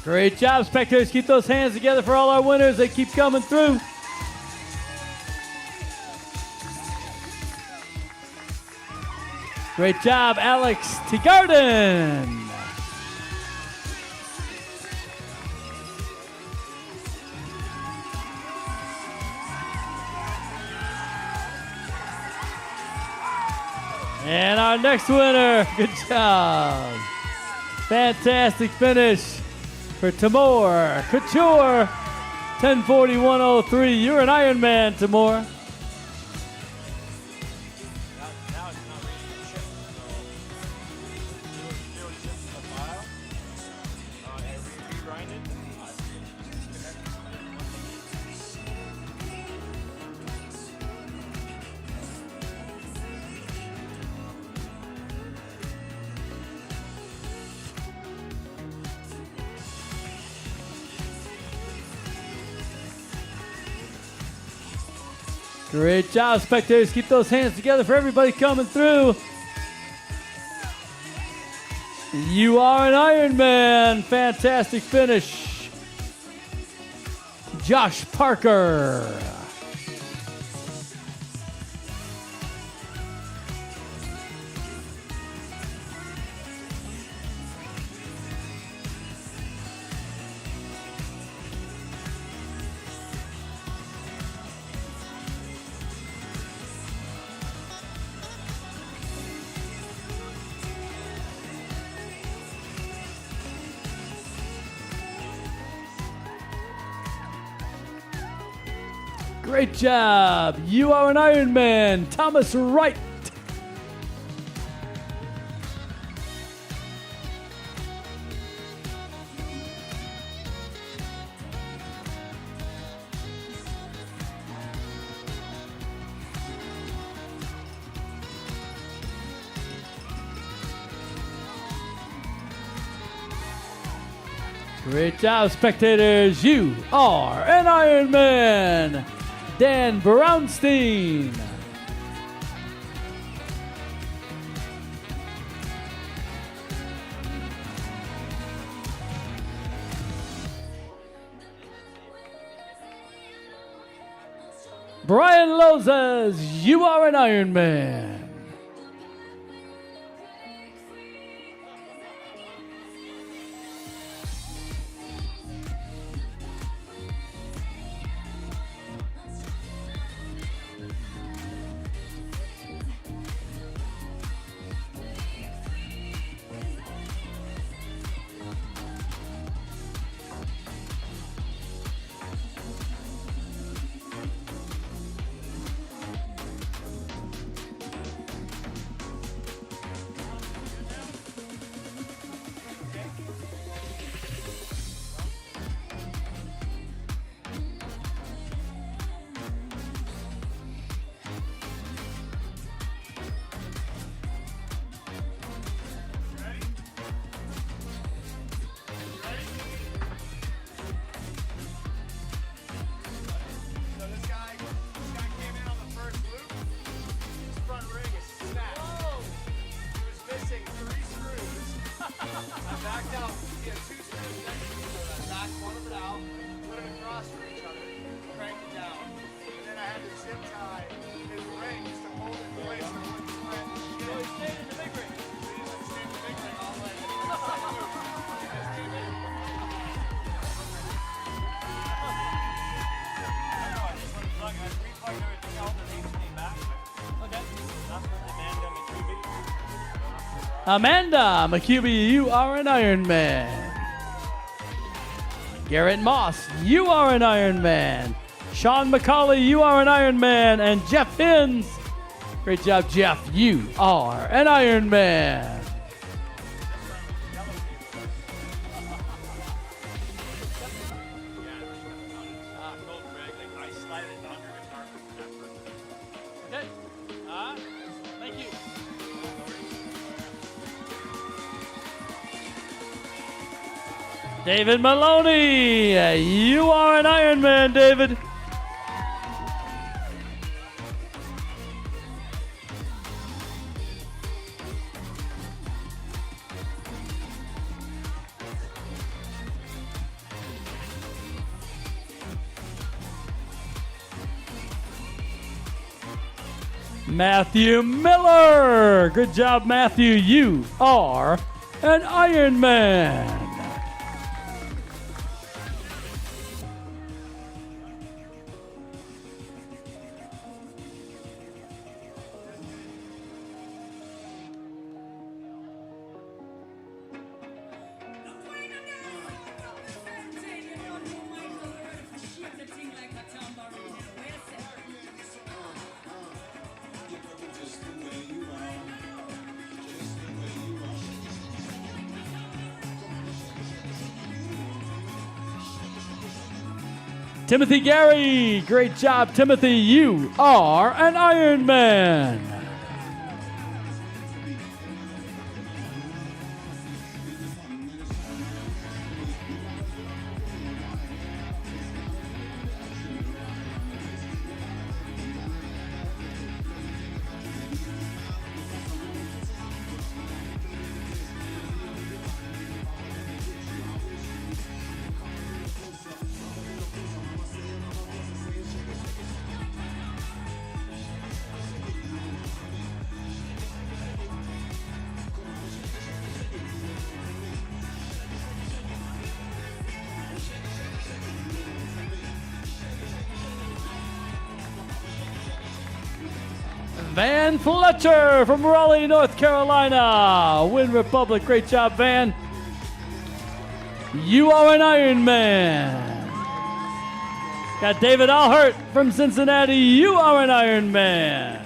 Great job, spectators. Keep those hands together for all our winners. They keep coming through. Great job, Alex Teagarden. And our next winner, good job. Fantastic finish for Timur Couture, 10:40.103. You're an Ironman, Timur. Great job, spectators. Keep those hands together for everybody coming through. You are an Ironman. Fantastic finish. Josh Parker. Great job. You are an Ironman. Thomas Wright. Great job, spectators. You are an Ironman. Dan Brownstein. Brian Lozes, you are an Ironman. Amanda McCubey, you are an Ironman. Garrett Moss, you are an Ironman. Sean McCauley, you are an Ironman. And Jeff Hins, great job, Jeff, you are an Ironman. David Maloney, you are an Ironman, David. Matthew Miller. Good job, Matthew. You are an Iron Man. Timothy Gary, great job, Timothy. You are an Iron Man. Van Fletcher from Raleigh, North Carolina. Win Republic. Great job, Van. You are an Iron Man. Got David Alhurt from Cincinnati. You are an Iron Man.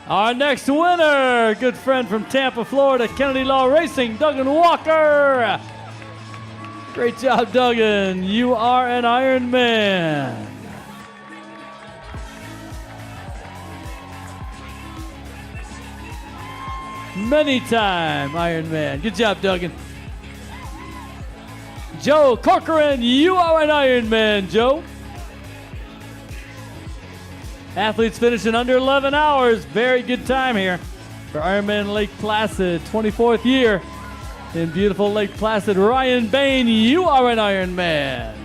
Our next winner, good friend from Tampa, Florida, Kennedy Law Racing, Duggan Walker. Great job, Duggan. You are an Iron Man. Many-time Iron Man. Good job, Duggan. Joe Corcoran, you are an Iron Man, Joe. Athletes finishing under 11 hours. Very good time here for Ironman Lake Placid. 24th year in beautiful Lake Placid. Ryan Bain, you are an Iron Man.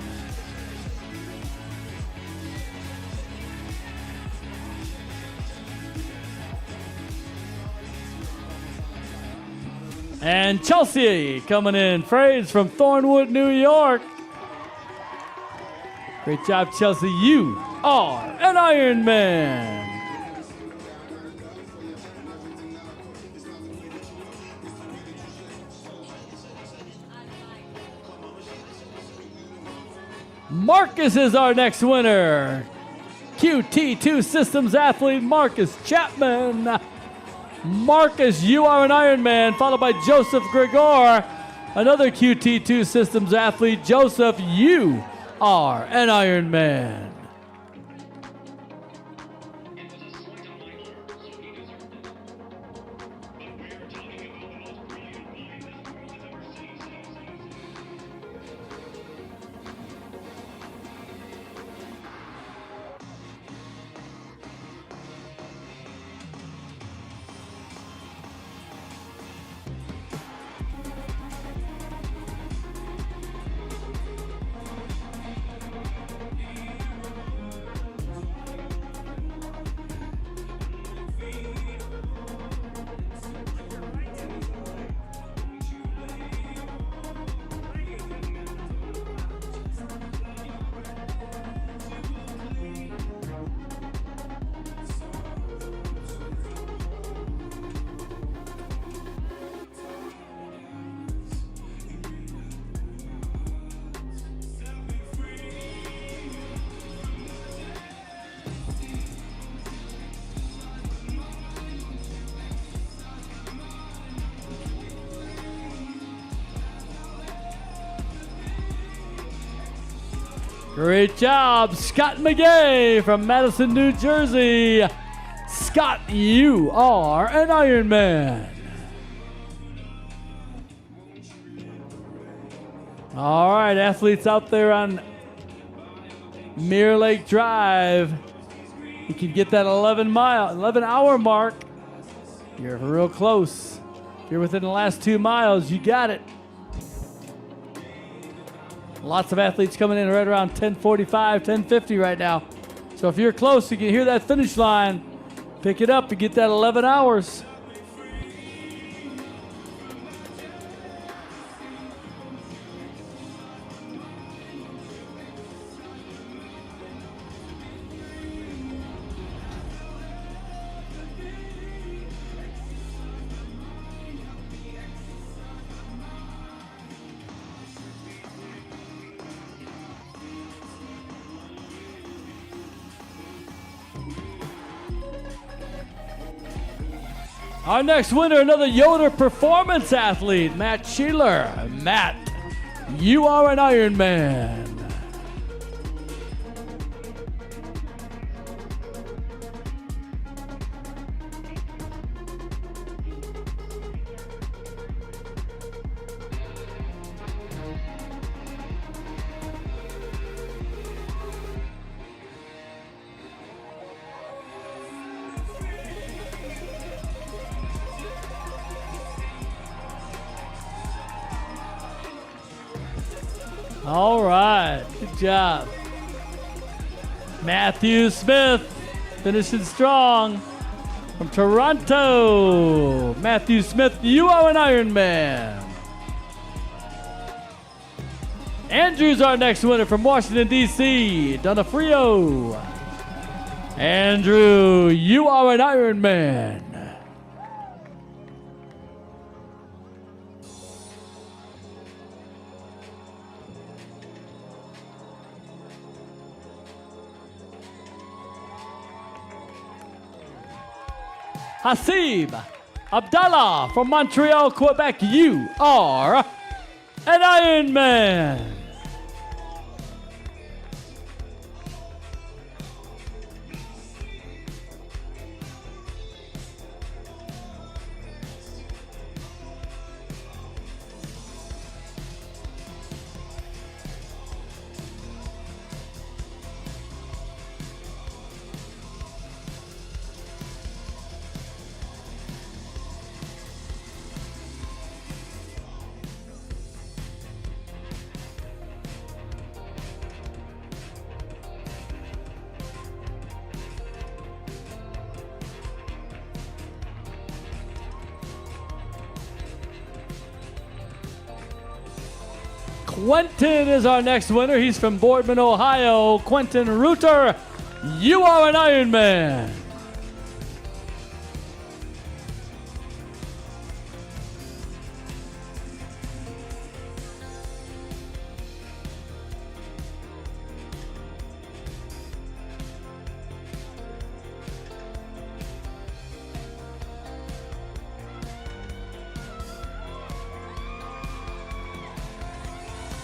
And Chelsea coming in. Fraze from Thornwood, New York. Great job, Chelsea. You are an Iron Man. Marcus is our next winner. QT2 Systems athlete Marcus Chapman. Marcus, you are an Iron Man, followed by Joseph Gregor, another QT2 Systems athlete. Joseph, you are an Iron Man. Great job, Scott McGay from Madison, New Jersey. Scott, you are an Iron Man. All right, athletes out there on Mirror Lake Drive. You can get that 11-hour mark. You're real close. If you're within the last 2 miles, you got it. Lots of athletes coming in right around 10:45, 10:50 right now. So if you're close, you can hear that finish line. Pick it up and get that 11 hours. Our next winner, another Yoder Performance athlete, Matt Sheeler. Matt, you are an Ironman. All right, good job. Matthew Smith finishing strong from Toronto. Matthew Smith, you are an Ironman. Andrew's our next winner from Washington, D.C., Donofrio. Andrew, you are an Ironman. Hasib Abdallah from Montreal, Quebec, you are an Ironman. Quentin is our next winner. He's from Boardman, Ohio. Quentin Reuter, you are an Ironman.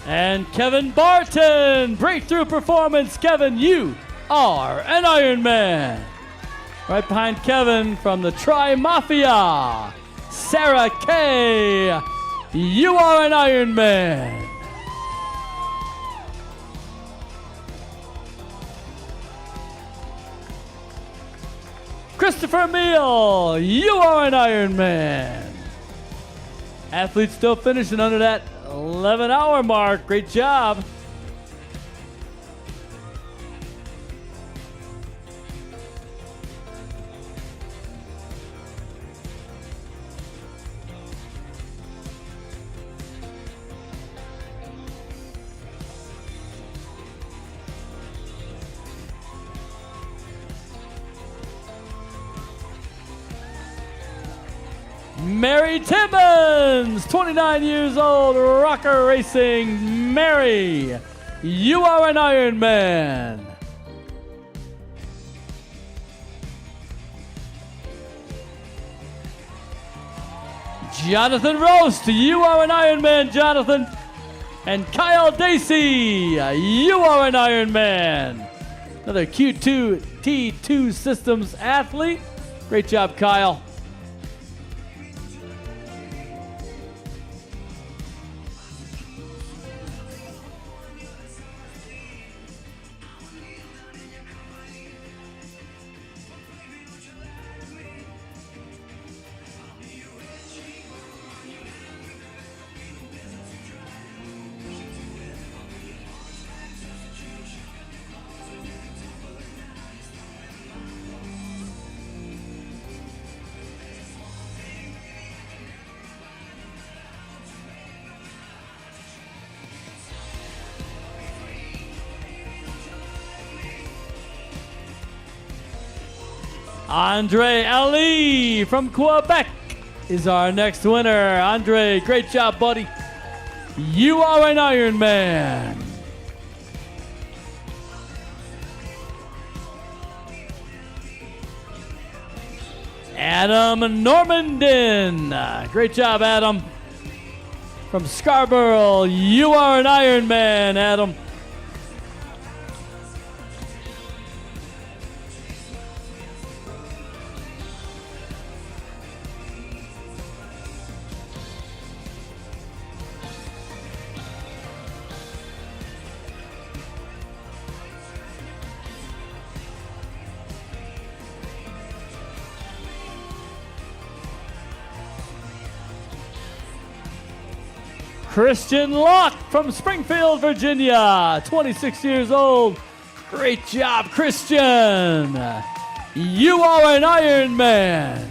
And Kevin Barton, Breakthrough Performance. Kevin, you are an Ironman. Right behind Kevin from the Tri Mafia, Sarah Kay, you are an Ironman. Christopher Meal, you are an Ironman. Athletes still finishing under that 11-hour mark. Great job. Mary Timmons, 29 years old, Rocker Racing. Mary, you are an Ironman. Jonathan Roast, you are an Ironman, Jonathan. And Kyle Dacey, you are an Ironman. Another Q2 T2 Systems athlete. Great job, Kyle. Andre Ali from Quebec is our next winner. Andre, great job, buddy. You are an Ironman. Adam Normandin. Great job, Adam. From Scarborough, you are an Ironman, Adam. Christian Locke from Springfield, Virginia, 26 years old. Great job, Christian. You are an Ironman.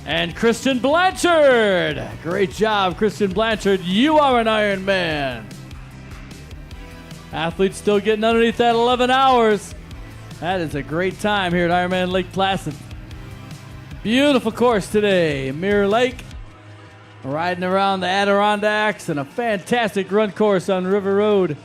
And Christian Blanchard. Great job, Christian Blanchard. You are an Ironman. Athletes still getting underneath that 11 hours. That is a great time here at Ironman Lake Placid. Beautiful course today. Mirror Lake, riding around the Adirondacks, and a fantastic run course on River Road.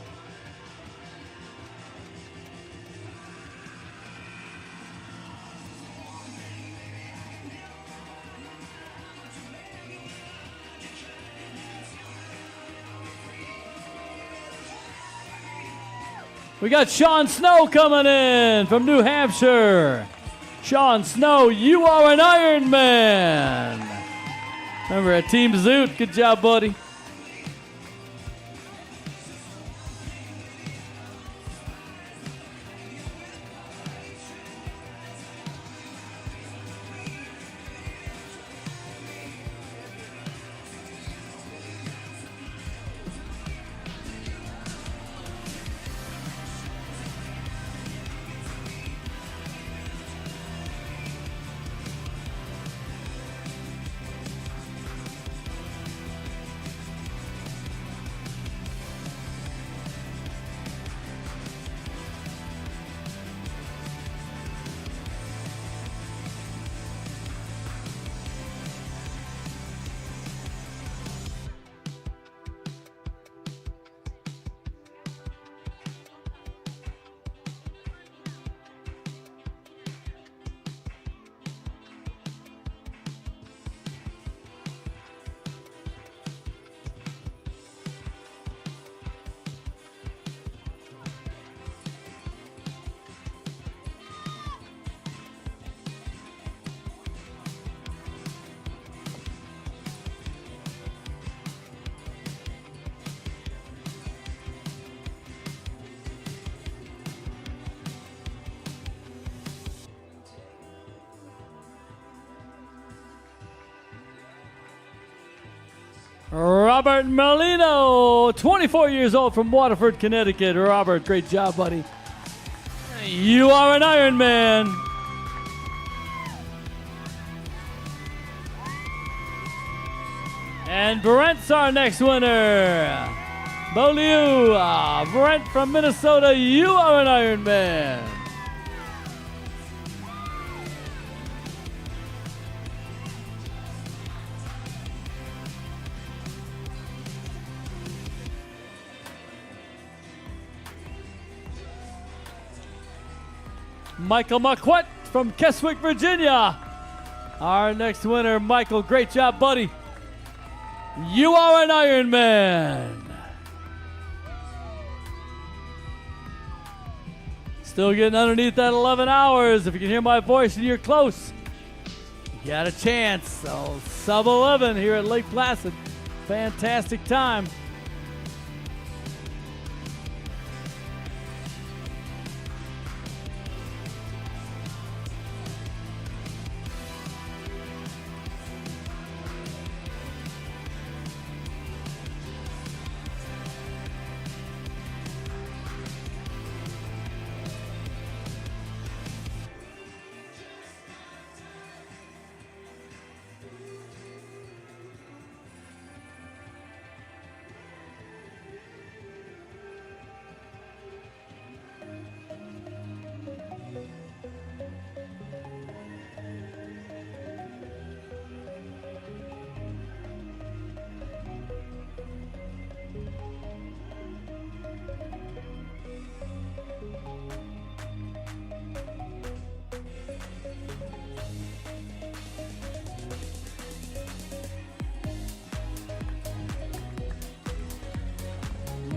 We got Sean Snow coming in from New Hampshire. Sean Snow, you are an Ironman. Remember at Team Zoot. Good job, buddy. Robert Molino, 24 years old from Waterford, Connecticut. Robert, great job, buddy. You are an Ironman. And Brent's our next winner. Beaulieu, Brent from Minnesota, you are an Ironman. Michael Marquette from Keswick, Virginia. Our next winner, Michael. Great job, buddy. You are an Ironman. Still getting underneath that 11 hours. If you can hear my voice and you're close, you got a chance. So sub 11 here at Lake Placid. Fantastic time.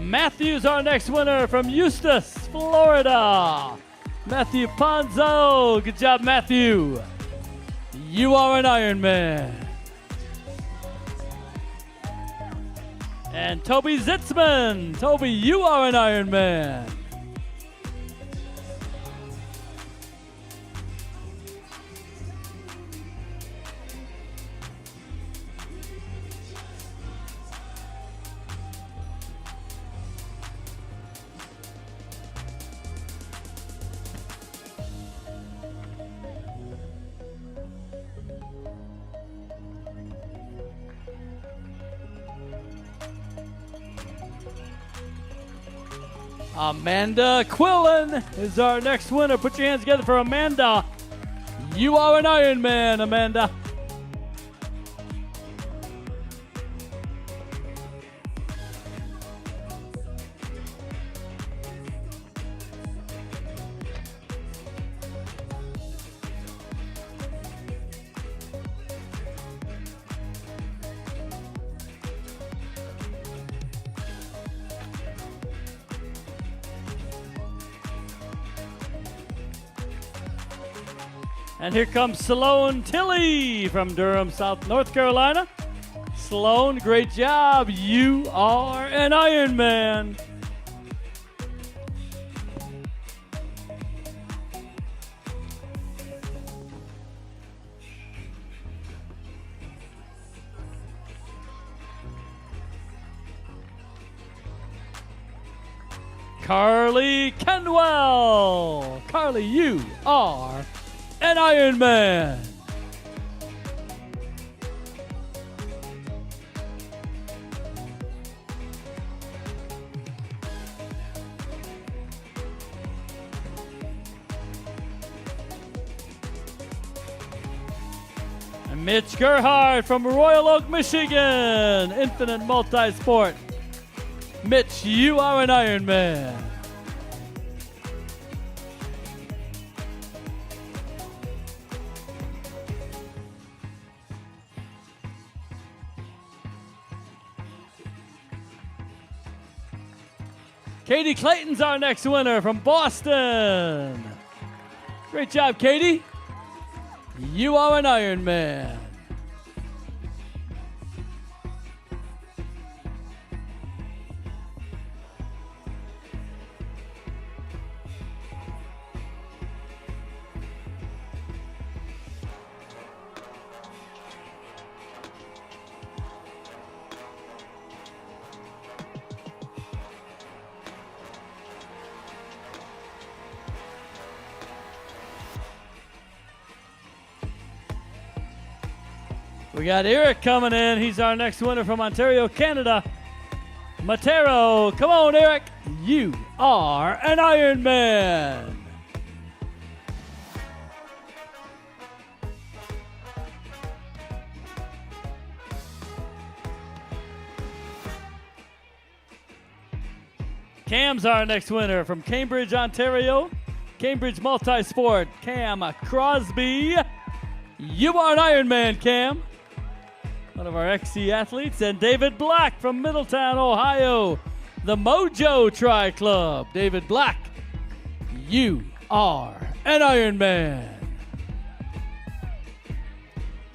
Matthew's our next winner from Eustis, Florida. Matthew Ponzo. Good job, Matthew. You are an Ironman. And Toby Zitzman. Toby, you are an Ironman. Amanda Quillen is our next winner. Put your hands together for Amanda. You are an Ironman, Amanda. And here comes Sloan Tilley from Durham, North Carolina. Sloan, great job. You are an Ironman. Carly Kenwell. Carly, you are an Ironman. And Mitch Gerhardt from Royal Oak, Michigan. Infinite Multisport. Mitch, you are an Ironman. Katie Clayton's our next winner from Boston. Great job, Katie. You are an Ironman. We got Eric coming in. He's our next winner from Ontario, Canada. Matero, come on, Eric. You are an Ironman. Cam's our next winner from Cambridge, Ontario. Cambridge Multisport, Cam Crosby. You are an Ironman, Cam. One of our XC athletes. And David Black from Middletown, Ohio. The Mojo Tri Club. David Black, you are an Ironman.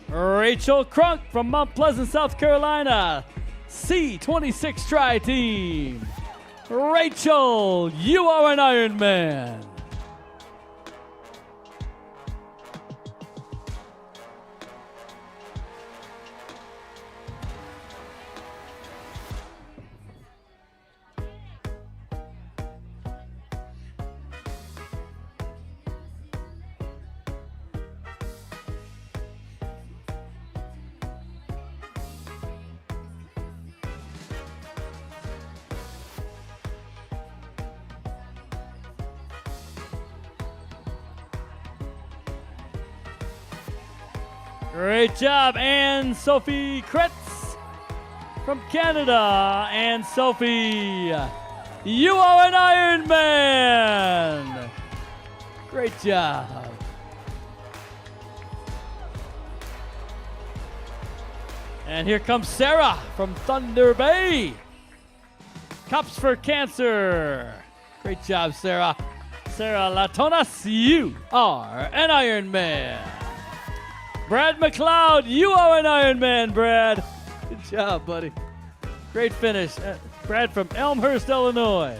Rachel Crunk from Mount Pleasant, South Carolina. C26 Tri Team. Rachel, you are an Ironman. Great job, Anne-Sophie Kretz from Canada. Anne-Sophie, you are an Ironman. Great job. And here comes Sarah from Thunder Bay, Cups for Cancer. Great job, Sarah. Sarah Latonas, you are an Iron Man. Brad McLeod, you are an Iron Man, Brad. Good job, buddy. Great finish. Brad from Elmhurst, Illinois.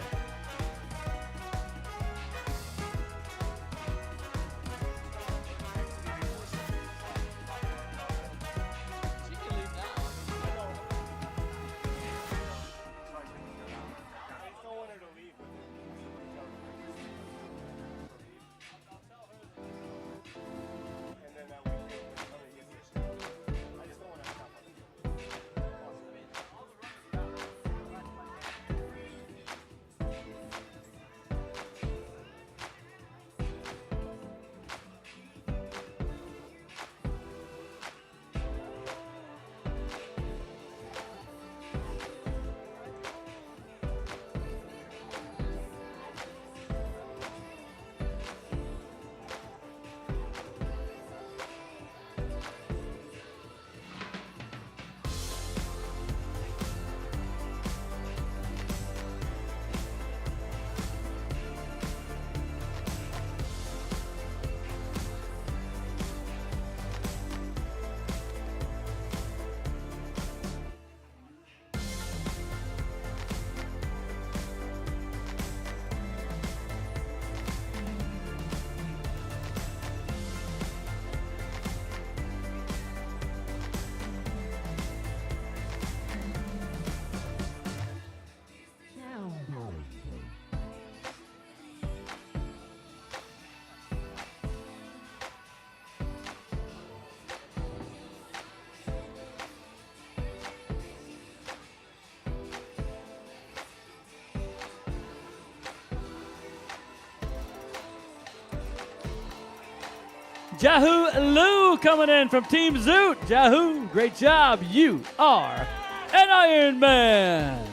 Jahoo Lou coming in from Team Zoot. Jahoo, great job. You are an Iron Man.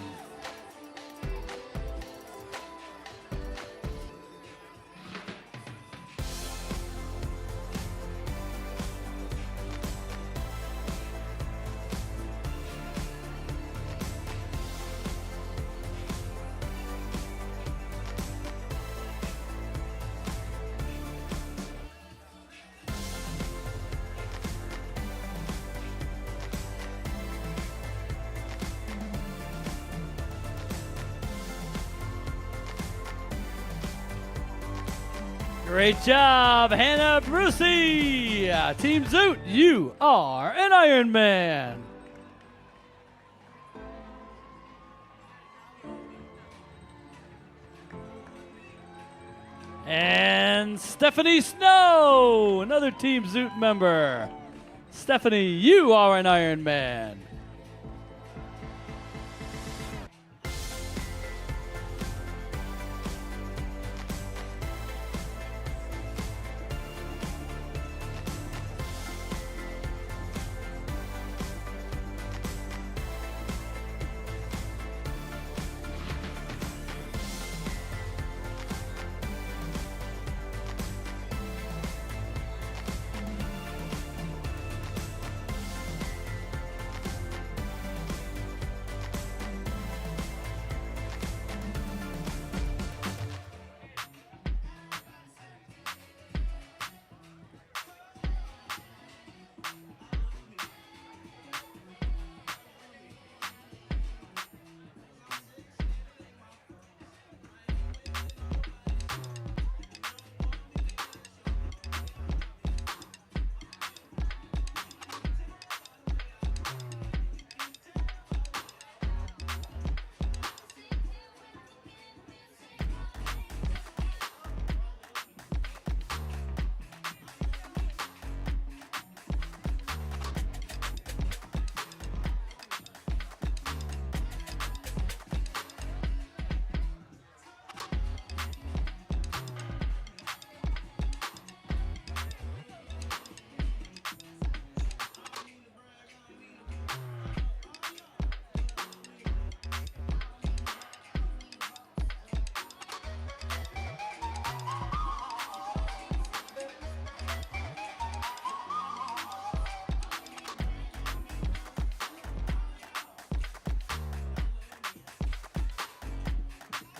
Great job, Hannah Brucey. Team Zoot, you are an Iron Man. And Stephanie Snow, another Team Zoot member. Stephanie, you are an Iron Man.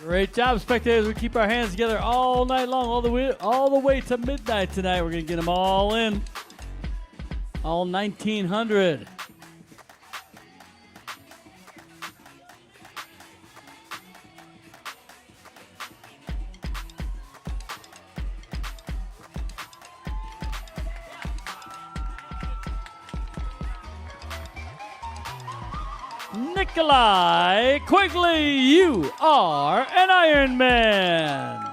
Great job, spectators. We keep our hands together all night long, all the way to midnight tonight. We're gonna get them all in, all 1,900. Nikolai Quigley, you are an Iron Man.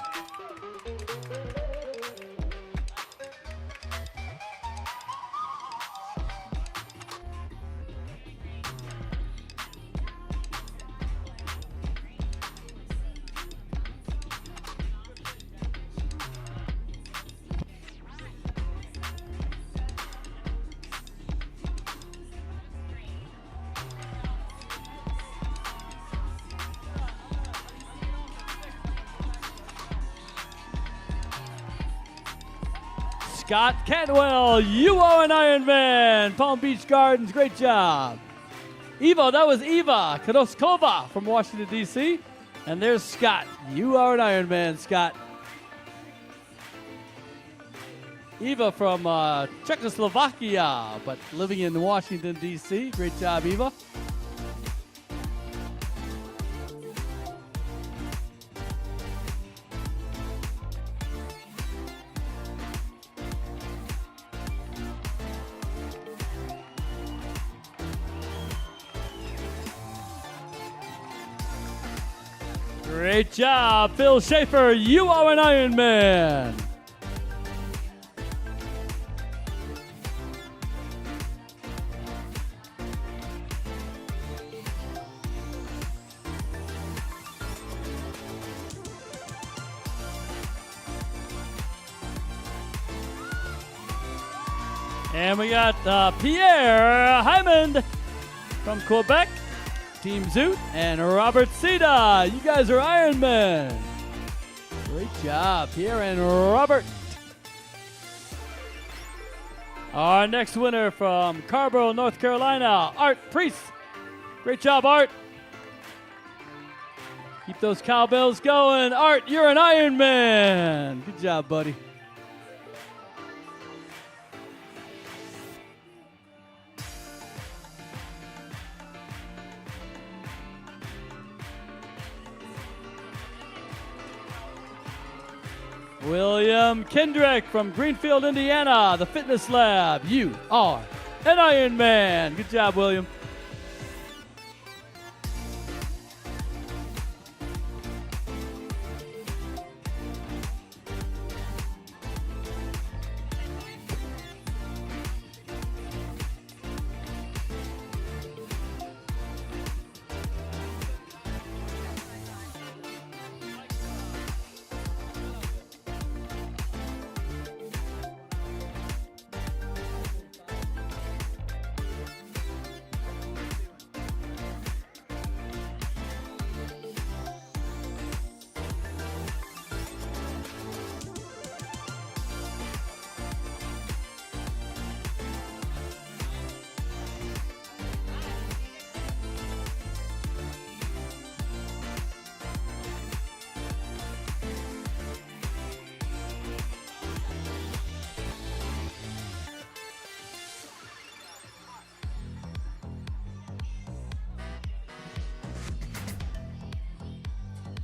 Scott Cantwell, you are an Iron Man. Palm Beach Gardens, great job. Eva, that was Eva Kodoskova from Washington, D.C. And there's Scott. You are an Iron Man, Scott. Eva from Czechoslovakia, but living in Washington, D.C. Great job, Eva. Great job, Phil Schaefer. You are an Iron Man. And we got Pierre Hyman from Quebec. Team Zoot and Robert Sita. You guys are Iron Men. Great job, Pierre and Robert. Our next winner from Carborough, North Carolina, Art Priest. Great job, Art. Keep those cowbells going. Art, you're an Iron Man. Good job, buddy. William Kendrick from Greenfield, Indiana, the Fitness Lab. You are an Iron Man. Good job, William.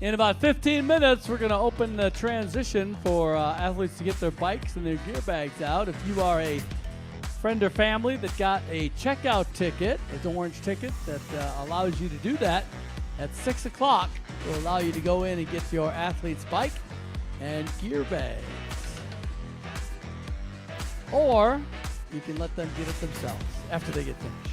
In about 15 minutes, we're going to open the transition for athletes to get their bikes and their gear bags out. If you are a friend or family that got a checkout ticket, an orange ticket that allows you to do that, at 6 o'clock, it will allow you to go in and get your athlete's bike and gear bags. Or you can let them get it themselves after they get finished.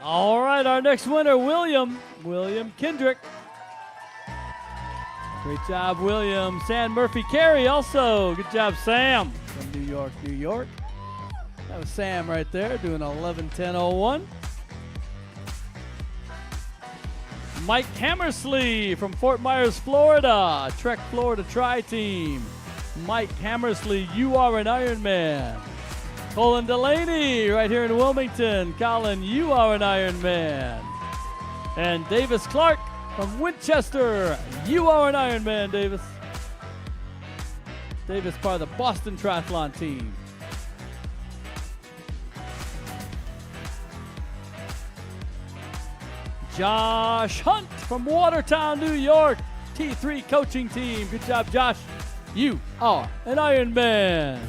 All right, our next winner, William Kendrick. Great job, William. Sam Murphy Carey also. Good job, Sam. From New York, New York. That was Sam right there doing 11:10:01. Mike Hammersley from Fort Myers, Florida. Trek Florida Tri-Team. Mike Hammersley, you are an Ironman. Colin Delaney right here in Wilmington. Colin, you are an Ironman. And Davis Clark from Winchester, you are an Ironman, Davis. Davis part of the Boston Triathlon team. Josh Hunt from Watertown, New York. T3 coaching team. Good job, Josh. You are an Ironman.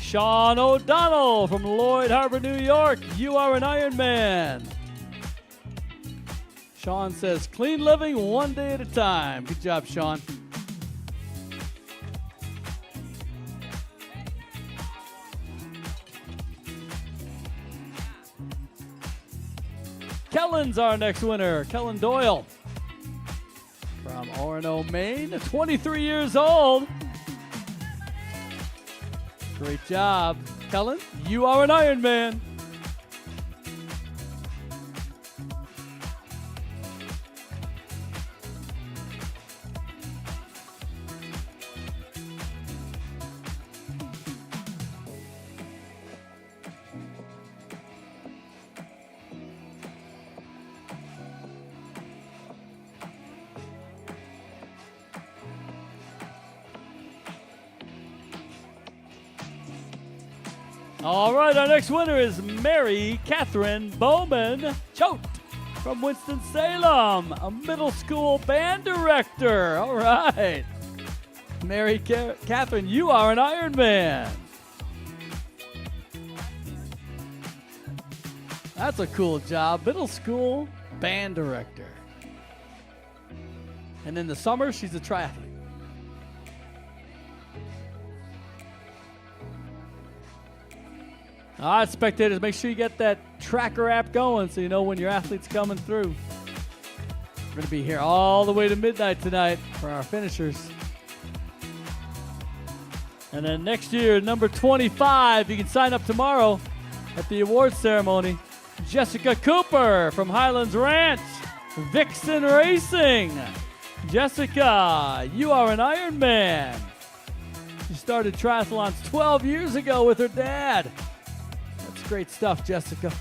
Sean O'Donnell from Lloyd Harbor, New York. You are an Ironman. Sean says, clean living one day at a time. Good job, Sean. Kellen's our next winner. Kellen Doyle from Orono, Maine. 23 years old. Great job, Kellen. You are an Ironman. All right, our next winner is Mary Catherine Bowman Choate from Winston-Salem, a middle school band director. All right. Mary Catherine, you are an Ironman. That's a cool job, middle school band director. And in the summer, she's a triathlete. All right, spectators, make sure you get that tracker app going so you know when your athlete's coming through. We're going to be here all the way to midnight tonight for our finishers. And then next year, number 25, you can sign up tomorrow at the awards ceremony. Jessica Cooper from Highlands Ranch, Vixen Racing. Jessica, you are an Ironman. She started triathlons 12 years ago with her dad. Great stuff, Jessica.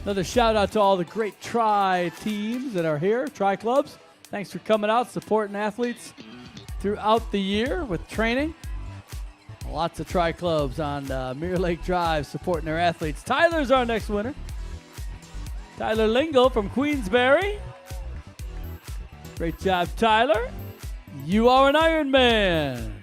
Another shout out to all the great tri teams that are here, tri clubs. Thanks for coming out, supporting athletes throughout the year with training. Lots of tri clubs on Mirror Lake Drive supporting their athletes. Tyler's our next winner. Tyler Lingle from Queensbury. Great job, Tyler. You are an Ironman.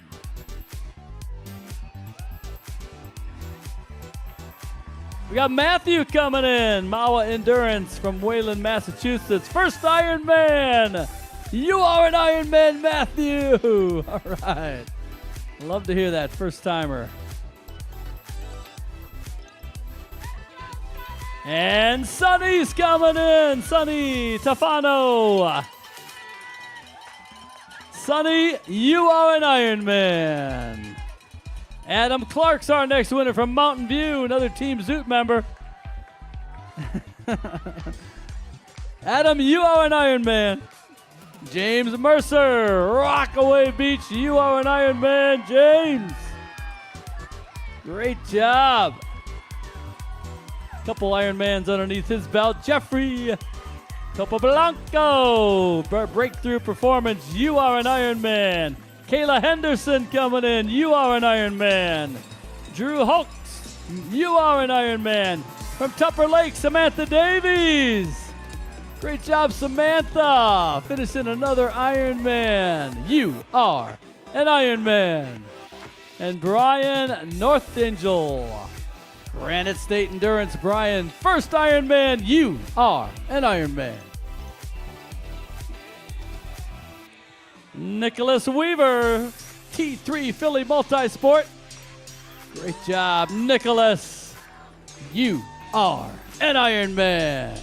We got Matthew coming in. Mawa Endurance from Wayland, Massachusetts. First Ironman. You are an Ironman, Matthew. All right. Love to hear that first timer. And Sonny's coming in. Sonny Tafano. Sonny, you are an Ironman. Adam Clark's our next winner from Mountain View, another Team Zoot member. Adam, you are an Ironman. James Mercer, Rockaway Beach, you are an Ironman, James. Great job. Couple Ironmans underneath his belt. Jeffrey Capoblanco, breakthrough performance. You are an Ironman. Kayla Henderson coming in. You are an Ironman. Drew Hulks, you are an Ironman. From Tupper Lake, Samantha Davies. Great job, Samantha. Finishing another Ironman. You are an Ironman. And Brian Northangel. Granite State Endurance, Brian. First Ironman, you are an Ironman. Nicholas Weaver, T3 Philly Multisport. Great job, Nicholas. You are an Ironman.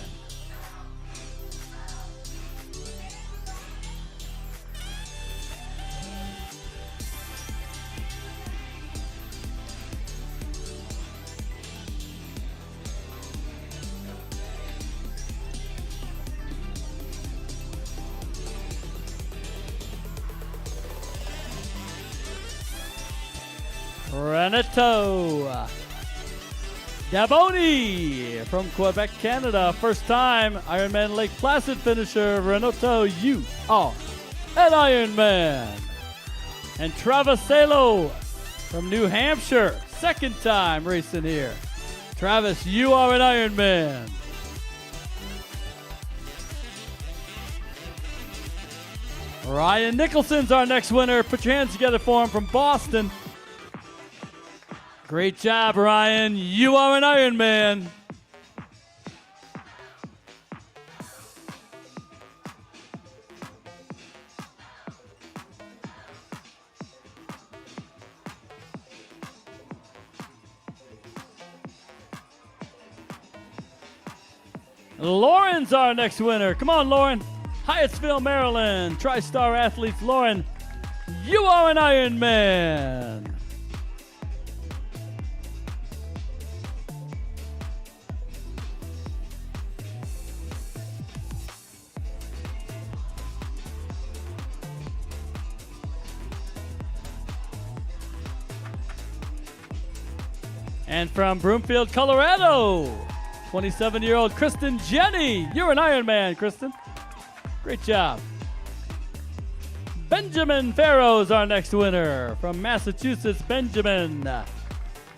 Renato Daboni from Quebec, Canada. First time Ironman Lake Placid finisher. Renato, you are an Ironman. And Travis Salo from New Hampshire. Second time racing here. Travis, you are an Ironman. Ryan Nicholson's our next winner. Put your hands together for him from Boston. Great job, Ryan. You are an Ironman. Lauren's our next winner. Come on, Lauren. Hyattsville, Maryland. TriStar Athletes, Lauren. You are an Ironman. And from Broomfield, Colorado, 27-year-old Kristen Jenny. You're an Ironman, Kristen. Great job. Benjamin Farrow's our next winner. From Massachusetts, Benjamin.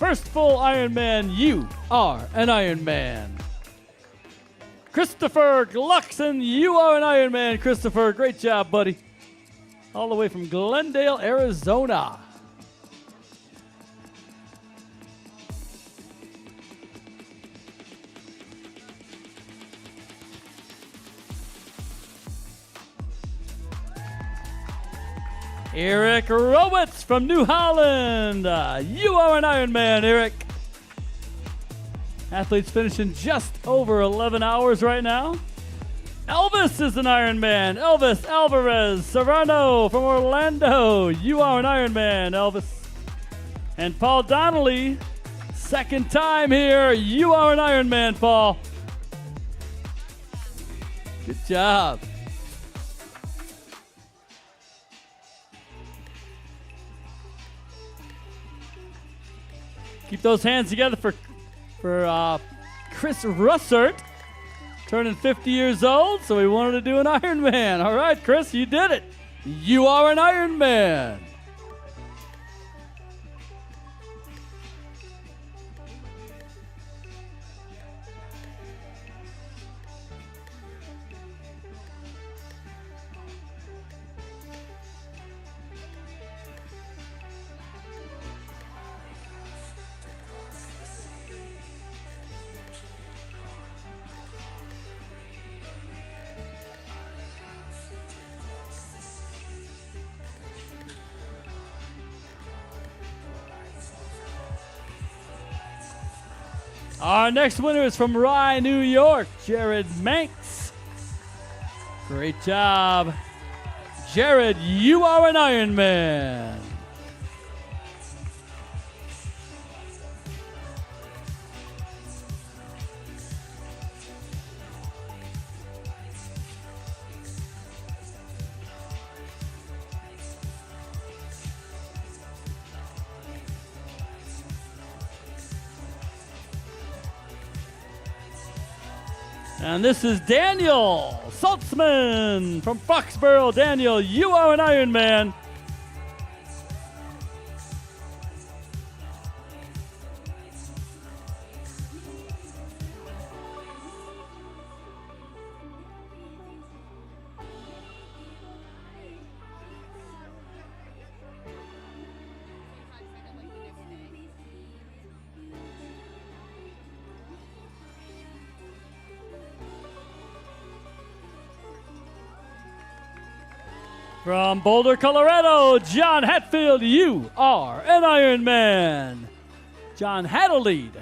First full Ironman, you are an Ironman. Christopher Gluckson, you are an Ironman, Christopher. Great job, buddy. All the way from Glendale, Arizona. Eric Rowitz from New Holland. You are an Ironman, Eric. Athletes finishing just over 11 hours right now. Elvis is an Ironman. Elvis Alvarez Serrano from Orlando. You are an Ironman, Elvis. And Paul Donnelly, second time here. You are an Ironman, Paul. Good job. Keep those hands together for Chris Russert, turning 50 years old, so he wanted to do an Ironman. All right, Chris, you did it. You are an Ironman. Our next winner is from Rye, New York, Jared Manx. Great job. Jared, you are an Ironman. And this is Daniel Saltzman from Foxborough. Daniel, you are an Ironman. From Boulder, Colorado, John Hatfield, you are an Ironman. John Haddleed.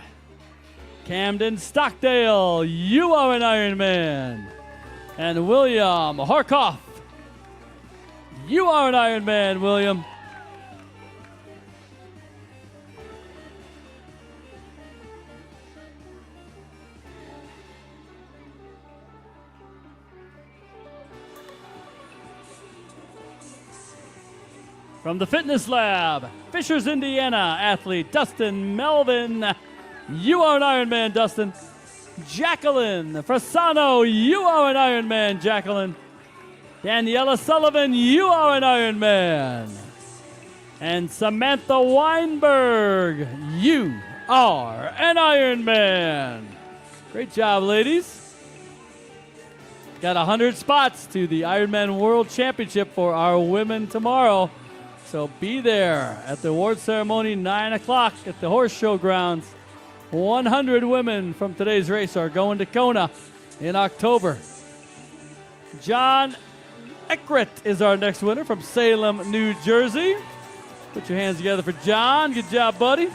Camden, Stockdale, you are an Ironman. And William Harkoff, you are an Ironman, William. From the Fitness Lab, Fishers, Indiana, athlete Dustin Melvin. You are an Ironman, Dustin. Jacqueline Frasano, you are an Ironman, Jacqueline. Daniela Sullivan, you are an Ironman. And Samantha Weinberg, you are an Ironman. Great job, ladies. Got 100 spots to the Ironman World Championship for our women tomorrow. So be there at the award ceremony, 9 o'clock at the Horse Show grounds. 100 women from today's race are going to Kona in October. John Eckert is our next winner from Salem, New Jersey. Put your hands together for John. Good job, buddy.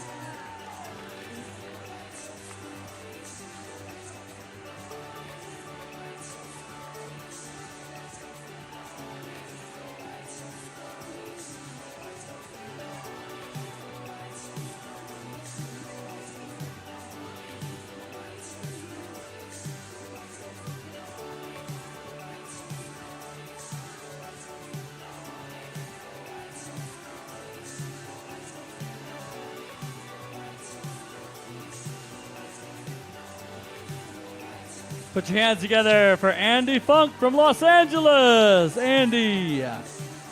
Put your hands together for Andy Funk from Los Angeles. Andy,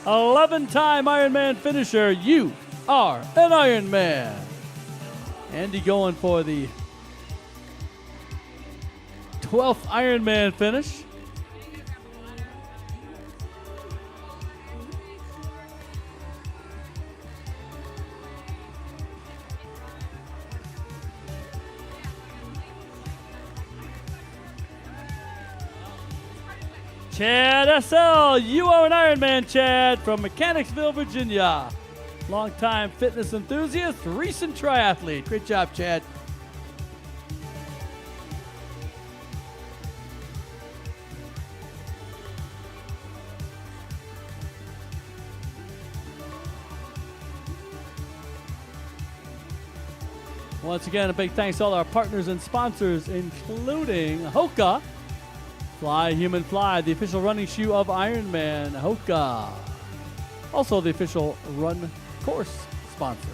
11-time Ironman finisher. You are an Ironman. Andy going for the 12th Ironman finish. Chad SL, you are an Ironman, Chad, from Mechanicsville, Virginia. Longtime fitness enthusiast, recent triathlete. Great job, Chad. Once again, a big thanks to all our partners and sponsors, including Hoka. Fly Human Fly, the official running shoe of Ironman, Hoka. Also the official run course sponsor.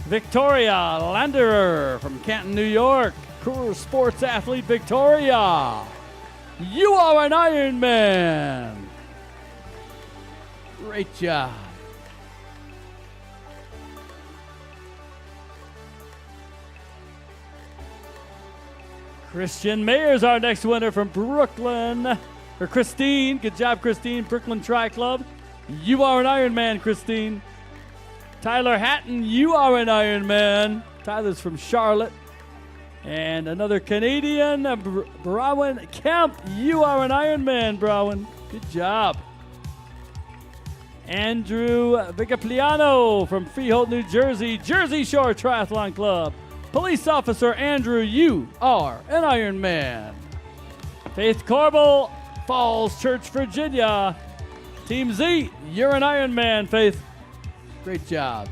Victoria Landerer from Canton, New York. Coors Sports athlete Victoria. You are an Ironman. Great job. Christian Mayer's our next winner from Brooklyn. Or Christine. Good job, Christine. Brooklyn Tri Club. You are an Ironman, Christine. Tyler Hatton, you are an Ironman. Tyler's from Charlotte. And another Canadian, Browen Kemp. You are an Ironman, Browen. Good job. Andrew Vigapliano from Freehold, New Jersey. Jersey Shore Triathlon Club. Police Officer Andrew, you are an Ironman. Faith Corbel, Falls Church, Virginia. Team Z, you're an Ironman, Faith. Great job.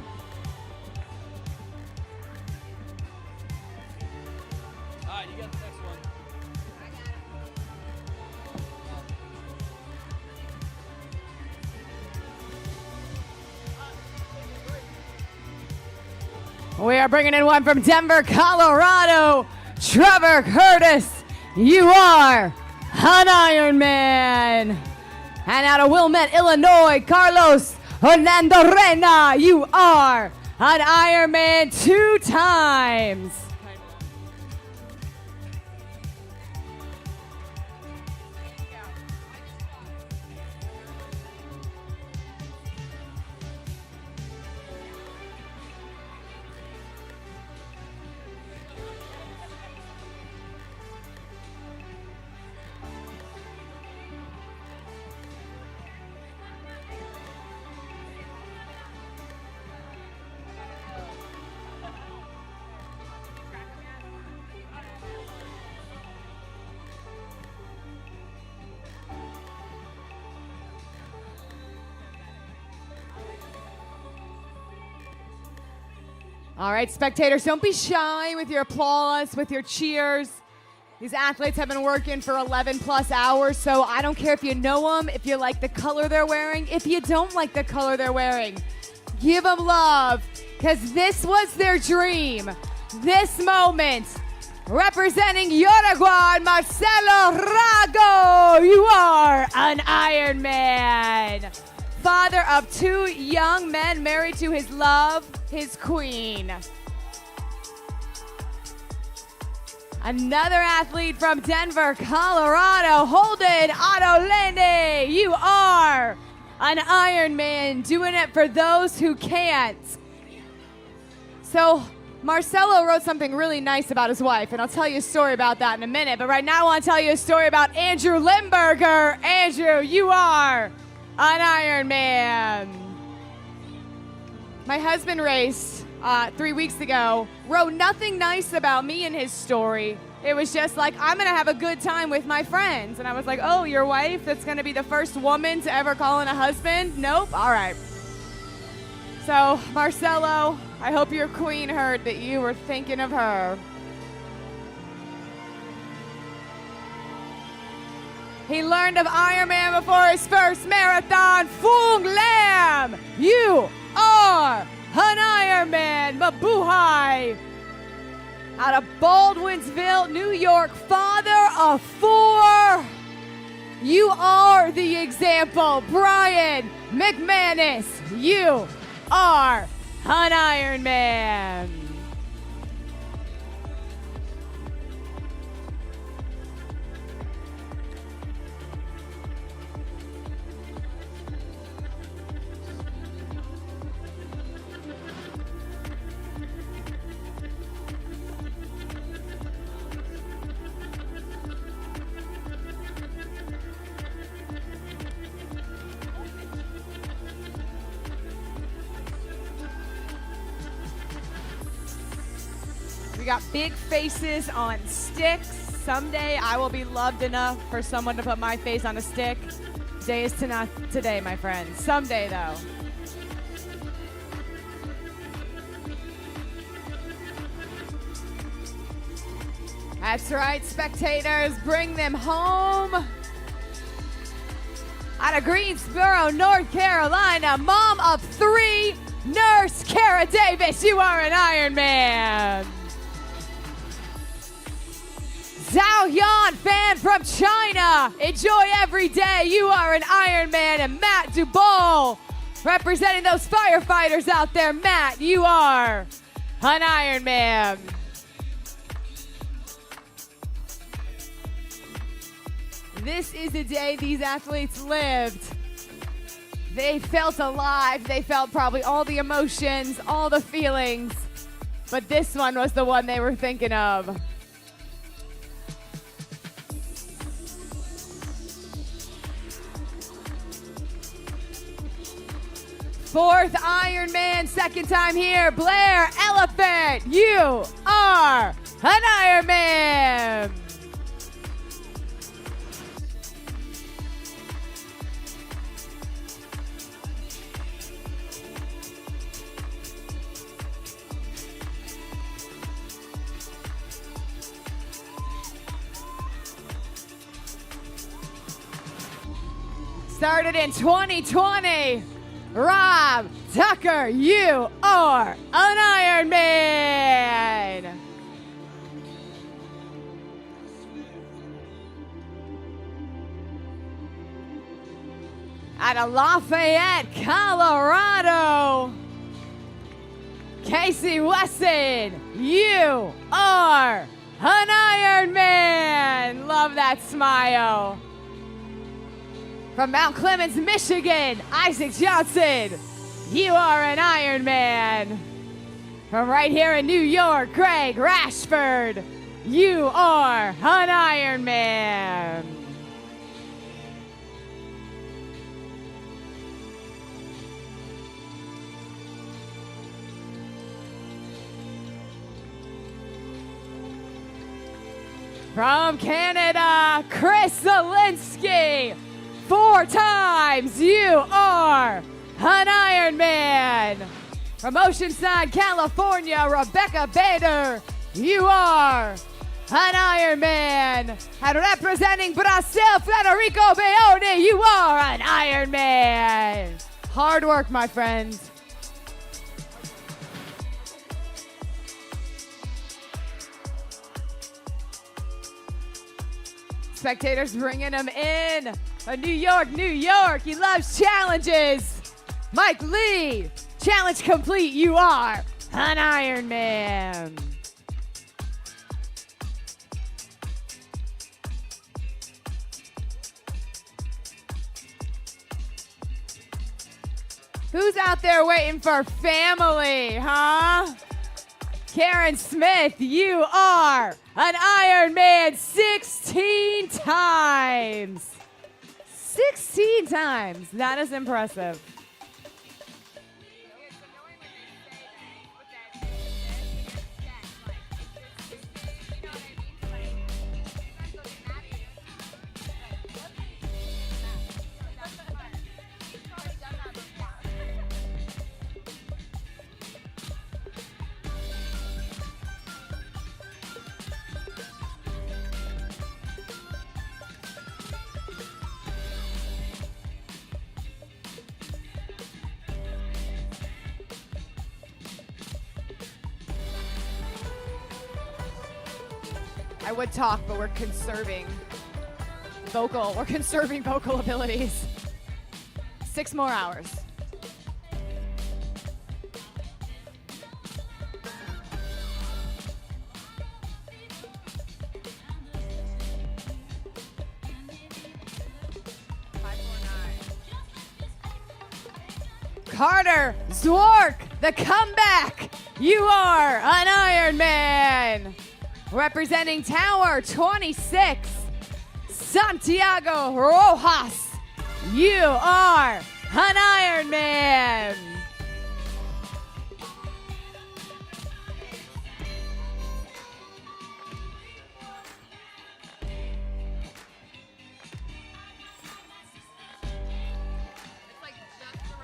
All right, you got the next one. We are bringing in one from Denver, Colorado, Trevor Curtis. you are an Ironman. And out of Wilmette, Illinois, Carlos Hernando Reyna, you are an Ironman 2 times. All right, spectators, don't be shy with your applause, with your cheers. These athletes have been working for 11 plus hours, so I don't care if you know them, if you like the color they're wearing, if you don't like the color they're wearing. Give them love, because this was their dream. This moment, representing Uruguay, Marcelo Rago, you are an Ironman. Father of 2 young men married to his love, his queen. Another athlete from Denver, Colorado, Holden Adolene. You are an Ironman, doing it for those who can't. So Marcelo wrote something really nice about his wife, and I'll tell you a story about that in a minute. But right now I want to tell you a story about Andrew Limburger. Andrew, you are an Ironman. My husband raced 3 weeks ago, wrote nothing nice about me in his story. It was just like, I'm going to have a good time with my friends. And I was like, oh, your wife that's going to be the first woman to ever call in a husband? Nope. All right. So, Marcelo, I hope your queen heard that you were thinking of her. He learned of Ironman before his first marathon. Fung Lam, you are an Ironman. Mabuhay. Out of Baldwinsville, New York, father of 4. You are the example. Brian McManus, you are an Ironman. We got big faces on sticks. Someday I will be loved enough for someone to put my face on a stick. Today is not today, my friends. Someday, though. That's right, spectators. Bring them home. Out of Greensboro, North Carolina, mom of 3, Nurse Kara Davis. You are an Ironman. Zhao Yan fan from China. Enjoy every day. You are an Ironman. And Matt Dubol, representing those firefighters out there. Matt, you are an Ironman. This is the day these athletes lived. They felt alive. They felt probably all the emotions, all the feelings. But this one was the one they were thinking of. Fourth Ironman, second time here. Blair Elephant, you are an Ironman. Started in 2020. Rob Tucker, you are an Ironman. out of Lafayette, Colorado, Casey Wesson, you are an Iron Man. Love that smile. From Mount Clemens, Michigan, Isaac Johnson, you are an Iron Man. From right here in New York, Greg Rashford, you are an Iron Man. From Canada, Chris Zielinski, 4 times, you are an Iron Man. From Oceanside, California, Rebecca Bader, you are an Iron Man. And representing Brazil, Federico Beone, you are an Iron Man. Hard work, my friends. Spectators bringing him in. New York, New York. He loves challenges. Mike Lee, challenge complete. You are an Iron Man. Who's out there waiting for family, huh? Karen Smith, you are an Iron Man 16 times. 16 times. That is impressive. I would talk, but we're conserving vocal abilities. 6 more hours. Carter Zwark, the comeback. You are an Iron Man. Representing Tower 26, Santiago Rojas, you are an Iron Man.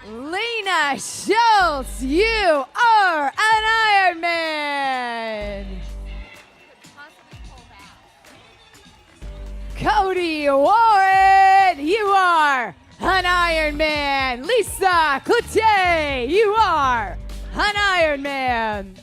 Lena Schultz, you are an Iron Man. Cody Warren, you are an Iron Man. Lisa Cloutier, you are an Iron Man.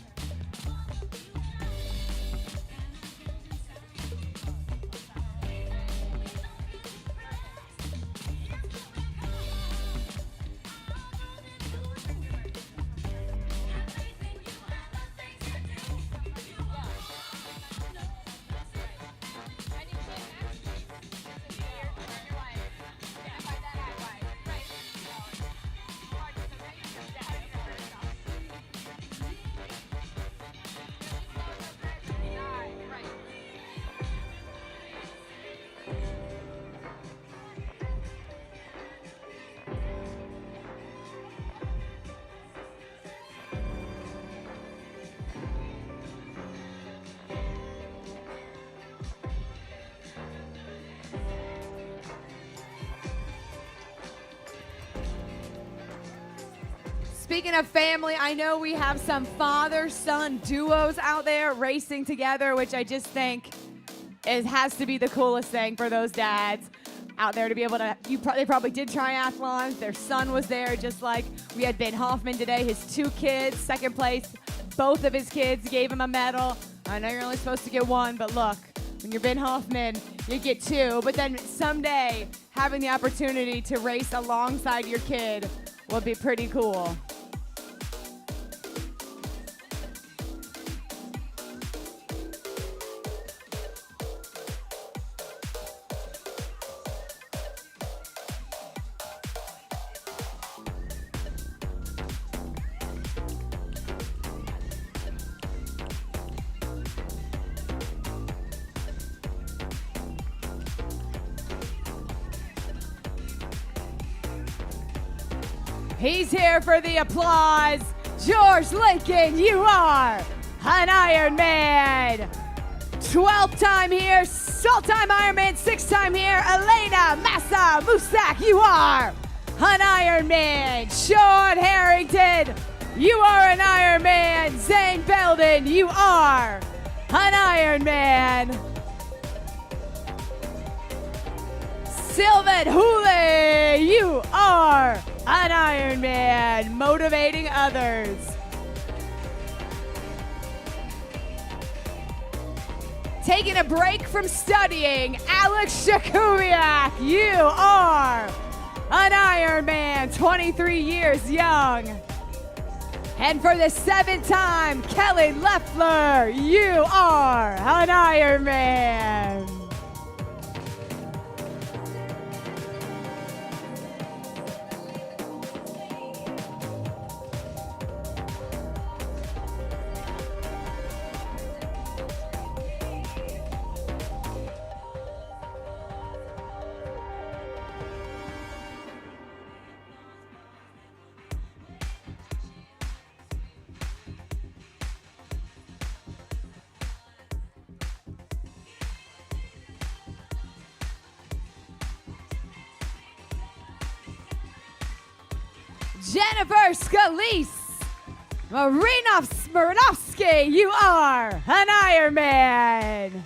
Speaking of family, I know we have some father-son duos out there racing together, which I just think has to be the coolest thing for those dads out there to be able to. They probably did triathlons. Their son was there, just like we had Ben Hoffman today. His 2 kids, second place. Both of his kids gave him a medal. I know you're only supposed to get one, but look, When you're Ben Hoffman, you get 2. But then someday, having the opportunity to race alongside your kid would be pretty cool. He's here for the applause. George Lincoln, you are an Ironman. 12th time here, Salt-time Ironman, 6th time here. Elena Massa Musak, you are an Ironman. Sean Harrington, you are an Ironman. Zane Belden, you are an Ironman. Sylvan Hooley, you are an Ironman, motivating others. Taking a break from studying, Alex Shakubiak, you are an Ironman, 23 years young. And for the 7th time, Kelly Leffler, you are an Ironman. Jennifer Scalise, Marinovsky, you are an Ironman.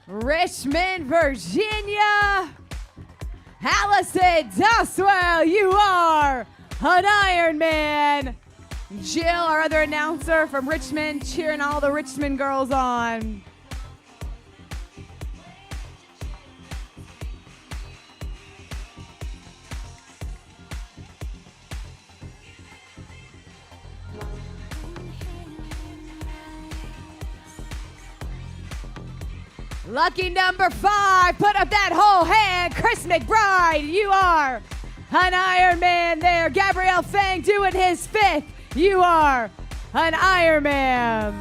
Richmond, Virginia. Allison Doswell, you are an Ironman. Jill, our other announcer from Richmond, cheering all the Richmond girls on. Lucky number 5, put up that whole hand. Chris McBride, you are an Ironman there. Gabrielle Fang doing his 5th. You are an Ironman.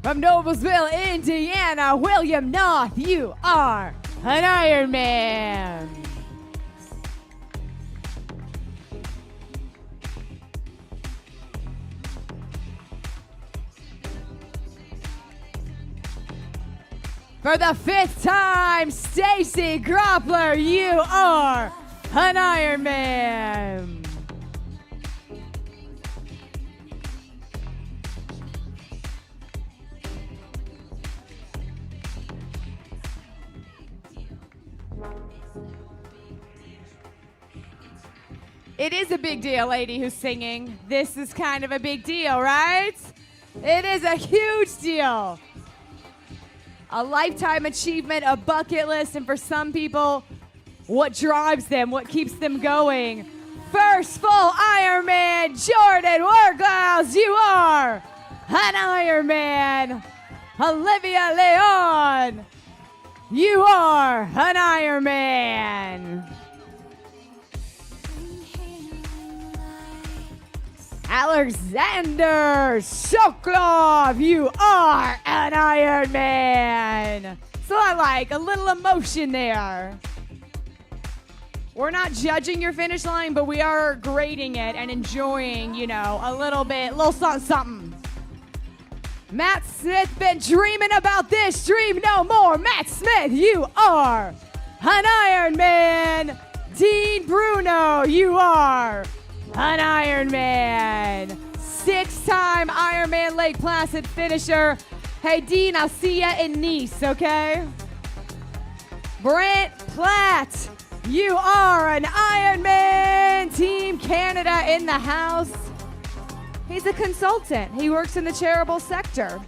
From Noblesville, Indiana, William North, you are an Ironman. For the 5th time, Stacy Groppler, you are an Ironman. It is a big deal, lady who's singing. This is kind of a big deal, right? It is a huge deal. A lifetime achievement, a bucket list, and for some people, what drives them, what keeps them going. First full Ironman, Jordan Werglaus, you are an Ironman. Olivia Leon, you are an Ironman. Alexander Sokolov, you are an Ironman. So I like a little emotion there. We're not judging your finish line, but we are grading it and enjoying, you know, a little something, something. Matt Smith, been dreaming about this, dream no more. Matt Smith, you are an Iron Man. Dean Bruno, you are an Iron Man. 6-time Ironman Lake Placid finisher. Hey, Dean, I'll see ya in Nice, okay? Brent Platt, you are an Ironman. Team Canada in the house. He's a consultant. He works in the charitable sector.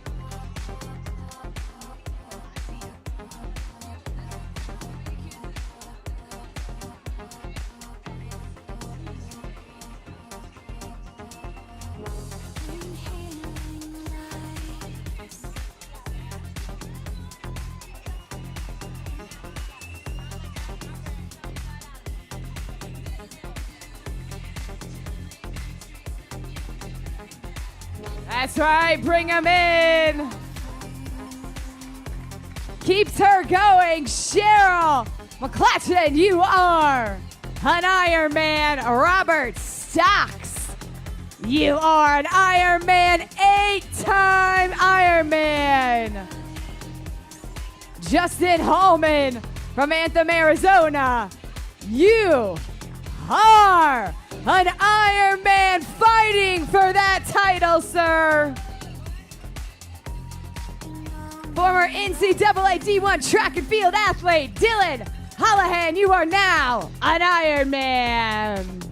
That's right, bring him in. Keeps her going, Cheryl McClatchin, you are an Ironman. Robert Stocks, you are an Ironman, 8-time Ironman. Justin Hallman from Anthem, Arizona, you are an Ironman, fighting for that title, sir. Former NCAA D1 track and field athlete, Dylan Hallahan, you are now an Ironman.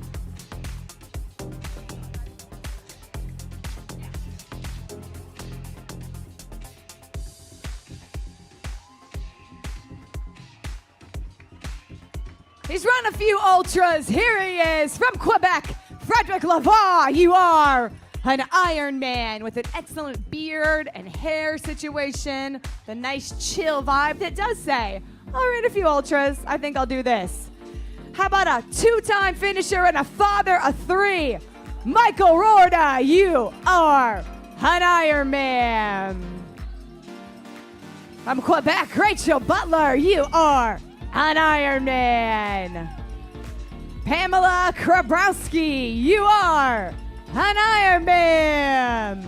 He's run a few ultras. Here he is from Quebec, Frederick Lavar. You are an Ironman with an excellent beard and hair situation. The nice chill vibe that does say, I'll run a few ultras. I think I'll do this. How about a 2-time finisher and a father of 3? Michael Rorda, you are an Ironman. From Quebec, Rachel Butler, you are an Ironman. Pamela Krabrowski, you are an Ironman.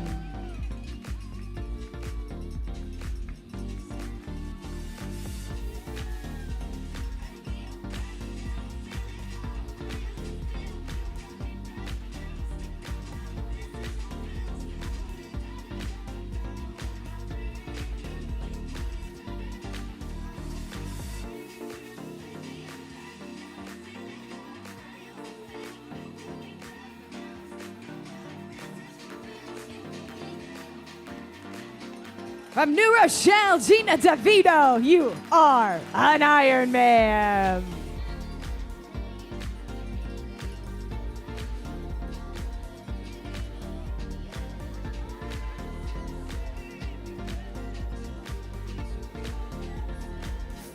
From New Rochelle, Gina DeVito, you are an Ironman.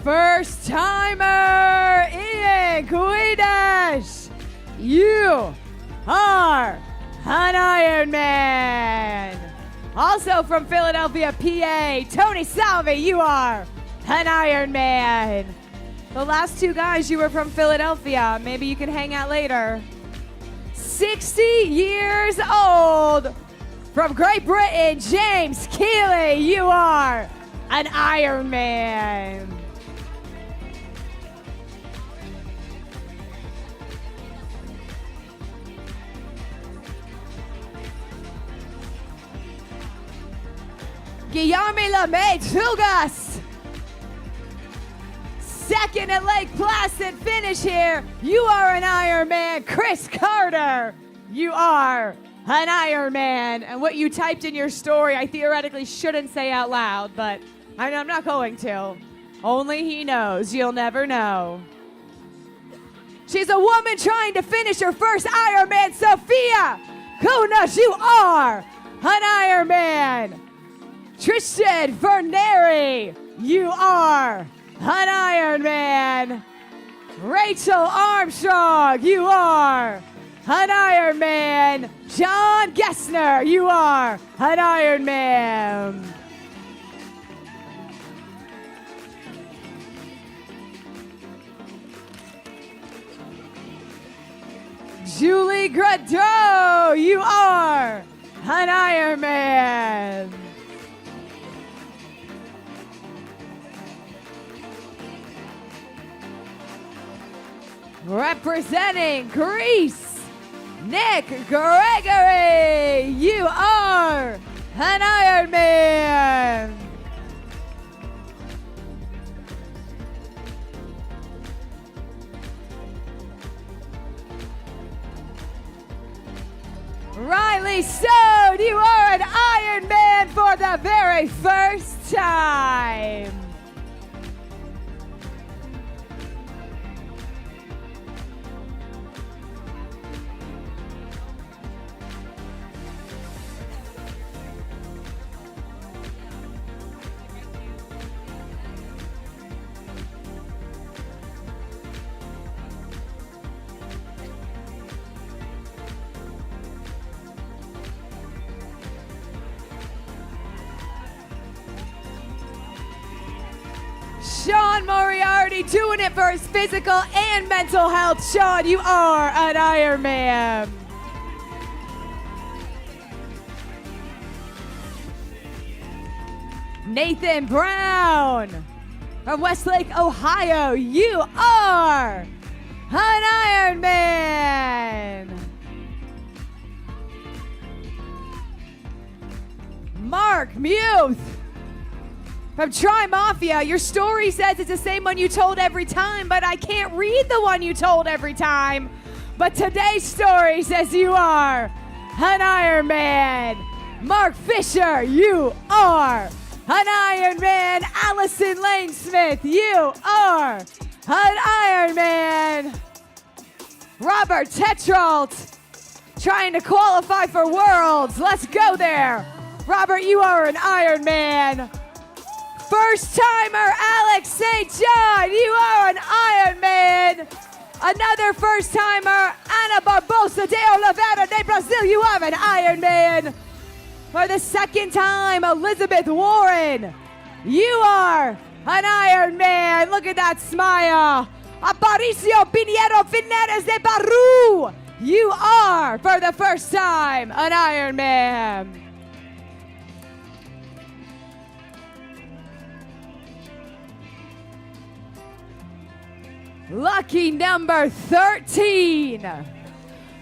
First timer, Ian Guidash, you are an Ironman. Also from Philadelphia, PA, Tony Salvi, you are an Ironman. The last 2 guys, you were from Philadelphia. Maybe you can hang out later. 60 years old. From Great Britain, James Keeley, you are an Ironman. Guillermo Lamé Trugas. Second at Lake Placid finish here. You are an Ironman. Chris Carter, you are an Ironman. And what you typed in your story, I theoretically shouldn't say out loud, but I'm not going to. Only he knows. You'll never know. She's a woman trying to finish her first Ironman. Sophia Kunas, you are an Ironman. Tristan Verneri, you are an Ironman. Rachel Armstrong, you are an Ironman. John Gessner, you are an Ironman. Julie Gradeau, you are an Ironman. Representing Greece, Nick Gregory. You are an Ironman. Riley Stone, you are an Ironman for the very first time. Sean Moriarty doing it for his physical and mental health. Sean, you are an Ironman. Nathan Brown from Westlake, Ohio. You are an Ironman. Mark Muth from Tri Mafia. Your story says it's the same one you told every time, but I can't read the one you told every time. But today's story says you are an Ironman. Mark Fisher, you are an Ironman. Allison Lane Smith, you are an Ironman. Robert Tetrault, trying to qualify for Worlds. Let's go there. Robert, you are an Ironman. First timer, Alex St. John, you are an Ironman. Another first timer, Ana Barbosa de Oliveira de Brazil, you are an Ironman. For the second time, Elizabeth Warren, you are an Ironman. Look at that smile. Aparicio Pinheiro Fineres de Baru, you are, for the first time, an Ironman. Lucky number 13,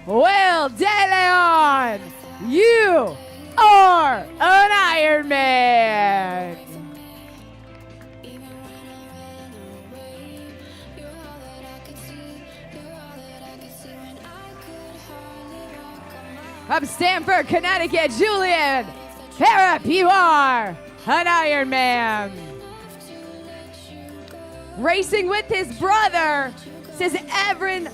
Will De Leon, you are an Ironman. From Stamford, Connecticut, Julian Harrop, you are an Ironman. Racing with his brother, says Evan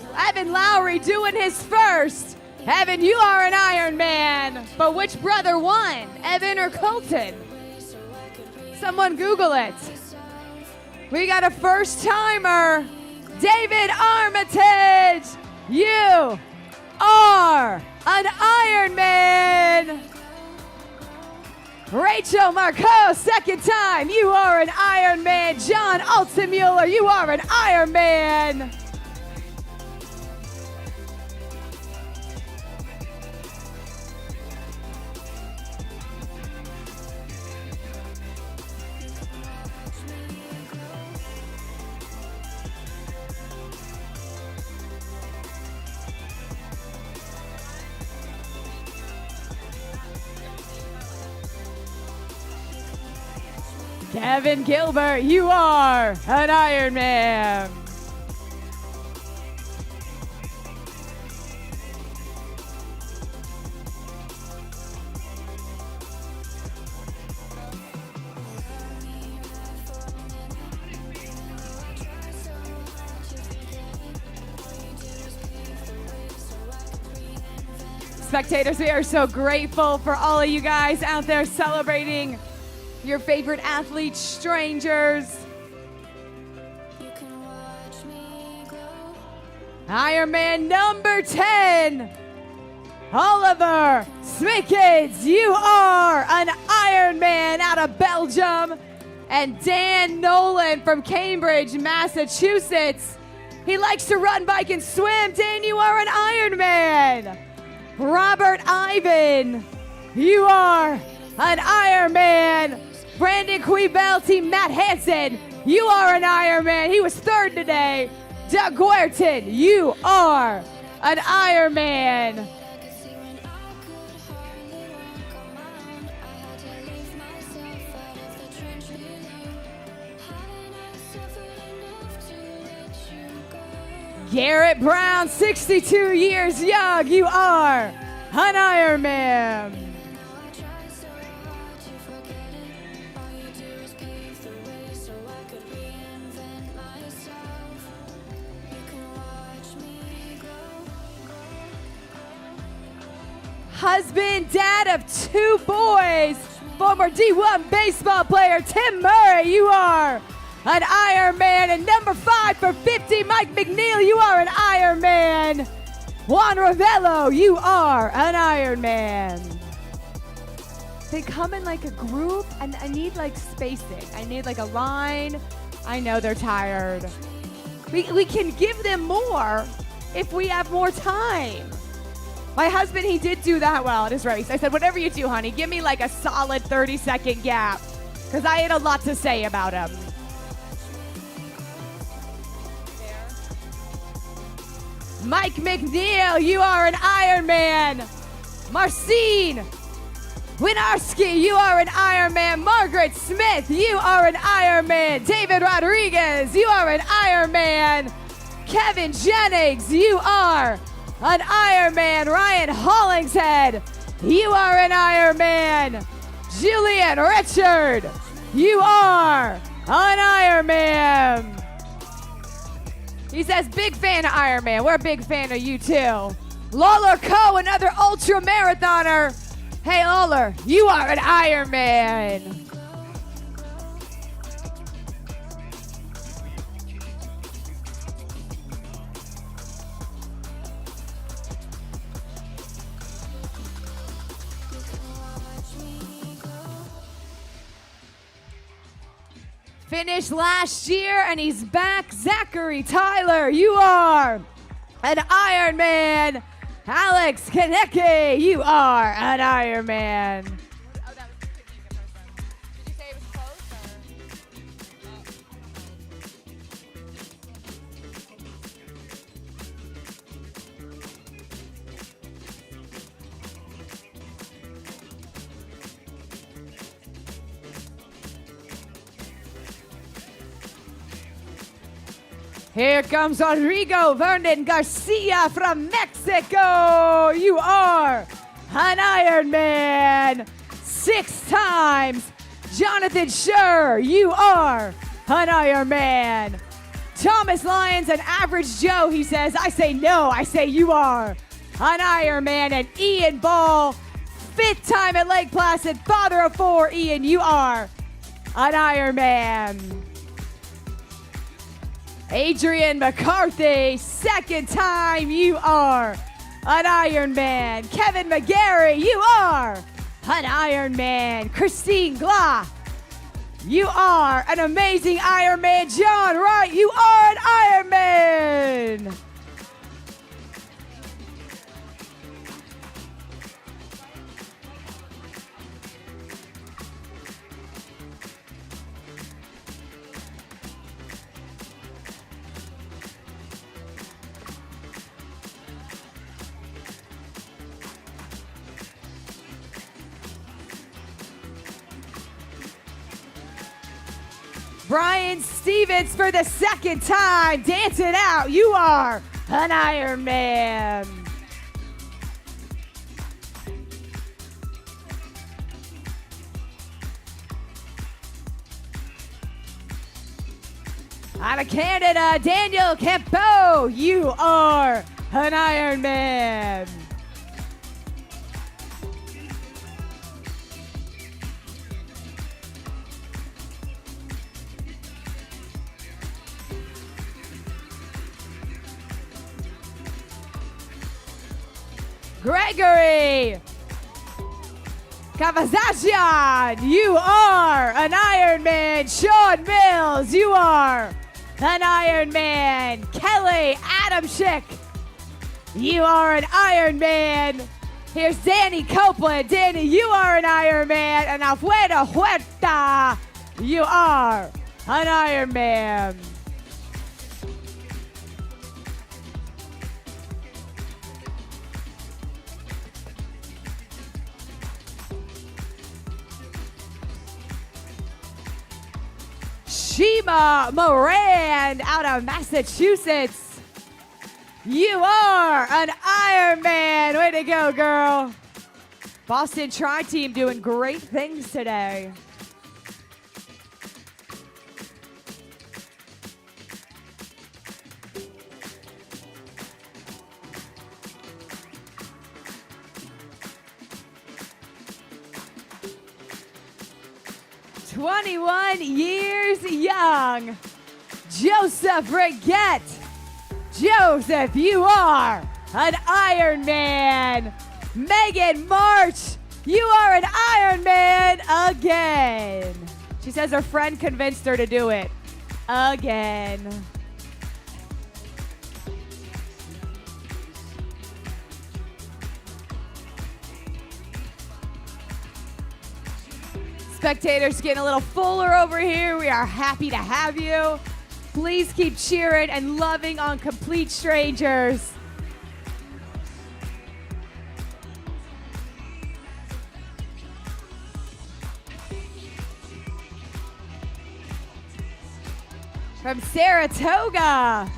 Lowry doing his first. Evan, you are an Ironman. But which brother won, Evan or Colton? Someone Google it. We got a first timer, David Armitage. You are an Ironman. Rachel Marco, second time, you are an Ironman. John Altenmuller, you are an Ironman. Kevin Gilbert, you are an Ironman. Spectators, we are so grateful for all of you guys out there celebrating your favorite athletes, strangers. Ironman number 10, Oliver Smickens, you are an Ironman out of Belgium. And Dan Nolan from Cambridge, Massachusetts. He likes to run, bike, and swim. Dan, you are an Ironman. Robert Ivan, you are an Ironman. Brandon Quibelty, Matt Hansen, you are an Ironman. He was third today. Doug Guertin, you are an Ironman. Garrett Brown, 62 years young, you are an Ironman. Husband, dad of 2 boys, former D1 baseball player Tim Murray, you are an Ironman. And number 5 for 50, Mike McNeil, you are an Ironman. Juan Ravello, you are an Ironman. They come in like a group, and I need like spacing. I need like a line. I know they're tired. We can give them more if we have more time. My husband, he did do that well at his race. I said, whatever you do, honey, give me like a solid 30-second gap, because I had a lot to say about him. Mike McNeil, you are an Ironman. Marcin Winarski, you are an Ironman. Margaret Smith, you are an Ironman. David Rodriguez, you are an Ironman. Kevin Jennings, you are an Ironman. Ryan Hollingshead, you are an Ironman. Julian Richard, you are an Ironman. He says, big fan of Ironman. We're a big fan of you too. Lawler Coe, another ultra marathoner. Hey Lawler, you are an Ironman. Finished last year and he's back. Zachary Tyler, you are an Ironman. Alex Kaneki, you are an Ironman. Oh, that was the Did you say it was close? Here comes Rodrigo Vernon Garcia from Mexico. You are an Ironman 6 times. Jonathan Schur, you are an Ironman. Thomas Lyons, an average Joe, he says, I say no, I say you are an Ironman. And Ian Ball, 5th time at Lake Placid, father of 4, Ian, you are an Ironman. Adrian McCarthy, 2nd time, you are an Ironman. Kevin McGarry, you are an Ironman. Christine Glah, you are an amazing Ironman. John Wright, you are an Ironman. Brian Stevens for the 2nd time, dance it out, you are an Ironman. Out of Canada, Daniel Campo, you are an Ironman. Gregory Kavazajian, you are an Ironman. Sean Mills, you are an Ironman. Kelly Adamczyk, you are an Ironman. Here's Danny Copeland. Danny, you are an Ironman. And Alfredo Huerta, you are an Ironman. Shima Moran out of Massachusetts. You are an Ironman. Way to go, girl. Boston Tri-Team doing great things today. "21 years young, Joseph Reget." Joseph, you are an Ironman. Megan March, you are an Ironman again. She says her friend convinced her to do it again. Spectators getting a little fuller over here. We are happy to have you. Please keep cheering and loving on complete strangers. From Saratoga,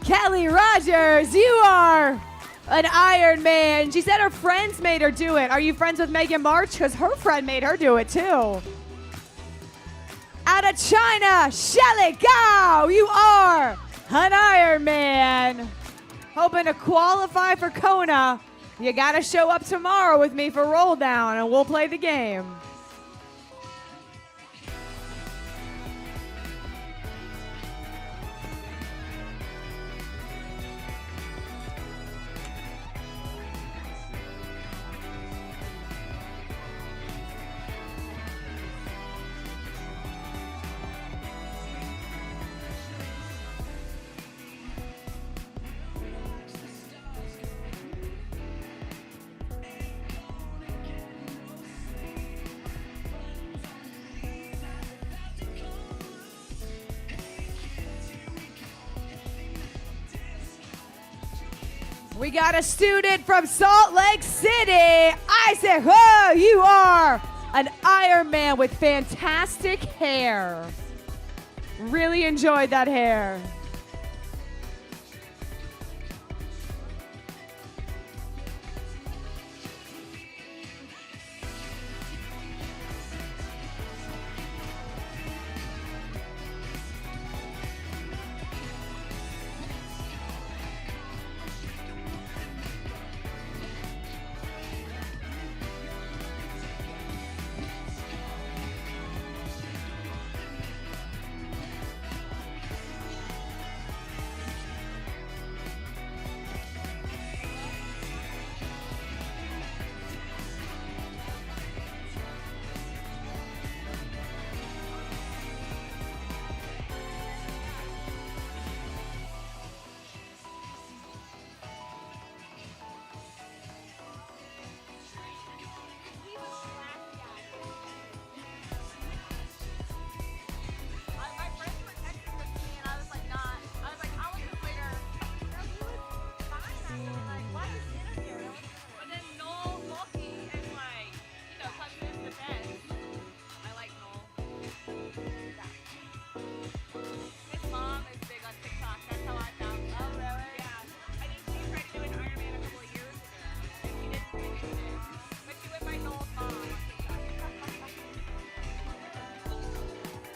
Kelly Rogers, you are an Ironman. She said her friends made her do it. Are you friends with Megan March? Because her friend made her do it too. Out of China, Shelly Gao, you are an Ironman. Hoping to qualify for Kona. You gotta show up tomorrow with me for roll down and we'll play the game. We got a student from Salt Lake City. Isaac, oh, you are an Ironman with fantastic hair. Really enjoyed that hair.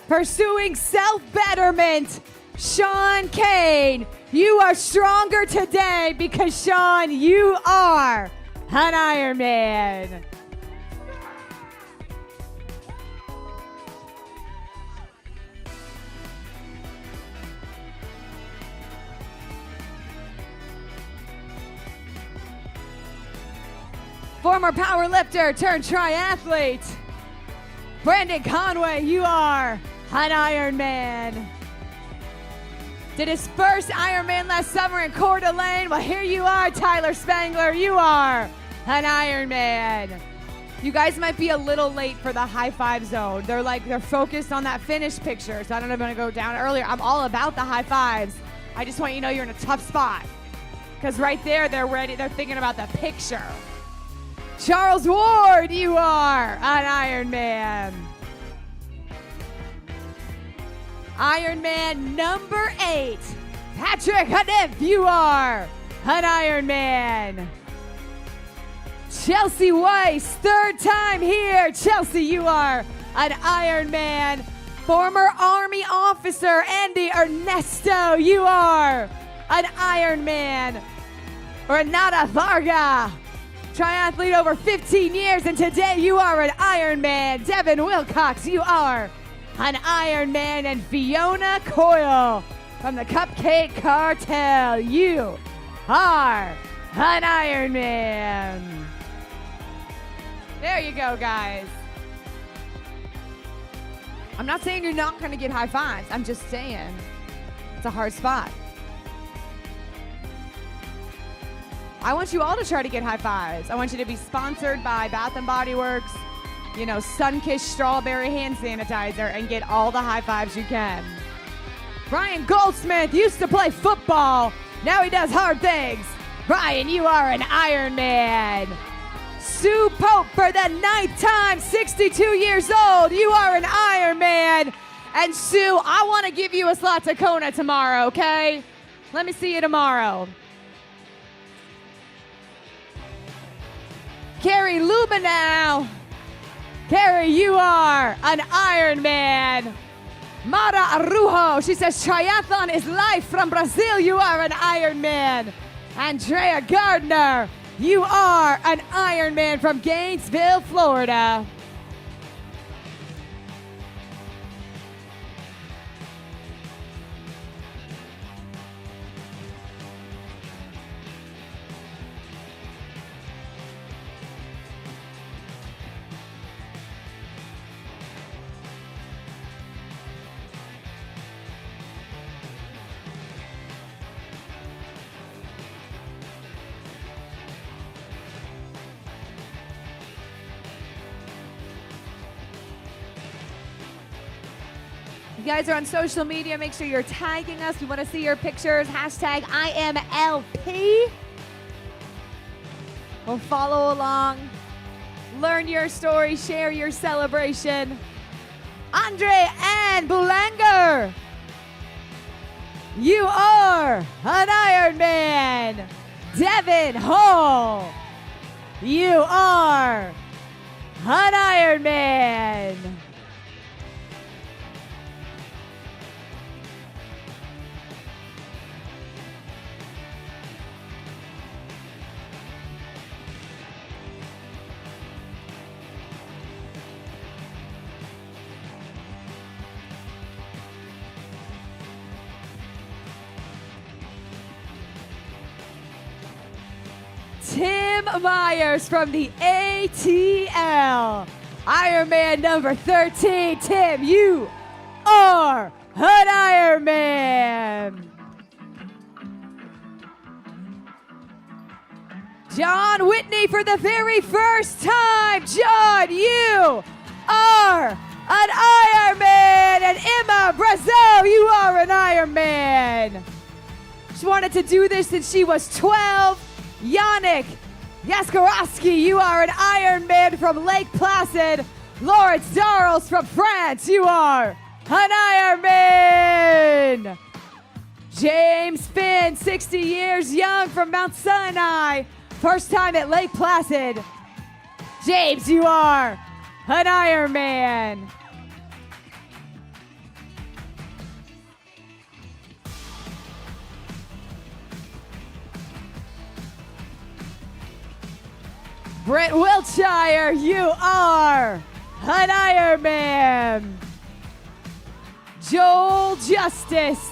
Pursuing self-betterment, Sean Kane. You are stronger today because, Sean, you are an Ironman. Former powerlifter turned triathlete, Brandon Conway, you are an Ironman. Did his first Ironman last summer in Coeur d'Alene. Well, here you are, Tyler Spangler. You are an Ironman. You guys might be a little late for the high five zone. They're focused on that finish picture, so I don't know if I'm gonna go down earlier. I'm all about the high fives. I just want you to know you're in a tough spot. Because right there, they're thinking about the picture. Charles Ward, you are an Ironman. Ironman number 8, Patrick Hanif, you are an Ironman. Chelsea Weiss, 3rd time here. Chelsea, you are an Ironman. Former Army officer Andy Ernesto, you are an Ironman. Renata Varga, triathlete over 15 years, and today you are an Ironman. Devin Wilcox, you are an Ironman. And Fiona Coyle from the Cupcake Cartel, you are an Ironman. There you go, guys. I'm not saying you're not going to get high fives. I'm just saying it's a hard spot. I want you all to try to get high fives. I want you to be sponsored by Bath & Body Works, you know, Sunkissed Strawberry Hand Sanitizer, and get all the high fives you can. Brian Goldsmith used to play football. Now he does hard things. Brian, you are an Ironman. Sue Pope for the 9th time, 62 years old. You are an Ironman. And Sue, I want to give you a slot to Kona tomorrow, okay? Let me see you tomorrow. Carrie Lubenow. Carrie, you are an Ironman. Mara Arujo, she says, triathlon is life from Brazil. You are an Ironman. Andrea Gardner, you are an Ironman from Gainesville, Florida. You guys are on social media. Make sure you're tagging us. We want to see your pictures. Hashtag IMLP. We'll follow along. Learn your story. Share your celebration. Andre Ann Boulanger. You are an Ironman. Devin Hall. You are an Ironman. Tim Myers from the ATL. Ironman number 13. Tim, you are an Ironman. John Whitney for the very first time. John, you are an Ironman. And Emma Brazil, you are an Ironman. She wanted to do this since she was 12. Yannick Yaskarowski, you are an Ironman from Lake Placid. Lawrence Darles from France, you are an Ironman. James Finn, 60 years young from Mount Sinai. First time at Lake Placid. James, you are an Ironman. Brent Wiltshire, you are an Ironman. Joel Justice,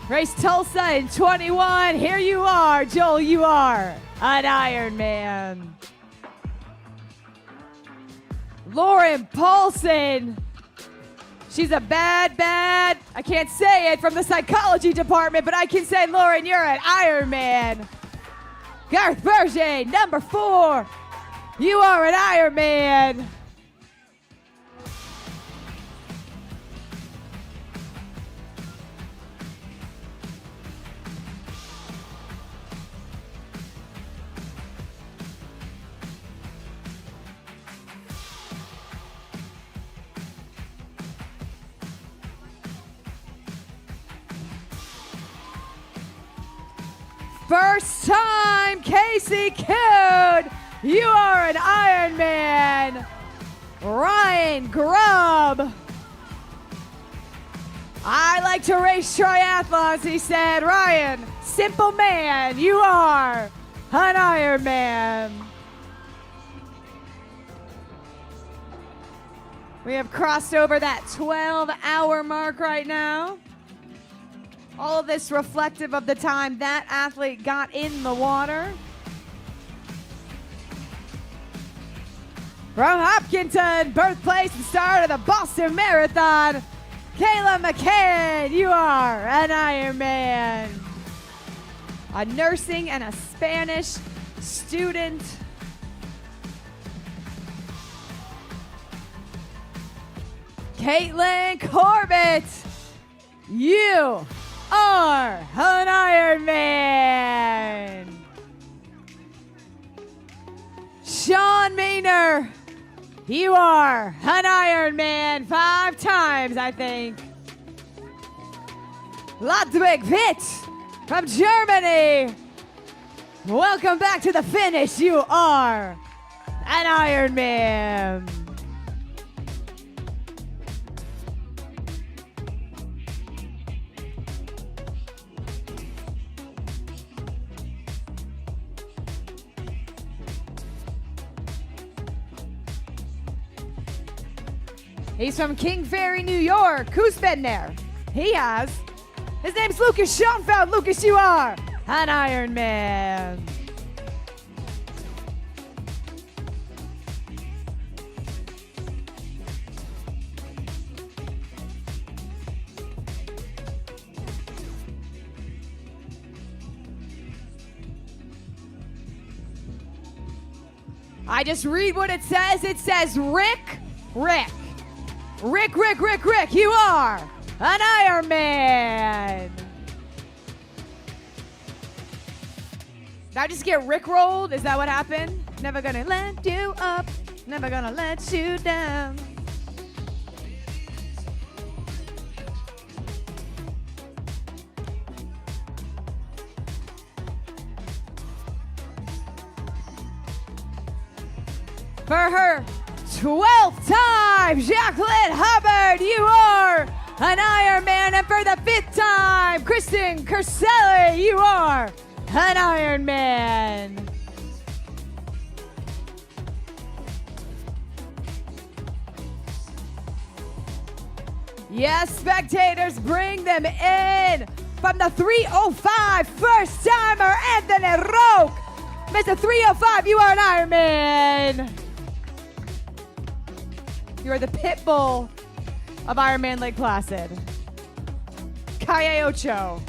raced Tulsa in 21. Here you are, Joel, you are an Ironman. Lauren Paulson, she's a bad, I can't say it from the psychology department, but I can say, Lauren, you're an Ironman. Garth Berger, number 4. You are an Ironman. First time, Casey Coon, you are an Ironman. Ryan Grubb. I like to race triathlons, he said. Ryan, simple man, you are an Ironman. We have crossed over that 12-hour mark right now. All of this reflective of the time that athlete got in the water. From Hopkinton, birthplace and start of the Boston Marathon, Kayla McCann, you are an Ironman. A nursing and a Spanish student. Caitlin Corbett, you are an Ironman. Sean Maynard, you are an Ironman 5 times, I think. Ludwig Witt from Germany. Welcome back to the finish. You are an Ironman. He's from King Ferry, New York. Who's been there? He has. His name's Lucas Schoenfeld. Lucas, you are an Ironman. I just read what it says. It says Rick, you are an Ironman. Did I just get Rickrolled? Is that what happened? Never gonna let you up, never gonna let you down. For her 12th time, Jacqueline Hubbard, you are an Ironman. And for the 5th time, Kristen Kerselli, you are an Ironman. Yes, spectators, bring them in. From the 3:05, first timer, Anthony Roque. Mr. 3:05, you are an Ironman. You are the pit bull of Ironman Lake Placid. Calle Ocho.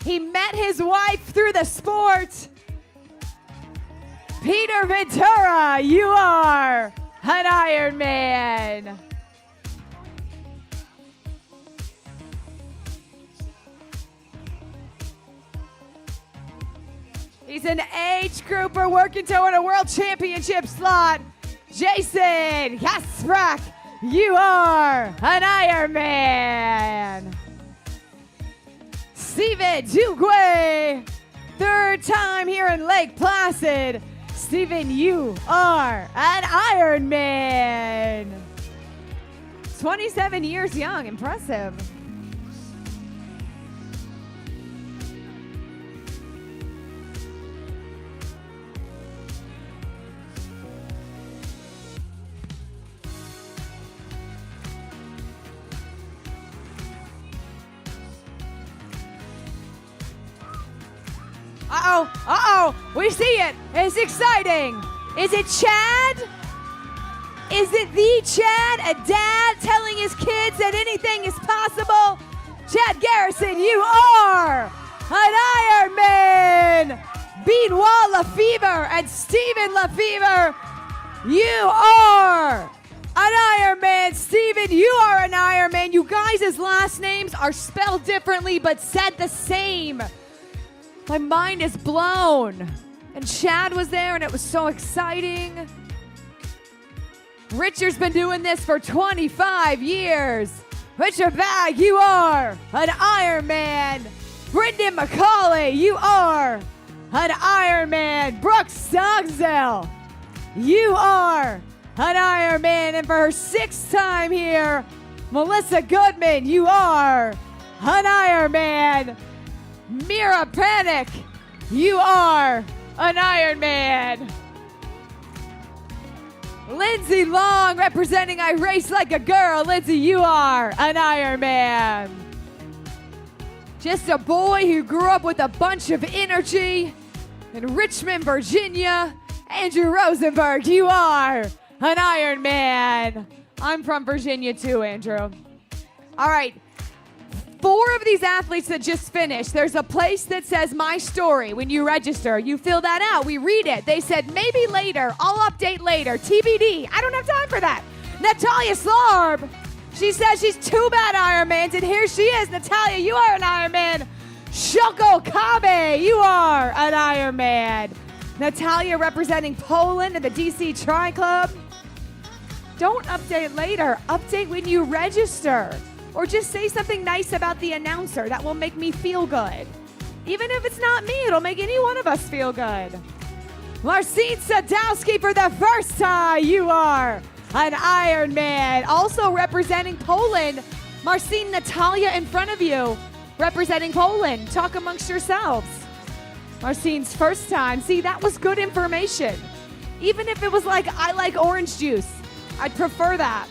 He met his wife through the sport. Peter Ventura, you are an Ironman. He's an age grouper working toward a world championship slot. Jason Kasprak, you are an Ironman. Steven Duguay, 3rd time here in Lake Placid. Steven, you are an Ironman. 27 years young, impressive. Uh-oh, we see it. It's exciting. Is it Chad? Is it the Chad, a dad telling his kids that anything is possible? Chad Garrison, you are an Ironman. Benoit Lefevre and Stephen Lefevre, you are an Ironman. And Steven, you are an Ironman. You guys' last names are spelled differently but said the same. My mind is blown. And Chad was there and it was so exciting. Richard's been doing this for 25 years. Richard Bag, you are an Ironman. Brendan McCauley, you are an Ironman. Brooke Stogsdale, you are an Ironman. And for her 6th time here, Melissa Goodman, you are an Ironman. Mira Panic, you are an Ironman. Lindsay Long, representing I Race Like a Girl. Lindsay, you are an Ironman. Just a boy who grew up with a bunch of energy in Richmond, Virginia. Andrew Rosenberg, you are an Ironman. I'm from Virginia too, Andrew. All right. 4 of these athletes that just finished, there's a place that says My Story. When you register, you fill that out. We read it. They said, maybe later. I'll update later. TBD. I don't have time for that. Natalia Slarb. She says she's 2 bad Ironmans, and here she is. Natalia, you are an Ironman. Shoko Kabe, you are an Ironman. Natalia representing Poland in the DC Tri Club. Don't update later. Update when you register. Or just say something nice about the announcer. That will make me feel good. Even if it's not me, it'll make any one of us feel good. Marcin Sadowski for the first time. You are an Ironman. Also representing Poland. Marcin, Natalia in front of you. Representing Poland. Talk amongst yourselves. Marcin's first time. See, that was good information. Even if it was like, I like orange juice. I'd prefer that.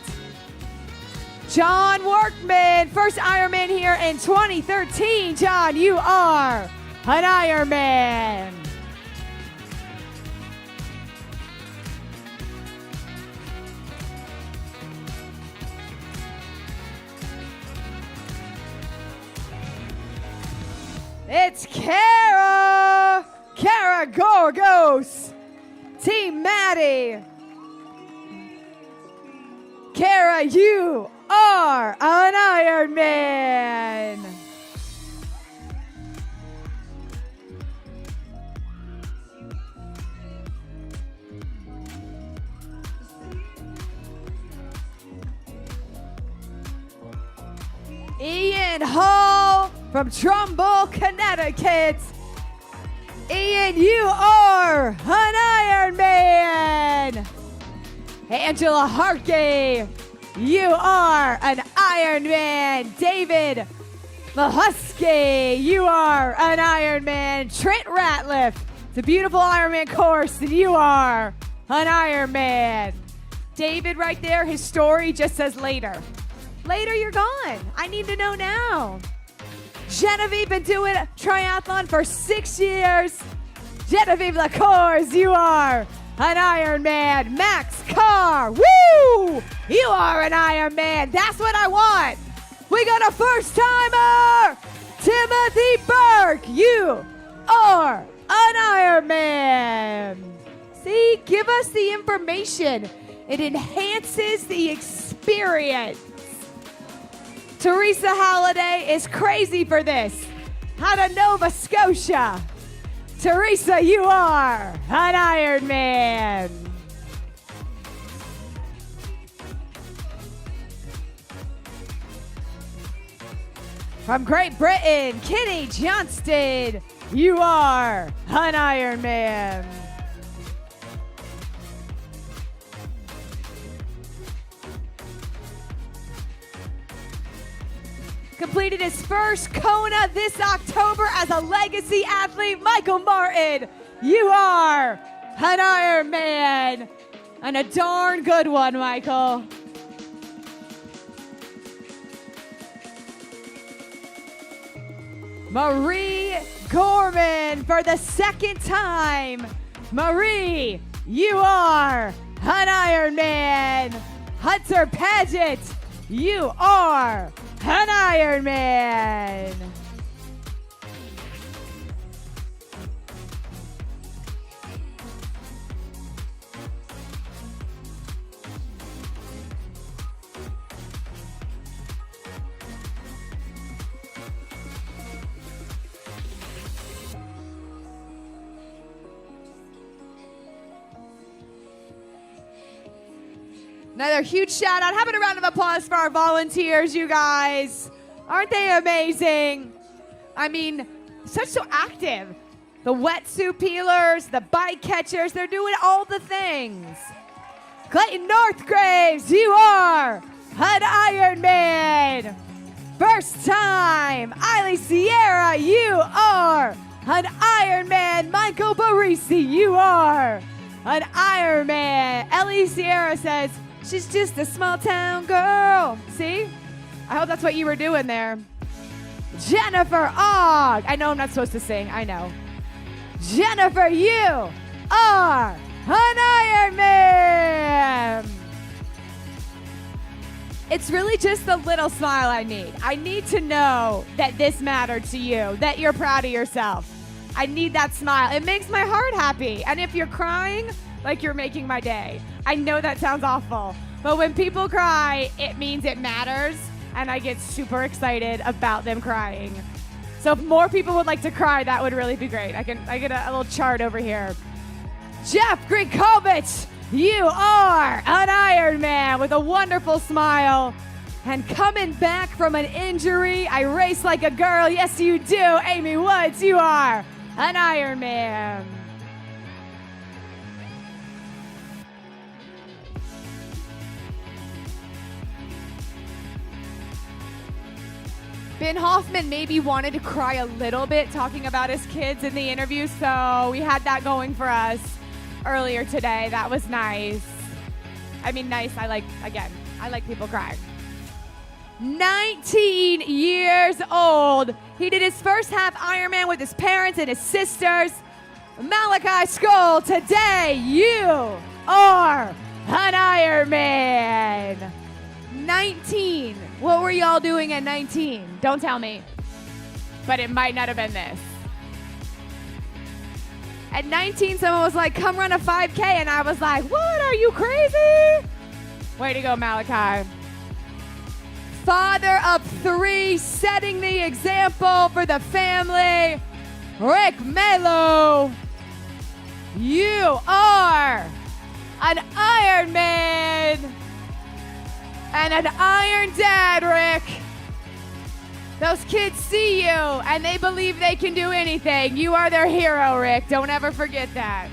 John Workman, first Ironman here in 2013. John, you are an Ironman. It's Kara Gorgos, Team Maddie. Kara, you are an Ironman. Ian Hall from Trumbull, Connecticut. Ian, you are an Ironman. Angela Harkey, you are an Ironman. David Mahusky, you are an Ironman. Trent Ratliff, it's a beautiful Ironman course, and you are an Ironman. David right there, his story just says later. Later, you're gone. I need to know now. Genevieve been doing a triathlon for 6 years. Genevieve Lacours, you are an Ironman. Max Carr, woo! You are an Ironman. That's what I want. We got a first timer. Timothy Burke, you are an Ironman. See, give us the information. It enhances the experience. Teresa Halliday is crazy for this. Out of Nova Scotia. Teresa, you are an Ironman. From Great Britain, Kenny Johnston, you are an Ironman. Completed his first Kona this October as a legacy athlete. Michael Martin, you are an Ironman. And a darn good one, Michael. Marie Gorman for the second time. Marie, you are an Ironman. Hunter Paget, you are an Ironman. Another huge shout out. How about a round of applause for our volunteers, you guys? Aren't they amazing? I mean, so active. The wetsuit peelers, the bike catchers, they're doing all the things. Clayton Northgraves, you are an Ironman. First time, Eiley Sierra, you are an Ironman. Michael Barisi, you are an Ironman. Ellie Sierra says, she's just a small town girl. See? I hope that's what you were doing there. Jennifer Ogg. I know I'm not supposed to sing. I know. Jennifer, you are an Ironman. It's really just the little smile I need. I need to know that this mattered to you, that you're proud of yourself. I need that smile. It makes my heart happy. And if you're crying, like you're making my day. I know that sounds awful, but when people cry, it means it matters, and I get super excited about them crying. So if more people would like to cry, that would really be great. I get a little chart over here. Jeff Grinkovich, you are an Ironman with a wonderful smile. And coming back from an injury, I race like a girl. Yes, you do. Amy Woods, you are an Ironman. Ben Hoffman maybe wanted to cry a little bit talking about his kids in the interview, so we had that going for us earlier today. That was nice. I mean, nice. I like people crying. 19 years old. He did his first half Ironman with his parents and his sisters. Malachi Skull, today you are an Ironman. 19. What were y'all doing at 19? Don't tell me. But it might not have been this. At 19, someone was like, come run a 5K. And I was like, what? Are you crazy? Way to go, Malachi. Father of 3, setting the example for the family. Rick Melo, you are an Ironman. And an Iron Dad, Rick. Those kids see you and they believe they can do anything. You are their hero, Rick. Don't ever forget that.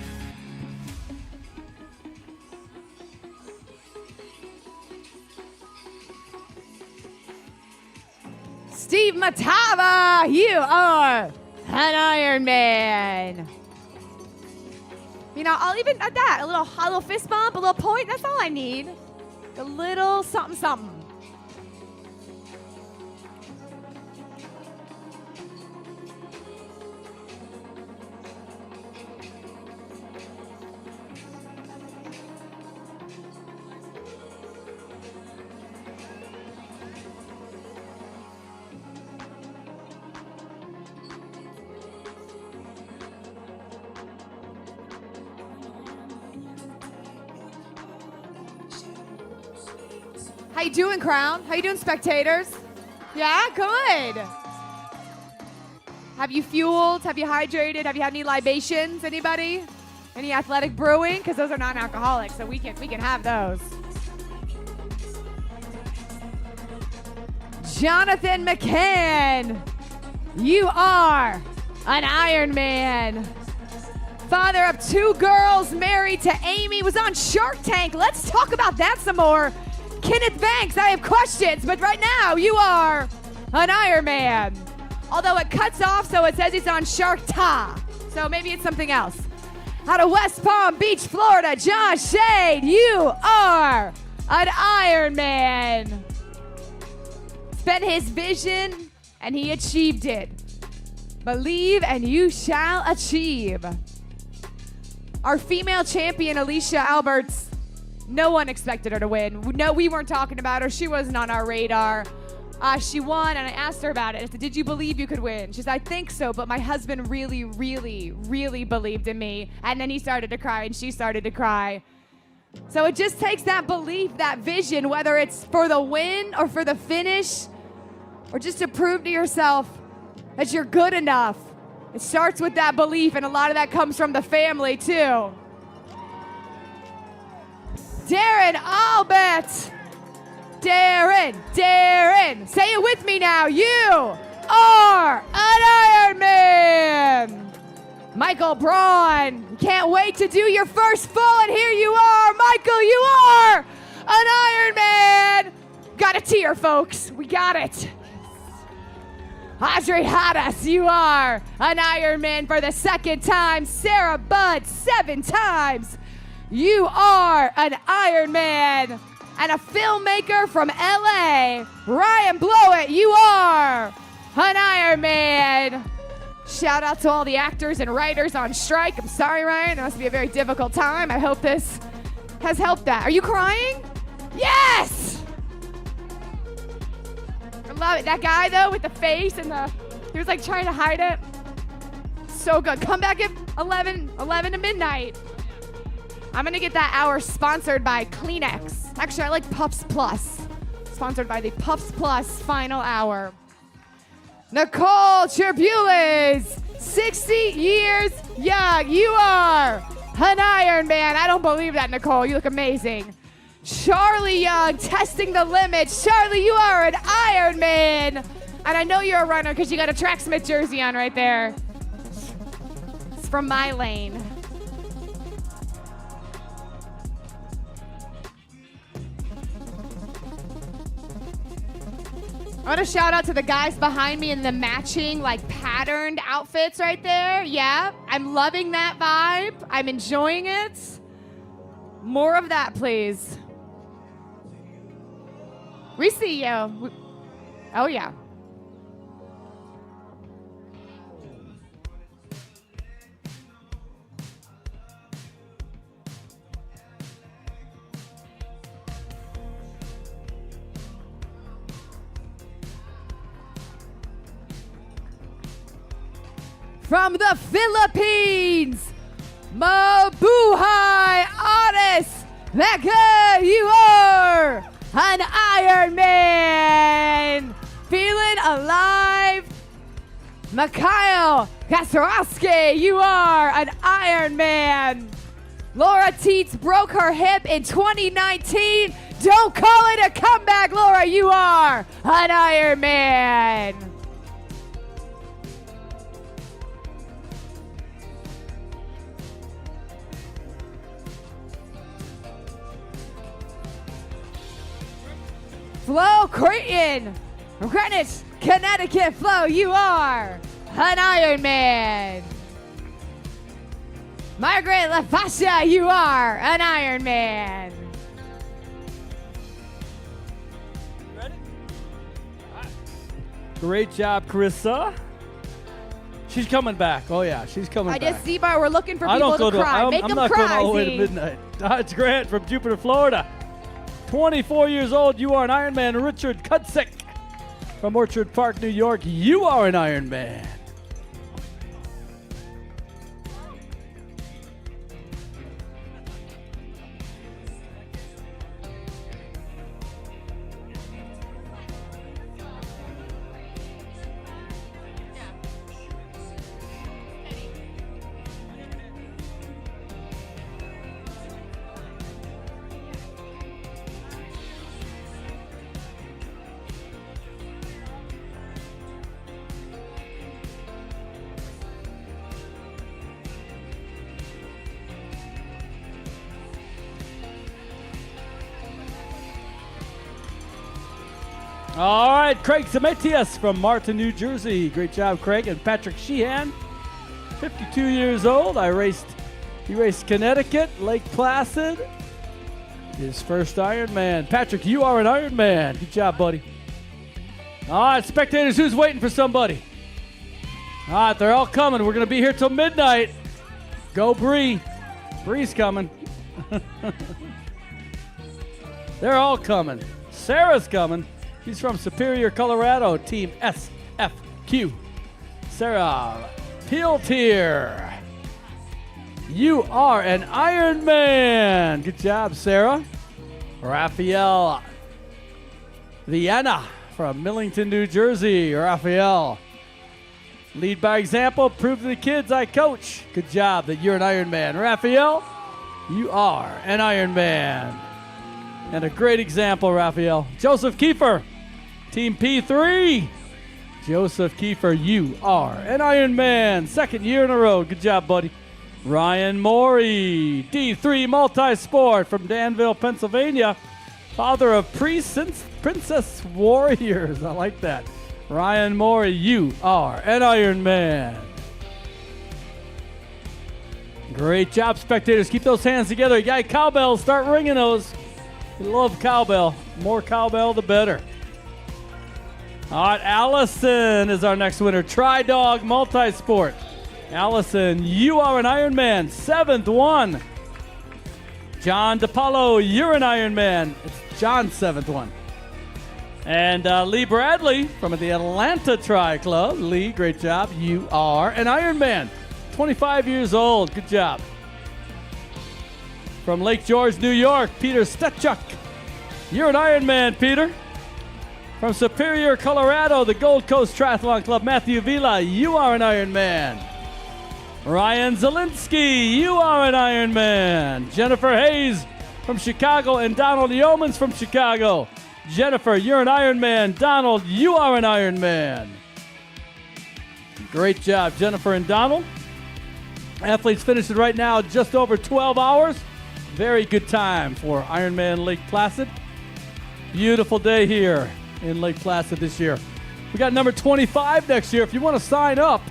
Steve Matava, you are an Ironman. You know, I'll even add that. A little fist bump, a little point. That's all I need. A little something, something. How you doing, Crown? How you doing, spectators? Yeah, good. Have you fueled? Have you hydrated? Have you had any libations? Anybody? Any athletic brewing? Because those are non-alcoholic, so we can have those. Jonathan McCann, you are an Ironman. Father of 2 girls, married to Amy, was on Shark Tank. Let's talk about that some more. Kenneth Banks, I have questions, but right now you are an Ironman. Although it cuts off, so it says he's on Shark Ta. So maybe it's something else. Out of West Palm Beach, Florida, Josh Shade, you are an Ironman. It's been his vision, and he achieved it. Believe and you shall achieve. Our female champion, Alicia Alberts, no one expected her to win. No, we weren't talking about her. She wasn't on our radar. She won, and I asked her about it. I said, did you believe you could win? She said, I think so, but my husband really, really, really believed in me. And then he started to cry, and she started to cry. So it just takes that belief, that vision, whether it's for the win or for the finish, or just to prove to yourself that you're good enough. It starts with that belief, and a lot of that comes from the family, too. Darren Albert. Darren. Say it with me now. You are an Ironman. Michael Braun, can't wait to do your first full, and here you are. Michael, you are an Ironman. Got a tear, folks. We got it. Audrey Hadas, you are an Ironman for the second time. Sarah Budd, 7 times. You are an Ironman. And a filmmaker from LA, Ryan Blowett, you are an Ironman. Shout out to all the actors and writers on strike. I'm sorry, Ryan. It must be a very difficult time. I hope this has helped that. Are you crying? Yes! I love it. That guy, though, with the face and he was like trying to hide it. So good. Come back at 11 to midnight. I'm gonna get that hour sponsored by Kleenex. Actually, I like Puffs Plus. Sponsored by the Puffs Plus final hour. Nicole Cherbulis, 60 years young. You are an Ironman. I don't believe that, Nicole. You look amazing. Charlie Young, testing the limits. Charlie, you are an Ironman. And I know you're a runner because you got a Tracksmith jersey on right there. It's from my lane. I want to shout out to the guys behind me in the matching, like, patterned outfits right there. Yeah, I'm loving that vibe. I'm enjoying it. More of that, please. We see you. Oh, yeah. From the Philippines, Mabuhay Honest, Becca, you are an Ironman. Feeling alive. Mikhail Kasarowski, you are an Ironman. Laura Teets broke her hip in 2019. Don't call it a comeback, Laura, you are an Ironman. Flo Creighton, from Greenwich, Connecticut. Flo, you are an Ironman. Margaret LaFascia, you are an Ironman. Ready? Right. Great job, Carissa. She's coming back. Oh, yeah, she's coming back. I just see, Bar, we're looking for people to cry. Make them cry, I'm not going all the way to midnight. Dodge Grant from Jupiter, Florida. 24 years old, you are an Ironman. Richard Kudzik from Orchard Park, New York, you are an Ironman. All right, Craig Zemetius from Martin, New Jersey. Great job, Craig. And Patrick Sheehan, 52 years old. He raced Connecticut, Lake Placid. His first Ironman. Patrick, you are an Ironman. Good job, buddy. All right, spectators, who's waiting for somebody? All right, they're all coming. We're going to be here till midnight. Go, Bree. Bree's coming. They're all coming. Sarah's coming. She's from Superior, Colorado, Team SFQ. Sarah Peeltier. You are an Ironman. Good job, Sarah. Raphael Vienna from Millington, New Jersey. Raphael. Lead by example. Prove to the kids I coach. Good job that you're an Ironman. Raphael, you are an Ironman. And a great example, Raphael. Joseph Kiefer, Team P3. Joseph Kiefer, you are an Ironman. Second year in a row. Good job, buddy. Ryan Morey, D3 Multisport from Danville, Pennsylvania. Father of Princess Warriors. I like that. Ryan Morey, you are an Ironman. Great job, spectators. Keep those hands together. You got cowbells. Start ringing those. We love cowbell. More cowbell, the better. All right, Allison is our next winner. Tri-Dog Multisport. Allison, you are an Ironman. 7th one. John DePaulo, you're an Ironman. It's John's 7th one. And Lee Bradley from the Atlanta Tri Club. Lee, great job. You are an Ironman. 25 years old. Good job. From Lake George, New York, Peter Stetchuk. You're an Ironman, Peter. From Superior, Colorado, the Gold Coast Triathlon Club, Matthew Vila, you are an Ironman. Ryan Zielinski, you are an Ironman. Jennifer Hayes from Chicago and Donald Yeomans from Chicago. Jennifer, you're an Ironman. Donald, you are an Ironman. Great job, Jennifer and Donald. Athletes finishing right now just over 12 hours. Very good time for Ironman Lake Placid. Beautiful day here in Lake Placid this year. We got number 25 next year. If you want to sign up,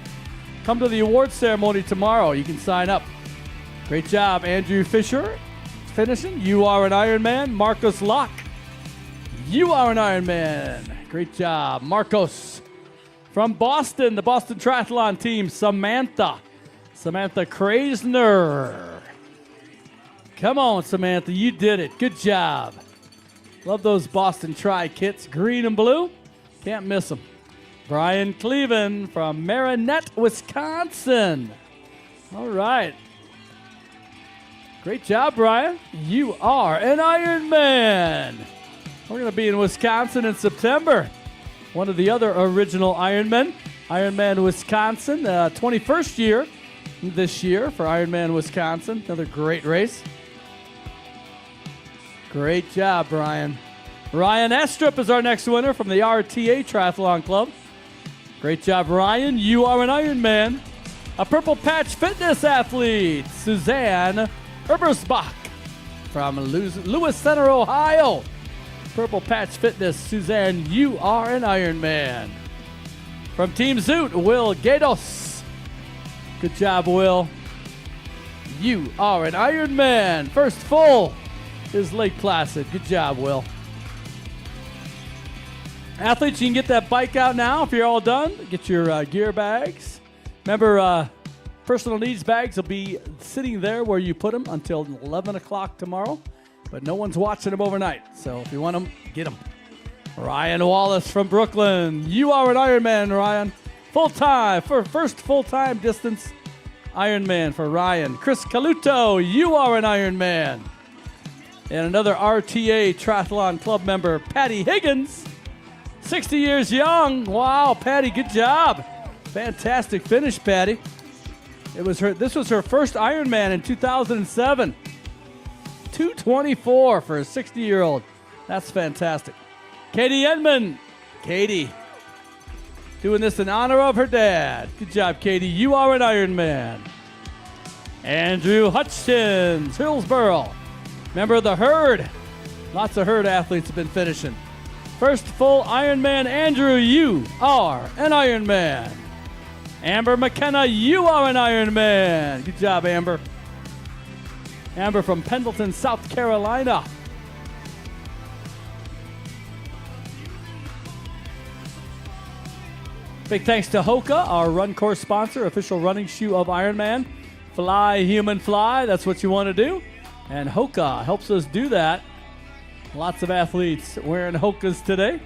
come to the awards ceremony tomorrow. You can sign up. Great job, Andrew Fisher. Finishing. You are an Ironman. Marcos Locke. You are an Ironman. Great job, Marcos. From Boston, the Boston Triathlon team, Samantha Krasner. Come on, Samantha, you did it. Good job. Love those Boston Tri kits, green and blue. Can't miss them. Brian Cleven from Marinette, Wisconsin. All right. Great job, Brian. You are an Ironman. We're going to be in Wisconsin in September. One of the other original Ironmen. Ironman Wisconsin, 21st year this year for Ironman Wisconsin. Another great race. Great job, Brian. Ryan Estrup is our next winner from the RTA Triathlon Club. Great job, Ryan. You are an Ironman. A Purple Patch Fitness athlete, Suzanne Ebersbach from Lewis Center, Ohio. Purple Patch Fitness, Suzanne, you are an Ironman. From Team Zoot, Will Gatos. Good job, Will. You are an Ironman. First full is Lake Placid. Good job, Will. Athletes, you can get that bike out now if you're all done. Get your gear bags. Remember, personal needs bags will be sitting there where you put them until 11 o'clock tomorrow. But no one's watching them overnight. So if you want them, get them. Ryan Wallace from Brooklyn. You are an Ironman, Ryan. Full-time, for first full-time distance Ironman for Ryan. Chris Caluto, you are an Ironman. And another RTA Triathlon Club member, Patty Higgins. 60 years young. Wow, Patty, good job. Fantastic finish, Patty. This was her first Ironman in 2007. 2:24 for a 60-year-old. That's fantastic. Katie Edmond. Katie, doing this in honor of her dad. Good job, Katie. You are an Ironman. Andrew Hutchins, Hillsboro. Member of the Herd. Lots of Herd athletes have been finishing. First full Ironman, Andrew, you are an Ironman. Amber McKenna, you are an Ironman. Good job, Amber. Amber from Pendleton, South Carolina. Big thanks to Hoka, our run course sponsor, official running shoe of Ironman. Fly, human, fly. That's what you want to do. And Hoka helps us do that. Lots of athletes wearing Hokas today.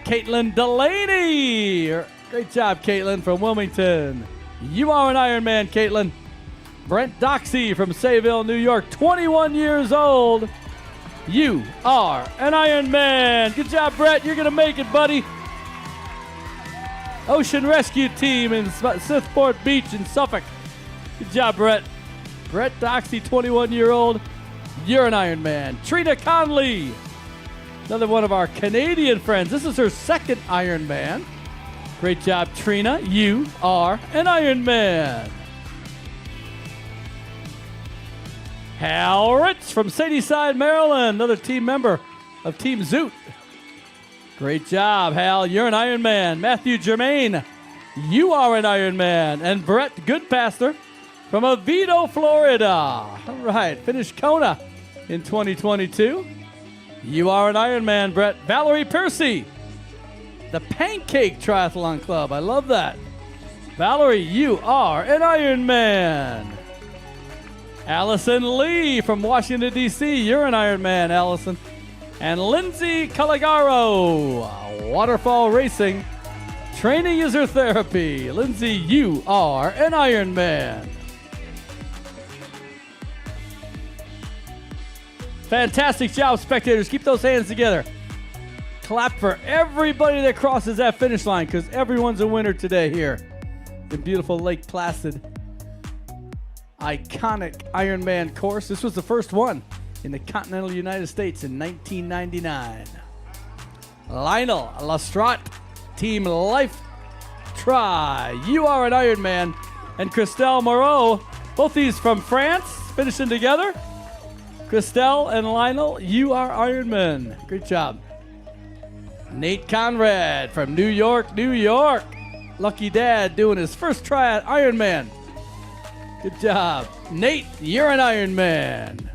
Caitlin Delaney. Great job, Caitlin from Wilmington. You are an Ironman, Caitlin. Brent Doxey from Sayville, New York, 21 years old. You are an Ironman. Good job, Brett. You're going to make it, buddy. Ocean Rescue Team in Smithport Beach in Suffolk. Good job, Brett. Brett Doxey, 21-year-old. you're an Ironman. Trina Conley, another one of our Canadian friends. This is her second Ironman. Great job, Trina. You are an Ironman. Hal Ritz from Sadyside, Maryland, another team member of Team Zoot. Great job, Hal. You're an Ironman. Matthew Germain, you are an Ironman. And Brett Goodpaster from Oviedo, Florida. All right, finished Kona in 2022. You are an Ironman, Brett. Valerie Piercy, the Pancake Triathlon Club. I love that. Valerie, you are an Ironman. Allison Lee from Washington, D.C. You're an Ironman, Allison. And Lindsay Caligaro, Waterfall Racing, Training User Therapy. Lindsay, you are an Ironman. Fantastic job, spectators. Keep those hands together. Clap for everybody that crosses that finish line, because everyone's a winner today here in beautiful Lake Placid. Iconic Ironman course. This was the first one in the continental United States in 1999. Lionel Lestrade, Team Life Try. You are an Ironman. And Christelle Moreau, both these from France, finishing together. Christelle and Lionel, you are Ironman. Great job. Nate Conrad from New York, New York. Lucky Dad doing his first try at Ironman. Good job. Nate, you're an Ironman.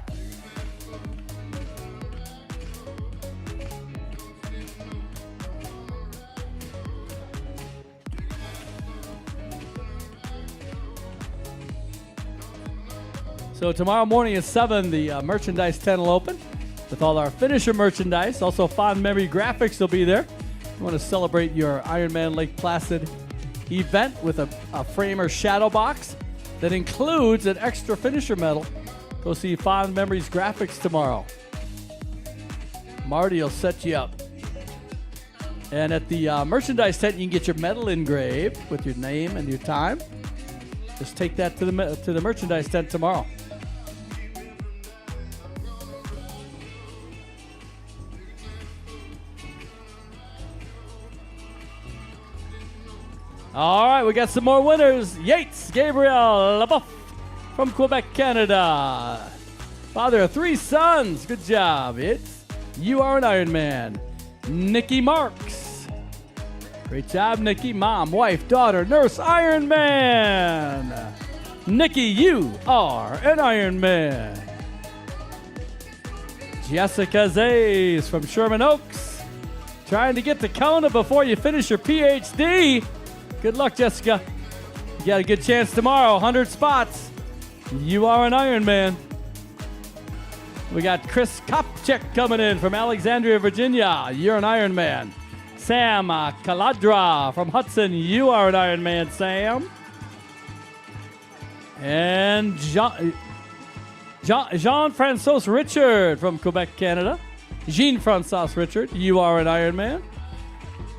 So tomorrow morning at 7, the merchandise tent will open with all our finisher merchandise. Also, Fond Memory Graphics will be there. You want to celebrate your Ironman Lake Placid event with a framer shadow box that includes an extra finisher medal. Go see Fond Memories Graphics tomorrow. Marty will set you up. And at the merchandise tent, you can get your medal engraved with your name and your time. Just take that to the merchandise tent tomorrow. All right, we got some more winners. Yates Gabriel LaBeouf from Quebec, Canada. Father of 3 sons. Good job. You are an Ironman. Nikki Marks. Great job, Nikki. Mom, wife, daughter, nurse, Ironman. Nikki, you are an Ironman. Jessica Zays from Sherman Oaks. Trying to get to Kona before you finish your PhD. Good luck, Jessica. You got a good chance tomorrow. 100 spots. You are an Ironman. We got Chris Kopchek coming in from Alexandria, Virginia. You're an Ironman. Sam Kaladra from Hudson. You are an Ironman, Sam. And Jean-Francois Richard from Quebec, Canada. Jean-Francois Richard. You are an Ironman.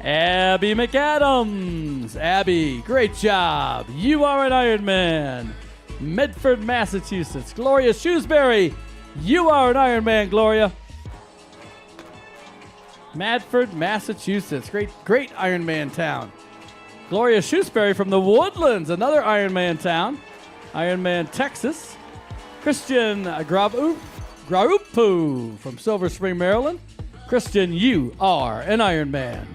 Abby McAdams. Abby, great job. You are an Ironman. Medford, Massachusetts. Gloria Shrewsbury. You are an Ironman, Gloria. Medford, Massachusetts. Great Ironman town. Gloria Shrewsbury from the Woodlands. Another Ironman town. Ironman, Texas. Christian Graupu from Silver Spring, Maryland. Christian, you are an Ironman.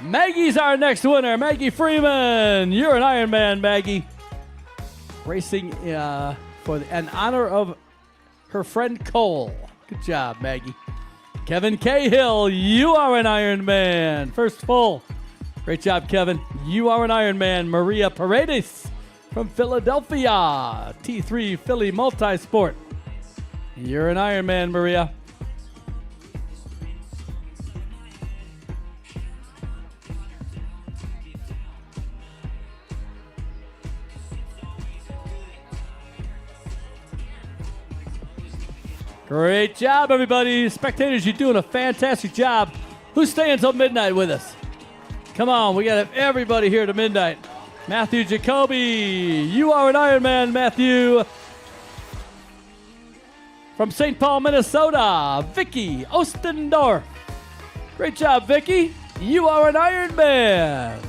Maggie's our next winner. Maggie Freeman. You're an Ironman, Maggie. Racing in honor of her friend Cole. Good job, Maggie. Kevin Cahill. You are an Ironman. First full. Great job, Kevin. You are an Ironman. Maria Paredes from Philadelphia. T3 Philly Multisport. You're an Ironman, Maria. Great job, everybody. Spectators, you're doing a fantastic job. Who's staying until midnight with us? Come on, we got to have everybody here to midnight. Matthew Jacoby, you are an Ironman, Matthew. From St. Paul, Minnesota, Vicky Ostendorf. Great job, Vicky. You are an Ironman.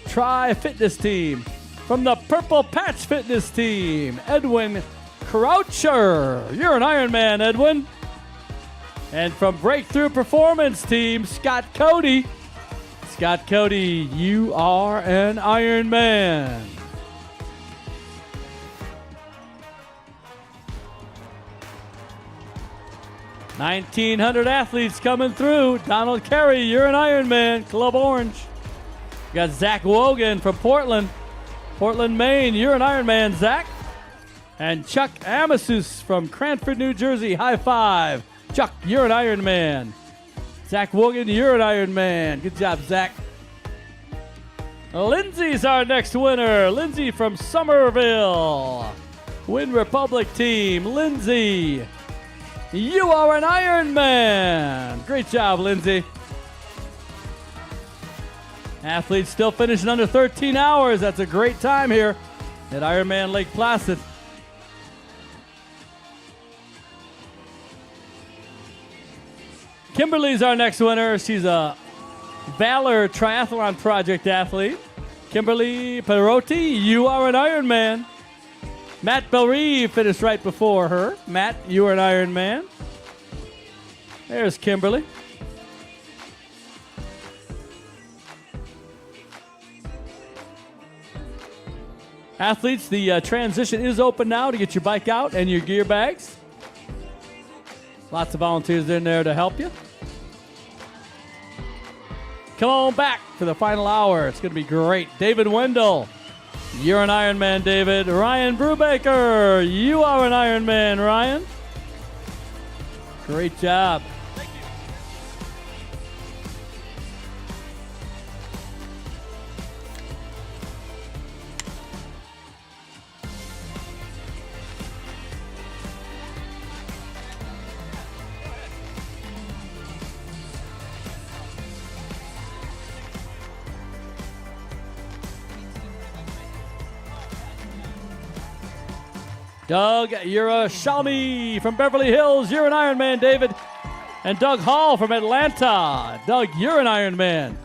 Try Fitness Team. From the Purple Patch Fitness Team, Edwin Croucher. You're an Ironman, Edwin. And from Breakthrough Performance Team, Scott Cody. Scott Cody, you are an Ironman. $1,900 athletes coming through. Donald Carey, you're an Ironman. Club Orange. You got Zach Wogan from Portland. Portland, Maine, you're an Ironman, Zach. And Chuck Amasus from Cranford, New Jersey. High five. Chuck, you're an Ironman. Zach Wogan, you're an Ironman. Good job, Zach. Lindsay's our next winner. Lindsay from Somerville. Win Republic team. Lindsay, you are an Ironman. Great job, Lindsay. Athletes still finishing under 13 hours. That's a great time here at Ironman Lake Placid. Kimberly's our next winner. She's a Valor Triathlon Project athlete. Kimberly Perotti, you are an Ironman. Matt Belrive finished right before her. Matt, you are an Ironman. There's Kimberly. Athletes, the transition is open now to get your bike out and your gear bags. Lots of volunteers in there to help you. Come on back for the final hour. It's going to be great. David Wendell, you're an Ironman, David. Ryan Brubaker, you are an Ironman, Ryan. Great job. Thank you. Doug Yerushalmi from Beverly Hills, you're an Ironman, David. And Doug Hall from Atlanta. Doug, you're an Ironman.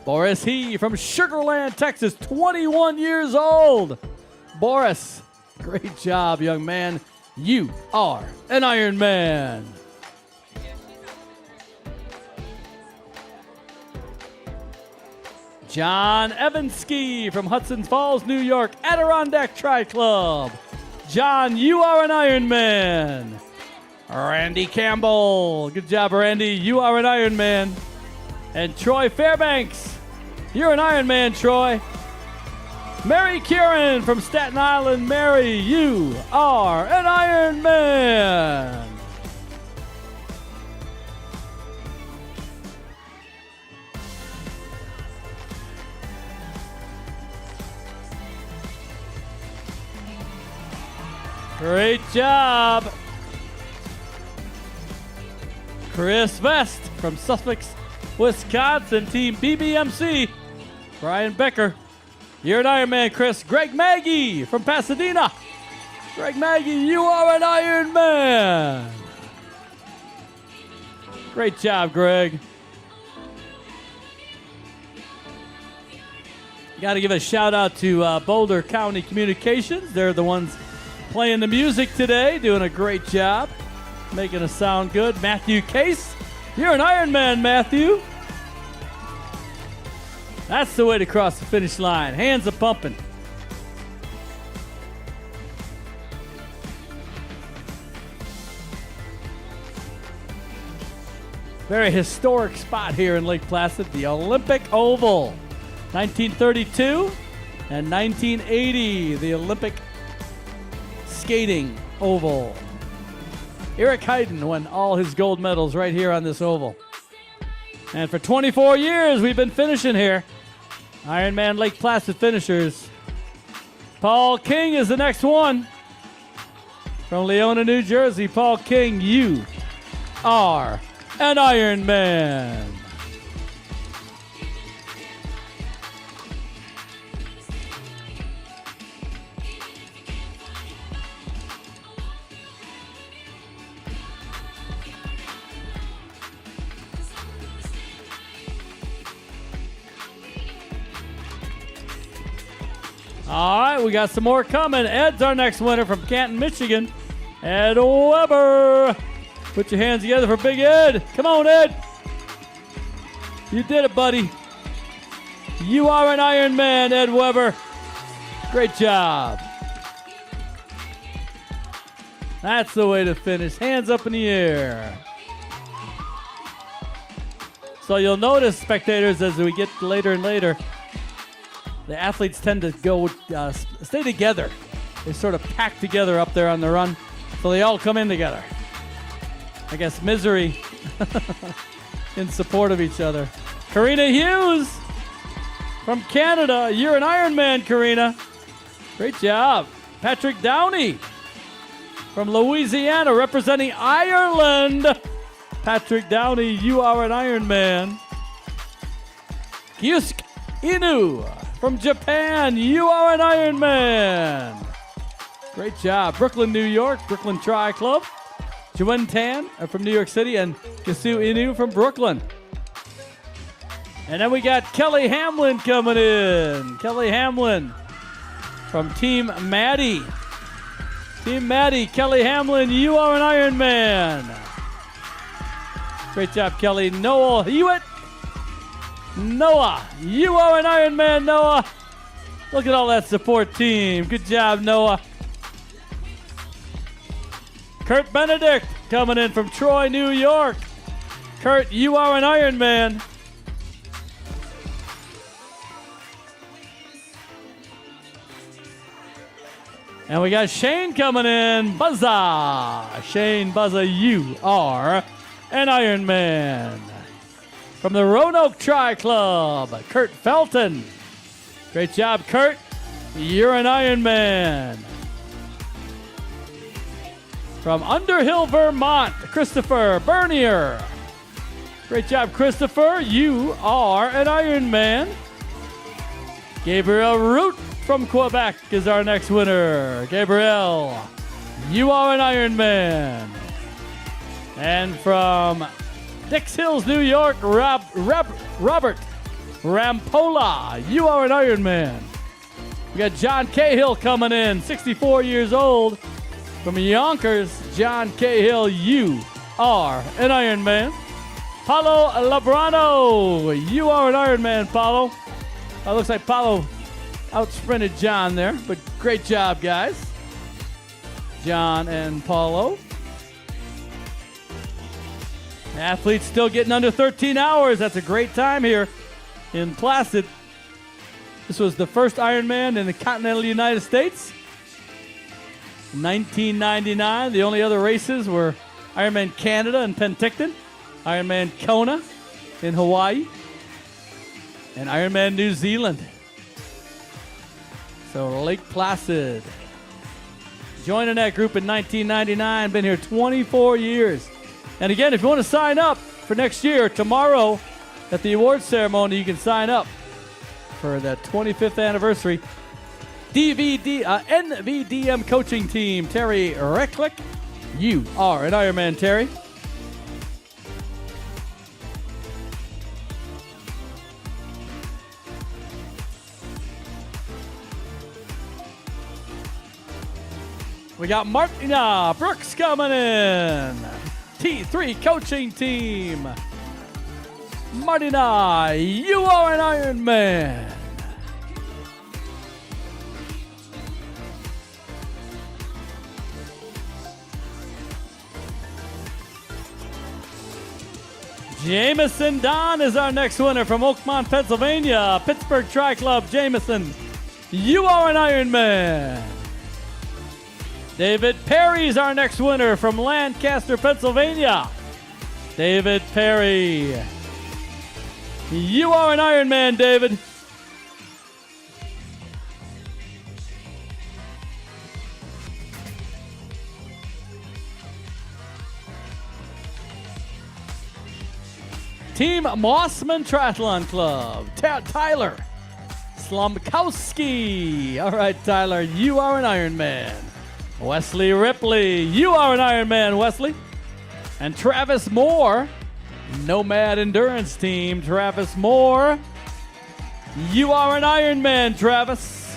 Boris He from Sugar Land, Texas, 21 years old. Boris, great job, young man. You are an Ironman. John Evansky from Hudson Falls, New York, Adirondack Tri Club. John, you are an Ironman. Randy Campbell. Good job, Randy. You are an Ironman. And Troy Fairbanks. You're an Ironman, Troy. Mary Kieran from Staten Island. Mary, you are an Ironman. Great job. Chris Vest from Suffolk, Wisconsin, Team BBMC. Brian Becker, you're an Ironman, Chris. Greg Maggie from Pasadena. Greg Maggie, you are an Ironman. Great job, Greg. Got to give a shout out to Boulder County Communications. They're the ones playing the music today, doing a great job, making us sound good. Matthew Case, you're an Ironman, Matthew. That's the way to cross the finish line. Hands are pumping. Very historic spot here in Lake Placid, the Olympic Oval. 1932 and 1980, the Olympic Skating Oval. Eric Heiden won all his gold medals right here on this oval. And for 24 years, we've been finishing here. Ironman Lake Placid finishers. Paul King is the next one. From Leona, New Jersey, Paul King, you are an Ironman. All right, we got some more coming. Ed's our next winner from Canton, Michigan. Ed Weber. Put your hands together for Big Ed. Come on, Ed. You did it, buddy. You are an Iron Man, Ed Weber. Great job. That's the way to finish. Hands up in the air. So you'll notice, spectators, as we get later and later, the athletes tend to go stay together. They sort of pack together up there on the run, so they all come in together. I guess misery in support of each other. Karina Hughes from Canada. You're an Ironman, Karina. Great job. Patrick Downey from Louisiana, representing Ireland. Patrick Downey, you are an Ironman. Kyusuke Inu from Japan, you are an Ironman. Great job. Brooklyn, New York, Brooklyn Tri Club. Juen Tan from New York City and Kasu Inu from Brooklyn. And then we got Kelly Hamlin coming in. Kelly Hamlin from Team Maddie. Team Maddie, Kelly Hamlin, you are an Ironman. Great job, Kelly. Noah Hewitt. Noah, you are an Ironman, Noah. Look at all that support team. Good job, Noah. Kurt Benedict coming in from Troy, New York. Kurt, you are an Ironman. And we got Shane coming in. Buzza. Shane Buzza, you are an Ironman. From the Roanoke Tri Club, Kurt Felton. Great job, Kurt. You're an Ironman. From Underhill, Vermont, Christopher Bernier. Great job, Christopher. You are an Ironman. Gabriel Root from Quebec is our next winner. Gabriel, you are an Ironman. And from Dix Hills, New York, Robert Rampola, you are an Ironman. We got John Cahill coming in, 64 years old. From Yonkers, John Cahill, you are an Ironman. Paulo Labrano, you are an Ironman, Paulo. Looks like Paulo out-sprinted John there, but great job, guys. John and Paulo. Athletes still getting under 13 hours. That's a great time here in Placid. This was the first Ironman in the continental United States. 1999. The only other races were Ironman Canada in Penticton, Ironman Kona in Hawaii, and Ironman New Zealand. So Lake Placid. Joining that group in 1999. Been here 24 years. And again, if you want to sign up for next year, tomorrow at the awards ceremony, you can sign up for the 25th anniversary NVDM coaching team. Terry Recklick, you are an Ironman, Terry. We got Martina Brooks coming in. T3 coaching team. Martina, you are an Ironman. Jameson Don is our next winner from Oakmont, Pennsylvania. Pittsburgh Tri Club, Jameson, you are an Ironman. David Perry's our next winner from Lancaster, Pennsylvania. David Perry, you are an Ironman, David. Team Mossman Triathlon Club, Tyler Slomkowski. All right, Tyler, you are an Ironman. Wesley Ripley, you are an Ironman, Wesley. And Travis Moore, Nomad Endurance Team. Travis Moore, you are an Ironman, Travis.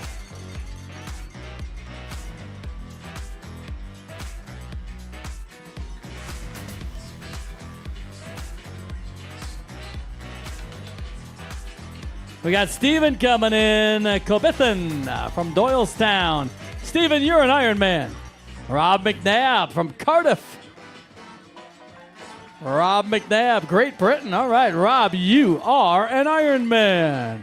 We got Steven coming in, Cobithan from Doylestown. Steven, you're an Ironman. Rob McNabb from Cardiff. Rob McNabb, Great Britain. All right, Rob, you are an Ironman.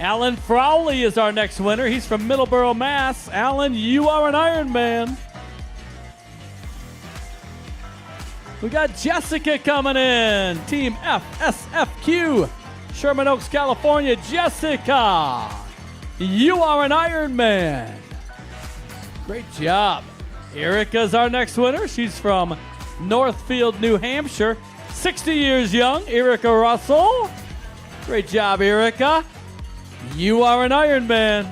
Alan Frowley is our next winner. He's from Middleborough, Mass. Alan, you are an Ironman. We got Jessica coming in. Team FSFQ. Sherman Oaks, California. Jessica, you are an Ironman. Great job. Erica's our next winner. She's from Northfield, New Hampshire. 60 years young. Erica Russell. Great job, Erica. You are an Ironman.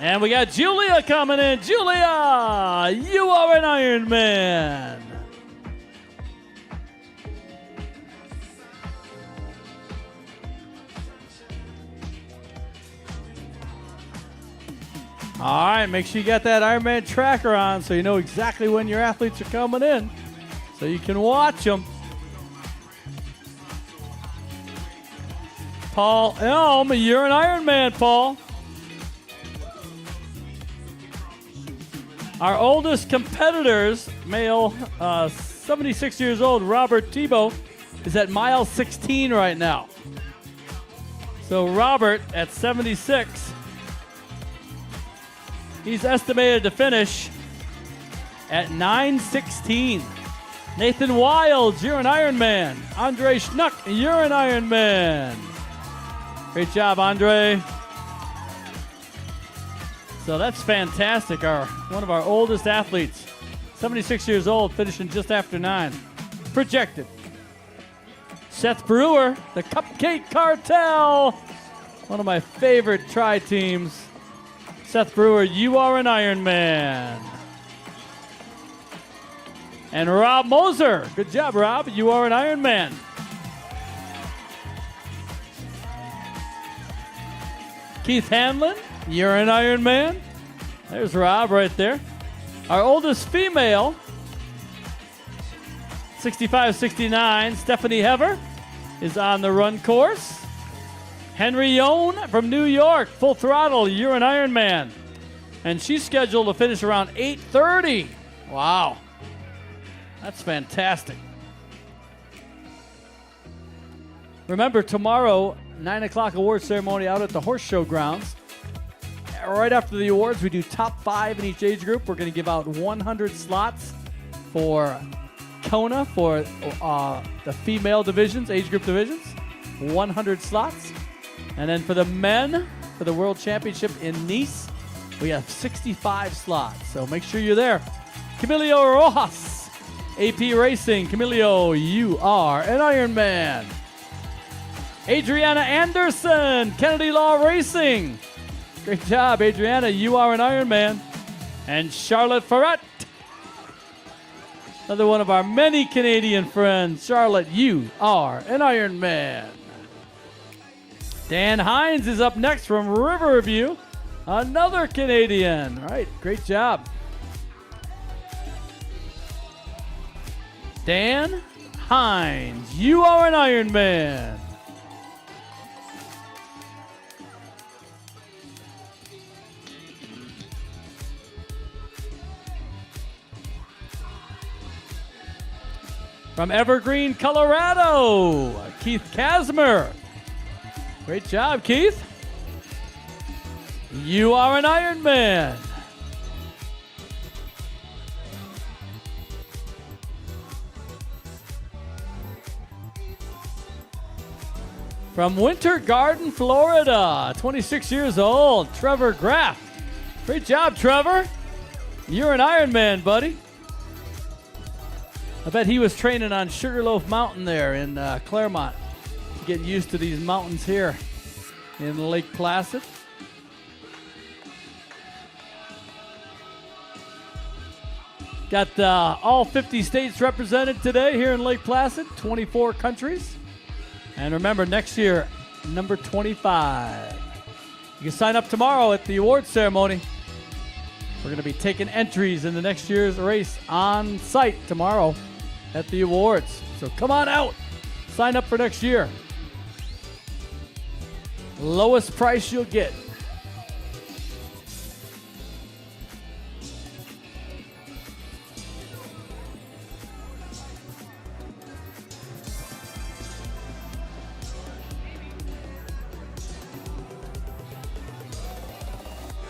And we got Julia coming in. Julia, you are an Ironman. All right, make sure you got that Ironman tracker on so you know exactly when your athletes are coming in so you can watch them. Paul Elm, you're an Ironman, Paul. Our oldest competitors, male, 76 years old, Robert Tebow, is at mile 16 right now. So Robert at 76, he's estimated to finish at 9:16. Nathan Wiles, you're an Ironman. Andre Schnuck, you're an Ironman. Great job, Andre. So that's fantastic. One of our oldest athletes, 76 years old, finishing just after 9. Projected. Seth Brewer, the Cupcake Cartel. One of my favorite tri-teams. Seth Brewer, you are an Ironman. And Rob Moser. Good job, Rob. You are an Ironman. Keith Hanlon, you're an Ironman. There's Rob right there. Our oldest female, 65-69, Stephanie Hever, is on the run course. Henry Yone from New York, Full Throttle, you're an Ironman. And she's scheduled to finish around 8:30. Wow. That's fantastic. Remember, tomorrow, 9 o'clock award ceremony out at the Horse Show grounds. Right after the awards, we do top 5 in each age group. We're going to give out 100 slots for Kona for the female divisions, age group divisions. 100 slots. And then for the men, for the World Championship in Nice, we have 65 slots. So make sure you're there. Camilio Rojas, AP Racing. Camilio, you are an Ironman. Adriana Anderson, Kennedy Law Racing. Great job, Adriana. You are an Ironman. And Charlotte Ferret, another one of our many Canadian friends. Charlotte, you are an Ironman. Dan Hines is up next from Riverview, another Canadian. All right, great job. Dan Hines, you are an Ironman. From Evergreen, Colorado, Keith Kasmer. Great job, Keith. You are an Ironman. From Winter Garden, Florida, 26 years old, Trevor Graff. Great job, Trevor. You're an Ironman, buddy. I bet he was training on Sugarloaf Mountain there in Claremont to get used to these mountains here in Lake Placid. Got all 50 states represented today here in Lake Placid, 24 countries. And remember, next year, number 25. You can sign up tomorrow at the awards ceremony. We're going to be taking entries in the next year's race on site tomorrow at the awards. So come on out. Sign up for next year. Lowest price you'll get.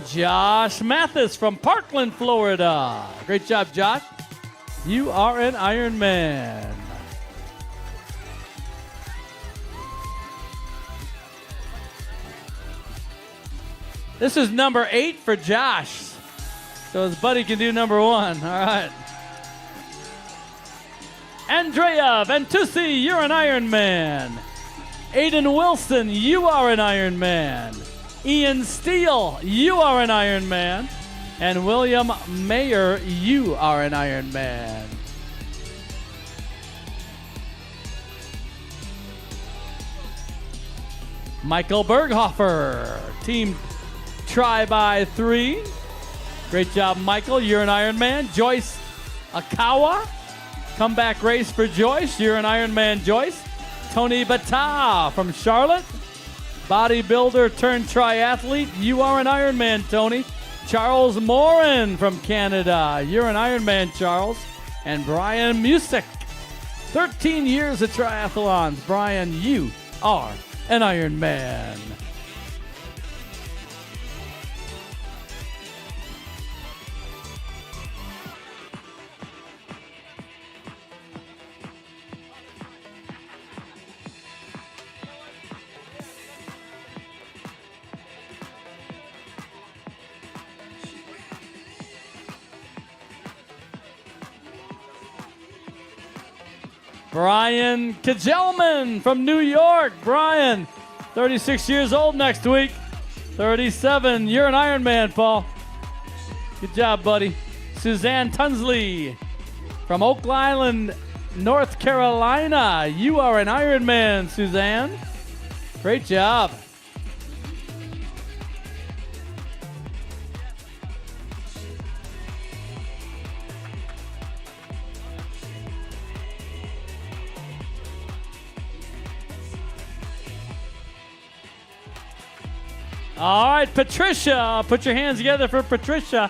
Josh Mathis from Parkland, Florida. Great job, Josh. You are an Ironman. This is number 8 for Josh. So his buddy can do number 1. All right. Andrea Ventusi, you're an Ironman. Aiden Wilson, you are an Ironman. Ian Steele, you are an Ironman. And William Mayer, you are an Ironman. Michael Berghofer, Team Try by 3. Great job, Michael. You're an Ironman. Joyce Akawa, comeback race for Joyce. You're an Ironman, Joyce. Tony Bata from Charlotte, bodybuilder turned triathlete. You are an Ironman, Tony. Charles Morin from Canada. You're an Ironman, Charles. And Brian Music, 13 years of triathlons. Brian, you are an Ironman. Brian Kajelman from New York. Brian, 36 years old next week. 37. You're an Ironman, Paul. Good job, buddy. Suzanne Tunsley from Oak Island, North Carolina. You are an Ironman, Suzanne. Great job. All right, Patricia. Put your hands together for Patricia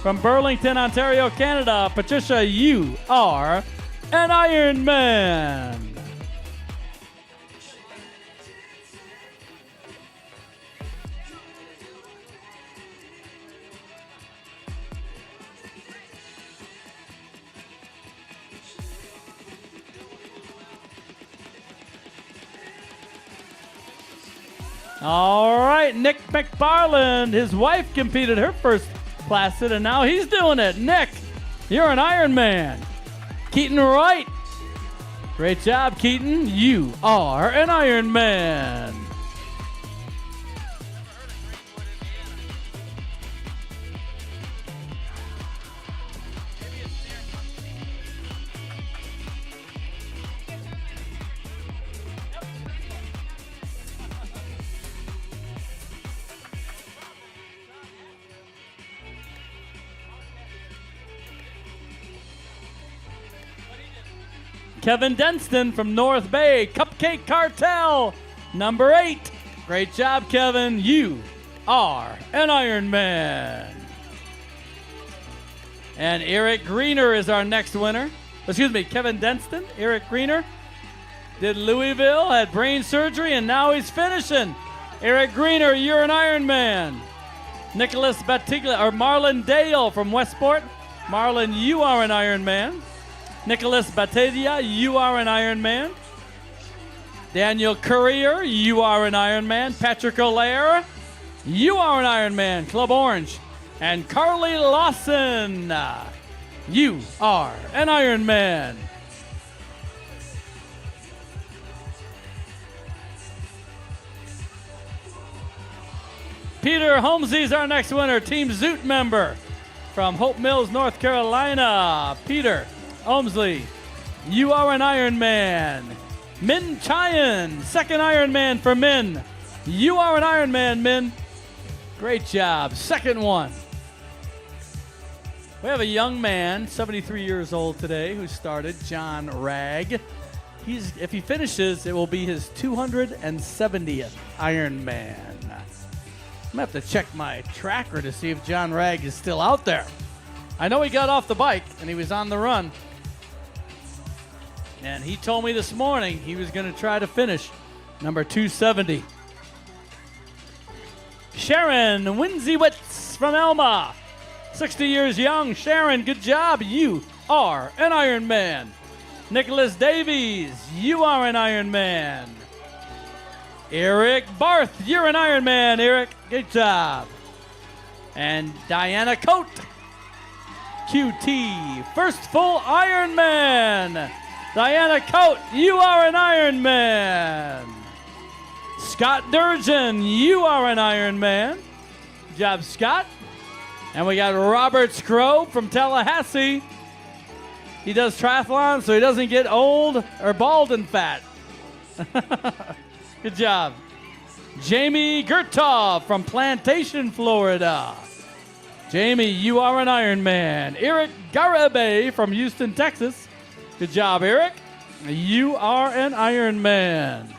from Burlington, Ontario, Canada. Patricia, you are an Ironman. All right, Nick McFarland. His wife competed her first Placid, and now he's doing it. Nick, you're an Ironman. Keaton Wright. Great job, Keaton. You are an Ironman. Kevin Denston from North Bay, Cupcake Cartel, number 8. Great job, Kevin. You are an Ironman. And Eric Greener is our next winner. Excuse me, Kevin Denston. Eric Greener did Louisville, had brain surgery, and now he's finishing. Eric Greener, you're an Ironman. Nicholas Batiglia, or Marlon Dale from Westport. Marlon, you are an Ironman. Nicholas Batedia, you are an Ironman. Daniel Courier, you are an Ironman. Patrick Allaire, you are an Ironman. Club Orange. And Carly Lawson, you are an Ironman. Peter Holmesy is our next winner, Team Zoot member. from Hope Mills, North Carolina, Peter Ohmsley, you are an Ironman. Min Chayan, second Ironman for Min. You are an Ironman, Min. Great job. Second one. We have a young man, 73 years old today, who started, John Ragg. If he finishes, it will be his 270th Ironman. I'm going to have to check my tracker to see if John Ragg is still out there. I know he got off the bike and he was on the run. And he told me this morning he was going to try to finish number 270. Sharon Winziewicz from Elma, 60 years young. Sharon, good job. You are an Ironman. Nicholas Davies, you are an Ironman. Eric Barth, you're an Ironman, Eric. Good job. And Diana Coate, QT, first full Ironman. Diana Coate, you are an Ironman. Scott Durgeon, you are an Ironman. Good job, Scott. And we got Robert Scrobe from Tallahassee. He does triathlon so he doesn't get old or bald and fat. Good job. Jamie Gertov from Plantation, Florida. Jamie, you are an Ironman. Eric Garabe from Houston, Texas. Good job, Eric. You are an Ironman.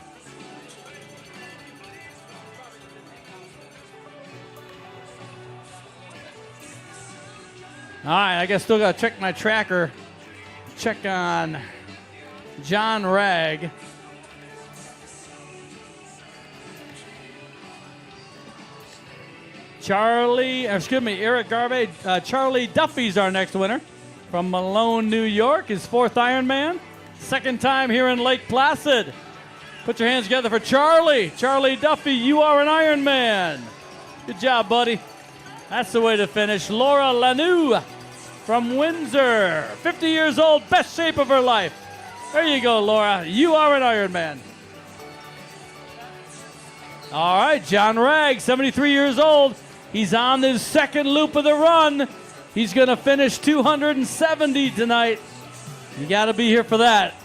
All right, I guess still got to check my tracker. Check on John Ragg. Eric Garvey. Charlie Duffy's our next winner from Malone, New York. His fourth Ironman. Second time here in Lake Placid. Put your hands together for Charlie. Charlie Duffy, you are an Ironman. Good job, buddy. That's the way to finish. Laura Lanou from Windsor. 50 years old, best shape of her life. There you go, Laura. You are an Ironman. All right, John Ragg, 73 years old. He's on his second loop of the run. He's going to finish 270 tonight. You got to be here for that.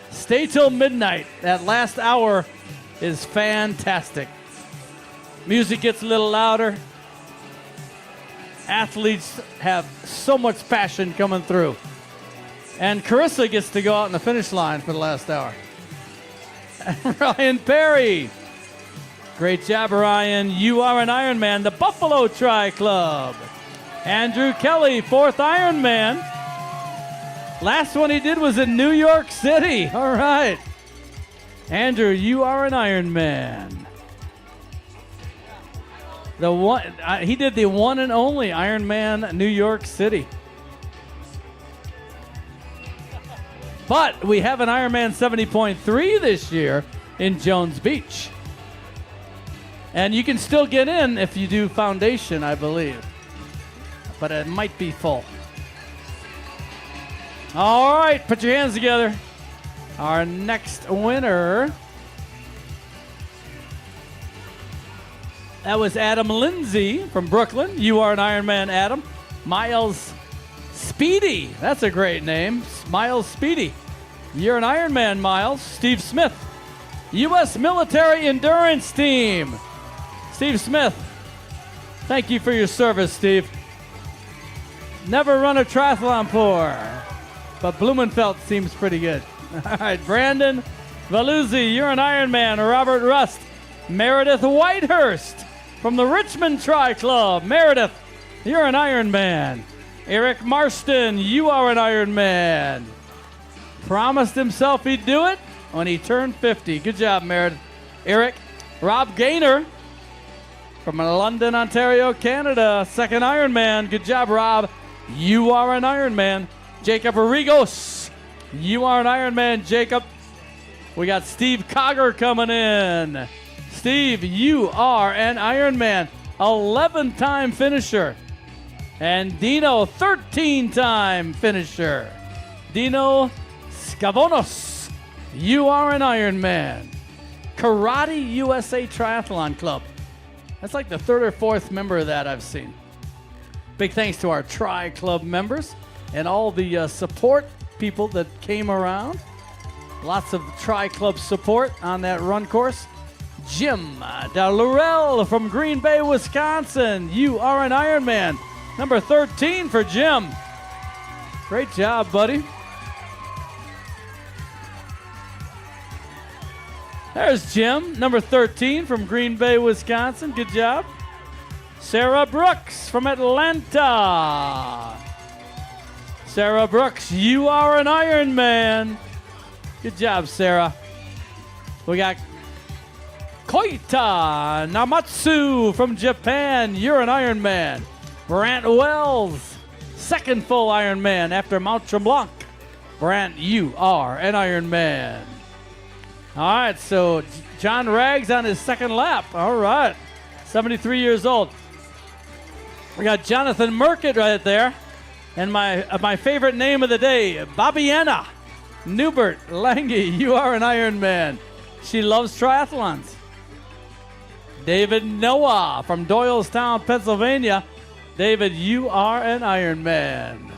Stay till midnight. That last hour is fantastic. Music gets a little louder. Athletes have so much passion coming through. And Carissa gets to go out on the finish line for the last hour. Ryan Perry. Great job, Ryan. You are an Ironman. The Buffalo Tri Club. Andrew Kelly, fourth Ironman. Last one he did was in New York City. All right. Andrew, you are an Ironman. He did the one and only Ironman New York City. But we have an Ironman 70.3 this year in Jones Beach. And you can still get in if you do foundation, I believe. But it might be full. All right, put your hands together. Our next winner. That was Adam Lindsay from Brooklyn. You are an Ironman, Adam. Miles Speedy. That's a great name. Miles Speedy. You're an Ironman, Miles. Steve Smith. U.S. Military Endurance Team. Steve Smith. Thank you for your service, Steve. Never run a triathlon for, but Blumenfeld seems pretty good. All right, Brandon Valuzzi, you're an Ironman. Robert Rust. Meredith Whitehurst from the Richmond Tri Club. Meredith, you're an Ironman. Eric Marston, you are an Ironman. Promised himself he'd do it when he turned 50. Good job, Meredith. Eric. Rob Gaynor from London, Ontario, Canada. Second Ironman. Good job, Rob. You are an Ironman. Jacob Arrigos, you are an Ironman, Jacob. We got Steve Cogger coming in. Steve, you are an Ironman. 11-time finisher. And Dino, 13-time finisher. Dino Scavonos, you are an Ironman. Karate USA Triathlon Club. That's like the third or fourth member of that I've seen. Big thanks to our Tri Club members and all the support people that came around. Lots of Tri Club support on that run course. Jim DeLaurel from Green Bay, Wisconsin. You are an Ironman. Number 13 for Jim. Great job, buddy. There's Jim, number 13 from Green Bay, Wisconsin. Good job. Sarah Brooks from Atlanta. Sarah Brooks, you are an Ironman. Good job, Sarah. We got Koita Namatsu from Japan. You're an Ironman. Brant Wells, second full Ironman after Mount Tremblant. Brant, you are an Ironman. All right, so John Rags on his second lap. All right, 73 years old. We got Jonathan Merkett right there. And my favorite name of the day, Babiana Newbert Lange. You are an Ironman. She loves triathlons. David Noah from Doylestown, Pennsylvania. David, you are an Ironman.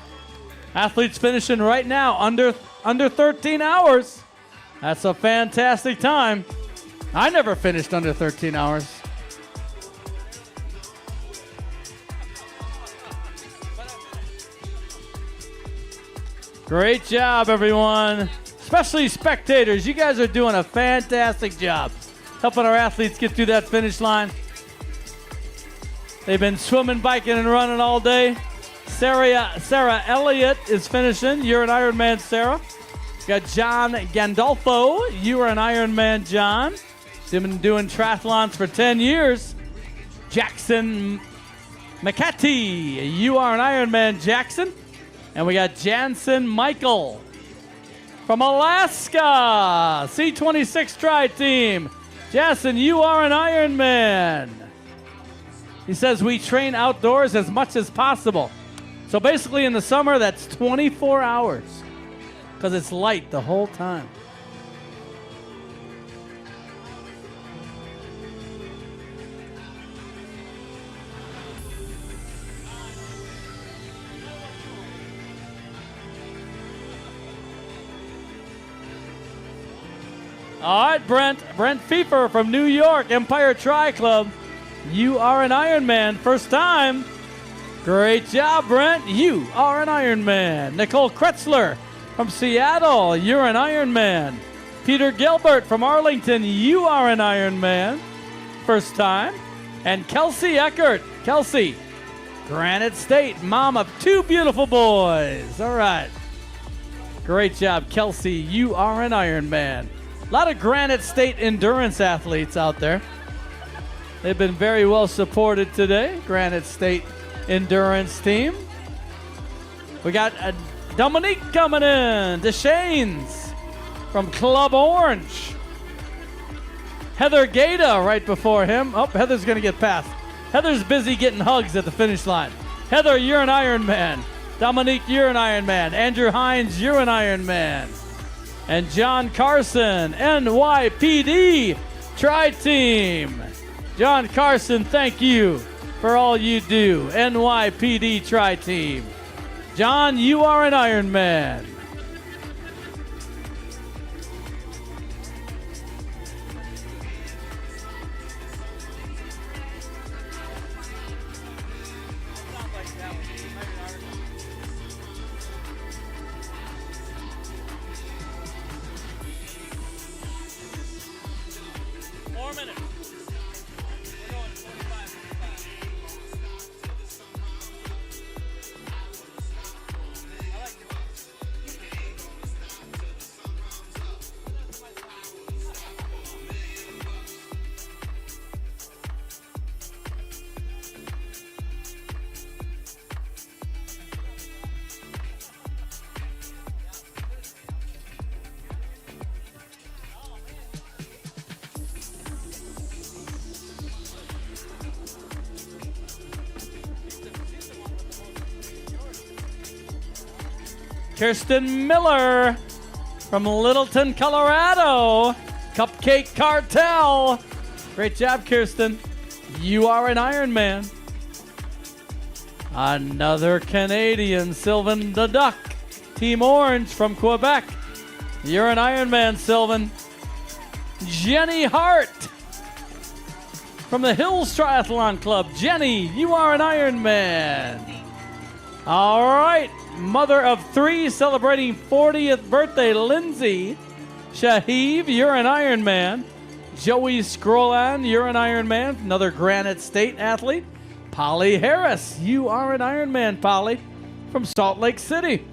Athletes finishing right now under 13 hours. That's a fantastic time. I never finished under 13 hours. Great job, everyone. Especially spectators. You guys are doing a fantastic job helping our athletes get through that finish line. They've been swimming, biking, and running all day. Sarah Elliott is finishing. You're an Ironman, Sarah. Got John Gandolfo. You are an Ironman, John. He's been doing triathlons for 10 years. Jackson McCarty. You are an Ironman, Jackson. And we got Jansen Michael from Alaska. C26 Tri-Team. Jansen, you are an Ironman. He says we train outdoors as much as possible. So basically in the summer, that's 24 hours because it's light the whole time. All right, Brent Pfeiffer from New York, Empire Tri Club. You are an Ironman, first time. Great job, Brent. You are an Ironman. Nicole Kretzler from Seattle. You're an Ironman. Peter Gilbert from Arlington. You are an Ironman, first time. And Kelsey Eckert. Kelsey, Granite State, mom of two beautiful boys. All right. Great job, Kelsey. You are an Ironman. A lot of Granite State endurance athletes out there. They've been very well supported today. Granite State endurance team. We got Dominique coming in. Deshanes from Club Orange. Heather Gata right before him. Oh, Heather's going to get past. Heather's busy getting hugs at the finish line. Heather, you're an Ironman. Dominique, you're an Ironman. Andrew Hines, you're an Ironman. And John Carson, NYPD Tri-Team. John Carson, thank you for all you do. NYPD Tri-Team. John, you are an Ironman. Kirsten Miller from Littleton, Colorado. Cupcake Cartel. Great job, Kirsten. You are an Ironman. Another Canadian, Sylvain the Duck. Team Orange from Quebec. You're an Ironman, Sylvain. Jenny Hart from the Hills Triathlon Club. Jenny, you are an Ironman. All right, mother of three celebrating 40th birthday, Lindsay Shaheeb, you're an Ironman. Joey Scrollan, you're an Ironman. Another Granite State athlete. Polly Harris, you are an Ironman, Polly, from Salt Lake City.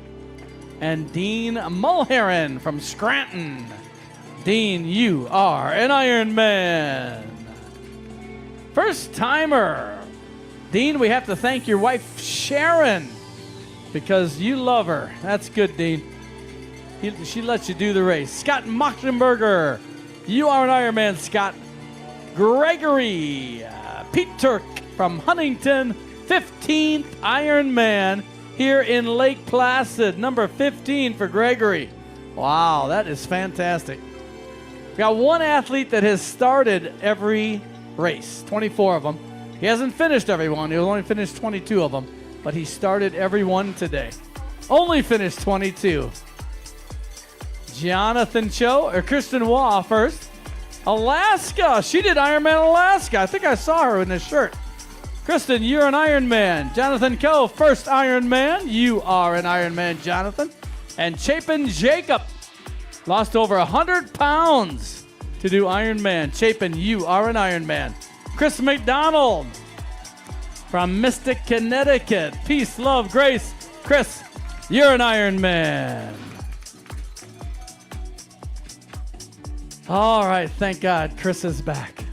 And Dean Mulheron from Scranton. Dean, you are an Ironman. First timer. Dean, we have to thank your wife, Sharon, because you love her. That's good, Dean. She lets you do the race. Scott Mochtenberger, you are an Ironman, Scott. Gregory Pete Turk from Huntington, 15th Ironman here in Lake Placid. Number 15 for Gregory. Wow, that is fantastic. We got one athlete that has started every race, 24 of them. He hasn't finished every one. He'll only finished 22 of them, but he started every one today. Only finished 22. Jonathan Cho, or Kristen Waugh first. Alaska, she did Ironman Alaska. I think I saw her in this shirt. Kristen, you're an Ironman. Jonathan Coe, first Ironman. You are an Ironman, Jonathan. And Chapin Jacob lost over 100 pounds to do Ironman. Chapin, you are an Ironman. Chris McDonald from Mystic, Connecticut. Peace, love, grace. Chris, you're an Ironman. All right, thank God Chris is back.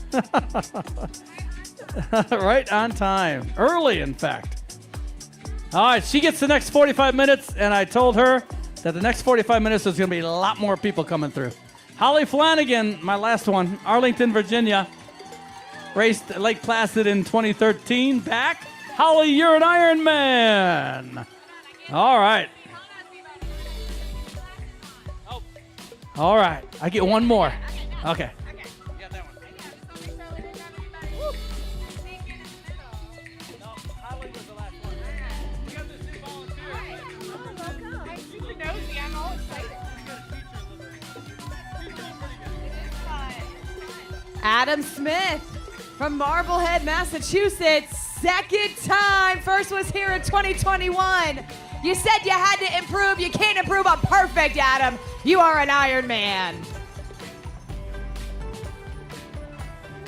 Right on time. Early, in fact. All right, she gets the next 45 minutes, and I told her that the next 45 minutes there's going to be a lot more people coming through. Holly Flanagan, my last one, Arlington, Virginia. Raced at Lake Placid in 2013. Back. Holly, you're an Ironman. All right. All right. I get one more. Okay. Adam Smith from Marblehead, Massachusetts. Second time. First was here in 2021. You said you had to improve. You can't improve on perfect, Adam. You are an Ironman.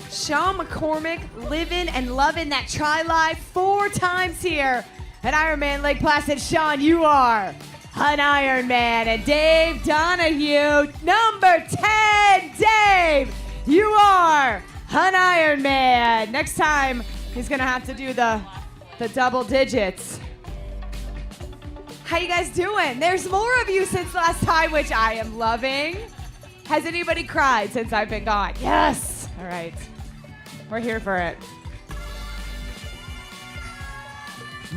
Sean McCormick, living and loving that tri-life 4 times here at Ironman Lake Placid. Sean, you are an Ironman. And Dave Donahue, number 10. Dave, you are an Ironman. Next time, he's going to have to do the double digits. How you guys doing? There's more of you since last time, which I am loving. Has anybody cried since I've been gone? Yes. All right. We're here for it.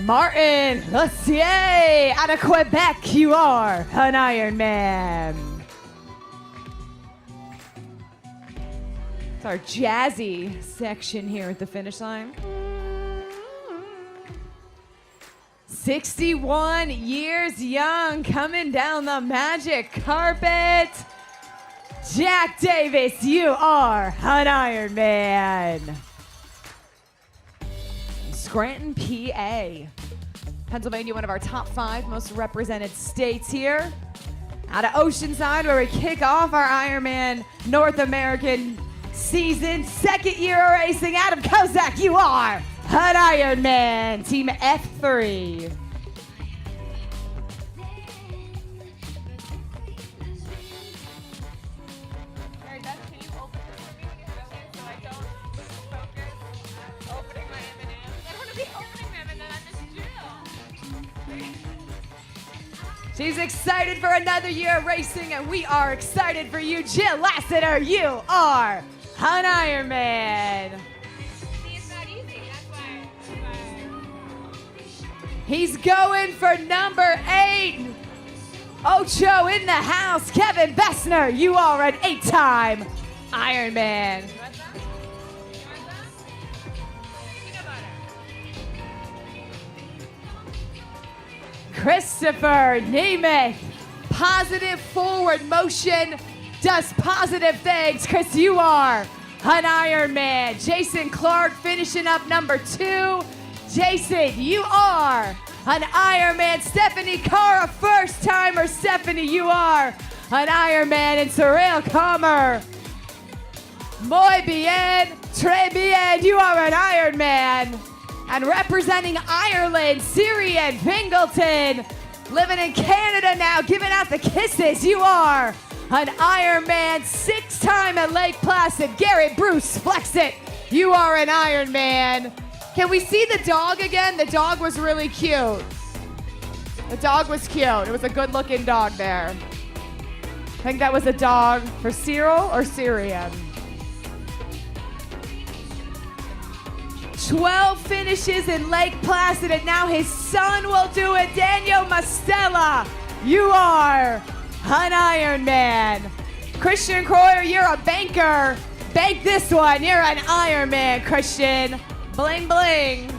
Martin Lussier out of Quebec. You are an Ironman. It's our jazzy section here at the finish line. 61 years young, coming down the magic carpet. Jack Davis, you are an Ironman. Scranton, PA. Pennsylvania, one of our top 5 most represented states here. Out of Oceanside, where we kick off our Ironman North American season. Second year of racing. Adam Kozak, you are an Ironman. Team F3. She's excited for another year of racing, and we are excited for you, Jill Lassiter. You are an Ironman. It's not easy. That's why. He's going for number 8. Ocho in the house. Kevin Bessner, you are an 8-time Ironman. Christopher Nemeth. Positive forward motion does positive things. Chris, you are an Ironman. Jason Clark finishing up number 2. Jason, you are an Ironman. Stephanie Cara, first timer. Stephanie, you are an Ironman. And Sorel Comer. Muy bien, très bien, you are an Ironman. And representing Ireland, Syrian Pingleton, living in Canada now, giving out the kisses. You are an Ironman, 6-time at Lake Placid. Garrett Bruce, flex it. You are an Ironman. Can we see the dog again? The dog was really cute. The dog was cute. It was a good-looking dog there. I think that was a dog for Cyril or Syrian. 12 finishes in Lake Placid, and now his son will do it. Daniel Mastella, you are an Ironman. Christian Croyer, you're a banker. Bank this one. You're an Ironman, Christian. Bling, bling.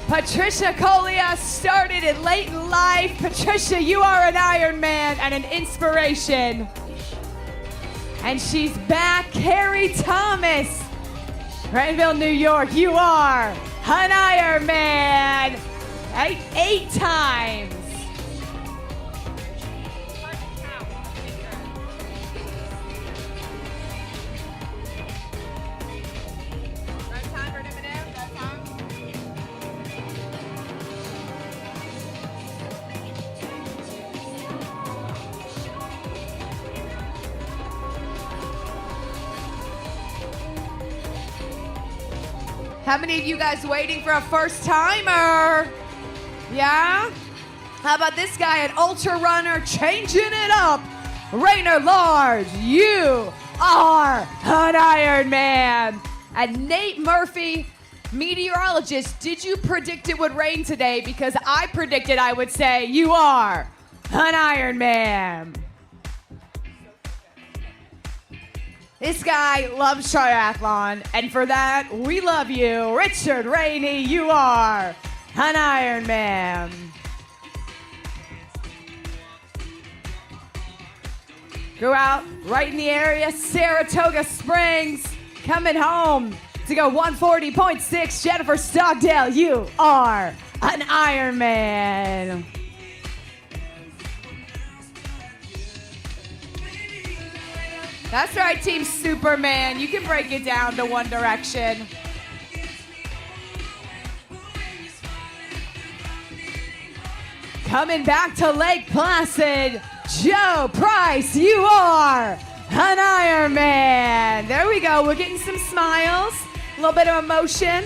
Patricia Colia started it late in life. Patricia, you are an Ironman and an inspiration. And she's back. Carrie Thomas, Granville, New York, you are an Ironman. 8 times. How many of you guys waiting for a first timer? Yeah? How about this guy, an ultra runner, changing it up? Rainer Large, you are an Ironman. And Nate Murphy, meteorologist, did you predict it would rain today? Because I predicted I would say you are an Ironman. This guy loves triathlon, and for that, we love you. Richard Rainey, you are an Ironman. Go out right in the area, Saratoga Springs, coming home to go 140.6. Jennifer Stockdale, you are an Ironman. That's right, Team Superman. You can break it down to One Direction. Coming back to Lake Placid, Joe Price, you are an Ironman. There we go. We're getting some smiles, a little bit of emotion.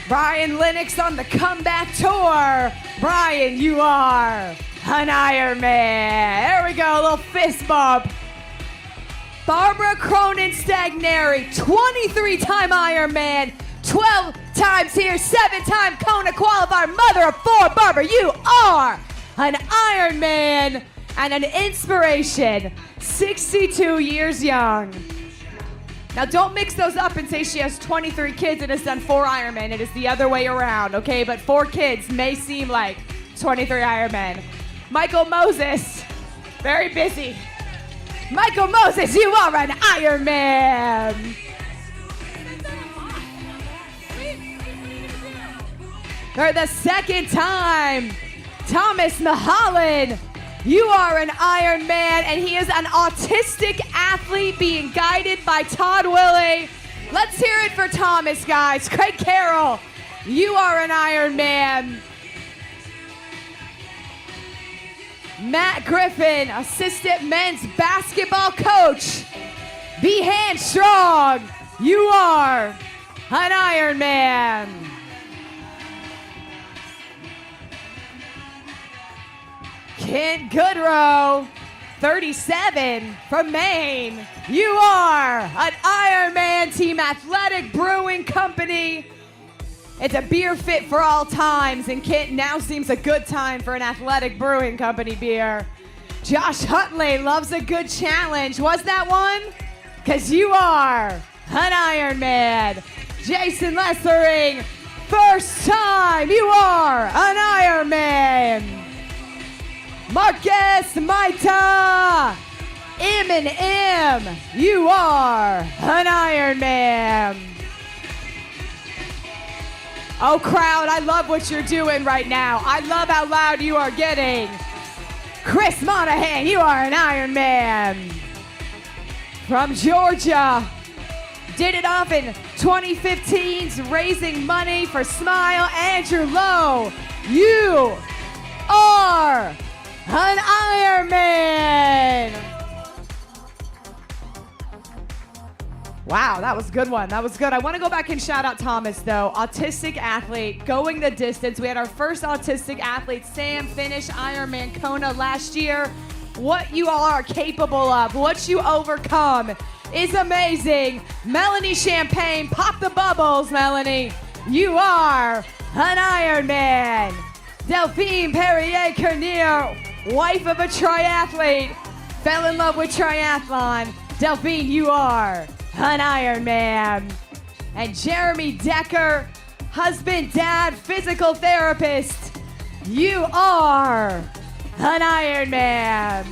Brian Lennox on the comeback tour. Brian, you are an Ironman. There we go, a little fist bump. Barbara Cronin Stagneri, 23-time Ironman, 12 times here, 7-time Kona qualifier, mother of 4. Barbara, you are an Ironman and an inspiration, 62 years young. Now don't mix those up and say she has 23 kids and has done 4 Ironman. It is the other way around, okay? But 4 kids may seem like 23 Ironman. Michael Moses, very busy. Michael Moses, you are an Ironman. For the second time, Thomas Mahalan, you are an Ironman, and he is an autistic athlete being guided by Todd Willey. Let's hear it for Thomas, guys. Craig Carroll, you are an Ironman. Matt Griffin, assistant men's basketball coach. Be hand strong. You are an Ironman. Kent Goodrow, 37 from Maine. You are an Ironman. Team Athletic Brewing Company. It's a beer fit for all times, and Kent now seems a good time for an Athletic Brewing Company beer. Josh Huntley loves a good challenge. Was that one? Because you are an Ironman. Jason Lessering, first time you are an Ironman. Marcus Maita, M&M, you are an Ironman. Oh, crowd, I love what you're doing right now. I love how loud you are getting. Chris Monahan, you are an Ironman. From Georgia, did it off in 2015's raising money for Smile. Andrew Lowe, you are an Ironman. Wow, that was a good one. That was good. I want to go back and shout out Thomas, though. Autistic athlete, going the distance. We had our first autistic athlete, Sam, finish Ironman Kona last year. What you all are capable of, what you overcome is amazing. Melanie Champagne, pop the bubbles, Melanie. You are an Ironman. Delphine Perrier-Kernier, wife of a triathlete, fell in love with triathlon. Delphine, you are an Ironman. And Jeremy Decker, husband, dad, physical therapist, you are an Ironman.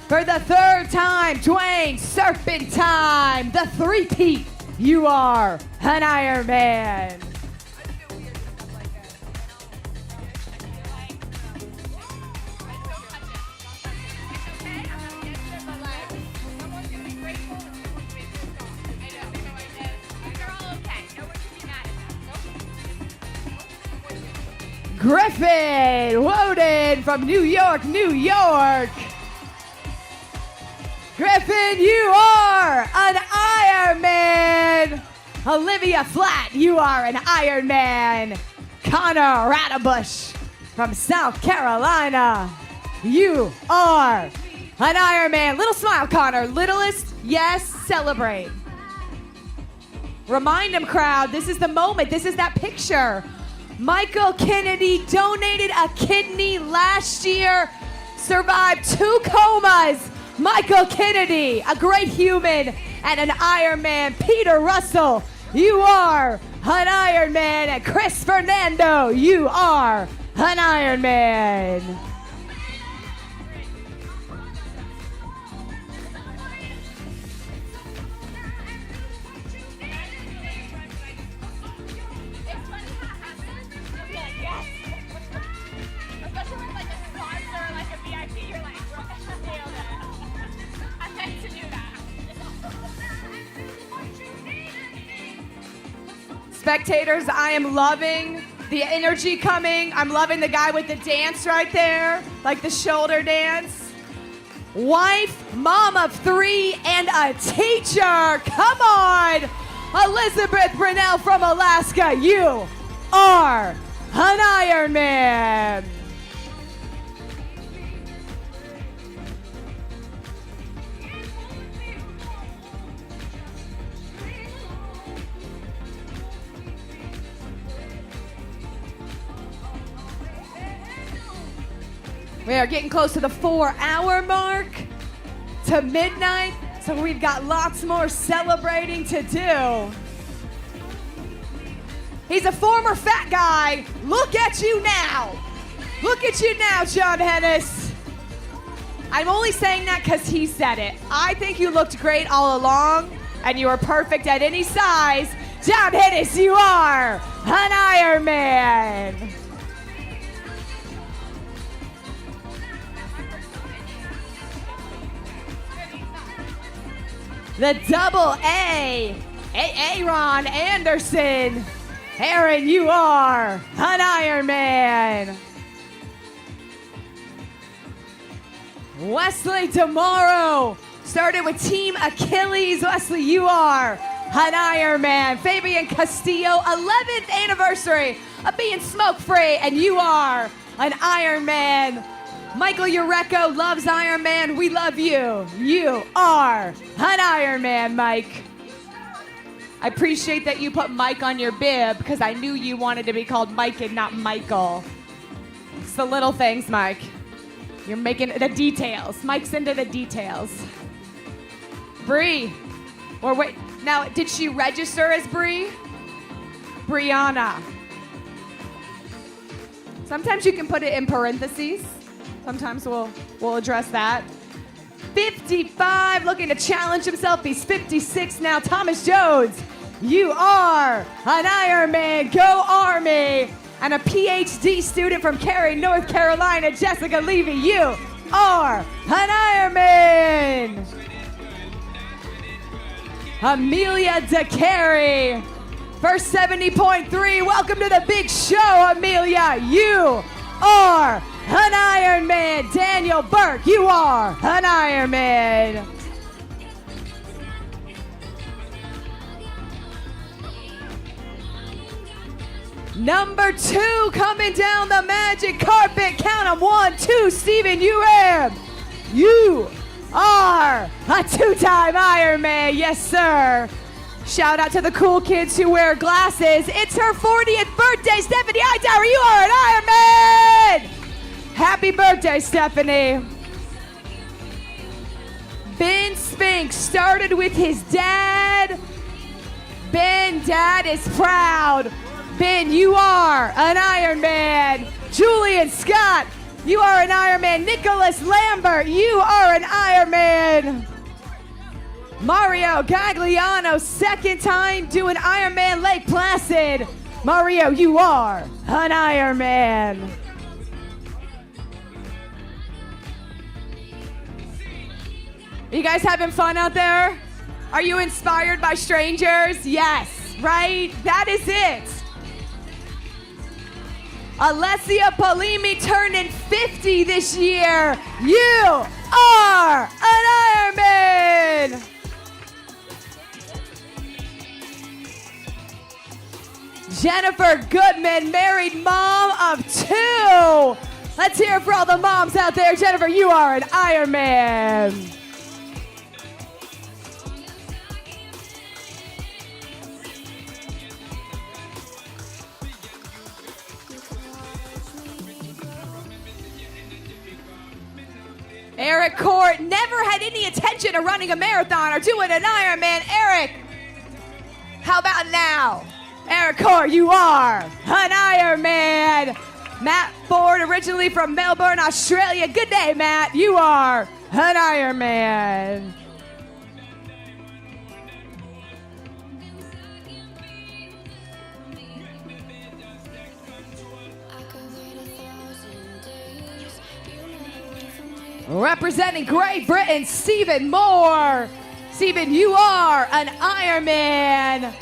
For the third time, Dwayne Serpentine, the three-peat, you are an Ironman. Griffin Woden from New York, New York. Griffin, you are an Ironman. Olivia Flatt, you are an Ironman. Connor Radabush from South Carolina, you are an Ironman. Little smile, Connor. Littlest, yes, celebrate. Remind him, crowd, this is the moment. This is that picture. Michael Kennedy donated a kidney last year, survived 2 comas. Michael Kennedy, a great human and an Ironman. Peter Russell, you are an Ironman. And Chris Fernando, you are an Ironman. Spectators, I am loving the energy coming. I'm loving the guy with the dance right there, like the shoulder dance. Wife, mom of 3, and a teacher. Come on. Elizabeth Brunel from Alaska, you are an Ironman. We are getting close to the 4-hour mark to midnight, so we've got lots more celebrating to do. He's a former fat guy. Look at you now. Look at you now, John Hennis. I'm only saying that because he said it. I think you looked great all along, and you were perfect at any size. John Hennis, you are an Ironman. The double A, Aaron Anderson. Aaron, you are an Ironman. Wesley Tomorrow started with Team Achilles. Wesley, you are an Ironman. Fabian Castillo, 11th anniversary of being smoke-free, and you are an Ironman. Michael Ureco loves Ironman. We love you. You are an Ironman, Mike. I appreciate that you put Mike on your bib because I knew you wanted to be called Mike and not Michael. It's the little things, Mike. You're making the details. Mike's into the details. Bree. Or wait, now, did she register as Bree? Brianna. Sometimes you can put it in parentheses. Sometimes we'll address that. 55, looking to challenge himself. He's 56 now. Thomas Jones, you are an Ironman. Go Army. And a PhD student from Cary, North Carolina, Jessica Levy, you are an Ironman. Amelia DeCary, first 70.3. Welcome to the big show, Amelia. You are an Ironman. Daniel Burke, you are an Ironman. Number 2, coming down the magic carpet. Count 'em, 1, 2, Stephen Uram. You are a 2-time Ironman. Yes, sir. Shout out to the cool kids who wear glasses. It's her 40th birthday. Stephanie Hightower, you are an Ironman. Happy birthday, Stephanie. Ben Spink started with his dad. Ben, dad is proud. Ben, you are an Ironman. Julian Scott, you are an Ironman. Nicholas Lambert, you are an Ironman. Mario Gagliano, second time doing Ironman Lake Placid. Mario, you are an Ironman. You guys having fun out there? Are you inspired by strangers? Yes, right? That is it. Alessia Polimi turning 50 this year. You are an Ironman. Jennifer Goodman, married mom of 2. Let's hear it for all the moms out there. Jennifer, you are an Ironman. Eric Court never had any intention of running a marathon or doing an Ironman. Eric, how about now? Eric Court, you are an Ironman. Matt Ford, originally from Melbourne, Australia. Good day, Matt. You are an Ironman. Representing Great Britain, Stephen Moore. Stephen, you are an Ironman.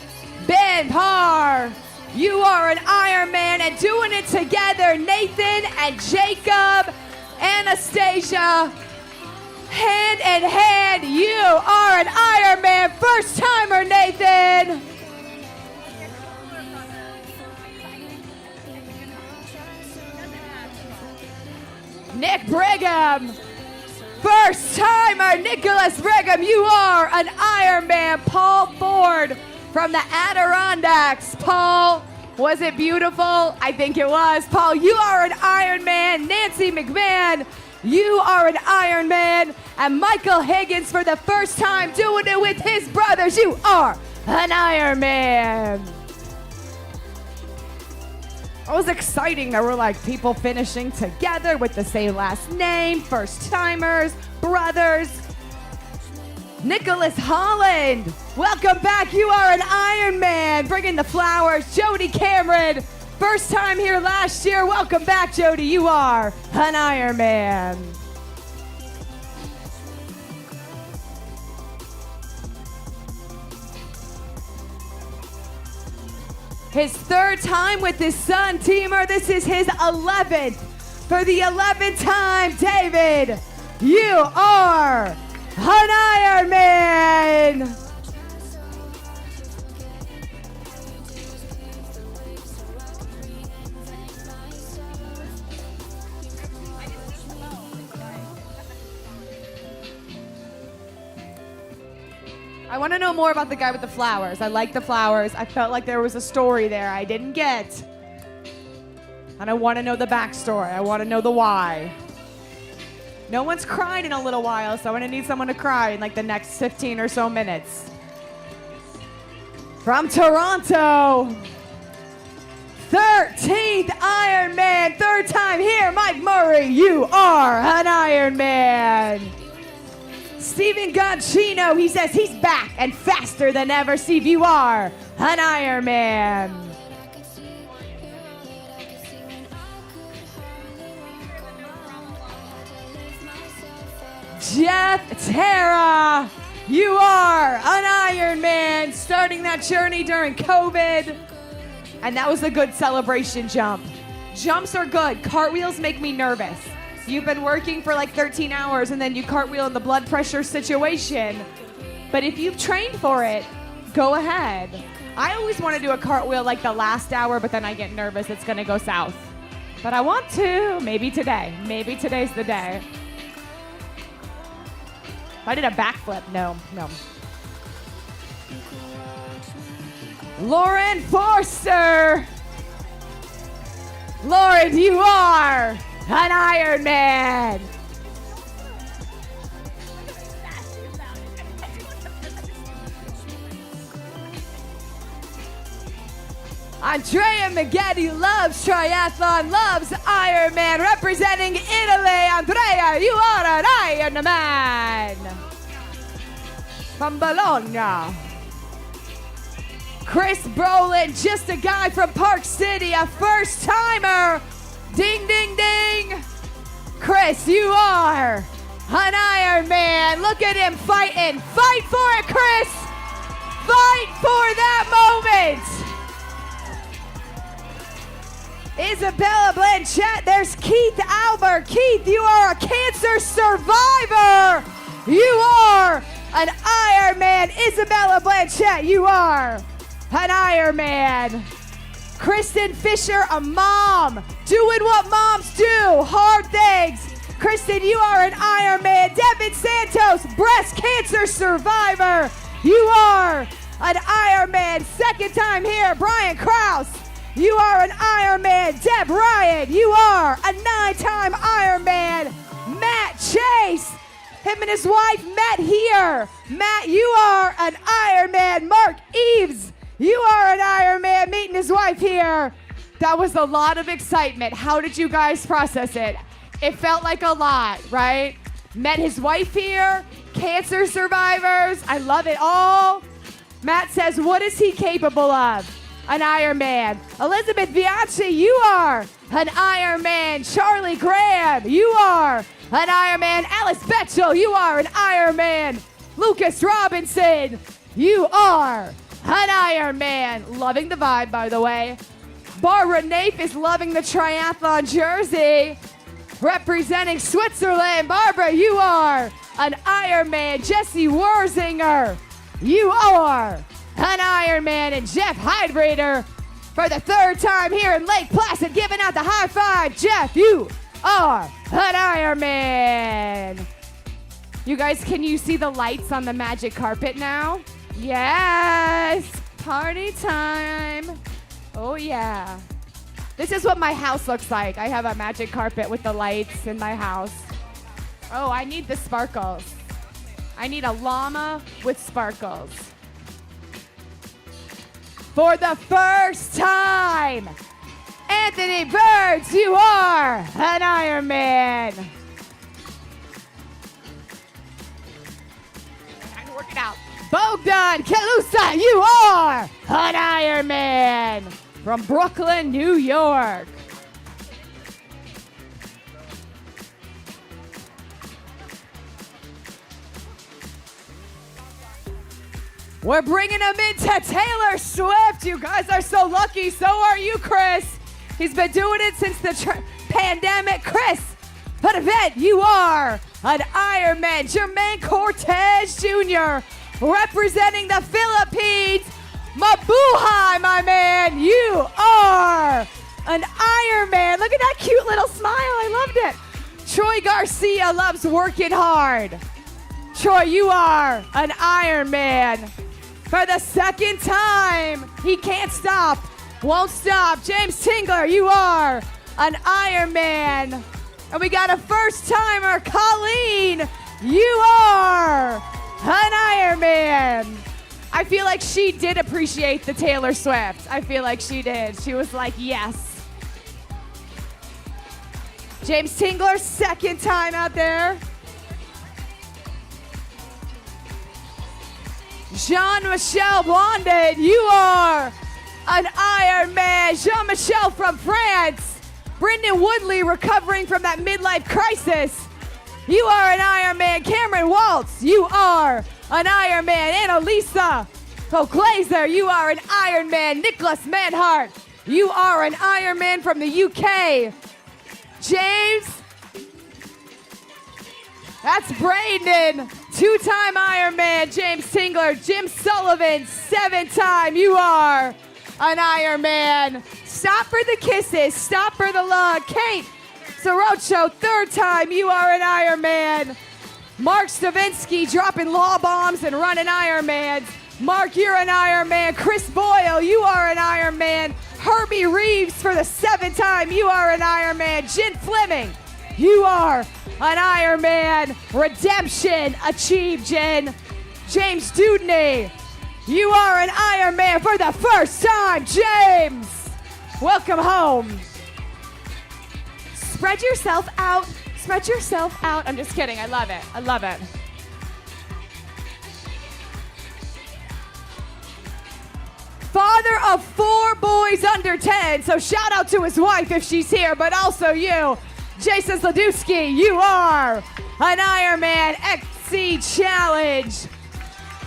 Ben Parr, you are an Ironman. And doing it together, Nathan and Jacob, Anastasia, hand in hand, you are an Ironman. First timer, Nathan. Nick Brigham. First timer, Nicholas Brigham, you are an Ironman. Paul Ford from the Adirondacks. Paul, was it beautiful? I think it was. Paul, you are an Ironman. Nancy McMahon, you are an Ironman. And Michael Higgins, for the first time doing it with his brothers, you are an Ironman. It was exciting. There were like people finishing together with the same last name, first timers, brothers. Nicholas Holland, welcome back. You are an Ironman. Bringing the flowers. Jody Cameron, first time here last year. Welcome back, Jody. You are an Ironman. His third time with his son, Teamer. This is his 11th. For the 11th time, David, you are an Ironman. I want to know more about the guy with the flowers. I like the flowers. I felt like there was a story there I didn't get. And I want to know the backstory. I want to know the why. No one's cried in a little while, so I'm gonna need someone to cry in like the next 15 or so minutes. From Toronto, 13th Ironman, third time here, Mike Murray, you are an Ironman. Steven Goncino, he says he's back and faster than ever. Steve, you are an Ironman. Jeff Terra, you are an Ironman, starting that journey during COVID. And that was a good celebration jump. Jumps are good. Cartwheels make me nervous. You've been working for like 13 hours and then you cartwheel in the blood pressure situation. But if you've trained for it, go ahead. I always want to do a cartwheel like the last hour, but then I get nervous it's going to go south. But I want to. Maybe today. Maybe today's the day. If I did a backflip, no. Lauren Forster. Lauren, you are an Ironman. Andrea Maggetti loves triathlon, loves Ironman, representing Italy. Andrea, you are an Ironman. From Bologna. Chris Brolin, just a guy from Park City, a first timer. Ding, ding, ding. Chris, you are an Ironman. Look at him fighting. Fight for it, Chris. Fight for that moment. Isabella Blanchett, there's Keith Albert. Keith, you are a cancer survivor. You are an Ironman. Isabella Blanchett, you are an Ironman. Kristen Fisher, a mom, doing what moms do, hard things. Kristen, you are an Ironman. Devin Santos, breast cancer survivor. You are an Ironman. Second time here, Brian Krause. You are an Ironman. Deb Ryan, you are a 9-time Ironman. Matt Chase, him and his wife met here. Matt, you are an Ironman. Mark Eves, you are an Ironman, meeting his wife here. That was a lot of excitement. How did you guys process it? It felt like a lot, right? Met his wife here, cancer survivors. I love it all. Matt says, what is he capable of? An Ironman. Elizabeth Bianchi, you are an Ironman. Charlie Graham, you are an Ironman. Alice Betchel, you are an Ironman. Lucas Robinson, you are an Ironman. Loving the vibe, by the way. Barbara Nafe is loving the triathlon jersey. Representing Switzerland, Barbara, you are an Ironman. Jesse Werzinger, you are an Ironman. And Jeff Heidreiter, for the third time here in Lake Placid, giving out the high five. Jeff, you are an Ironman. You guys, can you see the lights on the magic carpet now? Yes, party time. Oh yeah. This is what my house looks like. I have a magic carpet with the lights in my house. Oh, I need the sparkles. I need a llama with sparkles. For the first time, Anthony Birds, you are an Ironman. Time to work it out. Bogdan Kalusa, you are an Ironman. From Brooklyn, New York. We're bringing him into Taylor Swift. You guys are so lucky. So are you, Chris. He's been doing it since the pandemic. Chris, an event, you are an Ironman. Jermaine Cortez Jr. representing the Philippines. Mabuhay, my man. You are an Ironman. Look at that cute little smile. I loved it. Troy Garcia loves working hard. Troy, you are an Ironman. For the second time, he can't stop, won't stop. James Tingler, you are an Ironman. And we got a first timer, Colleen. You are an Ironman. I feel like she did appreciate the Taylor Swift. I feel like she did. She was like, yes. James Tingler, second time out there. Jean-Michel Blondin, you are an Ironman. Jean-Michel from France. Brendan Woodley recovering from that midlife crisis. You are an Ironman. Cameron Waltz, you are an Ironman. Annalisa Glazer, you are an Ironman. Nicholas Manhart, you are an Ironman from the UK. James, that's Brandon, two-time Ironman. James Tingler. Jim Sullivan, seven-time. You are an Ironman. Stop for the kisses. Stop for the love. Kate Sorocho, third time. You are an Ironman. Mark Stavinsky dropping law bombs and running Ironmans. Mark, you're an Ironman. Chris Boyle, you are an Ironman. Herbie Reeves for the seventh time. You are an Ironman. Jen Fleming, you are an Ironman. Redemption achieved, Jen. James Dudney, you are an Ironman for the first time. James, welcome home. Spread yourself out. Spread yourself out. I'm just kidding. I love it. I love it. Father of 4 boys under 10. So shout out to his wife if she's here, but also you. Jason Sladowski, you are an Ironman XC Challenge.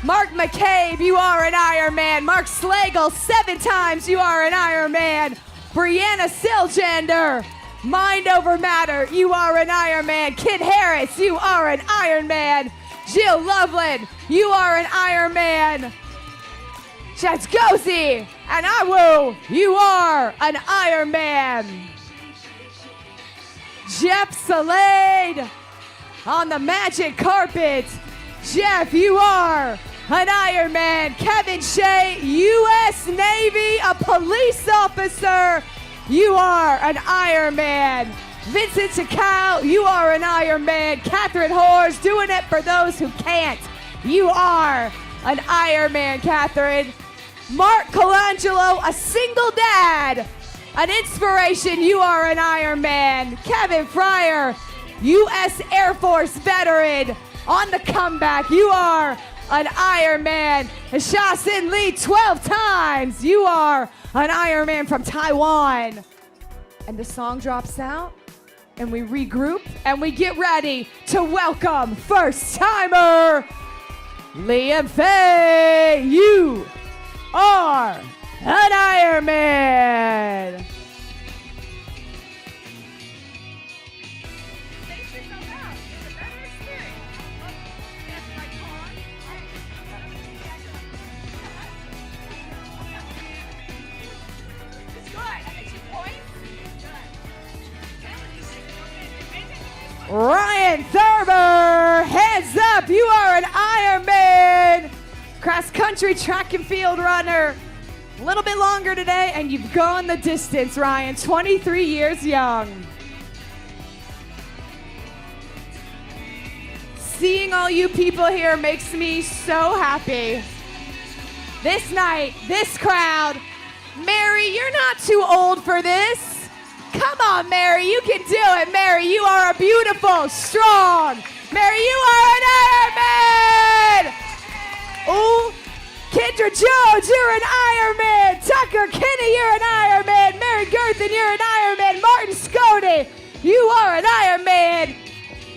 Mark McCabe, you are an Ironman. Mark Slagle, 7 times, you are an Ironman. Brianna Siljander, Mind Over Matter, you are an Ironman. Kid Harris, you are an Ironman. Jill Loveland, you are an Ironman. Chatzgozi and Awu, you are an Ironman. Jeff Salade on the magic carpet. Jeff, you are an Ironman. Kevin Shea, U.S. Navy, a police officer. You are an Ironman. Vincent Takao, you are an Ironman. Catherine Hors, doing it for those who can't. You are an Ironman, Catherine. Mark Colangelo, a single dad, an inspiration. You are an Ironman. Kevin Fryer, U.S. Air Force veteran, on the comeback. You are an Ironman. Sha Sin Lee, 12 times. You are an Ironman from Taiwan. And the song drops out, and we regroup, and we get ready to welcome first-timer Liam Fay. You are an Ironman. Ryan Thurber, hands up, you are an Ironman. Cross-country track and field runner. A little bit longer today, and you've gone the distance, Ryan. 23 years young. Seeing all you people here makes me so happy. This night, this crowd. Mary, you're not too old for this. Come on, Mary, you can do it. Mary, you are a beautiful, strong. Mary, you are an Ironman. Ooh, Kendra Jones, you're an Ironman. Tucker Kinney, you're an Ironman. Mary Gerthen, you're an Ironman. Martin Scotty, you are an Ironman.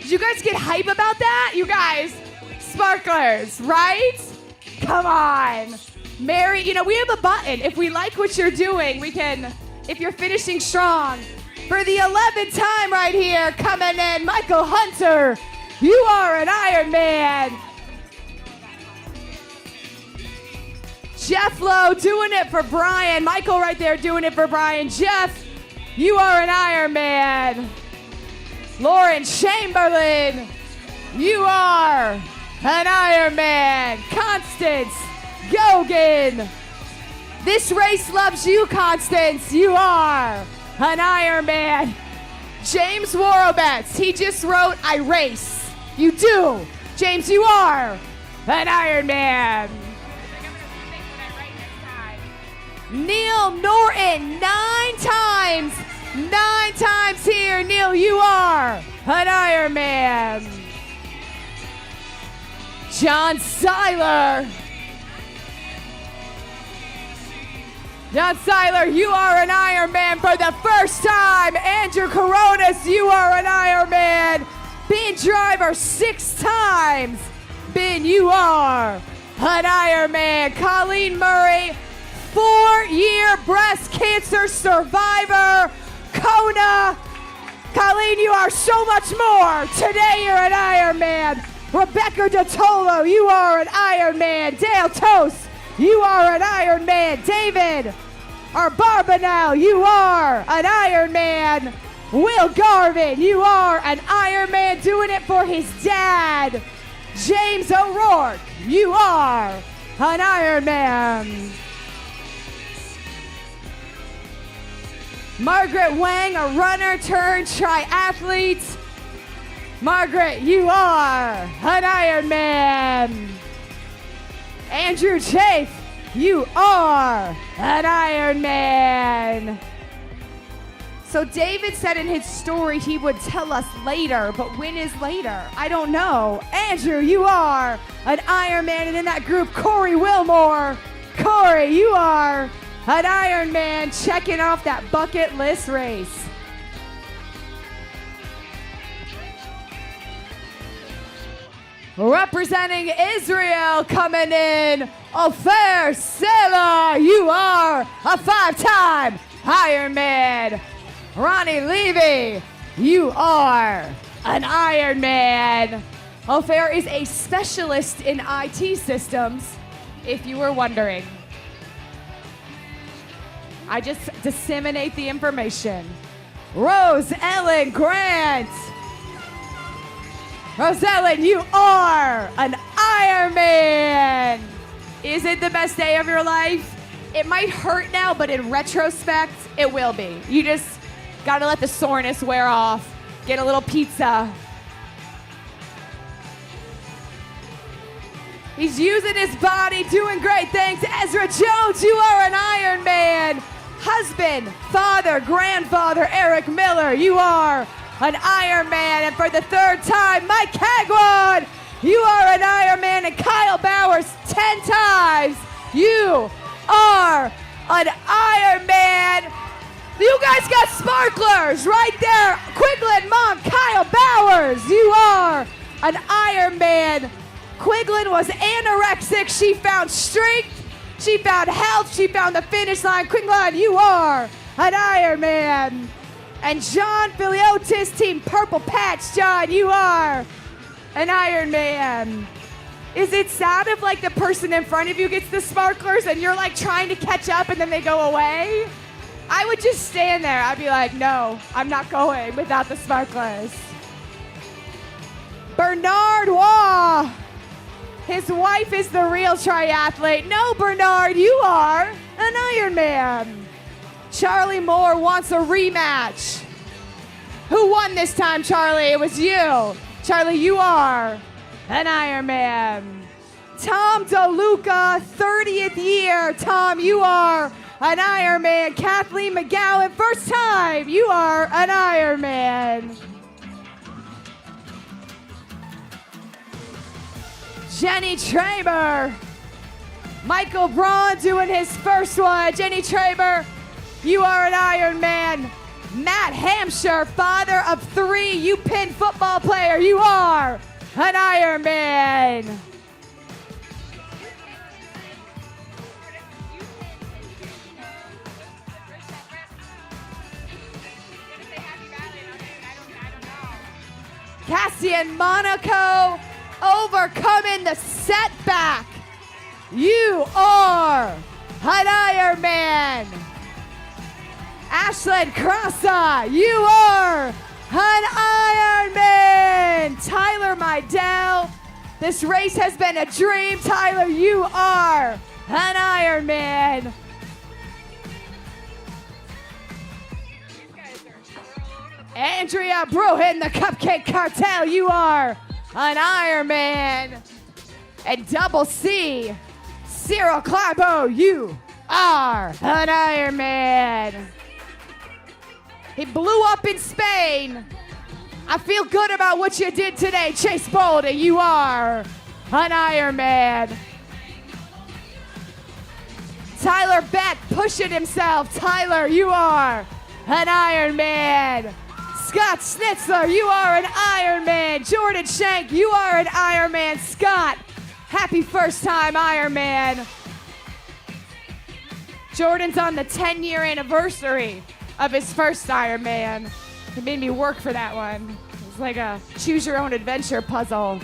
Did you guys get hype about that? You guys, sparklers, right? Come on. Mary, you know, we have a button. If we like what you're doing, we can, if you're finishing strong. For the 11th time right here, coming in, Michael Hunter, you are an Ironman. Jeff Lowe doing it for Brian. Michael right there doing it for Brian. Jeff, you are an Ironman. Lauren Chamberlain, you are an Ironman. Constance Gogan, this race loves you, Constance. You are an Ironman. James Warobets, he just wrote, I race. You do. James, you are an Iron Man. I think I'm gonna think what I write next time. Neil Norton, 9 times. 9 times here. Neil, you are an Iron Man. John Seiler. John Seiler, you are an Iron Man for the first time. Andrew Coronas, you are an Iron Man. Ben Driver, 6 times. Ben, you are an Iron Man. Colleen Murray, 4-year breast cancer survivor. Kona. Colleen, you are so much more. Today you're an Iron Man. Rebecca DeTolo, you are an Iron Man. Dale Toast, you are an Iron Man. David Barbanel, you are an Iron Man. Will Garvin, you are an Iron Man doing it for his dad. James O'Rourke, you are an Iron Man. Margaret Wang, a runner turned triathlete. Margaret, you are an Iron Man. Andrew Chafe, you are an Iron Man. So David said in his story he would tell us later, but when is later? I don't know. Andrew, you are an Iron Man. And in that group, Corey Wilmore. Corey, you are an Iron Man, checking off that bucket list race. Representing Israel coming in, Ofer Sela, you are a 5-time Iron Man. Ronnie Levy, you are an Iron Man. Ofer is a specialist in IT systems, if you were wondering. I just disseminate the information. Rose Ellen Grant. Rose Ellen, you are an Iron Man. Is it the best day of your life? It might hurt now, but in retrospect, it will be. You just gotta let the soreness wear off. Get a little pizza. He's using his body, doing great things. Ezra Jones, you are an Iron Man. Husband, father, grandfather, Eric Miller, you are an Iron Man. And for the 3rd time, Mike Hagwood, you are an Iron Man. And Kyle Bowers, 10 times, you are an Iron Man. You guys got sparklers right there. Quiglin mom, Kyle Bowers, you are an Iron Man. Quiglin was anorexic. She found strength. She found health. She found the finish line. Quiglin, you are an Iron Man. And John Filiotis, Team Purple Patch. John, you are an Iron Man. Is it sad if like the person in front of you gets the sparklers and you're like trying to catch up and then they go away? I would just stand there. I'd be like, no, I'm not going without the sparklers. Bernard Waugh. His wife is the real triathlete. No, Bernard, you are an Iron Man. Charlie Moore wants a rematch. Who won this time, Charlie? It was you. Charlie, you are an Iron Man. Tom DeLuca, 30th year. Tom, you are an Iron Man. Kathleen McGowan, first time, you are an Iron Man. Jenny Traber. Michael Braun doing his first one. Jenny Traber, you are an Iron Man. Matt Hampshire, father of 3, UPenn football player, you are an Iron Man. Cassian Monaco, overcoming the setback. You are an Iron Man. Ashlyn Crassa, you are an Iron Man. Tyler Mydell, this race has been a dream. Tyler, you are an Iron Man. Andrea Bruin, the Cupcake Cartel, you are an Ironman. And Double C, Cyril Clabo, you are an Ironman. He blew up in Spain. I feel good about what you did today, Chase Bolden. You are an Ironman. Tyler Beck pushing himself. Tyler, you are an Ironman. Scott Schnitzler, you are an Ironman. Jordan Shank, you are an Ironman. Scott, happy first time Ironman. Jordan's on the 10-year anniversary of his first Ironman. He made me work for that one. It's like a choose your own adventure puzzle.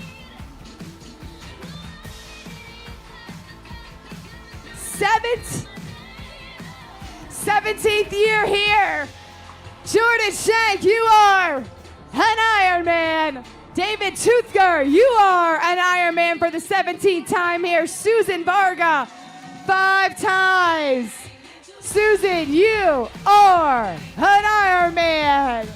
17th year here. Jordan Shank, you are an Ironman. David Toothger, you are an Ironman for the 17th time here. Susan Varga, 5 times. Susan, you are an Ironman.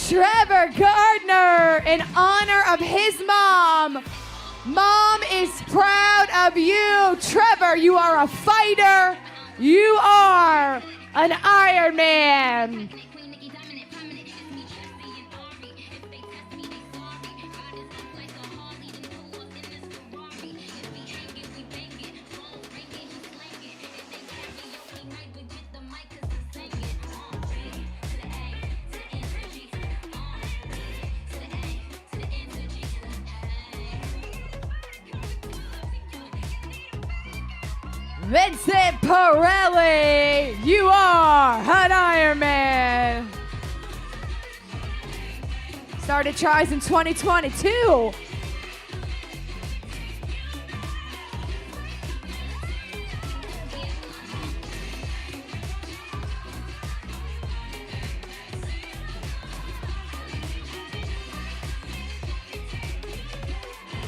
Trevor Gardner, in honor of his mom. Mom is proud of you. Trevor, you are a fighter. You are an Ironman. Vincent Pirelli, you are an Ironman. Started tries in 2022.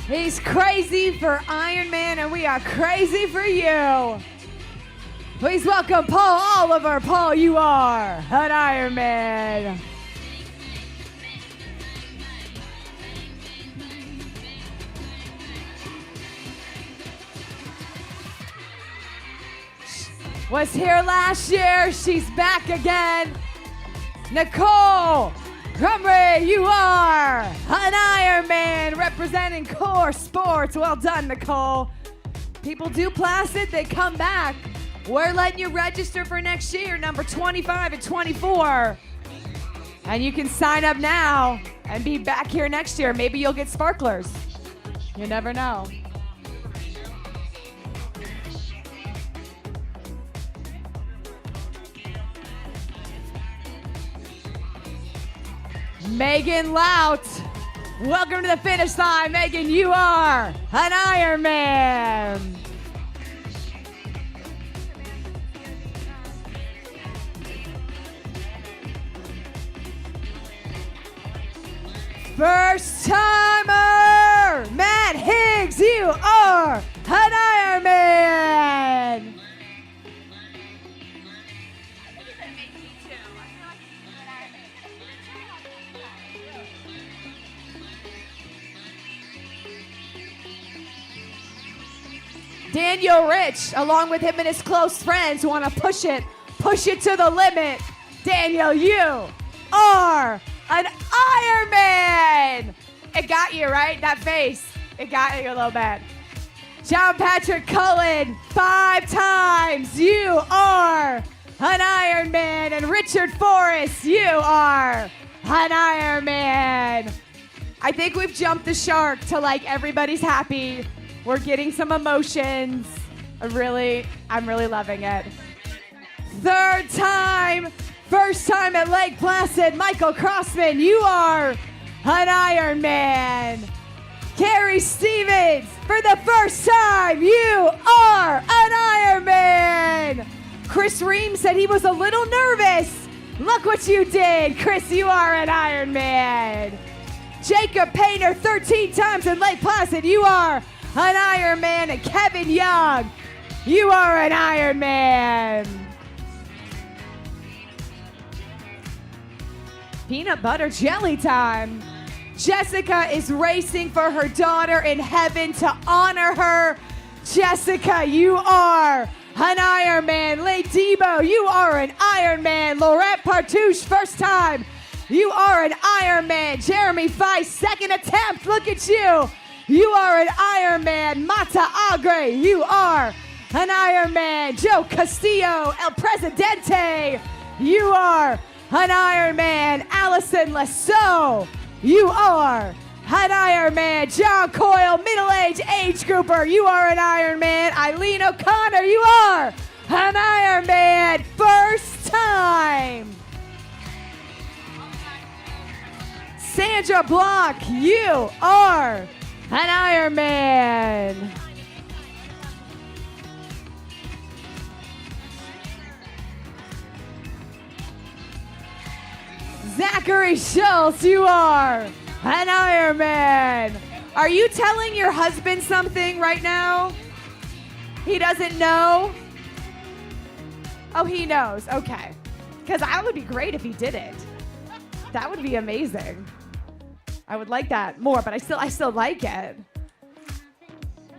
He's crazy for Ironman, and we are crazy for you. Please welcome Paul Oliver. Paul, you are an Ironman. Was here last year. She's back again. Nicole Crumry, you are an Ironman representing Core Sports. Well done, Nicole. People do Placid, they come back. We're letting you register for next year, number 25 and 24. And you can sign up now and be back here next year. Maybe you'll get sparklers. You never know. Megan Lout, welcome to the finish line. Megan, you are an Ironman. First timer, Matt Higgs, you are an Ironman. Daniel Rich, along with him and his close friends, want to push it to the limit. Daniel, you are an Ironman. It got you, right? That face, it got you a little bit. John Patrick Cullen, 5 times. You are an Ironman. And Richard Forrest, you are an Ironman. I think we've jumped the shark to like everybody's happy. We're getting some emotions. I'm really loving it. 3rd time, first time at Lake Placid, Michael Crossman, you are an Ironman. Carrie Stevens, for the first time, you are an Ironman. Chris Ream said he was a little nervous. Look what you did. Chris, you are an Iron Man. Jacob Painter, 13 times in Lake Placid. You are an Iron Man. And Kevin Young, you are an Iron Man. Peanut butter jelly time. Jessica is racing for her daughter in heaven to honor her. Jessica, you are an Iron Man. Leigh Debo, you are an Iron Man. Laurette Partouche, first time. You are an Iron Man. Jeremy Feist, second attempt. Look at you. You are an Iron Man. Mata Agre, you are an Iron Man. Joe Castillo, El Presidente, you are an Iron Man. Allison Lasso, you are an Iron Man. John Coyle, middle-aged age grouper, you are an Iron Man. Eileen O'Connor, you are an Iron Man. First time. Sandra Block, you are an Iron Man. Zachary Schultz, you are an Iron Man. Are you telling your husband something right now? He doesn't know? Oh, he knows. Okay. Because that would be great if he did it. That would be amazing. I would like that more, but I still like it.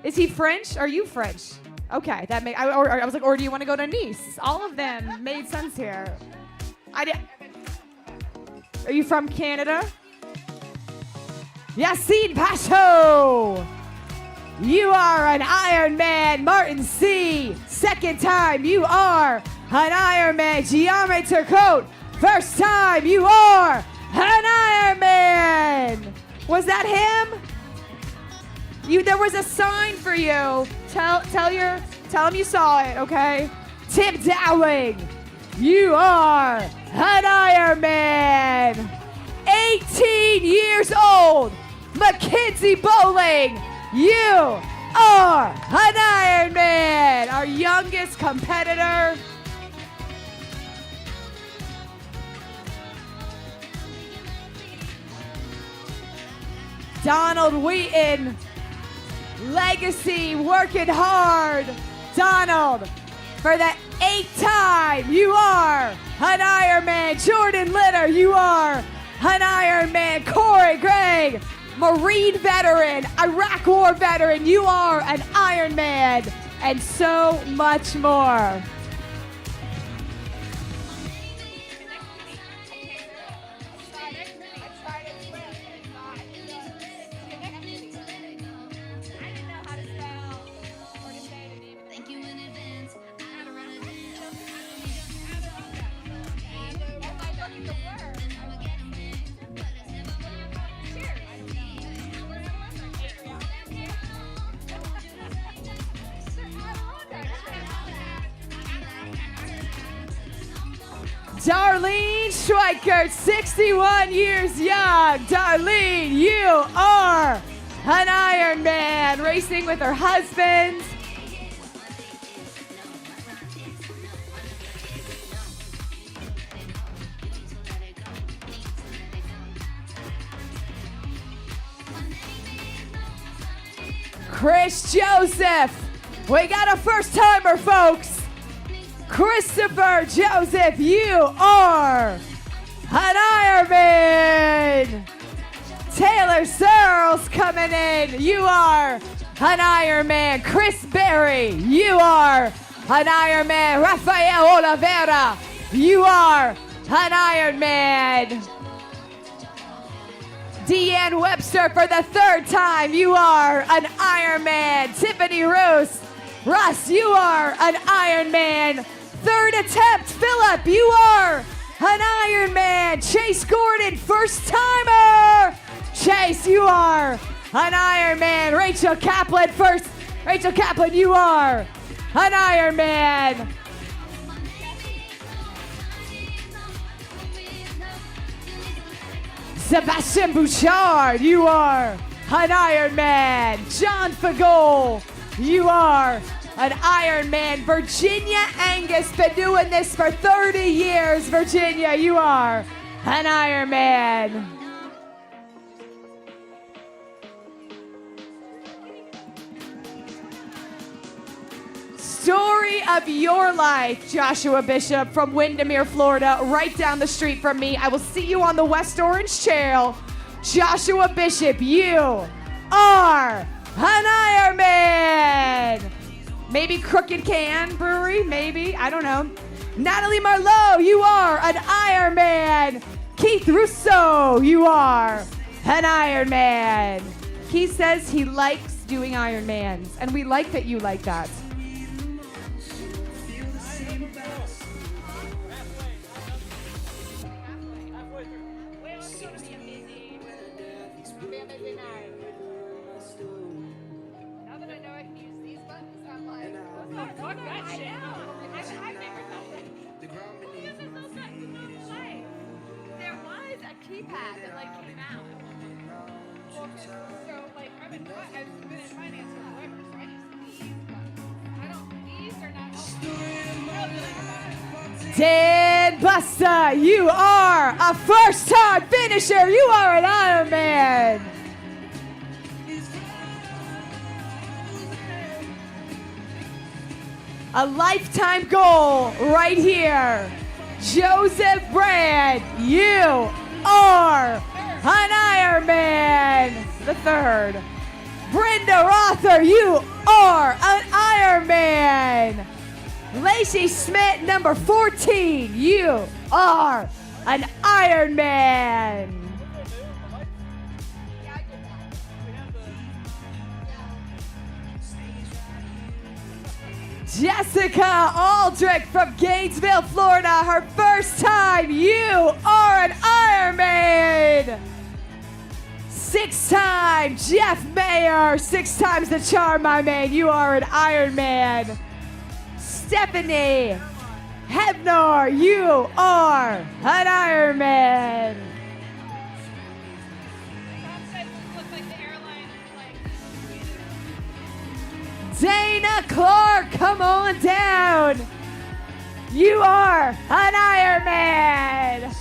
Is he French? Are you French? Okay, that I was like, or do you want to go to Nice? All of them made sense here. Are you from Canada? Yassine Pacho, you are an Iron Man. Martin C, second time, you are an Iron Man. Gianni Turcotte, first time, you are an Iron Man. Was that him? There was a sign for you. Tell him you saw it, okay? Tim Dowling, you are an Iron Man. 18 years old, Mackenzie Bowling, you are an Iron Man. Our youngest competitor. Donald Wheaton, legacy, working hard. Donald, for the 8th time, you are an Iron Man. Jordan Litter, you are an Iron Man. Corey Gregg, Marine veteran, Iraq War veteran, you are an Iron Man. And so much more. Darlene Schweikert, 61 years young. Darlene, you are an Iron Man, racing with her husband. Chris Joseph, we got a first timer, folks. Christopher Joseph, you are an Iron Man. Taylor Searles coming in, you are an Iron Man. Chris Berry, you are an Iron Man. Rafael Oliveira, you are an Iron Man. Deanne Webster, for the 3rd time, you are an Iron Man. Tiffany Roos, Russ, you are an Iron Man. 3rd attempt, Phillip, you are an Iron Man. Chase Gordon, first timer. Chase, you are an Iron Man. Rachel Kaplan, you are an Iron Man. Sebastian Bouchard, you are an Iron Man. John Fagol, you are an Ironman. Virginia Angus, been doing this for 30 years. Virginia, you are an Ironman. Story of your life, Joshua Bishop from Windermere, Florida, right down the street from me. I will see you on the West Orange Trail. Joshua Bishop, you are an Ironman. Maybe Crooked Can Brewery, maybe, I don't know. Natalie Marlowe, you are an Ironman. Keith Rousseau, you are an Ironman. He says he likes doing Ironmans, and we like that you like that. Keypad that like came out. Well, so like I've been in finance forever, so I just these buttons. I don't these are not. Dan Busta, you are a first-time finisher. You are an Ironman. A lifetime goal right here. Joseph Brand, you are an Ironman. The third. Brenda Rother, you are an Ironman. Lacey Smith, number 14, you are an Ironman. Jessica Aldrich from Gainesville, Florida, her first time, you are an Ironman. 6-time Jeff Mayer, 6 times the charm, my man, you are an Ironman. Stephanie Hebner, you are an Ironman. Dana Clark, come on down. You are an Ironman.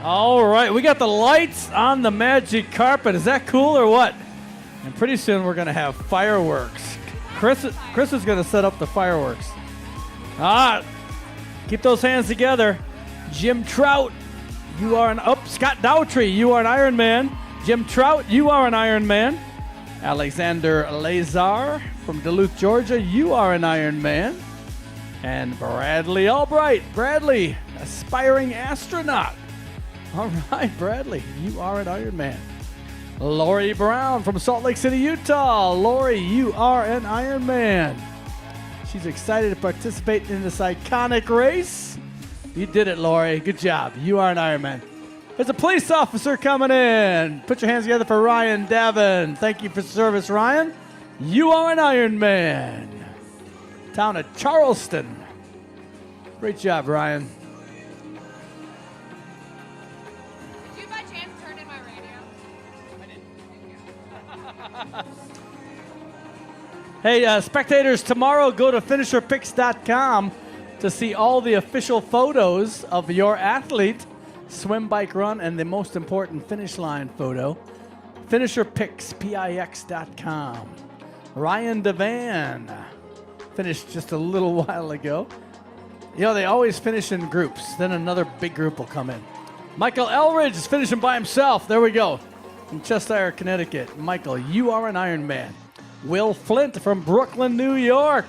All right, we got the lights on the magic carpet. Is that cool or what? And pretty soon we're going to have fireworks. Chris is going to set up the fireworks. Keep those hands together. Jim Trout, you are an Scott Dowtree, you are an Ironman. Jim Trout, you are an Ironman. Alexander Lazar from Duluth, Georgia, you are an Ironman. And Bradley Albright, Bradley, aspiring astronaut. All right, Bradley, you are an Ironman. Lori Brown from Salt Lake City, Utah. Lori, you are an Ironman. She's excited to participate in this iconic race. You did it, Lori. Good job. You are an Ironman. There's a police officer coming in. Put your hands together for Ryan Davin. Thank you for service, Ryan. You are an Ironman. Town of Charleston. Great job, Ryan. Hey, spectators, tomorrow go to finisherpics.com to see all the official photos of your athlete, swim, bike, run, and the most important finish line photo. Finisherpics.com. Ryan Devan finished just a little while ago. You know, they always finish in groups. Then another big group will come in. Michael Elridge is finishing by himself. There we go. From Cheshire, Connecticut. Michael, you are an Ironman. Will Flint from Brooklyn, New York.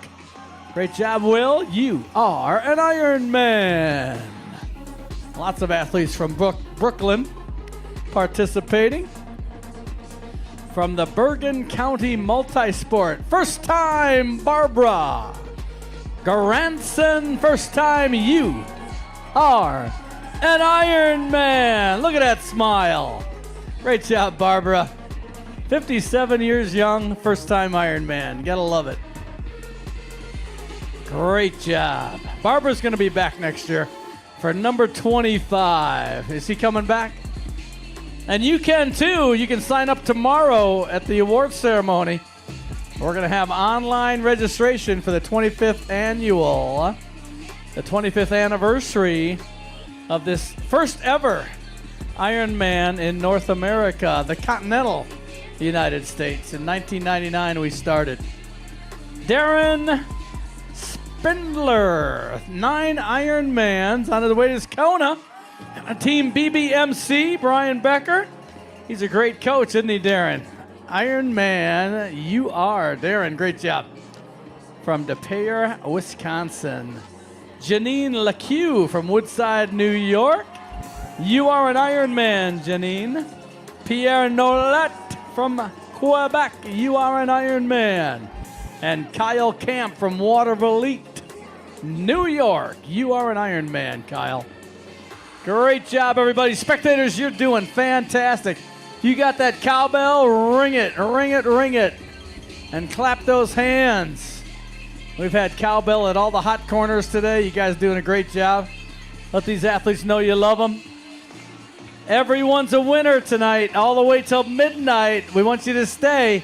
Great job, Will. You are an Ironman. Lots of athletes from Brooklyn participating. From the Bergen County Multisport, first time Barbara Garanson, first time you are an Ironman. Look at that smile. Great job, Barbara. 57 years young, first-time Ironman. Gotta love it. Great job. Barbara's going to be back next year for number 25. Is he coming back? And you can too. You can sign up tomorrow at the awards ceremony. We're going to have online registration for the 25th anniversary of this first ever Ironman in North America, the continental United States. In 1999 we started. Darren Spindler, 9 Ironmans on his way to Kona. Team BBMC, Brian Becker. He's a great coach, isn't he, Darren? Ironman, you are. Darren, great job. From De Pere, Wisconsin. Janine LeCue from Woodside, New York. You are an Ironman, Janine. Pierre Nolette from Quebec. You are an Ironman. And Kyle Camp from Waterville, New York. You are an Ironman, Kyle. Great job, everybody. Spectators, you're doing fantastic. You got that cowbell? Ring it, ring it, ring it. And clap those hands. We've had cowbell at all the hot corners today. You guys doing a great job. Let these athletes know you love them. Everyone's a winner tonight, all the way till midnight. We want you to stay.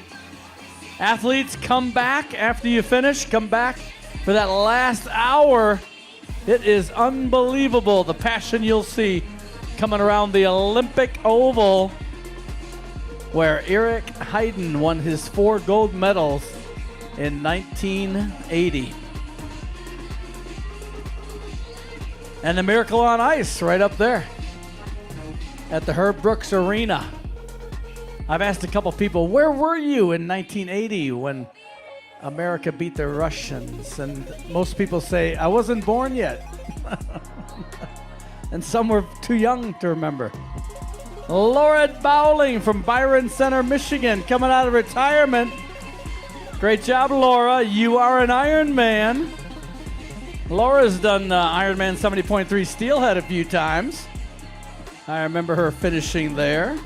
Athletes, come back after you finish. Come back for that last hour. It is unbelievable, the passion you'll see coming around the Olympic Oval, where Eric Heiden won his 4 gold medals in 1980. And the Miracle on Ice right up there at the Herb Brooks Arena. I've asked a couple people, where were you in 1980 when America beat the Russians? And most people say, I wasn't born yet. And some were too young to remember. Laura Bowling from Byron Center, Michigan, coming out of retirement. Great job, Laura. You are an Ironman. Laura's done Ironman 70.3 Steelhead a few times. I remember her finishing there.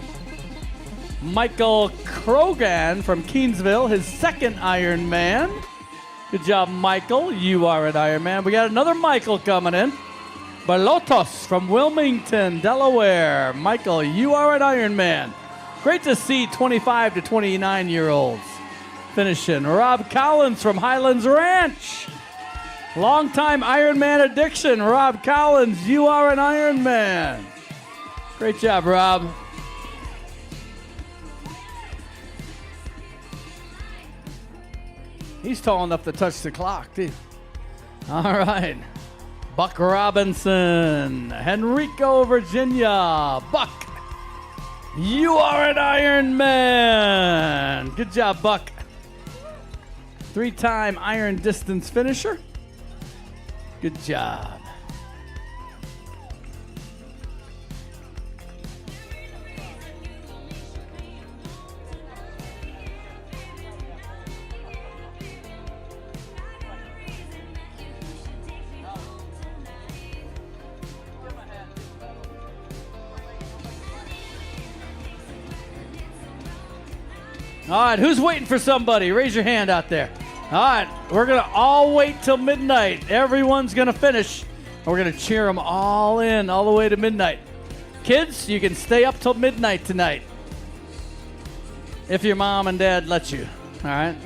Michael Krogan from Keensville, his second Ironman. Good job, Michael. You are an Ironman. We got another Michael coming in. Balotos from Wilmington, Delaware. Michael, you are an Ironman. Great to see 25 to 29-year-olds finishing. Rob Collins from Highlands Ranch. Longtime Ironman addiction. Rob Collins, you are an Ironman. Great job, Rob. He's tall enough to touch the clock, too. All right. Buck Robinson, Henrico, Virginia. Buck, you are an Ironman. Good job, Buck. 3-time iron distance finisher. Good job. All right, who's waiting for somebody? Raise your hand out there. All right, we're going to all wait till midnight. Everyone's going to finish. We're going to cheer them all in all the way to midnight. Kids, you can stay up till midnight tonight if your mom and dad let you. All right.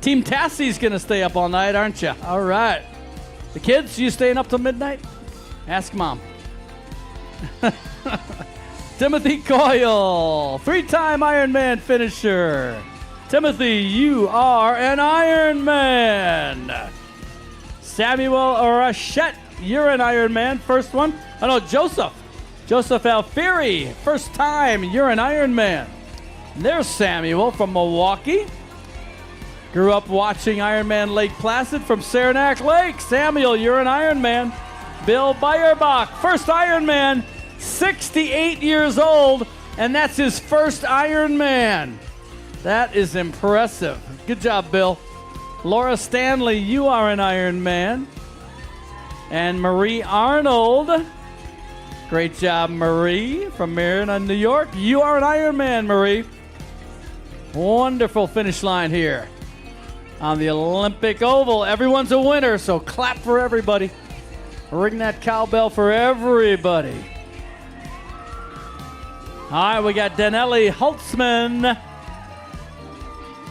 Team Tassie's going to stay up all night, aren't you? All right. The kids, you staying up till midnight? Ask Mom. Timothy Coyle, 3-time Ironman finisher. Timothy, you are an Ironman. Samuel Rachette, you're an Ironman. First one. Oh, no, Joseph. Joseph Alfieri, first time, you're an Ironman. And there's Samuel from Milwaukee. Grew up watching Ironman Lake Placid from Saranac Lake. Samuel, you're an Ironman. Bill Beyerbach, first Ironman. 68 years old, and that's his first Ironman. That is impressive. Good job, Bill. Laura Stanley, you are an Ironman. And Marie Arnold, Great job, Marie from Marina, New York. You are an Ironman, Marie. Wonderful finish line here on the Olympic Oval. Everyone's a winner, so clap for everybody. Ring that cowbell for everybody. All right, we got Danelli Holtzman.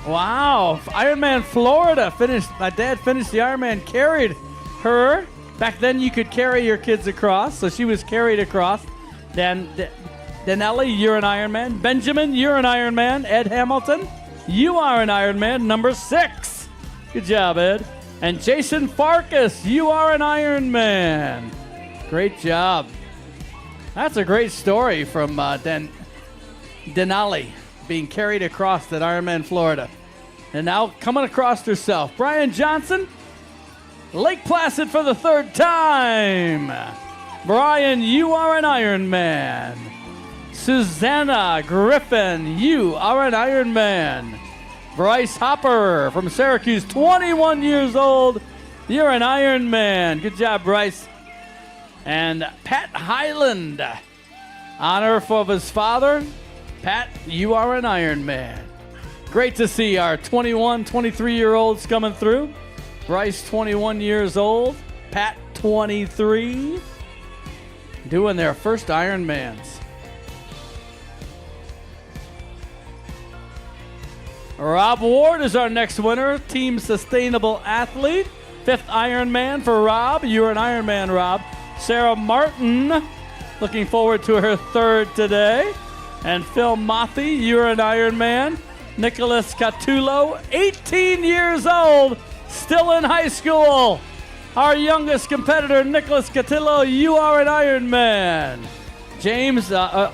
Wow, Ironman Florida finished. My dad finished the Ironman, carried her. Back then you could carry your kids across, so she was carried across. Danelli, you're an Ironman. Benjamin, you're an Ironman. Ed Hamilton, you are an Ironman, number 6. Good job, Ed. And Jason Farkas, you are an Ironman. Great job. That's a great story from Denali being carried across that Ironman Florida. And now coming across herself. Brian Johnson, Lake Placid for the 3rd time. Brian, you are an Ironman. Susanna Griffin, you are an Ironman. Bryce Hopper from Syracuse, 21 years old. You're an Ironman. Good job, Bryce. And Pat Highland, honor of his father. Pat, you are an Ironman. Great to see our 21, 23-year-olds coming through. Bryce, 21 years old. Pat, 23. Doing their first Ironmans. Rob Ward is our next winner. Team Sustainable Athlete. 5th Ironman for Rob. You're an Ironman, Rob. Sarah Martin, looking forward to her 3rd today. And Phil Mothy, you're an Ironman. Nicholas Catullo, 18 years old, still in high school. Our youngest competitor, Nicholas Catullo, you are an Ironman. James, Alyssa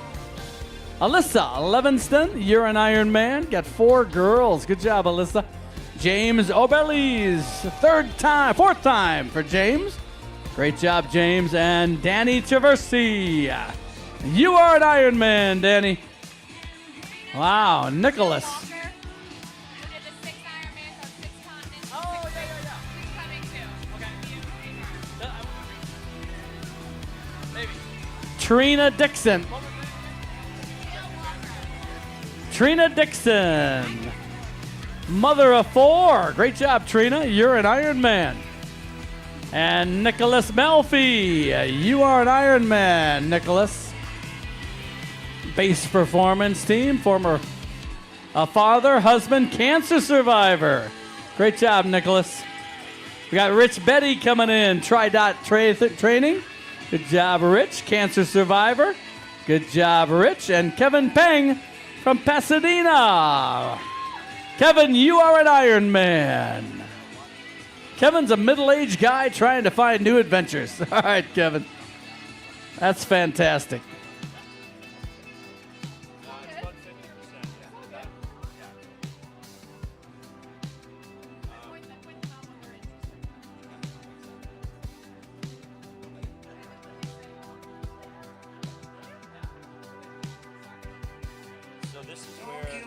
Levinston, you're an Ironman. Got 4 girls. Good job, Alyssa. James Obelis, 4th time for James. Great job, James. And Danny Traversi, you are an Ironman, Danny. Wow, Nicholas. Trina Dixon. Trina Dixon. Mother of 4. Great job, Trina. You're an Ironman. And Nicholas Melfi. You are an Ironman, Nicholas. Base Performance Team. Former father, husband, cancer survivor. Great job, Nicholas. We got Rich Betty coming in. Training. Good job, Rich. Cancer survivor. Good job, Rich. And Kevin Peng from Pasadena. Kevin, you are an Ironman. Kevin's a middle-aged guy trying to find new adventures. All right, Kevin. That's fantastic. So this is where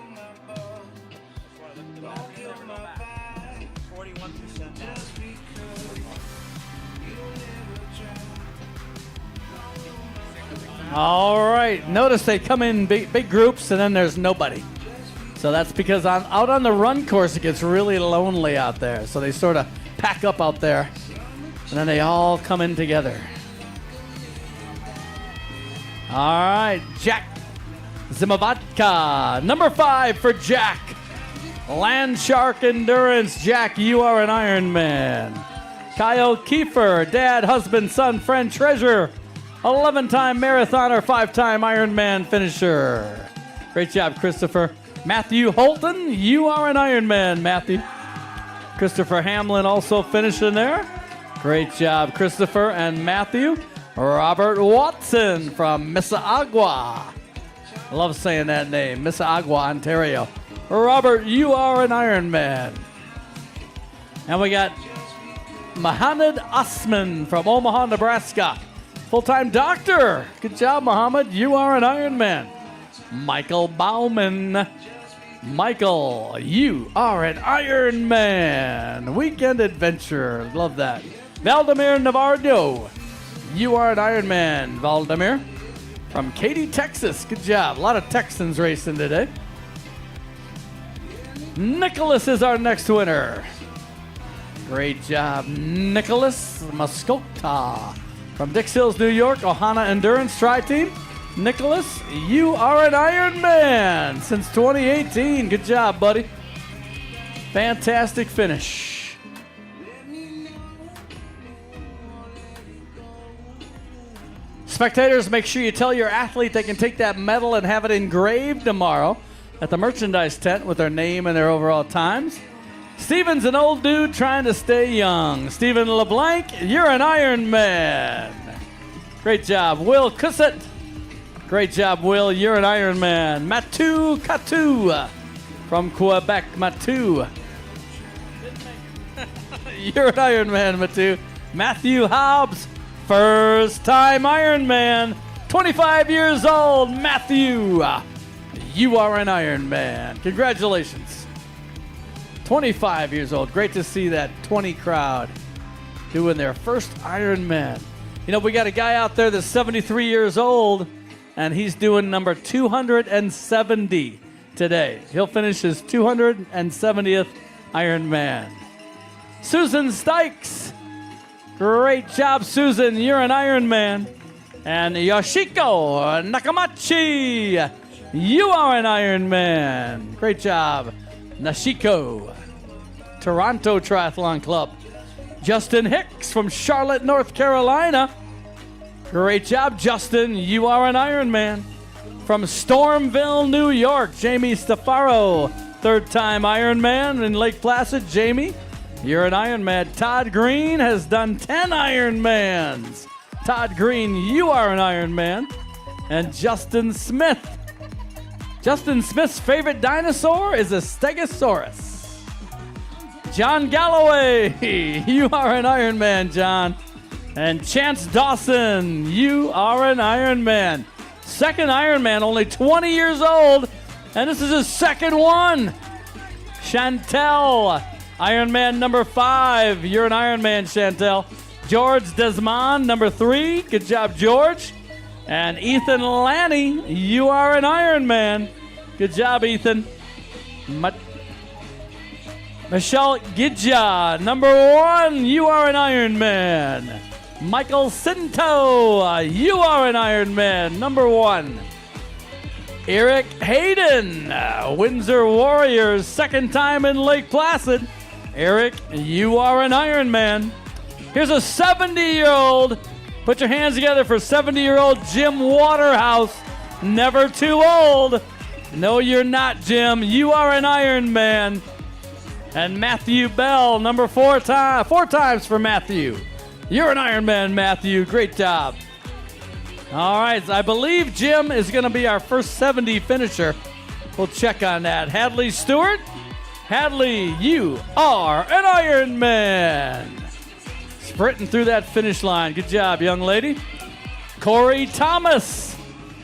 41% now. All right. Notice they come in big groups, and then there's nobody. So that's because out on the run course, it gets really lonely out there. So they sort of pack up out there, and then they all come in together. All right, Jack Zimavatka, number 5 for Jack. Land Shark Endurance. Jack, you are an Ironman. Kyle Kiefer, dad, husband, son, friend, treasure. 11-time marathoner, 5-time Ironman finisher. Great job, Christopher. Matthew Holton, you are an Ironman, Matthew. Christopher Hamlin also finishing there. Great job, Christopher and Matthew. Robert Watson from Mississauga. I love saying that name, Mississauga, Ontario. Robert, you are an Ironman. And we got Mohammed Osman from Omaha, Nebraska. Full-time doctor. Good job, Mohammed. You are an Ironman. Michael Bauman. Michael, you are an Ironman. Weekend adventure. Love that. Valdemir Navarro. You are an Ironman, Valdemir. From Katy, Texas. Good job. A lot of Texans racing today. Nicholas is our next winner. Great job, Nicholas Mascota. From Dix Hills, New York, Ohana Endurance Tri-Team. Nicholas, you are an Ironman since 2018. Good job, buddy. Fantastic finish. Spectators, make sure you tell your athlete they can take that medal and have it engraved tomorrow at the merchandise tent with their name and their overall times. Steven's an old dude trying to stay young. Steven LeBlanc, you're an Ironman. Great job. Will Cussett. Great job, Will. You're an Ironman. Matu Katu from Quebec, Matu. You're an Ironman, Matu. Matthew Hobbs, first time Ironman. 25 years old, Matthew. You are an Ironman. Congratulations. 25 years old. Great to see that 20 crowd doing their first Ironman. You know, we got a guy out there that's 73 years old, and he's doing number 270 today. He'll finish his 270th Ironman. Susan Stykes. Great job, Susan. You're an Ironman. And Yoshiko Nakamachi. You are an Ironman. Great job, Nashiko. Toronto Triathlon Club. Justin Hicks from Charlotte, North Carolina. Great job, Justin. You are an Ironman. From Stormville, New York, Jamie Stafaro. Third time Ironman in Lake Placid. Jamie, you're an Ironman. Todd Green has done 10 Ironmans. Todd Green, you are an Ironman. And Justin Smith. Justin Smith's favorite dinosaur is a Stegosaurus. John Galloway, you are an Ironman, John. And Chance Dawson, you are an Ironman. Second Ironman, only 20 years old, and this is his second one. Chantel, Ironman number 5. You're an Ironman, Chantel. George Desmond, number 3. Good job, George. And Ethan Lanny, you are an Ironman. Good job, Ethan. Michelle Gidja, number 1. You are an Ironman. Michael Cinto, you are an Ironman, number 1. Eric Hayden, Windsor Warriors, second time in Lake Placid. Eric, you are an Ironman. Here's a 70-year-old. Put your hands together for 70-year-old Jim Waterhouse. Never too old. No, you're not, Jim. You are an Ironman. And Matthew Bell, number 4 times for Matthew. You're an Ironman, Matthew. Great job. All right, I believe Jim is going to be our first 70 finisher. We'll check on that. Hadley Stewart. Hadley, you are an Ironman. Sprinting through that finish line. Good job, young lady. Corey Thomas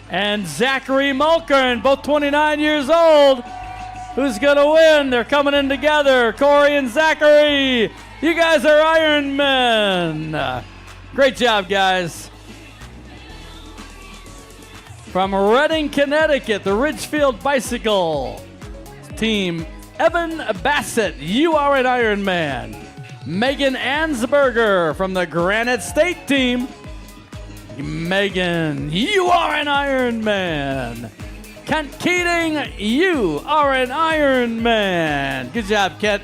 and Zachary Mulkern, both 29 years old. Who's going to win? They're coming in together. Corey and Zachary. You guys are Ironmen. Great job, guys. From Reading, Connecticut, the Ridgefield Bicycle Team, Evan Bassett, you are an Ironman. Megan Ansberger from the Granite State Team. Megan, you are an Ironman. Kent Keating, you are an Ironman. Good job, Kent.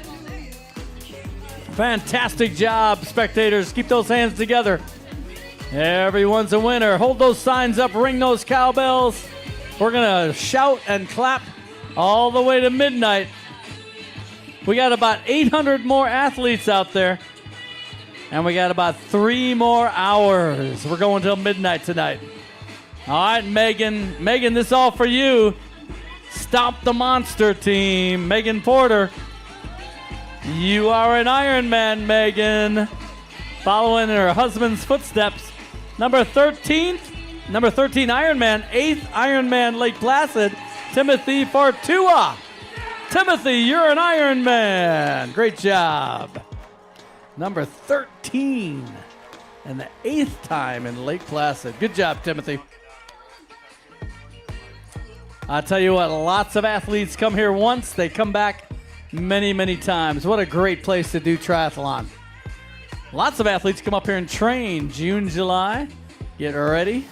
Fantastic job, spectators. Keep those hands together. Everyone's a winner. Hold those signs up, ring those cowbells. We're going to shout and clap all the way to midnight. We got about 800 more athletes out there, and we got about 3 more hours. We're going till midnight tonight. All right, Megan. Megan, this is all for you. Stomp the Monster Team. Megan Porter. You are an Ironman, Megan. Following in her husband's footsteps. Number 13 Ironman, 8th Ironman Lake Placid, Timothy Fortua. Timothy, you're an Ironman. Great job. Number 13. and the 8th time in Lake Placid. Good job, Timothy. I'll tell you what, lots of athletes come here once, they come back many, many times. What a great place to do triathlon. Lots of athletes come up here and train June, July. Get ready.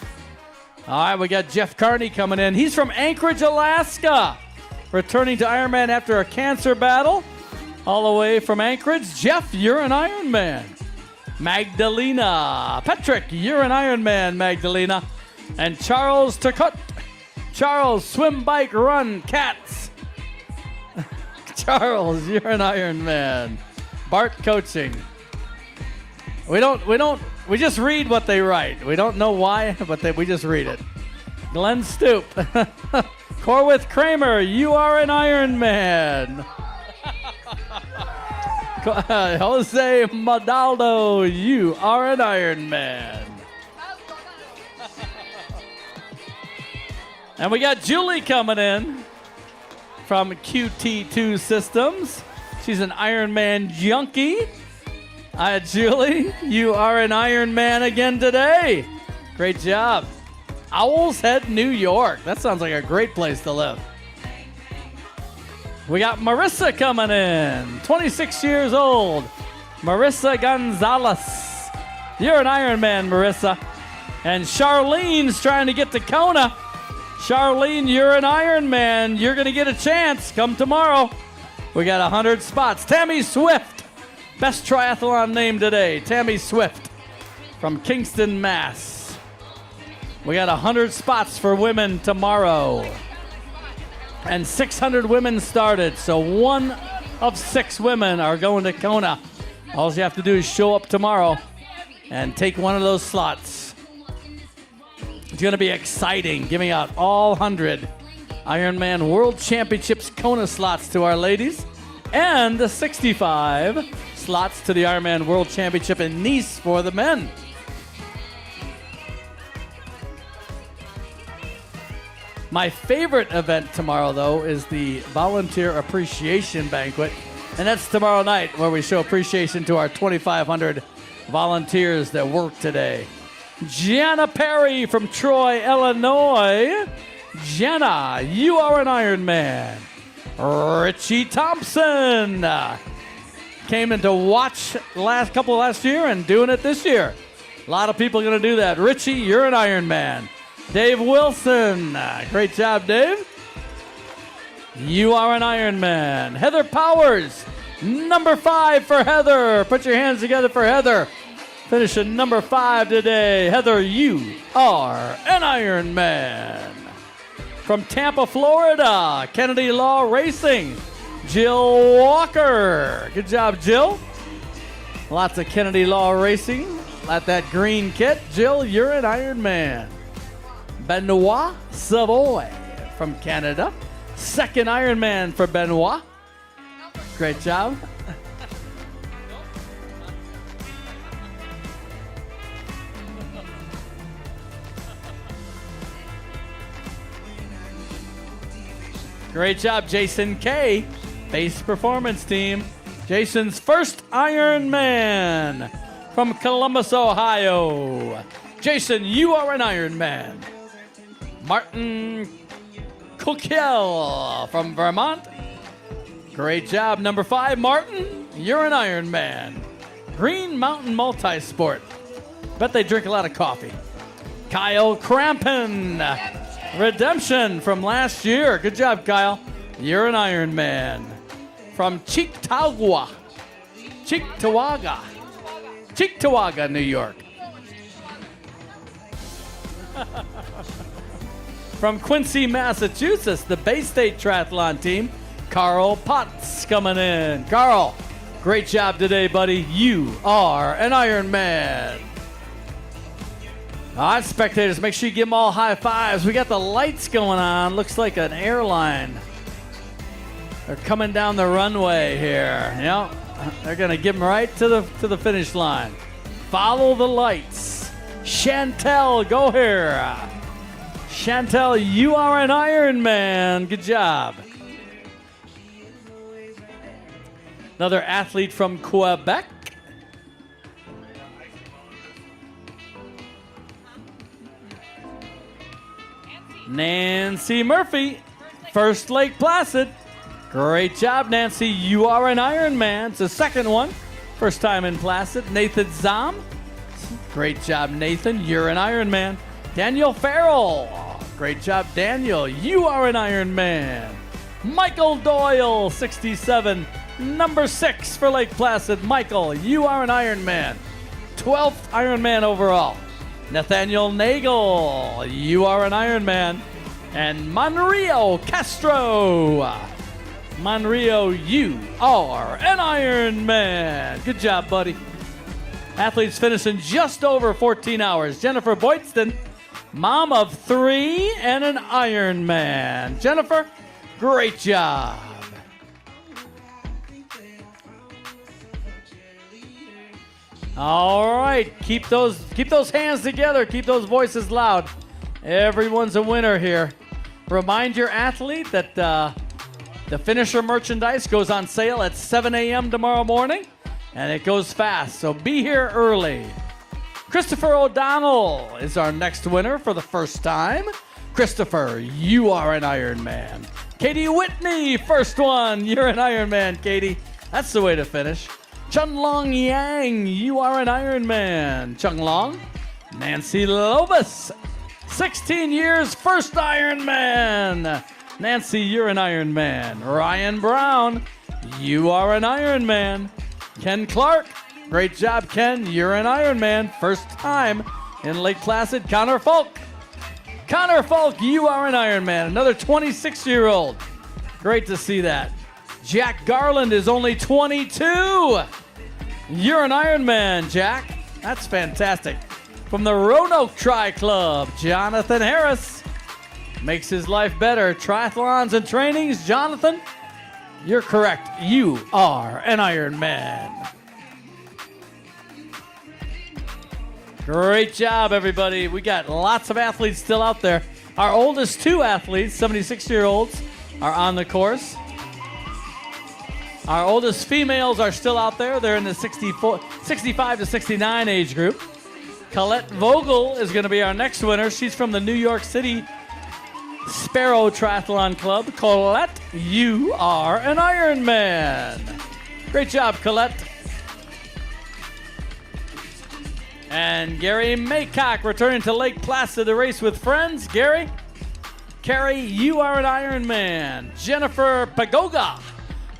All right, we got Jeff Carney coming in. He's from Anchorage, Alaska, returning to Ironman after a cancer battle. All the way from Anchorage. Jeff, you're an Ironman. Magdalena Petrick, you're an Ironman, Magdalena. And Charles Turcotte. Charles, swim, bike, run, cats. Charles, you're an Ironman. Bart coaching. We just read what they write. We don't know why, but we just read it. Glenn Stoop. Corwith Kramer, you are an Ironman. Jose Madaldo, you are an Ironman. And we got Julie coming in from QT2 Systems. She's an Ironman junkie. Hi, Julie. You are an Ironman again today. Great job. Owl's Head, New York. That sounds like a great place to live. We got Marissa coming in, 26 years old. Marissa Gonzalez. You're an Ironman, Marissa. And Charlene's trying to get to Kona. Charlene, you're an Ironman. You're going to get a chance. Come tomorrow. We got 100 spots. Tammy Swift. Best triathlon name today. Tammy Swift from Kingston, Mass. We got 100 spots for women tomorrow. And 600 women started. So 1 of 6 women are going to Kona. All you have to do is show up tomorrow and take one of those slots. It's going to be exciting, giving out all 100 Ironman World Championships Kona slots to our ladies and the 65 slots to the Ironman World Championship in Nice for the men. My favorite event tomorrow, though, is the Volunteer Appreciation Banquet, and that's tomorrow night where we show appreciation to our 2,500 volunteers that work today. Jenna Perry from Troy, Illinois. Jenna, you are an Ironman. Richie Thompson came in to watch last year and doing it this year. A lot of people are going to do that. Richie, you're an Ironman. Dave Wilson, great job, Dave. You are an Ironman. Heather Powers, number 5 for Heather. Put your hands together for Heather. Finishing number 5 today. Heather, you are an Ironman. From Tampa, Florida, Kennedy Law Racing, Jill Walker. Good job, Jill. Lots of Kennedy Law Racing. Like that green kit. Jill, you're an Ironman. Benoit Savoy from Canada. 2nd Ironman for Benoit. Great job. Great job, Jason K. Base Performance Team. Jason's 1st Ironman from Columbus, Ohio. Jason, you are an Ironman. Martin Coquel from Vermont. Great job, number 5, Martin. You're an Ironman. Green Mountain Multisport. Bet they drink a lot of coffee. Kyle Crampon. Redemption from last year. Good job, Kyle. You're an Ironman. From Cheektowaga, New York. From Quincy, Massachusetts, the Bay State Triathlon Team, Carl Potts coming in. Carl, great job today, buddy. You are an Ironman. All right, spectators, make sure you give them all high fives. We got the lights going on. Looks like an airline. They're coming down the runway here. Yep, they're going to give them right to the finish line. Follow the lights. Chantel, go here. Chantel, you are an Ironman. Good job. Another athlete from Quebec. Nancy Murphy, First Lake Placid. Great job, Nancy. You are an Ironman. It's the second one. First time in Placid. Nathan Zom. Great job, Nathan. You're an Ironman. Daniel Farrell. Great job, Daniel. You are an Ironman. Michael Doyle, 67. Number 6 for Lake Placid. Michael, you are an Ironman. 12th Ironman overall. Nathaniel Nagel, you are an Ironman. And Monrio Castro. Monrio, you are an Ironman. Good job, buddy. Athletes finishing just over 14 hours. Jennifer Boydston, mom of 3 and an Ironman. Jennifer, great job. All right, keep those hands together. Keep those voices loud. Everyone's a winner here. Remind your athlete that the finisher merchandise goes on sale at 7 a.m. tomorrow morning, and it goes fast, so be here early. Christopher O'Donnell is our next winner for the first time. Christopher, you are an Ironman. Katie Whitney, first one. You're an Ironman, Katie. That's the way to finish. Chunlong Yang, you are an Ironman. Chunlong. Nancy Lobus, 16 years, first Ironman. Nancy, you're an Ironman. Ryan Brown, you are an Ironman. Ken Clark, great job, Ken. You're an Ironman. First time in Lake Placid. Connor Falk. Connor Falk, you are an Ironman. Another 26-year-old. Great to see that. Jack Garland is only 22. You're an Ironman, Jack. That's fantastic. From the Roanoke Tri Club, Jonathan Harris makes his life better. Triathlons and trainings, Jonathan, you're correct. You are an Ironman. Great job, everybody. We got lots of athletes still out there. Our oldest 2 athletes, 76-year-olds, are on the course. Our oldest females are still out there. They're in the 65 to 69 age group. Colette Vogel is going to be our next winner. She's from the New York City Sparrow Triathlon Club. Colette, you are an Ironman. Great job, Colette. And Gary Maycock returning to Lake Placid to race with friends. Gary, Carrie, you are an Ironman. Jennifer Pagoga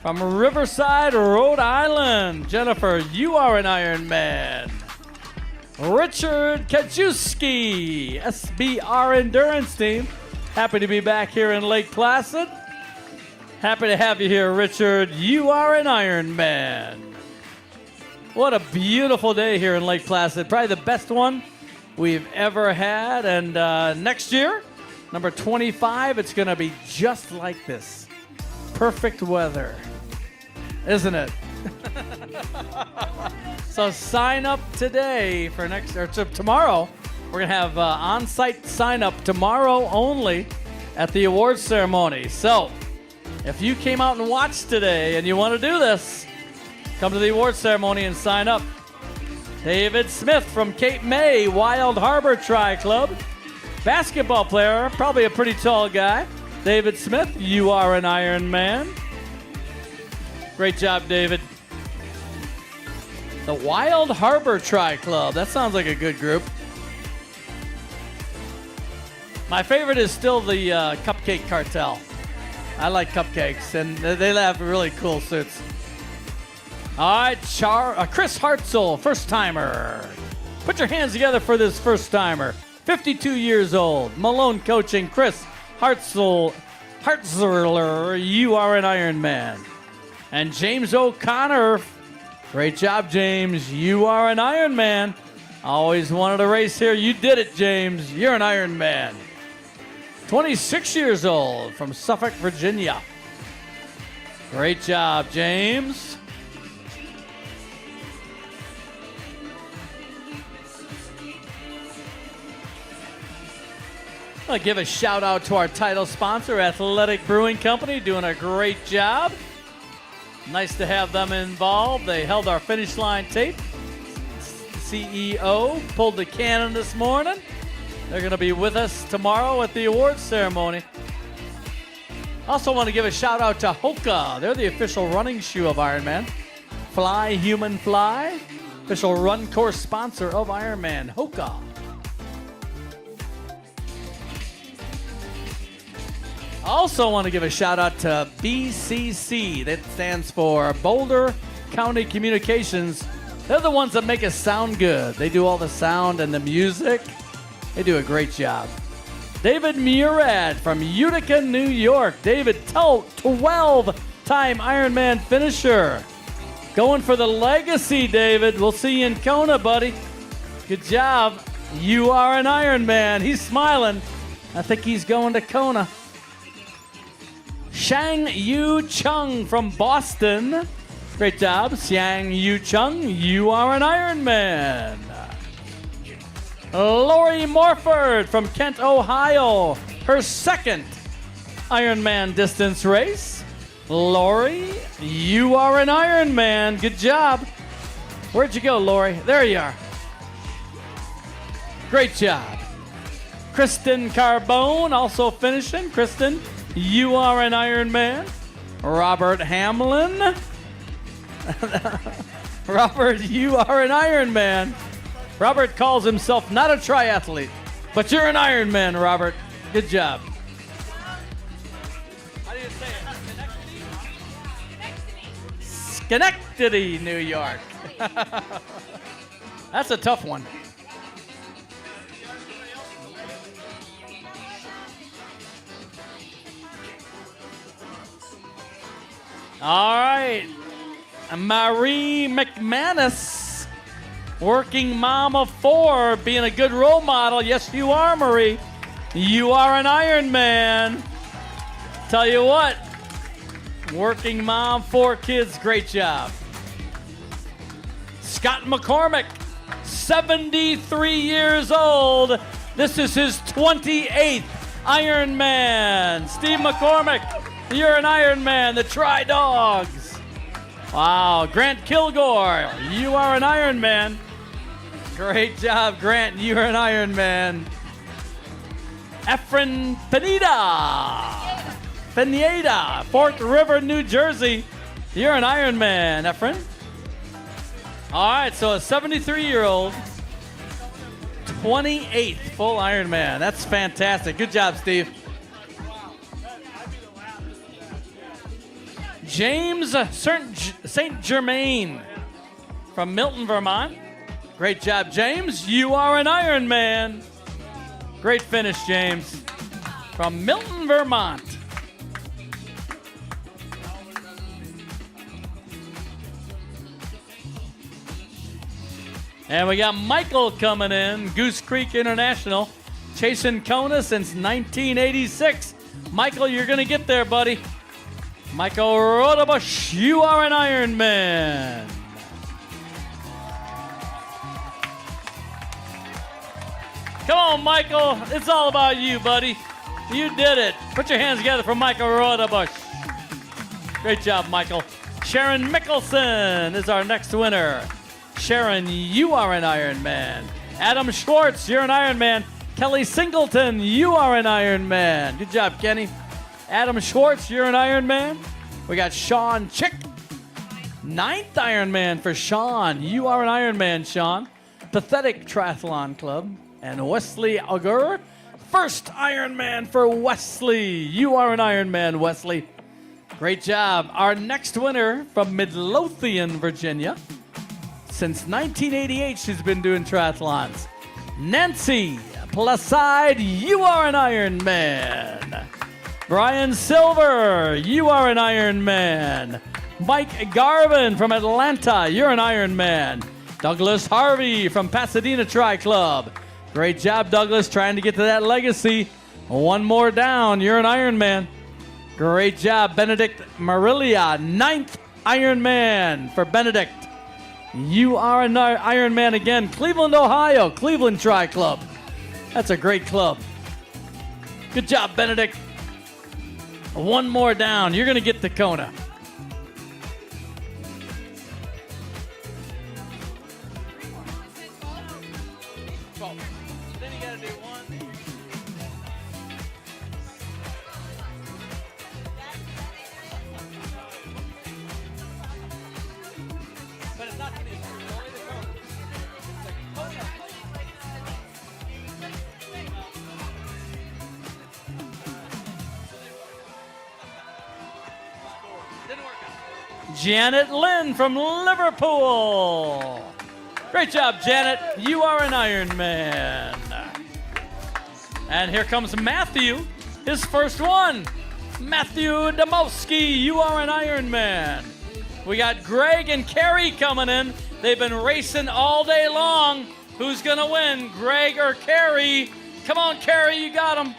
from Riverside, Rhode Island. Jennifer, you are an Ironman. Richard Kajewski, SBR Endurance Team. Happy to be back here in Lake Placid. Happy to have you here, Richard. You are an Ironman. What a beautiful day here in Lake Placid. Probably the best one we've ever had. And next year, number 25, it's going to be just like this. Perfect weather. Isn't it? So sign up today for tomorrow. We're going to have on-site sign up tomorrow only at the awards ceremony. So if you came out and watched today and you want to do this, come to the awards ceremony and sign up. David Smith from Cape May, Wild Harbor Tri Club. Basketball player, probably a pretty tall guy. David Smith, you are an Ironman. Great job, David. The Wild Harbor Tri Club. That sounds like a good group. My favorite is still the Cupcake Cartel. I like cupcakes, and they have really cool suits. All right, Chris Hartzell, first-timer. Put your hands together for this first-timer. 52 years old. Malone coaching. Chris Hartzell, you are an Ironman. And James O'Connor, great job, James. You are an Ironman. Always wanted to race here. You did it, James. You're an Ironman. 26 years old from Suffolk, Virginia. Great job, James. I'll give a shout out to our title sponsor, Athletic Brewing Company, doing a great job. Nice to have them involved. They held our finish line tape. CEO pulled the cannon this morning. They're going to be with us tomorrow at the awards ceremony. Also want to give a shout out to Hoka. They're the official running shoe of Ironman. Fly, human, fly. Official run course sponsor of Ironman, Hoka. Also want to give a shout out to BCC. That stands for Boulder County Communications. They're the ones that make us sound good. They do all the sound and the music. They do a great job. David Murad from Utica, New York. David, 12-time Ironman finisher. Going for the legacy, David. We'll see you in Kona, buddy. Good job. You are an Ironman. He's smiling. I think he's going to Kona. Shang Yu Chung from Boston. Great job, Xiang Yu Chung. You are an Ironman. Lori Morford from Kent, Ohio. Her second Ironman distance race. Lori, you are an Ironman. Good job. Where'd you go, Lori? There you are. Great job. Kristen Carbone also finishing. Kristen, you are an Ironman. Robert Hamlin. Robert, you are an Ironman. Robert calls himself not a triathlete, but you're an Ironman, Robert. Good job. How do you say it? Schenectady, New York. That's a tough one. All right. Marie McManus, working mom of 4, being a good role model. Yes, you are, Marie. You are an Ironman. Tell you what, working mom, 4 kids, great job. Scott McCormick, 73 years old. This is his 28th Ironman. Steve McCormick, you're an Ironman. The Tri-Dogs. Wow, Grant Kilgore, you are an Ironman. Great job, Grant, you're an Ironman. Efren Pineda, Fort River, New Jersey. You're an Ironman, Efren. All right, so a 73-year-old, 28th full Ironman. That's fantastic. Good job, Steve. James St. Germain from Milton, Vermont. Great job, James. You are an Ironman. Great finish, James. From Milton, Vermont. And we got Michael coming in, Goose Creek International, chasing Kona since 1986. Michael, you're going to get there, buddy. Michael Rodebush, you are an Ironman. Come on, Michael. It's all about you, buddy. You did it. Put your hands together for Michael Rodebush. Great job, Michael. Sharon Mickelson is our next winner. Sharon, you are an Ironman. Adam Schwartz, you're an Ironman. Kelly Singleton, you are an Ironman. Good job, Kenny. Adam Schwartz, you're an Ironman. We got Sean Chick, 9th Ironman for Sean. You are an Ironman, Sean. Pathetic Triathlon Club. And Wesley Augur, 1st Ironman for Wesley. You are an Ironman, Wesley. Great job. Our next winner from Midlothian, Virginia. Since 1988, she's been doing triathlons. Nancy Placid, you are an Ironman. Brian Silver, you are an Ironman. Mike Garvin from Atlanta, you're an Ironman. Douglas Harvey from Pasadena Tri Club. Great job, Douglas, trying to get to that legacy. One more down, you're an Ironman. Great job, Benedict Marilia, 9th Ironman for Benedict. You are an Ironman again. Cleveland, Ohio, Cleveland Tri Club. That's a great club. Good job, Benedict. One more down. You're going to get to Kona. Then you got to do 1, Janet Lynn from Liverpool. Great job, Janet. You are an Ironman. And here comes Matthew, his first one. Matthew Domowski, you are an Ironman. We got Greg and Carrie coming in. They've been racing all day long. Who's going to win, Greg or Carrie? Come on, Carrie, you got him.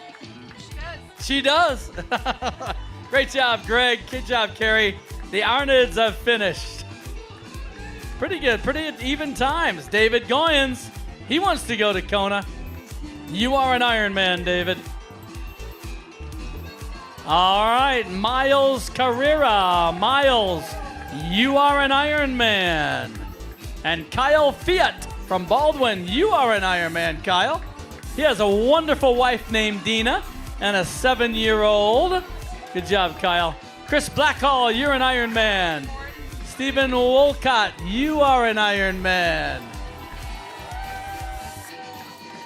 She does. Great job, Greg. Good job, Carrie. The Arnids have finished. Pretty good, pretty even times. David Goyens, he wants to go to Kona. You are an Ironman, David. All right, Miles Carrera. Miles, you are an Ironman. And Kyle Fiat from Baldwin, you are an Ironman, Kyle. He has a wonderful wife named Dina and a 7-year-old. Good job, Kyle. Chris Blackhall, you're an Ironman. Stephen Wolcott, you are an Ironman.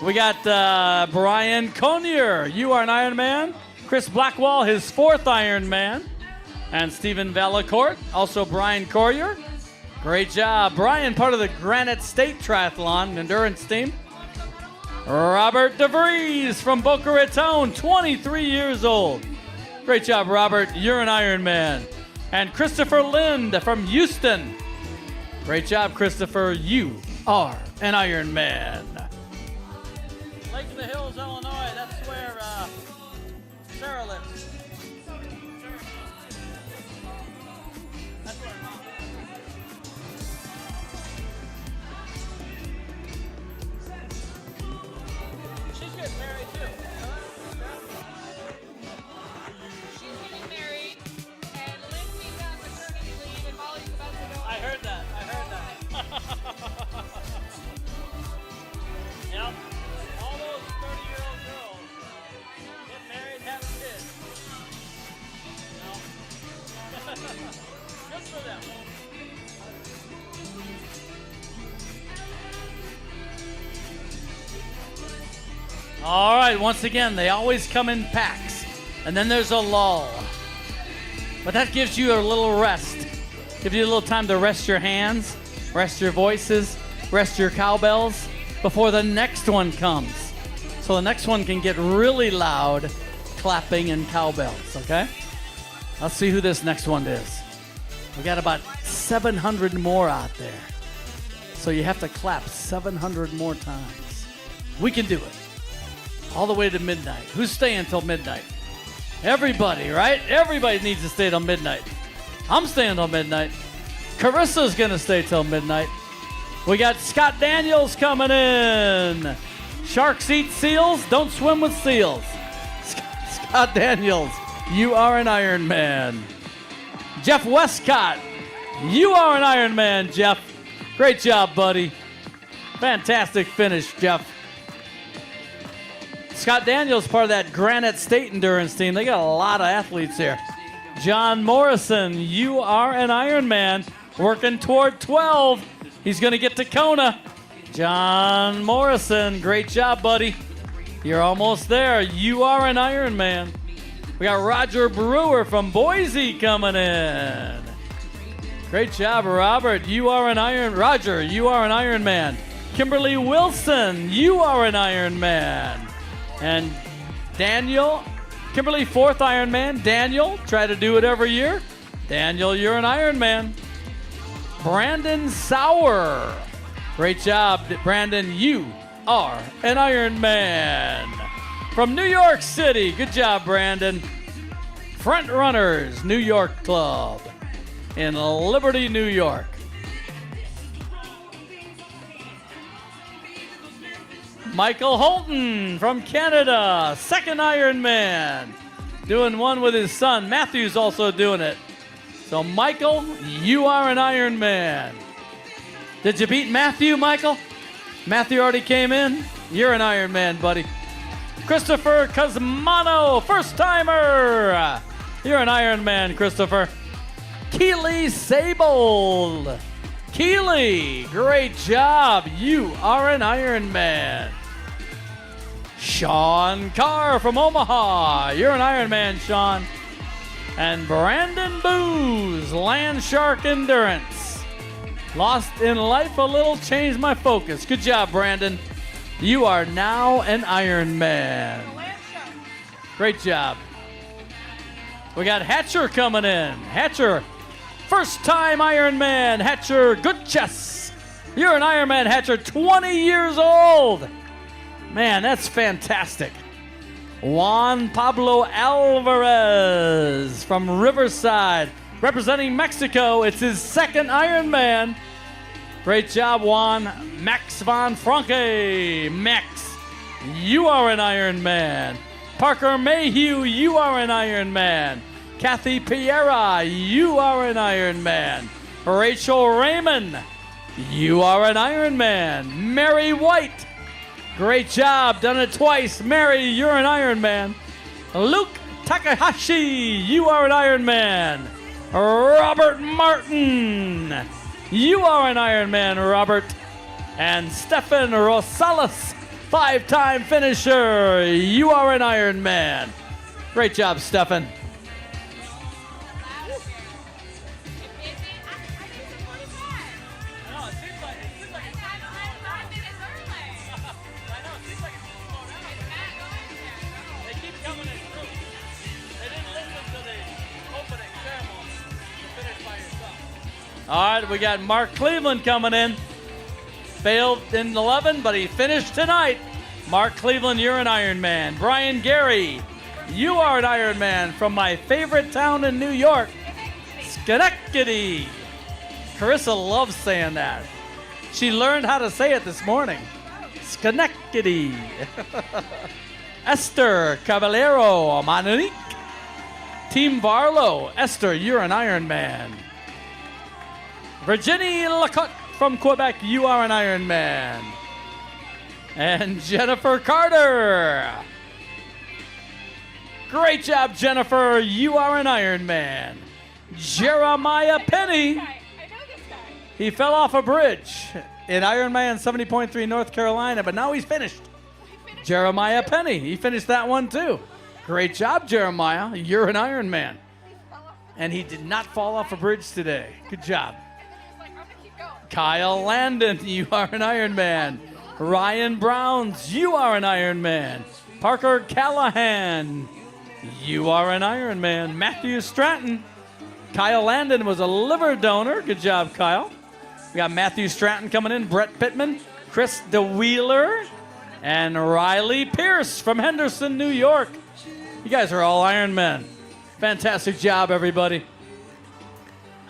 We got Brian Conyer, you are an Ironman. Chris Blackwell, his 4th Ironman. And Stephen Valacourt, also Brian Conyer. Great job. Brian, part of the Granite State Triathlon endurance team. Robert DeVries from Boca Raton, 23 years old. Great job, Robert. You're an Ironman. And Christopher Lind from Houston. Great job, Christopher. You are an Ironman. Lake of the Hills, Illinois. That's where Sarah lives. That's where her mom lives. She's getting married too. She's getting married, and Lindsay's on maternity leave, and Molly's about to go. I heard that. Yep. All those 30-year-old girls get married, have kids. You know? Good for them. All right, once again, they always come in packs, and then there's a lull. But that gives you a little rest. Gives you a little time to rest your hands, rest your voices, rest your cowbells before the next one comes. So the next one can get really loud, clapping and cowbells, okay? Let's see who this next one is. We got about 700 more out there. So you have to clap 700 more times. We can do it. All the way to midnight. Who's staying till midnight? Everybody, right? Everybody needs to stay till midnight. I'm staying till midnight. Carissa's gonna stay till midnight. We got Scott Daniels coming in. Sharks eat seals, don't swim with seals. Scott Daniels, you are an Ironman. Jeff Westcott, you are an Ironman, Jeff. Great job, buddy. Fantastic finish, Jeff. Scott Daniels, part of that Granite State endurance team. They got a lot of athletes here. John Morrison, you are an Ironman, working toward 12. He's going to get to Kona. John Morrison, great job, buddy. You're almost there. You are an Ironman. We got Roger Brewer from Boise coming in. Great job, Robert. You are an Roger, you are an Ironman. Kimberly Wilson, you are an Ironman. And Daniel, Kimberly, 4th Ironman. Daniel, try to do it every year. Daniel, you're an Ironman. Brandon Sauer. Great job, Brandon. You are an Ironman. From New York City. Good job, Brandon. Front Runners New York Club in Liberty, New York. Michael Holton from Canada, 2nd Ironman, doing one with his son. Matthew's also doing it. So Michael, you are an Ironman. Did you beat Matthew, Michael? Matthew already came in. You're an Ironman, buddy. Christopher Cosmano, 1st timer. You're an Ironman, Christopher. Keely Sable. Keely, great job. You are an Ironman. Sean Carr from Omaha. You're an Ironman, Sean. And Brandon Booz, Land Shark Endurance. Lost in life a little, changed my focus. Good job, Brandon. You are now an Ironman. Great job. We got Hatcher coming in. Hatcher, first time Ironman. Hatcher Gutchess. You're an Ironman, Hatcher, 20 years old. Man, that's fantastic. Juan Pablo Alvarez from Riverside, representing Mexico. It's his second Ironman. Great job, Juan. Max Von Franke. Max, you are an Ironman. Parker Mayhew, you are an Ironman. Kathy Piera, you are an Ironman. Rachel Raymond, you are an Ironman. Mary White, great job, done it twice. Mary, you're an Ironman. Luke Takahashi, you are an Ironman. Robert Martin, you are an Ironman, Robert. And Stefan Rosales, 5-time finisher, you are an Ironman. Great job, Stefan. All right, we got Mark Cleveland coming in. Failed in 11, but he finished tonight. Mark Cleveland, you're an Ironman. Brian Gary, you are an Ironman from my favorite town in New York, Schenectady. Carissa loves saying that. She learned how to say it this morning. Schenectady. Esther Caballero, Monique. Team Barlow, Esther, you're an Ironman. Virginie Lacotte from Quebec, you are an Ironman. And Jennifer Carter. Great job, Jennifer. You are an Ironman. Jeremiah Penny. I know this guy. He fell off a bridge in Ironman 70.3 North Carolina, but now he's finished. Jeremiah Penny. He finished that one too. Great job, Jeremiah. You're an Ironman. And he did not fall off a bridge today. Good job. Kyle Landon, you are an Ironman. Ryan Browns, you are an Ironman. Parker Callahan, you are an Ironman. Matthew Stratton. Kyle Landon was a liver donor. Good job, Kyle. We got Matthew Stratton coming in. Brett Pittman, Chris DeWheeler, and Riley Pierce from Henderson, New York. You guys are all Ironmen. Fantastic job, everybody.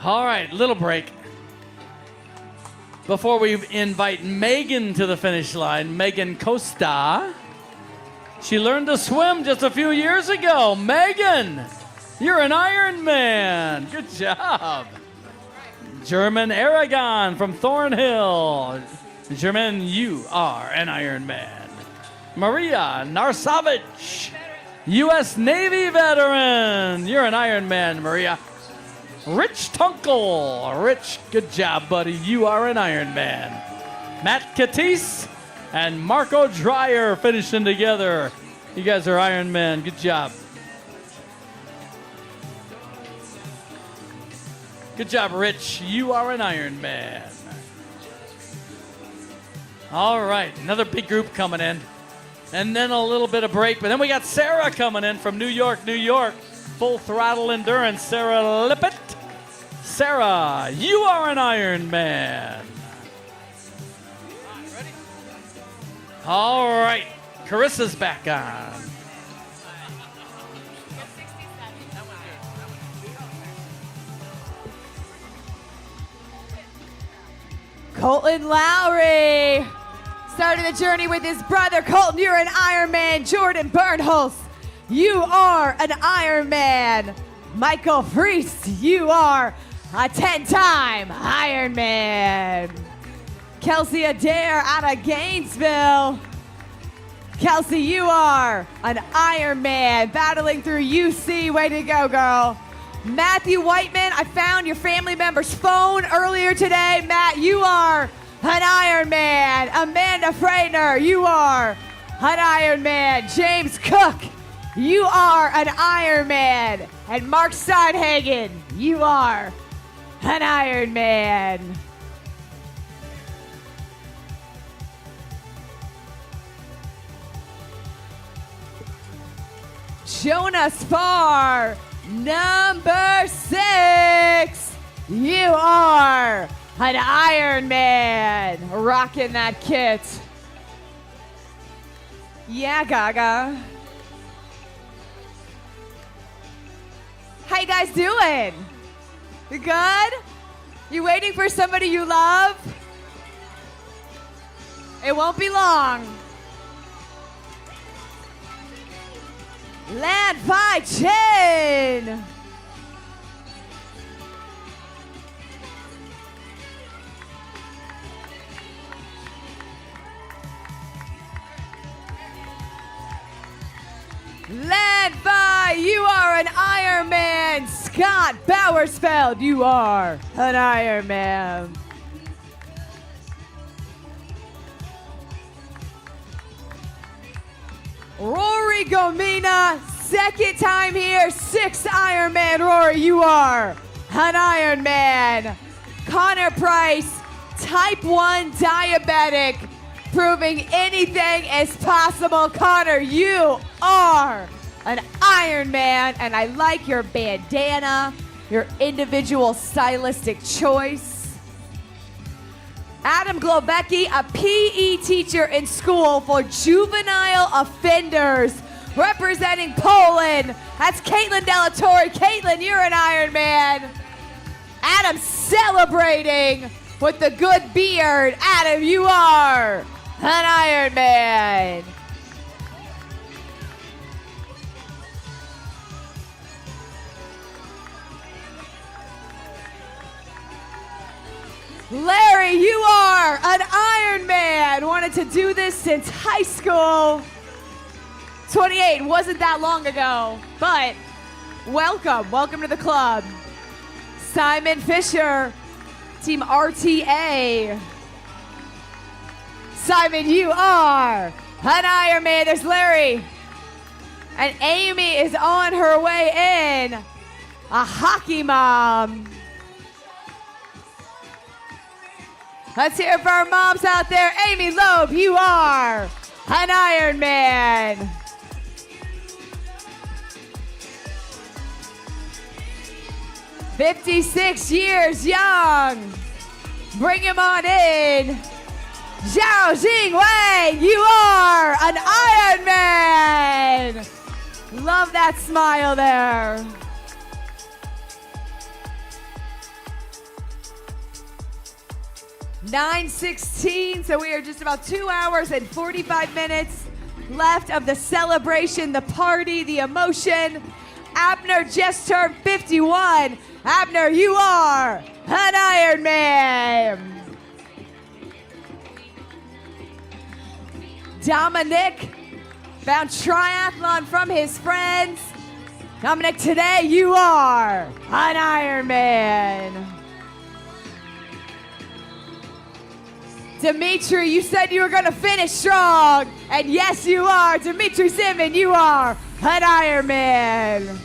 All right, little break. Before we invite Megan to the finish line, Megan Costa. She learned to swim just a few years ago. Megan, you're an Ironman. Good job. German Aragon from Thornhill. German, you are an Ironman. Maria Narsavich, U.S. Navy veteran. You're an Ironman, Maria. Rich Tunkel. Rich, good job, buddy. You are an Ironman. Matt Catisse and Marco Dreyer finishing together. You guys are Ironman. Good job. Good job, Rich. You are an Ironman. All right, another big group coming in. And then a little bit of break. But then we got Sarah coming in from New York, New York. Full throttle endurance, Sarah Lippett. Sarah, you are an Ironman. All right, Carissa's back on. Colton Lowry started the journey with his brother. Colton, you're an Ironman. Jordan Bernholz, you are an Ironman. Michael Priest, you are a 10-time Ironman. Kelsey Adair out of Gainesville. Kelsey, you are an Ironman, battling through UC. Way to go, girl. Matthew Whiteman, I found your family member's phone earlier today. Matt, you are an Ironman. Amanda Freitner, you are an Ironman. James Cook, you are an Iron Man. And Mark Steinhagen, you are an Iron Man. Jonas Farr, number 6, you are an Iron Man. Rocking that kit. Yeah, Gaga. How you guys doing? You good? You waiting for somebody you love? It won't be long. Land by Chin. Led by, you are an Iron Man. Scott Bowersfeld, you are an Iron Man. Rory Gomina, second time here, 6th Iron Man. Rory, you are an Iron Man. Connor Price, type 1 diabetic, proving anything is possible. Connor, you are an Iron Man, and I like your bandana, your individual stylistic choice. Adam Globecki, a PE teacher in school for juvenile offenders, representing Poland. That's Caitlin Delatorre. Caitlin, you're an Iron Man. Adam celebrating with the good beard. Adam, you are an Iron Man. Larry, you are an Iron Man. Wanted to do this since high school. 28, wasn't that long ago, but welcome to the club. Simon Fisher, Team RTA. Simon, you are an Iron Man. There's Larry. And Amy is on her way in. A hockey mom. Let's hear it for our moms out there. Amy Loeb, you are an Iron Man. "56 years young. Bring him on in. Zhao Jing Wang, you are an Iron Man. Love that smile there. "9:16, so we are just about 2 hours and 45 minutes left of the celebration, the party, the emotion. Abner just turned 51. Abner, you are an Iron Man. Dominic found triathlon from his friends. Dominic, today you are an Iron Man. Dimitri, you said you were going to finish strong, and yes, you are. Dimitri Simon, you are an Iron Man.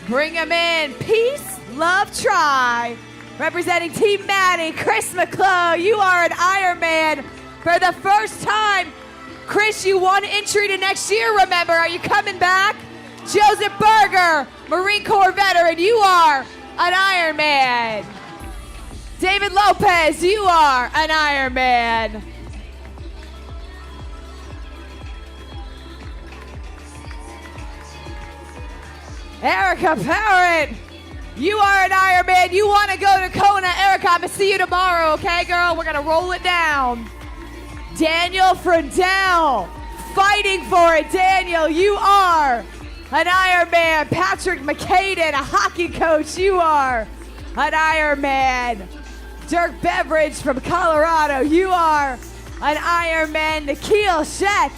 Bring him in. Peace, love, try. Representing Team Maddie, Chris McClough, you are an Iron Man for the first time. Chris, you won entry to next year, remember. Are you coming back? Joseph Berger, Marine Corps veteran, you are an Iron Man. David Lopez, you are an Iron Man. Erica Parrott, you are an Iron Man. You want to go to Kona. Erica, I'm going to see you tomorrow, okay, girl? We're going to roll it down. Daniel Friedel, fighting for it. Daniel, you are an Iron Man. Patrick McCaden, a hockey coach, you are an Iron Man. Dirk Beveridge from Colorado, you are an Iron Man. Nikhil Shet,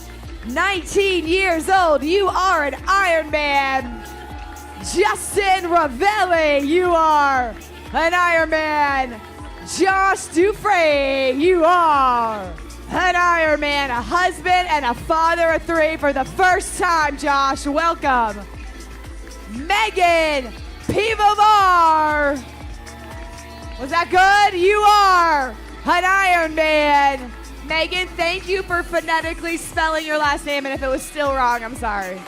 19 years old, you are an Iron Man. Justin Ravelli, you are an Ironman. Josh Dufresne, you are an Ironman, a husband and a father of 3 for the first time, Josh. Welcome. Megan Pivovar. Was that good? You are an Ironman. Megan, thank you for phonetically spelling your last name, and if it was still wrong, I'm sorry.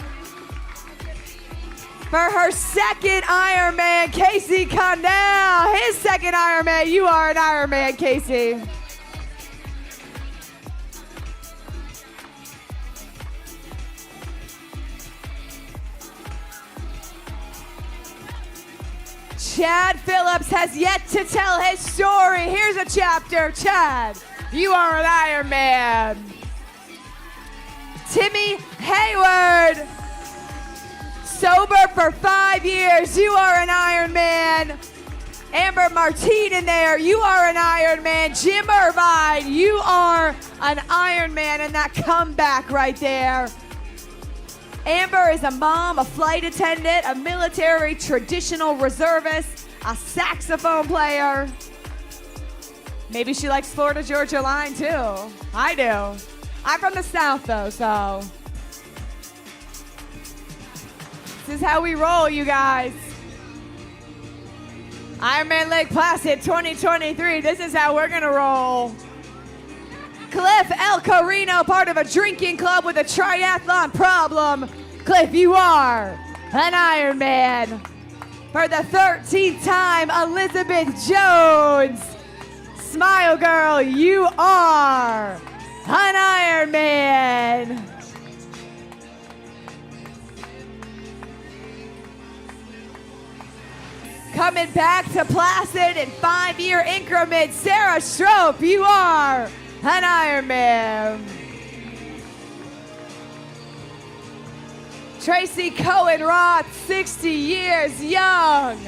For her second Ironman, Casey Condell. His second Ironman, you are an Ironman, Casey. Chad Phillips has yet to tell his story. Here's a chapter. Chad, you are an Ironman. Timmy Hayward, sober for 5 years. You are an Ironman. Amber Martine in there. You are an Ironman. Jim Irvine, you are an Ironman, and that comeback right there. Amber is a mom, a flight attendant, a military traditional reservist, a saxophone player. Maybe she likes Florida Georgia Line too. I do. I'm from the South though, so. This is how we roll, you guys. Ironman Lake Placid 2023. This is how we're gonna roll. Cliff El Carino, part of a drinking club with a triathlon problem. Cliff, you are an Ironman. For the 13th time, Elizabeth Jones. Smile girl, you are an Ironman. Coming back to Placid in 5-year increments, Sarah Strope, you are an Ironman. Tracy Cohen Roth, 60 years young.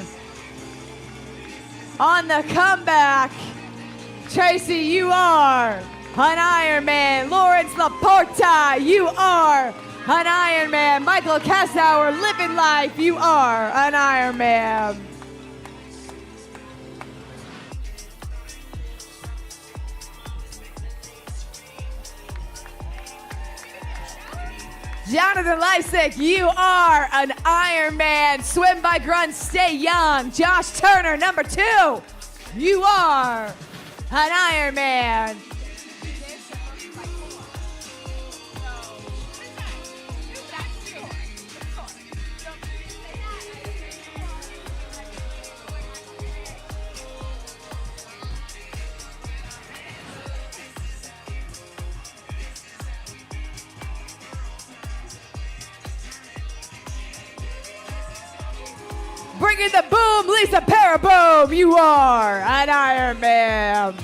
On the comeback, Tracy, you are an Ironman. Lawrence Laporta, you are an Ironman. Michael Kassauer, living life, you are an Ironman. Jonathan Lysick, you are an Ironman. Swim by Grunt, stay young. Josh Turner, number 2, you are an Ironman. Bringing the boom, Lisa Paraboom, you are an Ironman.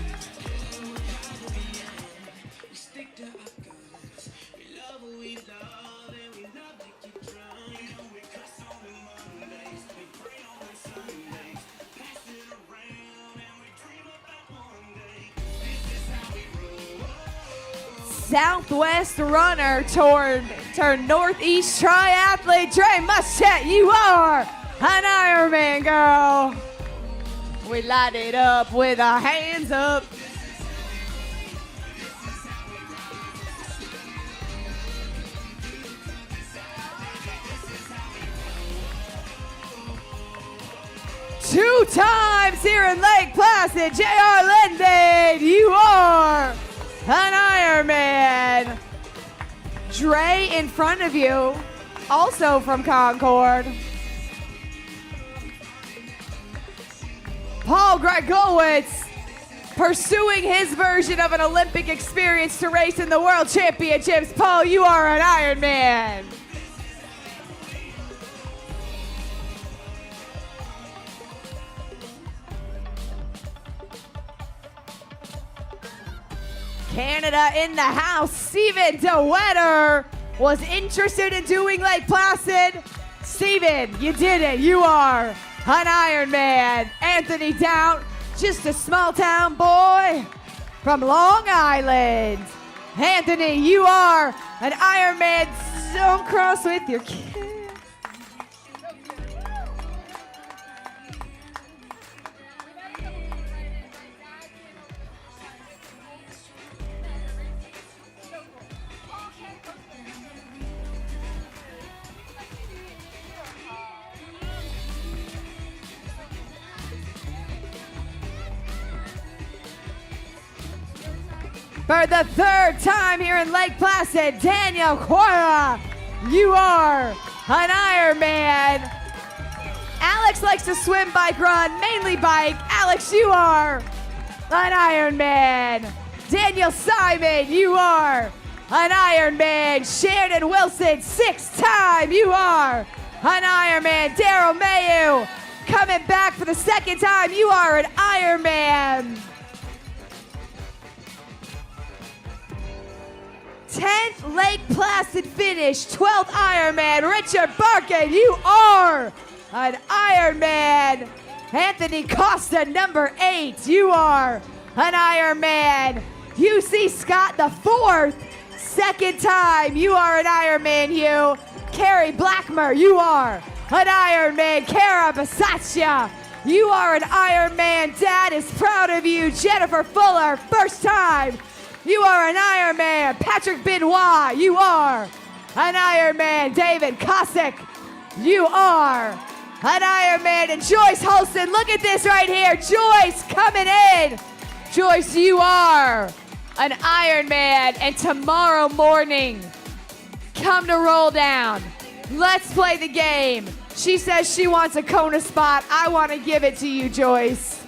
Southwest runner turned Northeast triathlete, Dre Muschet, you are an Ironman, girl. We light it up with our hands up. Two times here in Lake Placid, J.R. Lendane, you are an Ironman. Dre in front of you, also from Concord. Paul Gregowitz pursuing his version of an Olympic experience to race in the World Championships. Paul, you are an Ironman. Canada in the house. Steven DeWetter was interested in doing Lake Placid. Steven, you did it. You are an Ironman. Anthony Dowd, just a small town boy from Long Island. Anthony, you are an Ironman. Don't cross with your kid. For the third time here in Lake Placid, Daniel Quora, you are an Ironman. Alex likes to swim, bike, run, mainly bike. Alex, you are an Ironman. Daniel Simon, you are an Ironman. Shannon Wilson, 6th time, you are an Ironman. Daryl Mayu, coming back for the 2nd time, you are an Ironman. 10th Lake Placid finish, 12th Ironman. Richard Barkin, you are an Ironman. Anthony Costa, number 8, you are an Ironman. UC Scott, the 4th, 2nd time, you are an Ironman, Hugh. Carrie Blackmer, you are an Ironman. Kara Basaccia, you are an Ironman. Dad is proud of you. Jennifer Fuller, 1st time, you are an Ironman. Patrick Benoit, you are an Ironman. David Kosick, you are an Ironman. And Joyce Holston, look at this right here. Joyce coming in. Joyce, you are an Ironman. And tomorrow morning, come to Roll Down. Let's play the game. She says she wants a Kona spot. I want to give it to you, Joyce.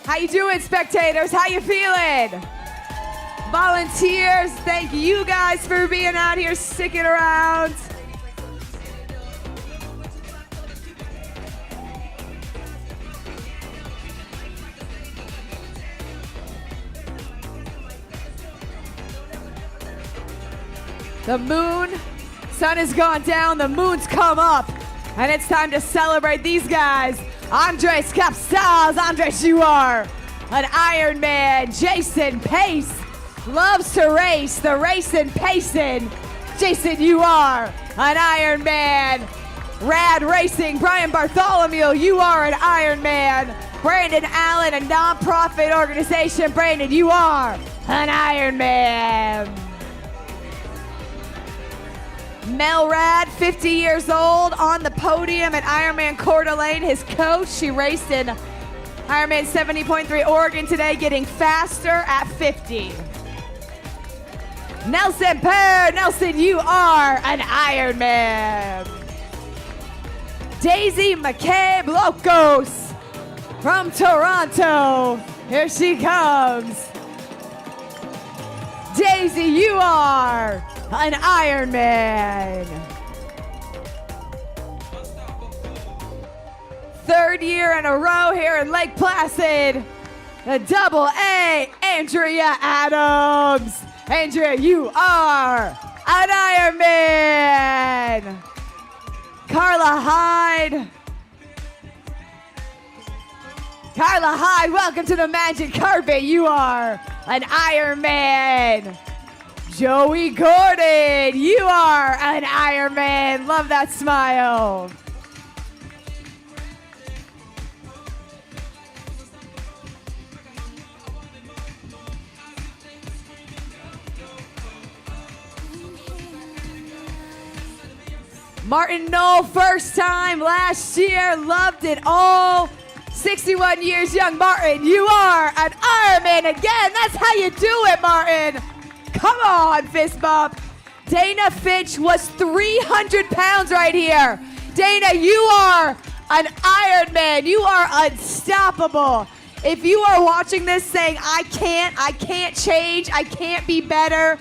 How you doing, spectators? How you feeling? Volunteers, thank you guys for being out here, sticking around. The moon, sun has gone down, the moon's come up, and it's time to celebrate these guys. Andres Capstals, Andres, you are an Ironman. Jason Pace loves to race, the racing pacing. Jason, you are an Ironman. Rad Racing, Brian Bartholomew, you are an Ironman. Brandon Allen, a nonprofit organization. Brandon, you are an Ironman. Mel Rad, 50 years old, on the podium at Ironman Coeur d'Alene. His coach, she raced in Ironman 70.3 Oregon today, getting faster at 50. Nelson Pear, Nelson, you are an Ironman. Daisy McCabe Locos from Toronto. Here she comes. Daisy, you are an Ironman. 3rd year in a row here in Lake Placid. The double A, Andrea Adams. Andrea, you are an Ironman. Carla Hyde. Carla Hyde, welcome to the Magic Carpet. You are an Ironman. Joey Gordon, you are an Ironman. Love that smile. Martin Knoll, 1st time last year, loved it all. 61 years young, Martin, you are an Ironman again. That's how you do it, Martin. Come on, fist bump. Dana Finch was 300 pounds right here. Dana, you are an Ironman. You are unstoppable. If you are watching this saying, I can't change, I can't be better,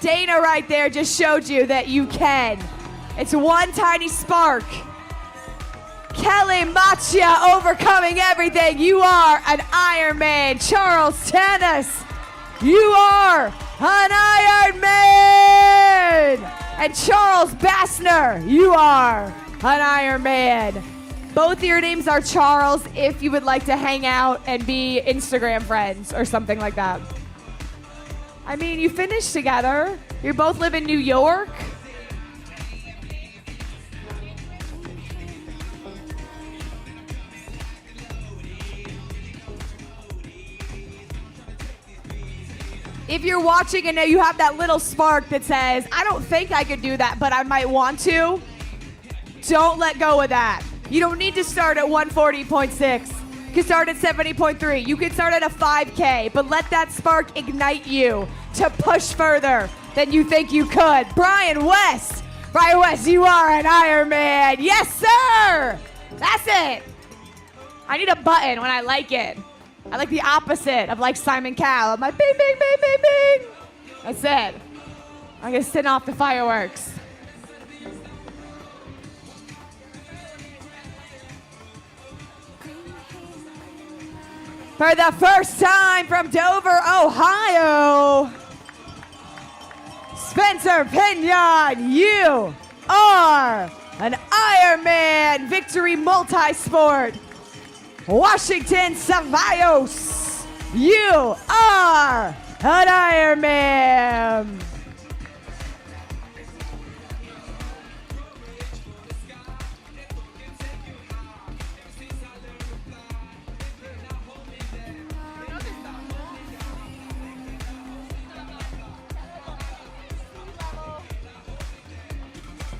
Dana right there just showed you that you can. It's one tiny spark. Kelly Machia overcoming everything. You are an Ironman. Charles Tennis, you are an Ironman. And Charles Bassner, you are an Ironman. Both of your names are Charles if you would like to hang out and be Instagram friends or something like that. I mean, you finished together. You both live in New York. if you're watching and you have that little spark that says, I don't think I could do that, but I might want to, don't let go of that. You don't need to start at 140.6. You can start at 70.3. You can start at a 5K, but let that spark ignite you to push further than you think you could. Brian West, you are an Ironman. Yes, sir. That's it. I need a button when I like it. I like the opposite of like Simon Cowell. I'm like, bing, bing, bing, bing, bing. That's it. I'm going to send off the fireworks. For the first time from Dover, Ohio, Spencer Pinion, you are an Ironman Victory Multisport. Washington Ceballos, you are an Ironman.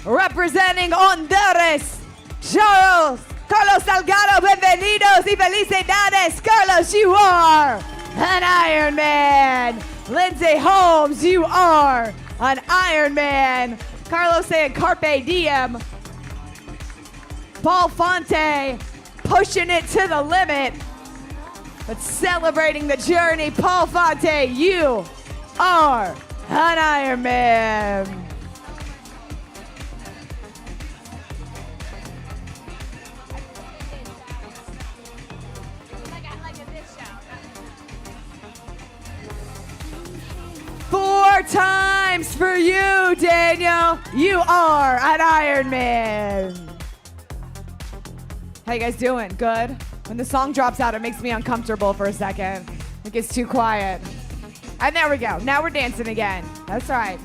Representing Honduras, Carlos Salgado, bienvenidos y felicidades. Carlos, you are an Ironman. Lindsay Holmes, you are an Ironman. Carlos saying Carpe Diem. Paul Fonte pushing it to the limit, but celebrating the journey. Paul Fonte, you are an Ironman. Four times for you, Daniel. You are an Ironman. How you guys doing? Good? When the song drops out, it makes me uncomfortable for a second. It gets too quiet. And there we go. Now we're dancing again. That's right.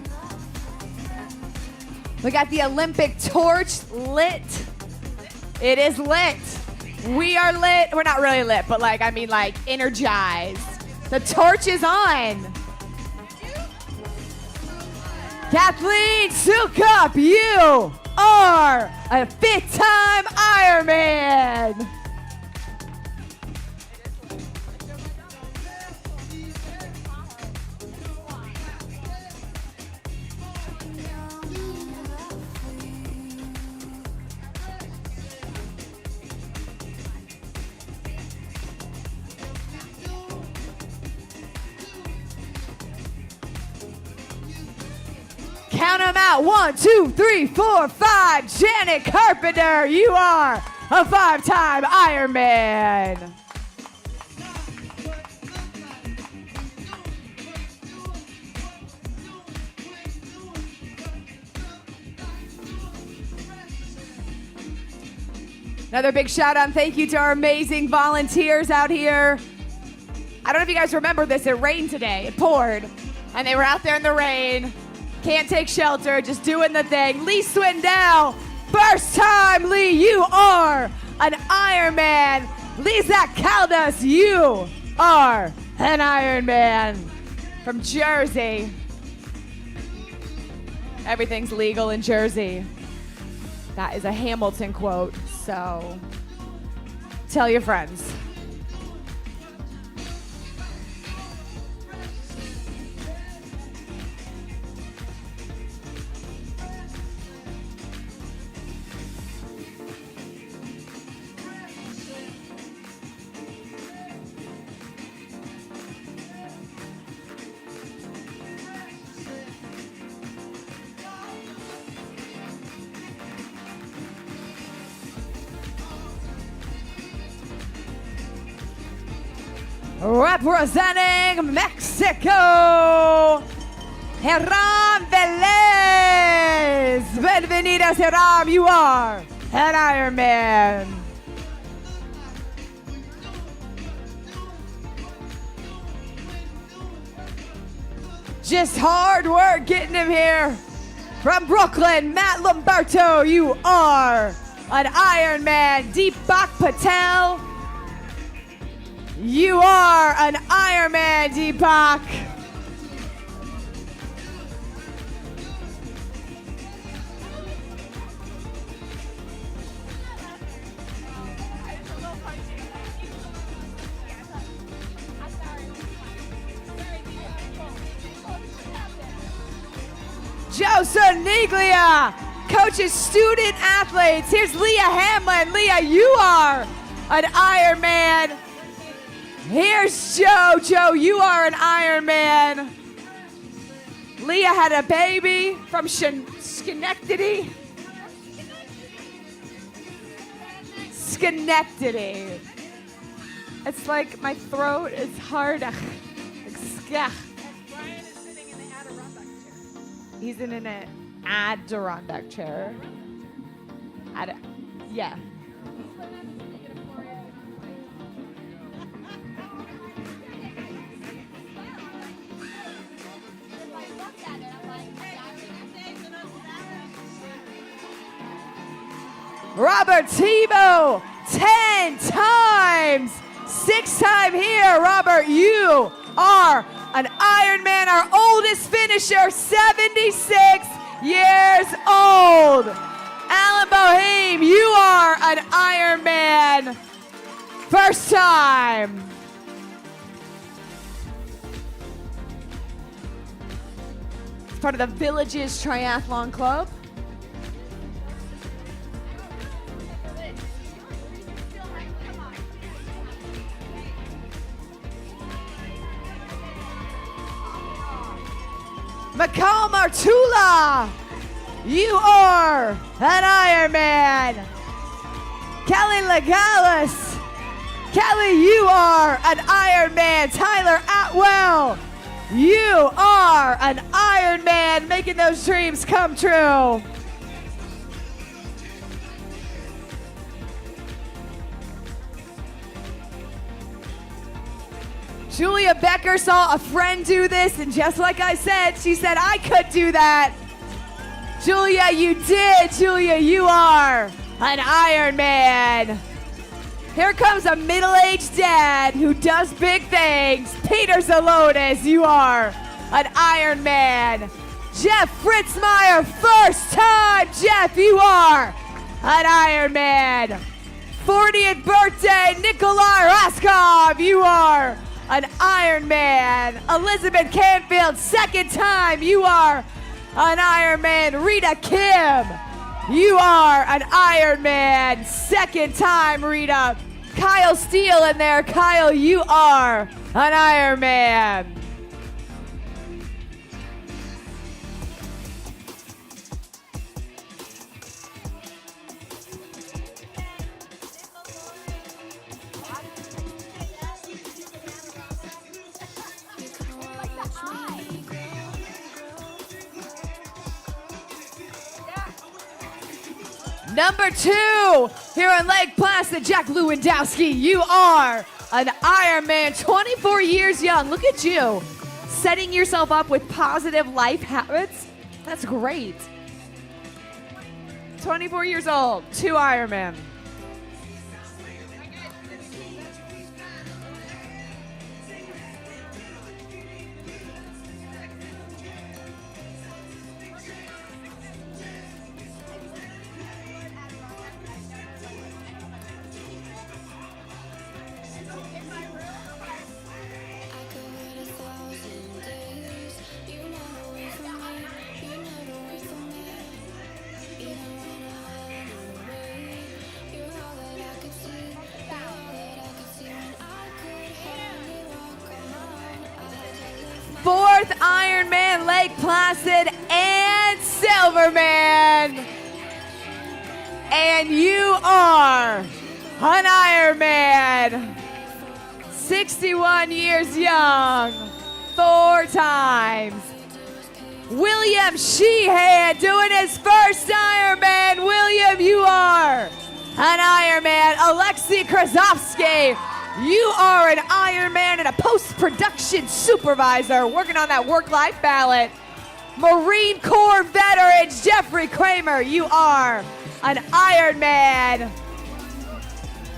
We got the Olympic torch lit. It is lit. We are lit. We're not really lit, but like energized. The torch is on. Kathleen Sukup, you are a 5th-time Ironman. Count them out. 1, 2, 3, 4, 5. Janet Carpenter, you are a 5-time Ironman. Another big shout out and thank you to our amazing volunteers out here. I don't know if you guys remember this. It rained today. It poured. And they were out there in the rain. Can't take shelter, just doing the thing. Lee Swindell, first time, Lee, you are an Ironman. Lisa Caldas, you are an Ironman. From Jersey. Everything's legal in Jersey. That is a Hamilton quote, so tell your friends. Representing Mexico, Hiram Velez. Bienvenidos, Hiram. You are an Ironman. Just hard work getting him here. From Brooklyn, Matt Lombardo. You are an Ironman. Deepak Patel. You are an Ironman, Deepak. Joe Soniglia coaches student athletes. Here's Leah Hamlin. Leah, you are an Ironman. Here's Joe. Joe, you are an Ironman. Leah had a baby from Schenectady. Schenectady. It's like my throat is hard. Like, Brian is sitting in the Adirondack chair. he's in an Adirondack chair. Yeah. Robert Tebow, 10 times. 6-time here. Robert, you are an Ironman, our oldest finisher, 76 years old. Alan Boheim, you are an Ironman. First time. It's part of the Villages Triathlon Club. Mikal Martula, you are an Ironman. Kelly Legales, Kelly, you are an Ironman. Tyler Atwell, you are an Ironman, making those dreams come true. Julia Becker saw a friend do this, and just like I said, she said, I could do that. Julia, you did. Julia, you are an Ironman. Here comes a middle-aged dad who does big things. Peter Zalonis, you are an Ironman. Jeff Fritzmeyer, first time. Jeff, you are an Ironman. 40th birthday, Nikolai Raskov, you are an Ironman. Elizabeth Canfield, second time, you are an Ironman. Rita Kim, you are an Ironman. Second time, Rita. Kyle Steele in there. Kyle, you are an Ironman. Number 2, here on Lake Placid, Jack Lewandowski, you are an Ironman, 24 years young. Look at you, setting yourself up with positive life habits. That's great. 24 years old, 2 Ironman. Fourth Ironman, Lake Placid, and Silverman. And you are an Ironman. 61 years young, 4 times. William Sheehan doing his first Ironman. William, you are an Ironman. Alexei Krasovsky, you are an Ironman and a post-production supervisor working on that work-life balance. Marine Corps veterans, Jeffrey Kramer, you are an Ironman.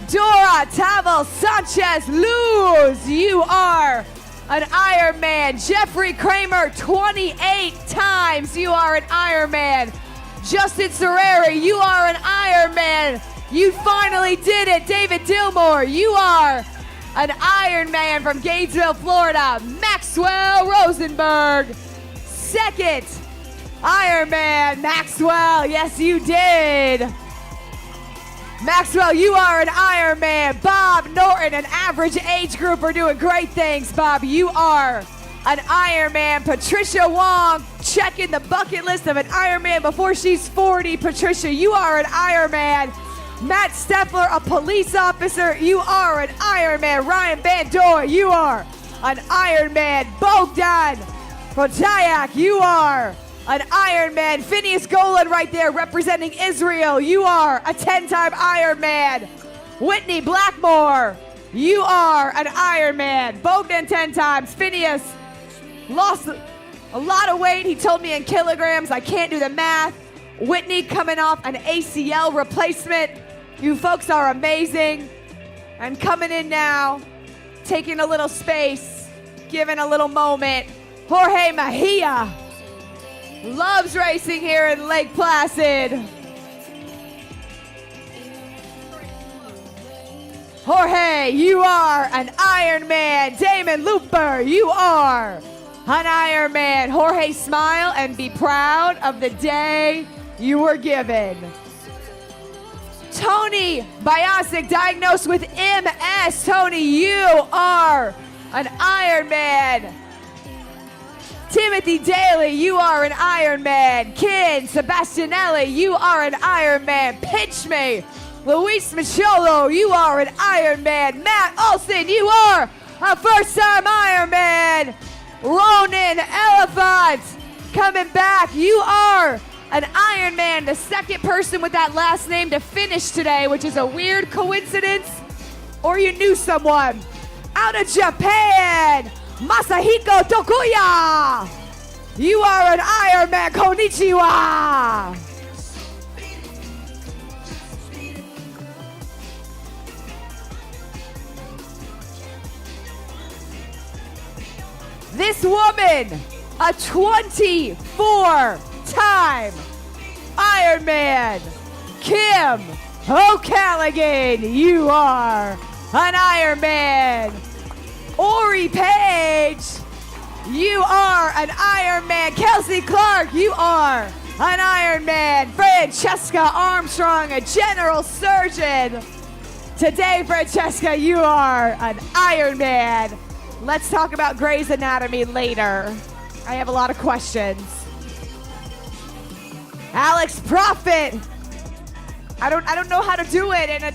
Dora Tavel Sanchez Luz, you are an Ironman. Jeffrey Kramer, 28 times, you are an Ironman. Justin Serreri, you are an Ironman. You finally did it. David Dillmore, you are an Ironman from Gainesville, Florida. Maxwell Rosenberg, second Iron Man. Maxwell, yes, you did. Maxwell, you are an Iron Man. Bob Norton, an average age group, are doing great things. Bob, you are an Iron Man. Patricia Wong, checking the bucket list of an Iron Man before she's 40. Patricia, you are an Iron Man. Matt Steffler, a police officer, you are an Iron Man. Ryan Bandoy, you are an Iron Man. Bogdan Protayak, you are an Iron Man. Phineas Golan right there representing Israel. You are a 10-time Iron Man. Whitney Blackmore, you are an Iron Man. Bogdan 10 times. Phineas lost a lot of weight. He told me in kilograms. I can't do the math. Whitney coming off an ACL replacement. You folks are amazing. And coming in now, taking a little space, giving a little moment. Jorge Mejia loves racing here in Lake Placid. Jorge, you are an Iron Man. Damon Looper, you are an Iron Man. Jorge, smile and be proud of the day you were given. Tony Biasic, diagnosed with MS. Tony, you are an Iron Man. Timothy Daly, you are an Iron Man. Ken Sebastianelli, you are an Iron Man. Pinch me. Luis Micholo, you are an Iron Man. Matt Olson, you are a first-time Iron Man. Ronan Elephant, coming back. You are an Iron Man, the second person with that last name to finish today, which is a weird coincidence, or you knew someone. Out of Japan, Masahiko Tokuya, you are an Iron Man. Konnichiwa. This woman, a 24-time Iron Man. Kim O'Callaghan, you are an Iron Man. Ori Page, you are an Iron Man. Kelsey Clark, you are an Iron Man. Francesca Armstrong, a general surgeon. Today, Francesca, you are an Iron Man. Let's talk about Grey's Anatomy later. I have a lot of questions. Alex Prophet. I don't know how to do it in a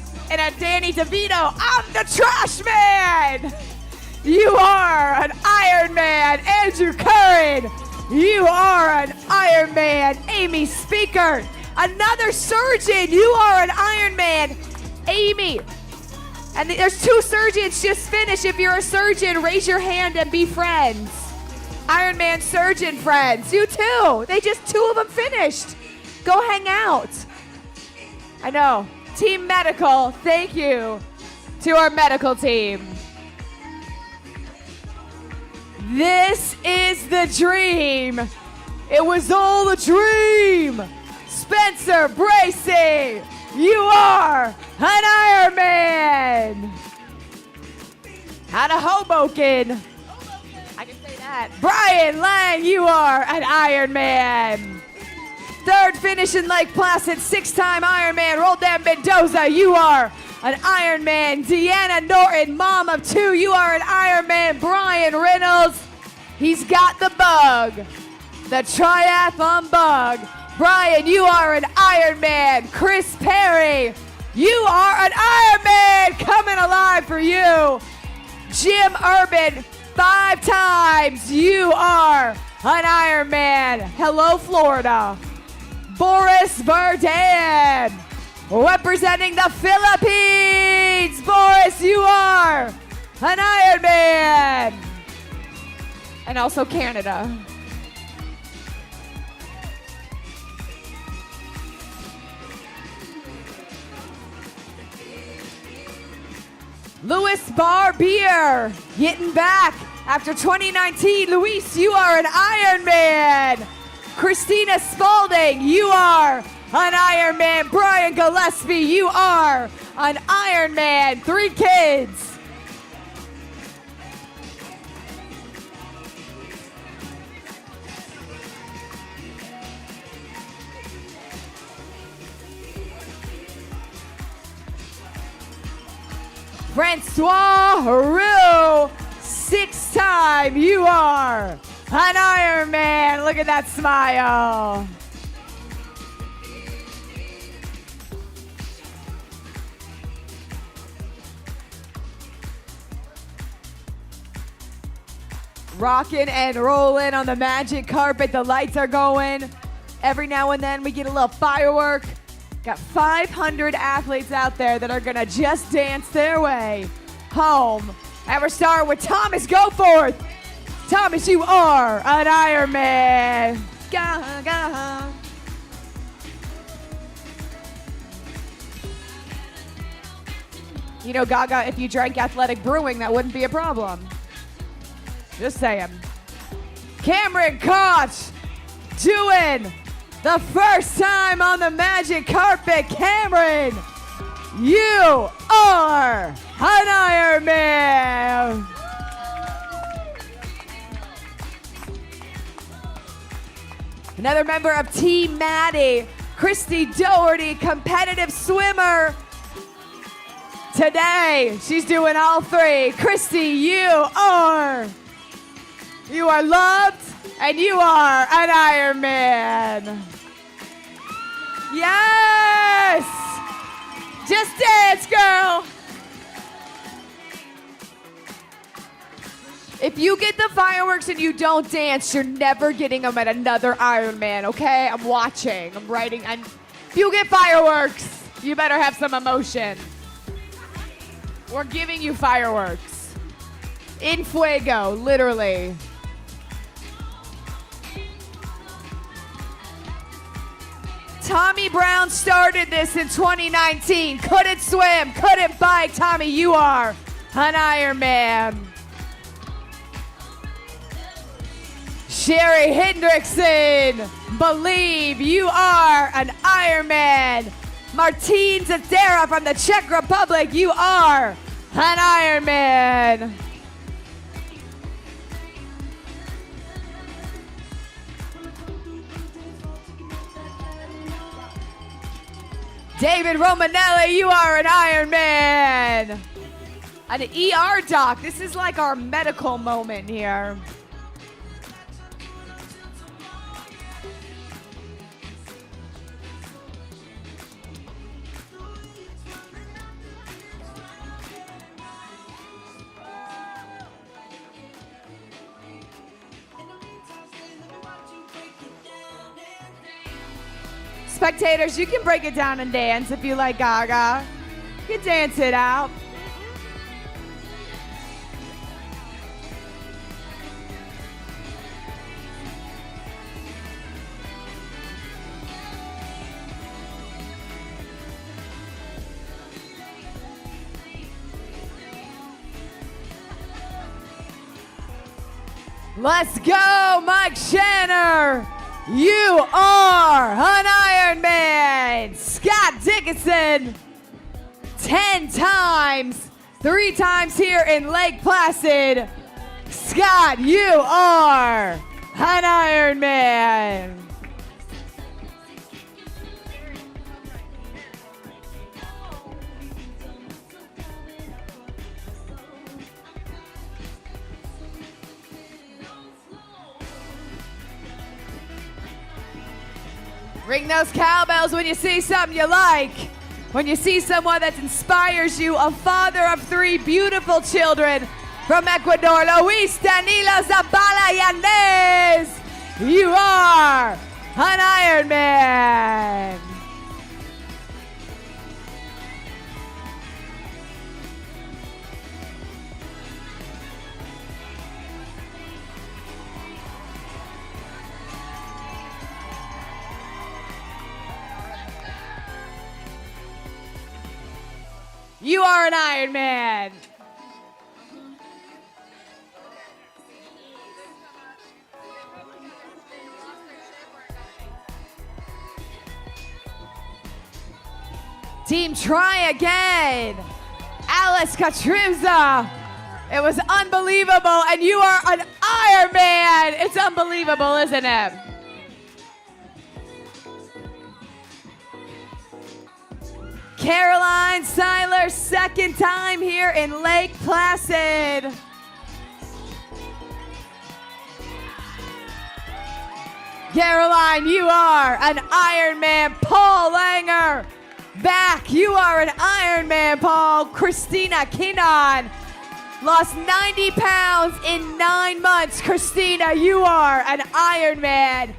Danny DeVito. I'm the trash man. You are an Iron Man. Andrew Curran, you are an Iron Man. Amy Speaker, another surgeon. You are an Iron Man. Amy, and there's two surgeons just finished. If you're a surgeon, raise your hand and be friends. Iron Man surgeon friends. You too. Two of them finished. Go hang out. I know. Team Medical, thank you to our medical team. This is the dream. It was all a dream. Spencer Bracey, you are an Iron Man. Out of Hoboken. I can say that. Brian Lang, you are an Iron Man. Third finish in Lake Placid, 6-time Iron Man. Roldan Mendoza, you are an Iron Man. Deanna Norton, mom of 2, you are an Iron Man. Brian Reynolds, he's got the bug. The triathlon bug. Brian, you are an Iron Man. Chris Perry, you are an Iron Man. Coming alive for you. Jim Urban, 5 times, you are an Iron Man. Hello, Florida. Boris Verdan, representing the Philippines. Boris, you are an Iron Man. And also Canada. Louis Barbier, getting back after 2019. Luis, you are an Iron Man. Christina Spalding, you are an Iron Man. Brian Gillespie, you are an Iron Man. 3 kids. Francois Roux, 6-time you are an Iron Man. Look at that smile. Rocking and rolling on the magic carpet. The lights are going. Every now and then we get a little firework. Got 500 athletes out there that are gonna just dance their way home. And we're starting with Thomas Goforth. Thomas, you are an Iron Man. Go. You know, Gaga, if you drank Athletic Brewing, that wouldn't be a problem. Just saying. Cameron Koch doing the first time on the magic carpet. Cameron, you are an Iron Man. Another member of Team Maddie, Christy Doherty, competitive swimmer. Today, she's doing all three. Christy, you are loved and you are an Iron Man. Yes! Just dance, girl. If you get the fireworks and you don't dance, you're never getting them at another Iron Man, okay? I'm watching, I'm writing. And if you get fireworks, you better have some emotion. We're giving you fireworks. In fuego, literally. Tommy Brown started this in 2019. Couldn't swim, couldn't bike. Tommy, you are an Iron Man. Sherry Hendrickson, believe you are an Iron Man. Martin Zadera from the Czech Republic, you are an Iron Man. David Romanelli, you are an Iron Man. An ER doc, this is like our medical moment here. Spectators, you can break it down and dance if you like Gaga. You can dance it out. Let's go, Mike Shanner. You are an Iron Man. Scott Dickinson, 10 times, 3 times here in Lake Placid. Scott, you are an Iron Man. Ring those cowbells when you see something you like. When you see someone that inspires you, a father of 3 beautiful children from Ecuador, Luis Danilo Zabala Yanez. You are an Iron Man. You are an Iron Man. Team Try Again. Alice Katrivza. It was unbelievable, and you are an Iron Man. It's unbelievable, isn't it? Caroline Seiler, their second time here in Lake Placid. Caroline, you are an Ironman. Paul Langer, back. You are an Ironman, Paul. Christina Kinnon lost 90 pounds in 9 months. Christina, you are an Ironman.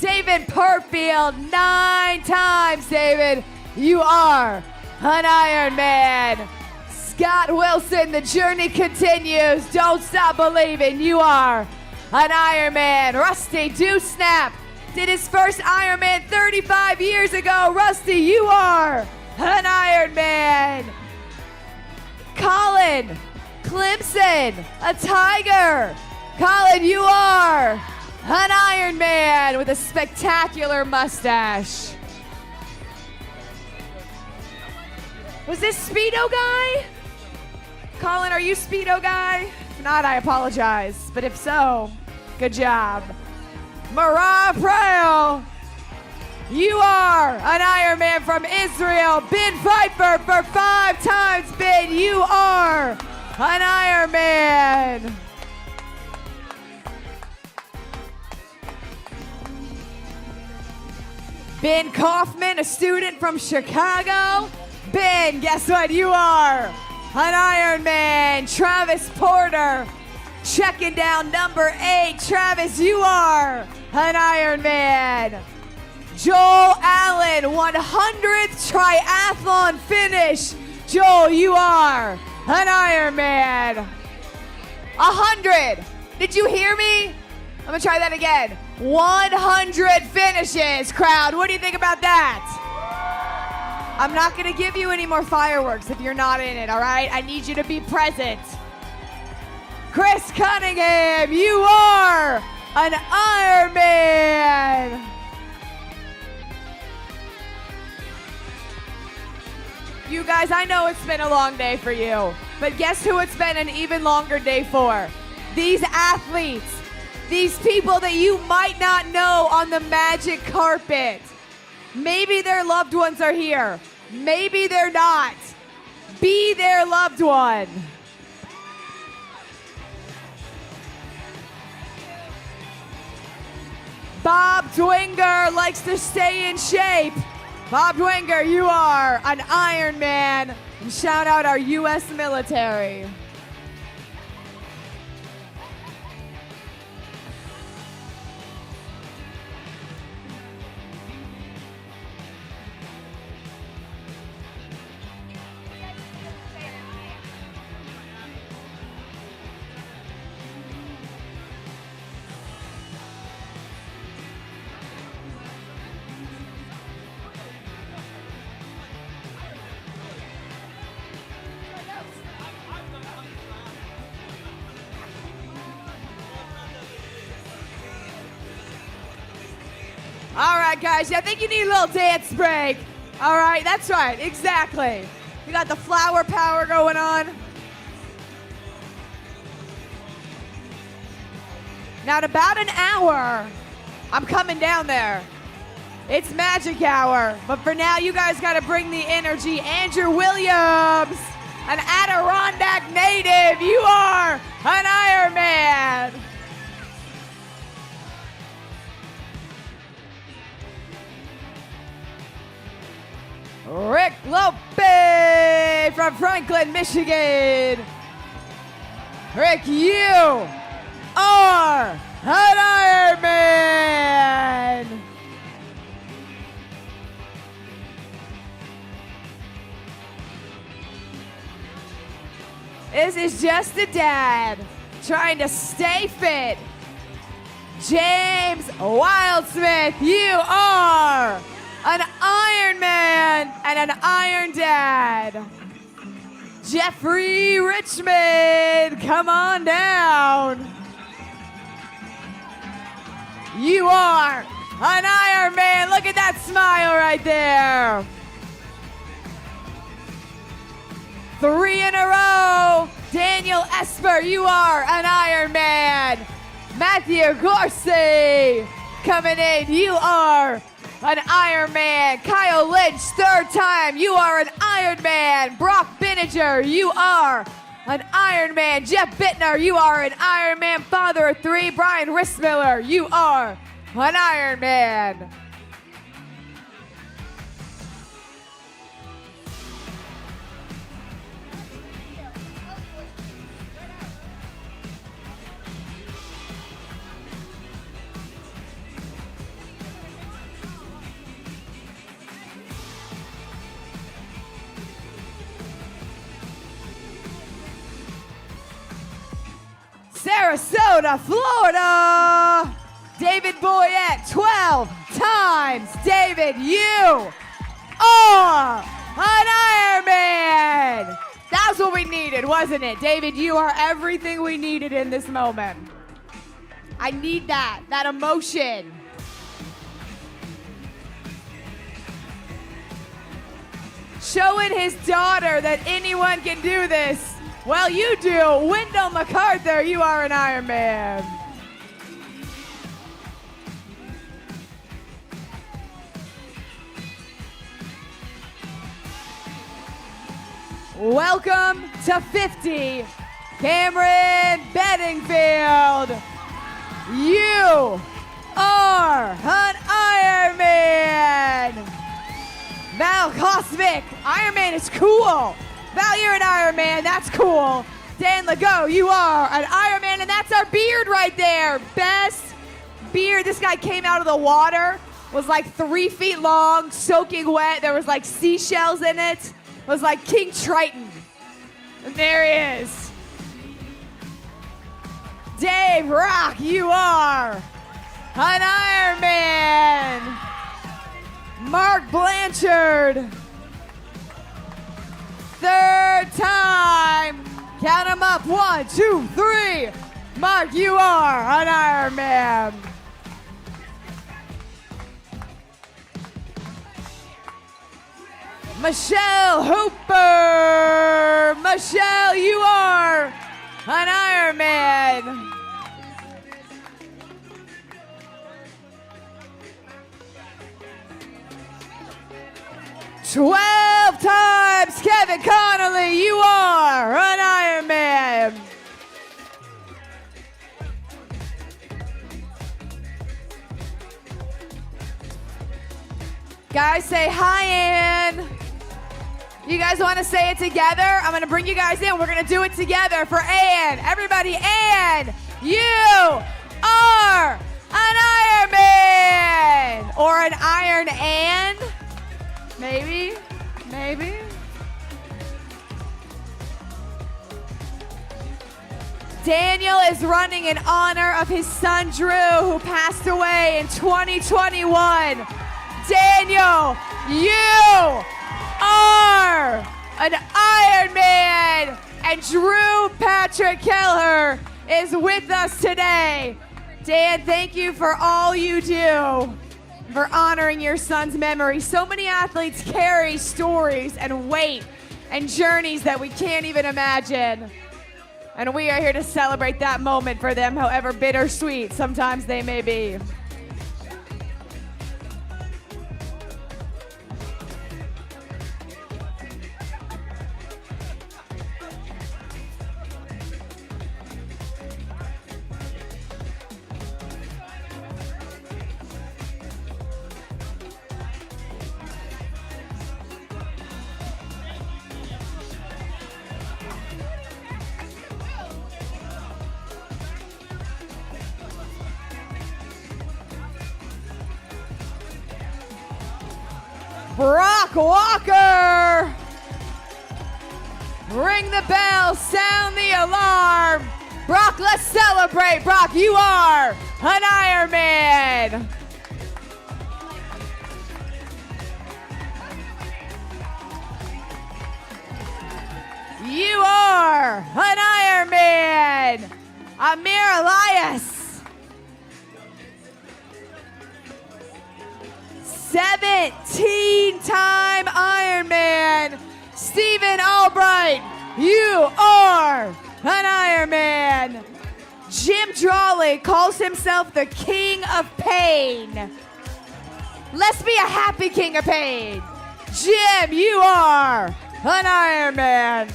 David Perfield, 9 times, David. You are an Ironman. Scott Wilson, the journey continues. Don't stop believing. You are an Ironman. Rusty Dewsnap did his first Ironman 35 years ago. Rusty, you are an Ironman. Colin Clemson, a Tiger. Colin, you are an Ironman with a spectacular mustache. Was this Speedo guy? Colin, are you Speedo guy? If not, I apologize. But if so, good job. Mariah Prael, you are an Ironman from Israel. Ben Pfeiffer for 5 times. Ben, you are an Ironman. Ben Kaufman, a student from Chicago. Ben, guess what? You are an Ironman. Travis Porter, checking down number 8. Travis, you are an Ironman. Joel Allen, 100th triathlon finish. Joel, you are an Ironman. 100. Did you hear me? I'm gonna try that again. 100 finishes, crowd. What do you think about that? I'm not gonna give you any more fireworks if you're not in it, all right? I need you to be present. Chris Cunningham, you are an Ironman. You guys, I know it's been a long day for you, but guess who it's been an even longer day for? These athletes, these people that you might not know on the magic carpet. Maybe their loved ones are here. Maybe they're not. Be their loved one. Bob Dwinger likes to stay in shape. Bob Dwinger, you are an Ironman. And shout out our U.S. military. All right, guys, I think you need a little dance break. All right, that's right, exactly. You got the flower power going on. Now, in about an hour, I'm coming down there. It's magic hour, but for now, you guys got to bring the energy. Andrew Williams, an Adirondack native, you are an Ironman. Rick Lope from Franklin, Michigan. Rick, you are an Ironman. This is just a dad trying to stay fit. James Wildsmith, you are an Ironman and an Iron Dad. Jeffrey Richmond, come on down. You are an Ironman. Look at that smile right there. 3 in a row. Daniel Esper, you are an Ironman. Matthew Gorsey coming in. You are an an Iron Man. Kyle Lynch, third time, you are an Iron Man. Brock Binninger, you are an Iron Man. Jeff Bittner, you are an Iron Man. Father of three, Brian Rissmiller, you are an Iron Man. Sarasota, Florida, David Boyette, 12 times. David, you are an Iron Man. That's what we needed, wasn't it? David, you are everything we needed in this moment. I need that emotion. Showing his daughter that anyone can do this. Well, you do. Wendell MacArthur, you are an Iron Man. Welcome to 50, Cameron Bedingfield. You are an Iron Man. Val Cosmic, Iron Man is cool. Val, you're an Iron Man, that's cool. Dan Legault, you are an Iron Man, and that's our beard right there. Best beard. This guy came out of the water, was like 3 feet long, soaking wet. There was like seashells in it. It was like King Triton. And there he is. Dave Rock, you are an Iron Man. Mark Blanchard. Third time. Count them up. 1, 2, 3. Mark, you are an Iron Man. Michelle Hooper. Michelle, you are an Iron Man. Twelve times, Kevin Connolly, you are an Iron Man. Guys, say hi, Ann. You guys want to say it together? I'm going to bring you guys in. We're going to do it together for Ann. Everybody, Ann, you are an Iron Man. Or an Iron Ann. Maybe. Daniel is running in honor of his son Drew, who passed away in 2021. Daniel, you are an Iron Man. And Drew Patrick Kelleher is with us today. Dan, thank you for all you do for honoring your son's memory. So many athletes carry stories and weight and journeys that we can't even imagine. And we are here to celebrate that moment for them, however bittersweet sometimes they may be. Brock Walker! Ring the bell, sound the alarm. Brock, let's celebrate. Brock, you are an Iron Man. You are an Iron Man. Amir Elias. 17-time Iron Man. Stephen Albright, you are an Iron Man. Jim Drawley calls himself the King of Pain. Let's be a happy king of pain. Jim, you are an Iron Man.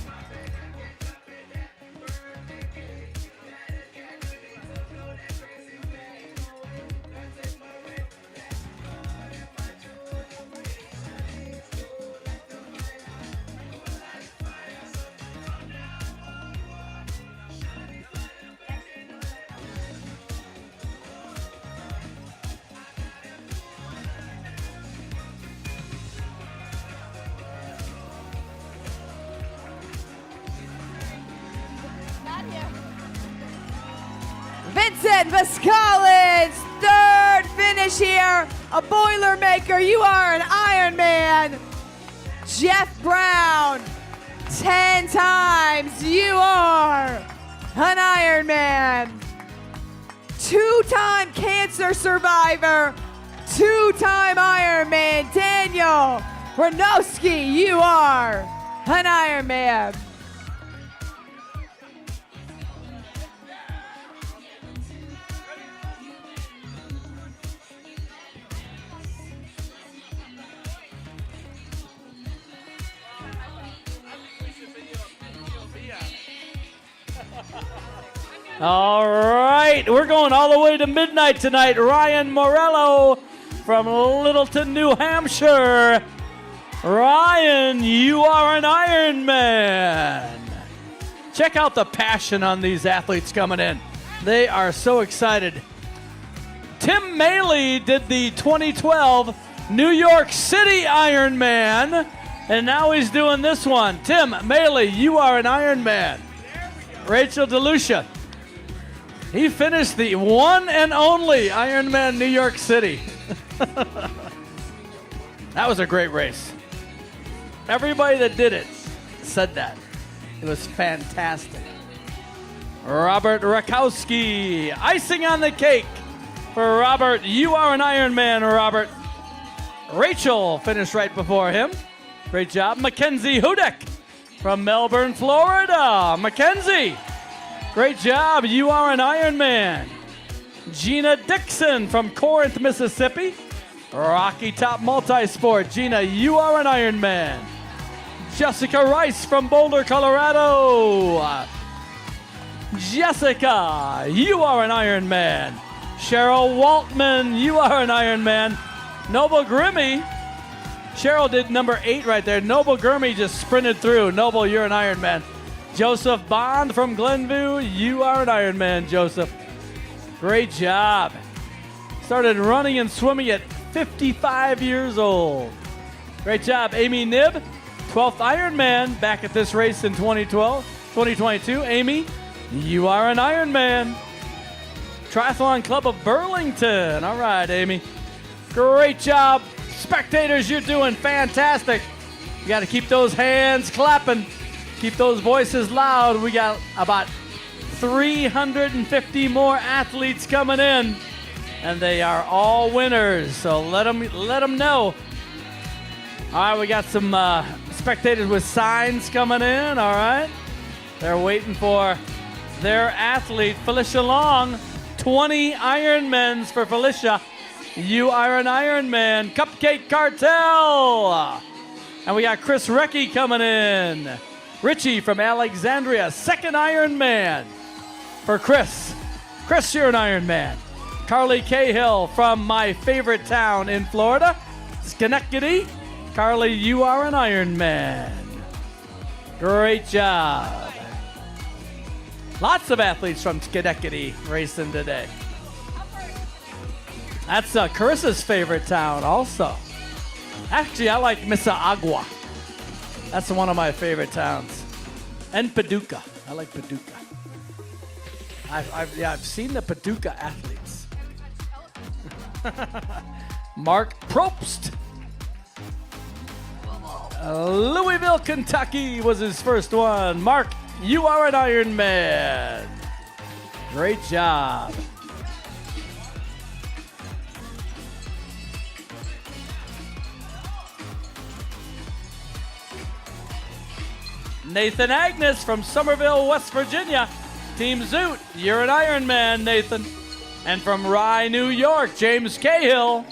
Vincent Vascalis, third finish here. A Boilermaker, you are an Iron Man. Jeff Brown, 10 times, you are an Iron Man. Two-time cancer survivor, two-time Iron Man, Daniel Ranowski, you are an Iron Man. All right, we're going all the way to midnight tonight. Ryan Morello from Littleton, New Hampshire. Ryan, you are an Iron Man. Check out the passion on these athletes coming in. They are so excited. Tim Maley did the 2012 New York City Ironman, and now he's doing this one. Tim Maley, you are an Iron Man. Rachel DeLucia. He finished the one and only Ironman New York City. That was a great race. Everybody that did it said that. It was fantastic. Robert Rakowski, icing on the cake for Robert. You are an Ironman, Robert. Rachel finished right before him. Great job. Mackenzie Hudek from Melbourne, Florida. Mackenzie. Great job. You are an Ironman. Gina Dixon from Corinth, Mississippi. Rocky Top Multisport. Gina, you are an Ironman. Jessica Rice from Boulder, Colorado. Jessica, you are an Ironman. Cheryl Waltman, you are an Ironman. Noble Grimmy. Cheryl did number 8 right there. Noble Grimmy just sprinted through. Noble, you're an Ironman. Joseph Bond from Glenview, you are an Ironman, Joseph. Great job. Started running and swimming at 55 years old. Great job, Amy Nibb, 12th Ironman, back at this race in 2022. Amy, you are an Ironman. Triathlon Club of Burlington. All right, Amy. Great job. Spectators, you're doing fantastic. You got to keep those hands clapping. Keep those voices loud. We got about 350 more athletes coming in, and they are all winners. So let them know. All right, we got some spectators with signs coming in. All right, they're waiting for their athlete, Felicia Long. 20 Ironmans for Felicia. You are an Ironman. Cupcake Cartel. And we got Chris Recchi coming in. Richie from Alexandria, second Ironman for Chris. Chris, you're an Ironman. Carly Cahill from my favorite town in Florida, Schenectady. Carly, you are an Ironman. Great job. Lots of athletes from Schenectady racing today. That's Carissa's favorite town also. Actually, I like Mississauga. That's one of my favorite towns. And Paducah. I like Paducah. I've seen the Paducah athletes. Mark Probst. Louisville, Kentucky was his first one. Mark, you are an Ironman. Great job. Nathan Agnes from Somerville, West Virginia. Team Zoot, you're an Ironman, Nathan. And from Rye, New York, James Cahill.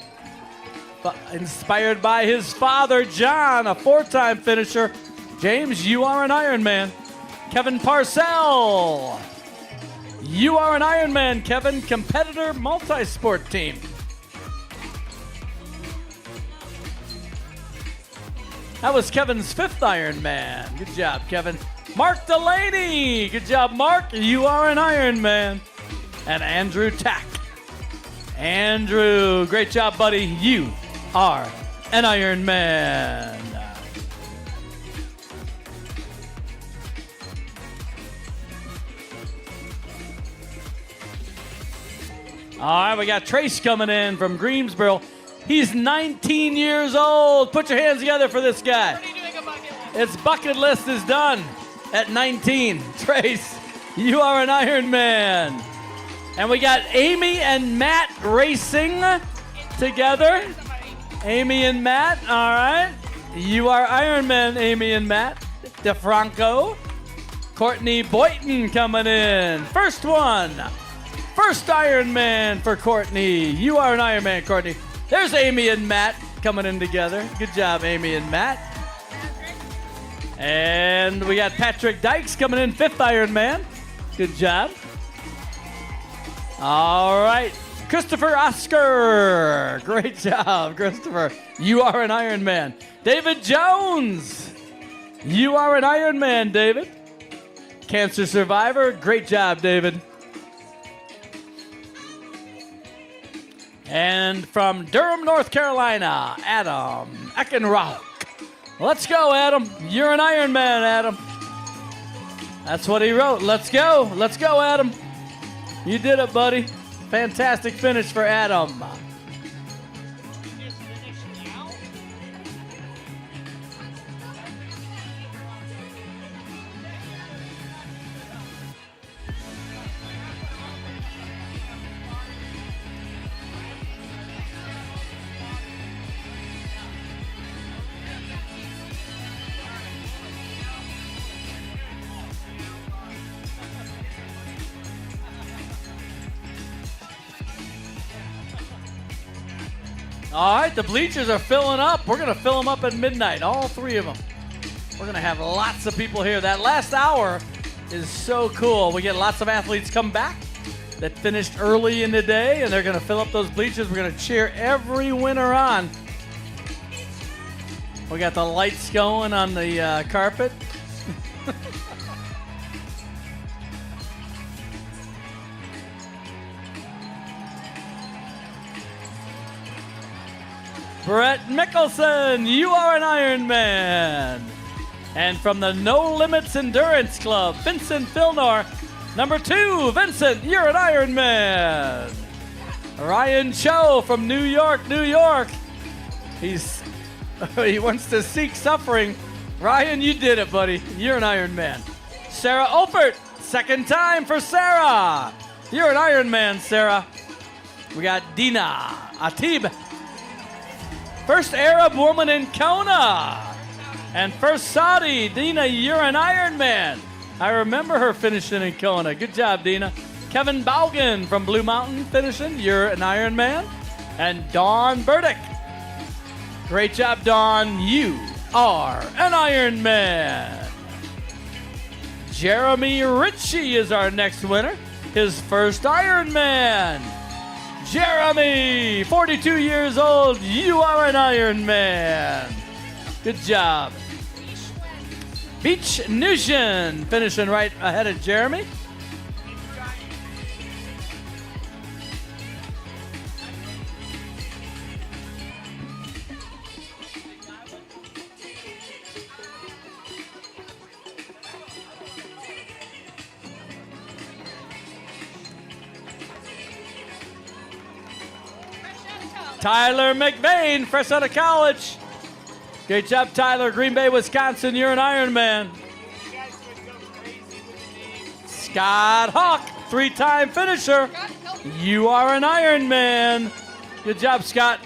Inspired by his father, John, a 4-time finisher. James, you are an Ironman. Kevin Parcell, you are an Ironman. Kevin, competitor multi-sport team. That was Kevin's 5th Ironman. Good job, Kevin. Mark Delaney, good job, Mark. You are an Ironman. And Andrew Tack. Andrew, great job, buddy. You are an Ironman. All right, we got Trace coming in from Greensboro. He's 19 years old. Put your hands together for this guy. Already doing a bucket list. Its bucket list is done at 19. Trace, you are an Ironman. And we got Amy and Matt racing together. Amy and Matt, all right. You are Ironman, Amy and Matt. DeFranco. Courtney Boynton coming in. First one. First Ironman for Courtney. You are an Ironman, Courtney. There's Amy and Matt coming in together. Good job, Amy and Matt. And we got Patrick Dykes coming in, 5th Ironman. Good job. All right. Christopher Oscar. Great job, Christopher. You are an Ironman. David Jones. You are an Ironman, David. Cancer survivor. Great job, David. And from Durham, North Carolina, Adam Eckenrauch. Let's go, Adam. You're an Ironman, Adam. That's what he wrote. Let's go. Let's go, Adam. You did it, buddy. Fantastic finish for Adam. Just finish now. All right, the bleachers are filling up. We're going to fill them up at midnight, all 3 of them. We're going to have lots of people here. That last hour is so cool. We get lots of athletes come back that finished early in the day, and they're going to fill up those bleachers. We're going to cheer every winner on. We got the lights going on the carpet. Brett Mickelson, you are an Ironman. And from the No Limits Endurance Club, Vincent Filnor, number 2. Vincent, you're an Ironman. Ryan Cho from New York, New York. He wants to seek suffering. Ryan, you did it, buddy. You're an Ironman. Sarah Opert, 2nd time for Sarah. You're an Ironman, Sarah. We got Dina Atib. First Arab woman in Kona. And first Saudi. Dina, you're an Ironman. I remember her finishing in Kona. Good job, Dina. Kevin Baugen from Blue Mountain finishing. You're an Ironman. And Dawn Burdick. Great job, Dawn. You are an Ironman. Jeremy Ritchie is our next winner. His first Ironman. Jeremy, 42 years old, you are an Ironman. Good job. Beach Nushin finishing right ahead of Jeremy. Tyler McVeigh, fresh out of college. Great job, Tyler. Green Bay, Wisconsin. You're an Ironman. You guys would go crazy with names. Scott Hawk, 3-time finisher. God, help me. You are an Ironman. Good job, Scott.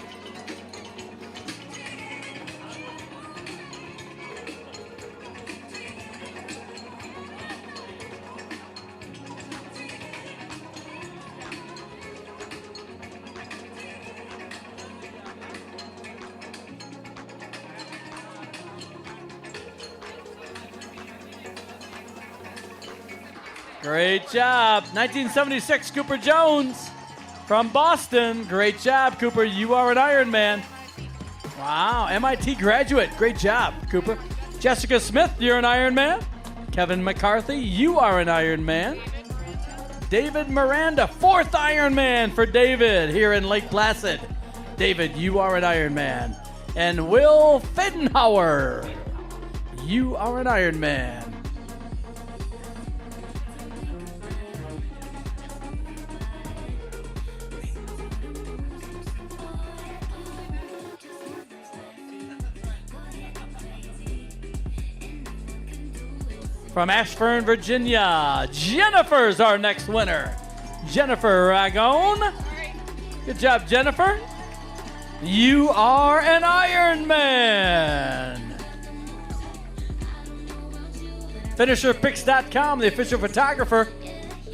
Great job. 1976, Cooper Jones from Boston. Great job, Cooper. You are an Ironman. Wow, MIT graduate. Great job, Cooper. Jessica Smith, you're an Ironman. Kevin McCarthy, you are an Ironman. David Miranda, 4th Ironman for David here in Lake Placid. David, you are an Ironman. And Will Fedenhauer, you are an Ironman. From Ashburn, Virginia, Jennifer's our next winner. Jennifer Ragone. Good job, Jennifer. You are an Ironman. FinisherPicks.com, the official photographer,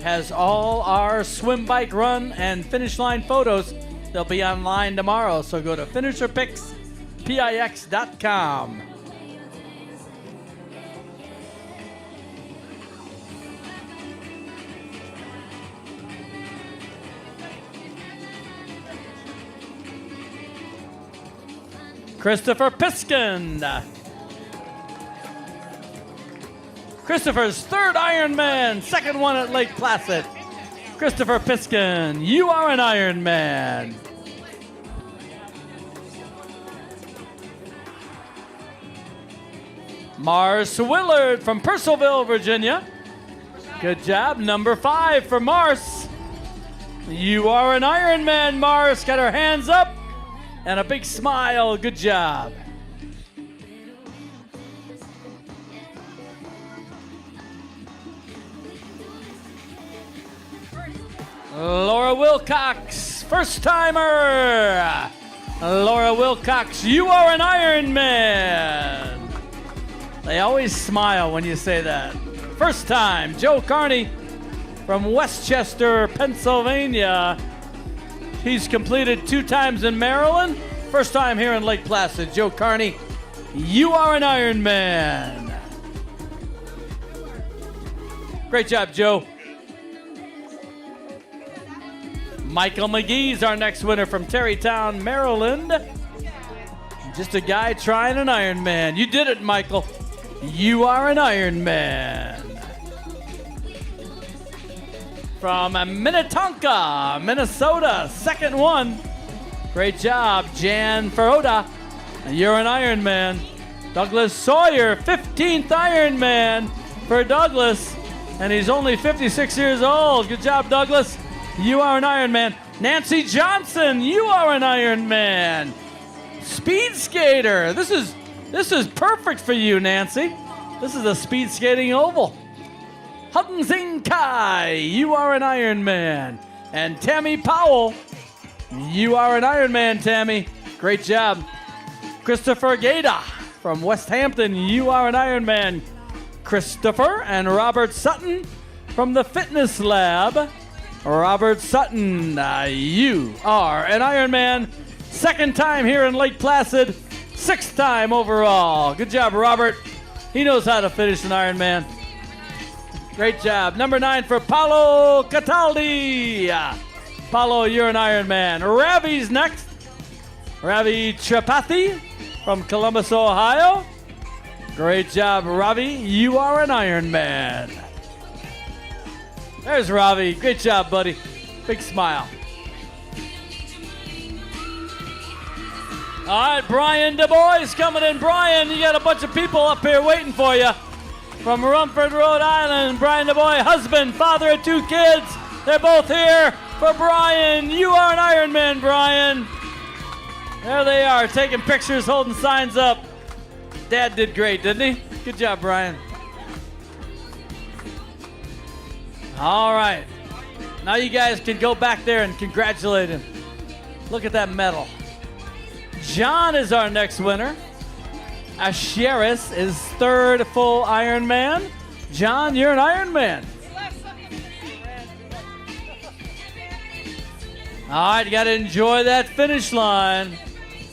has all our swim, bike, run, and finish line photos. They'll be online tomorrow, so go to FinisherPicks.com. Christopher Piskin. Christopher's 3rd Ironman, 2nd one at Lake Placid. Christopher Piskin, you are an Ironman. Mars Willard from Purcellville, Virginia. Good job. Number 5 for Mars. You are an Ironman, Mars. Got her hands up and a big smile. Good job. Laura Wilcox, first timer. Laura Wilcox, you are an Ironman. They always smile when you say that. First time, Joe Carney from Westchester, Pennsylvania. He's completed 2 times in Maryland. First time here in Lake Placid. Joe Carney, you are an Ironman. Great job, Joe. Michael McGee's our next winner from Terrytown, Maryland. Just a guy trying an Ironman. You did it, Michael. You are an Ironman. From Minnetonka, Minnesota, 2nd one. Great job, Jan Ferroda. You're an Ironman. Douglas Sawyer, 15th Ironman for Douglas. And he's only 56 years old. Good job, Douglas. You are an Ironman. Nancy Johnson, you are an Ironman. Speed skater. This is perfect for you, Nancy. This is a speed skating oval. Hung Zing Kai, you are an Ironman. And Tammy Powell, you are an Ironman, Tammy. Great job. Christopher Gada from West Hampton, you are an Ironman. Christopher and Robert Sutton from the Fitness Lab. Robert Sutton, you are an Ironman. 2nd time here in Lake Placid, 6th time overall. Good job, Robert. He knows how to finish an Ironman. Great job. Number 9 for Paolo Cataldi. Paolo, you're an Ironman. Ravi's next. Ravi Tripathi from Columbus, Ohio. Great job, Ravi. You are an Ironman. There's Ravi. Great job, buddy. Big smile. All right, Brian Du Bois coming in. Brian, you got a bunch of people up here waiting for you. From Rumford, Rhode Island, Brian Du Bois, husband, father of 2 kids. They're both here for Brian. You are an Ironman, Brian. There they are, taking pictures, holding signs up. Dad did great, didn't he? Good job, Brian. All right. Now you guys can go back there and congratulate him. Look at that medal. John is our next winner. Asheris is 3rd full Ironman. John, you're an Ironman. All right, you got to enjoy that finish line.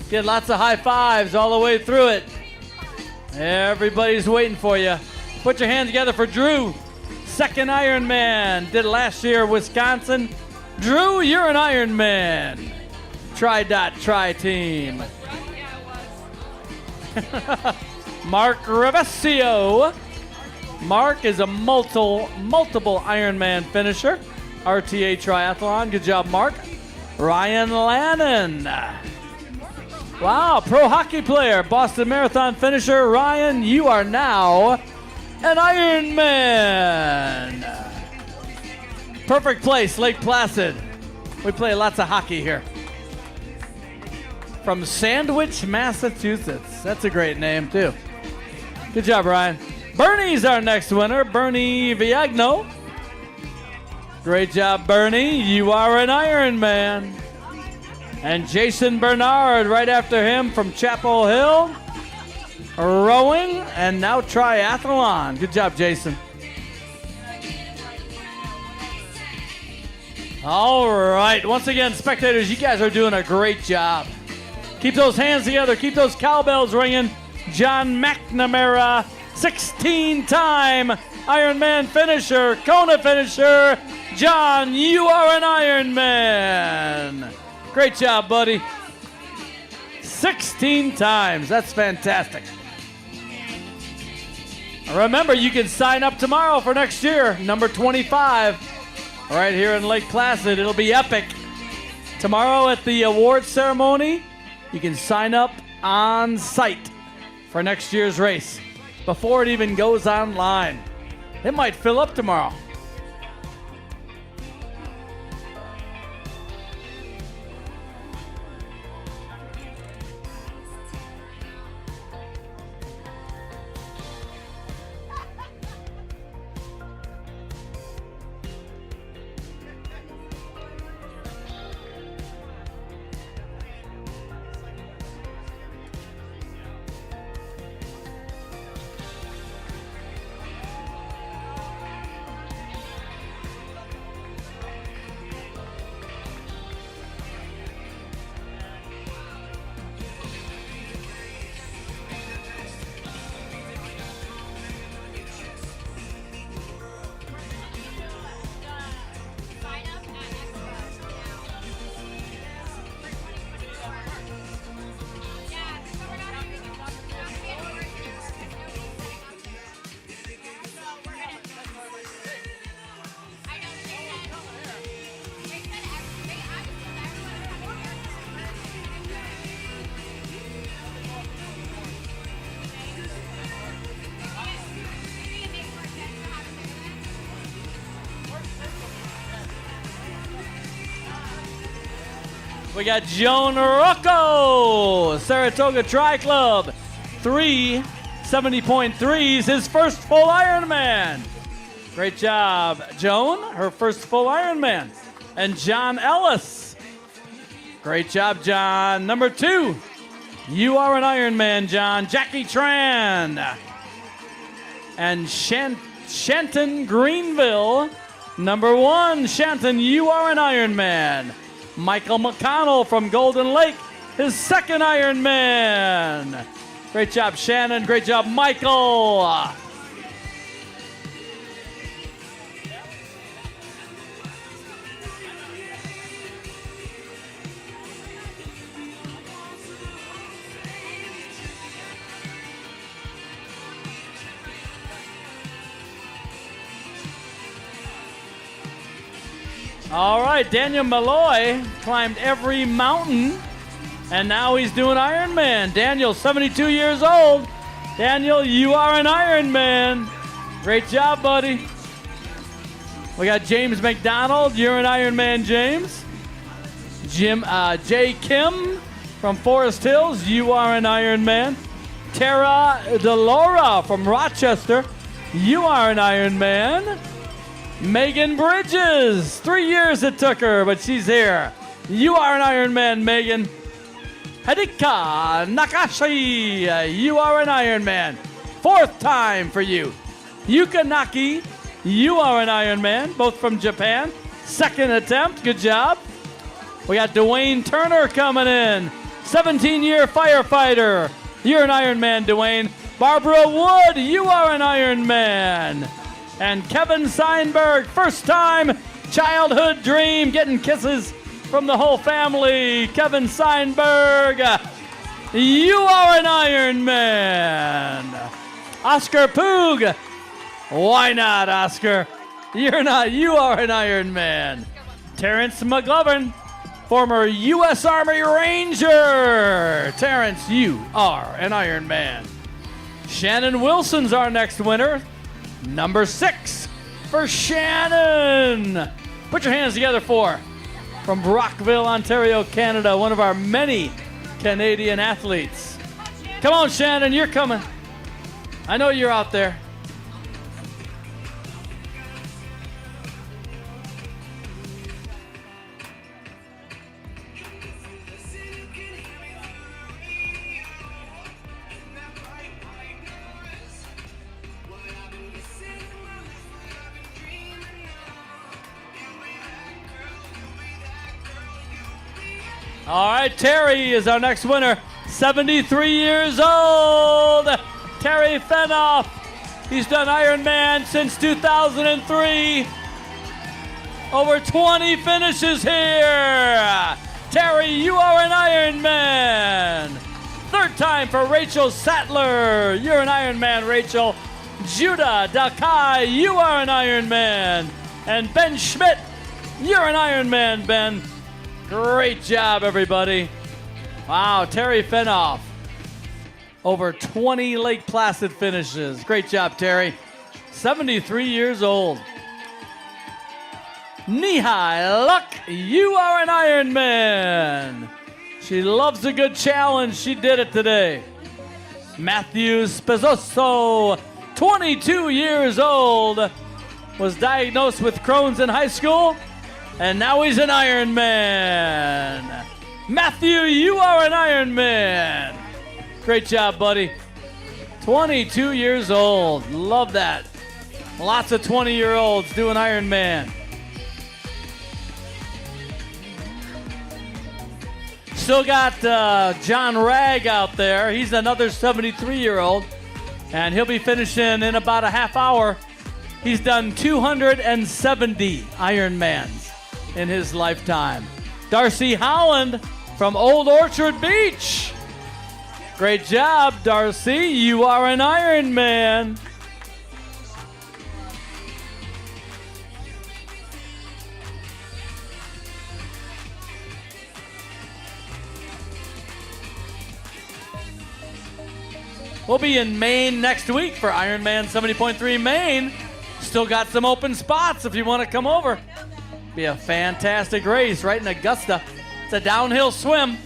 Get lots of high fives all the way through it. Everybody's waiting for you. Put your hands together for Drew. second Ironman. Did last year, Wisconsin. Drew, you're an Ironman. Try team. Yeah, it was. Mark Revesio. Mark is a multiple Ironman finisher. RTA Triathlon. Good job, Mark. Ryan Lannon. Wow, pro hockey player, Boston Marathon finisher. Ryan, you are now an Ironman. Perfect place, Lake Placid. We play lots of hockey here. From Sandwich, Massachusetts. That's a great name, too. Good job, Ryan. Bernie's our next winner, Bernie Viagno. Great job, Bernie. You are an Ironman. And Jason Bernard right after him from Chapel Hill. Rowing and now triathlon. Good job, Jason. All right. Once again, spectators, you guys are doing a great job. Keep those hands together. Keep those cowbells ringing. John McNamara, 16-time Ironman finisher, Kona finisher. John, you are an Ironman. Great job, buddy. 16 times. That's fantastic. Remember, you can sign up tomorrow for next year, number 25, right here in Lake Placid. It'll be epic. Tomorrow at the award ceremony, you can sign up on site for next year's race before it even goes online. It might fill up tomorrow. We got Joan Rocco, Saratoga Tri Club, 370.3s, his first full Ironman. Great job, Joan, her first full Ironman. And John Ellis. Great job, John. Number 2, you are an Ironman, John. Jackie Tran. And Shanton Greenville. Number 1, Shanton, you are an Ironman. Michael McConnell from Golden Lake, his second Ironman. Great job, Shannon. Great job, Michael. All right, Daniel Malloy climbed every mountain, and now he's doing Ironman. Daniel, 72 years old. Daniel, you are an Ironman. Great job, buddy. We got James McDonald. You're an Ironman, James. Jay Kim from Forest Hills. You are an Ironman. Tara DeLaura from Rochester. You are an Ironman. Megan Bridges, 3 years it took her, but she's here. You are an Ironman, Megan. Hideka Nakashi, you are an Ironman. 4th time for you. Yuka Naki, you are an Ironman, both from Japan. 2nd attempt, good job. We got Dwayne Turner coming in, 17-year firefighter. You're an Ironman, Dwayne. Barbara Wood, you are an Ironman. And Kevin Seinberg, first time childhood dream, getting kisses from the whole family. Kevin Seinberg, you are an Iron Man. Oscar Poog, why not, Oscar? You're not, you are an Iron Man. Terrence McGlovern, former U.S. Army Ranger. Terrence, you are an Iron Man. Shannon Wilson's our next winner. Number 6 for Shannon. Put your hands together from Brockville, Ontario, Canada, one of our many Canadian athletes. Come on, Shannon, you're coming. I know you're out there. All right, Terry is our next winner. 73 years old. Terry Fenoff. He's done Ironman since 2003. Over 20 finishes here. Terry, you are an Ironman. Third time for Rachel Sattler. You're an Ironman, Rachel. Judah Dakai, you are an Ironman. And Ben Schmidt, you're an Ironman, Ben. Great job, everybody. Wow, Terry Fenoff. Over 20 Lake Placid finishes. Great job, Terry. 73 years old. Nihai Luck, you are an Ironman. She loves a good challenge. She did it today. Matthew Spezzoso, 22 years old, was diagnosed with Crohn's in high school, and now he's an Ironman. Matthew, you are an Ironman. Great job, buddy. 22 years old. Love that. Lots of 20-year-olds doing Ironman. Still got John Ragg out there. He's another 73-year-old, and he'll be finishing in about a half hour. He's done 270 Ironmans in his lifetime. Darcy Howland from Old Orchard Beach. Great job, Darcy. You are an Ironman. We'll be in Maine next week for Ironman 70.3 Maine. Still got some open spots if you want to come over. Be a fantastic race right in Augusta. It's a downhill swim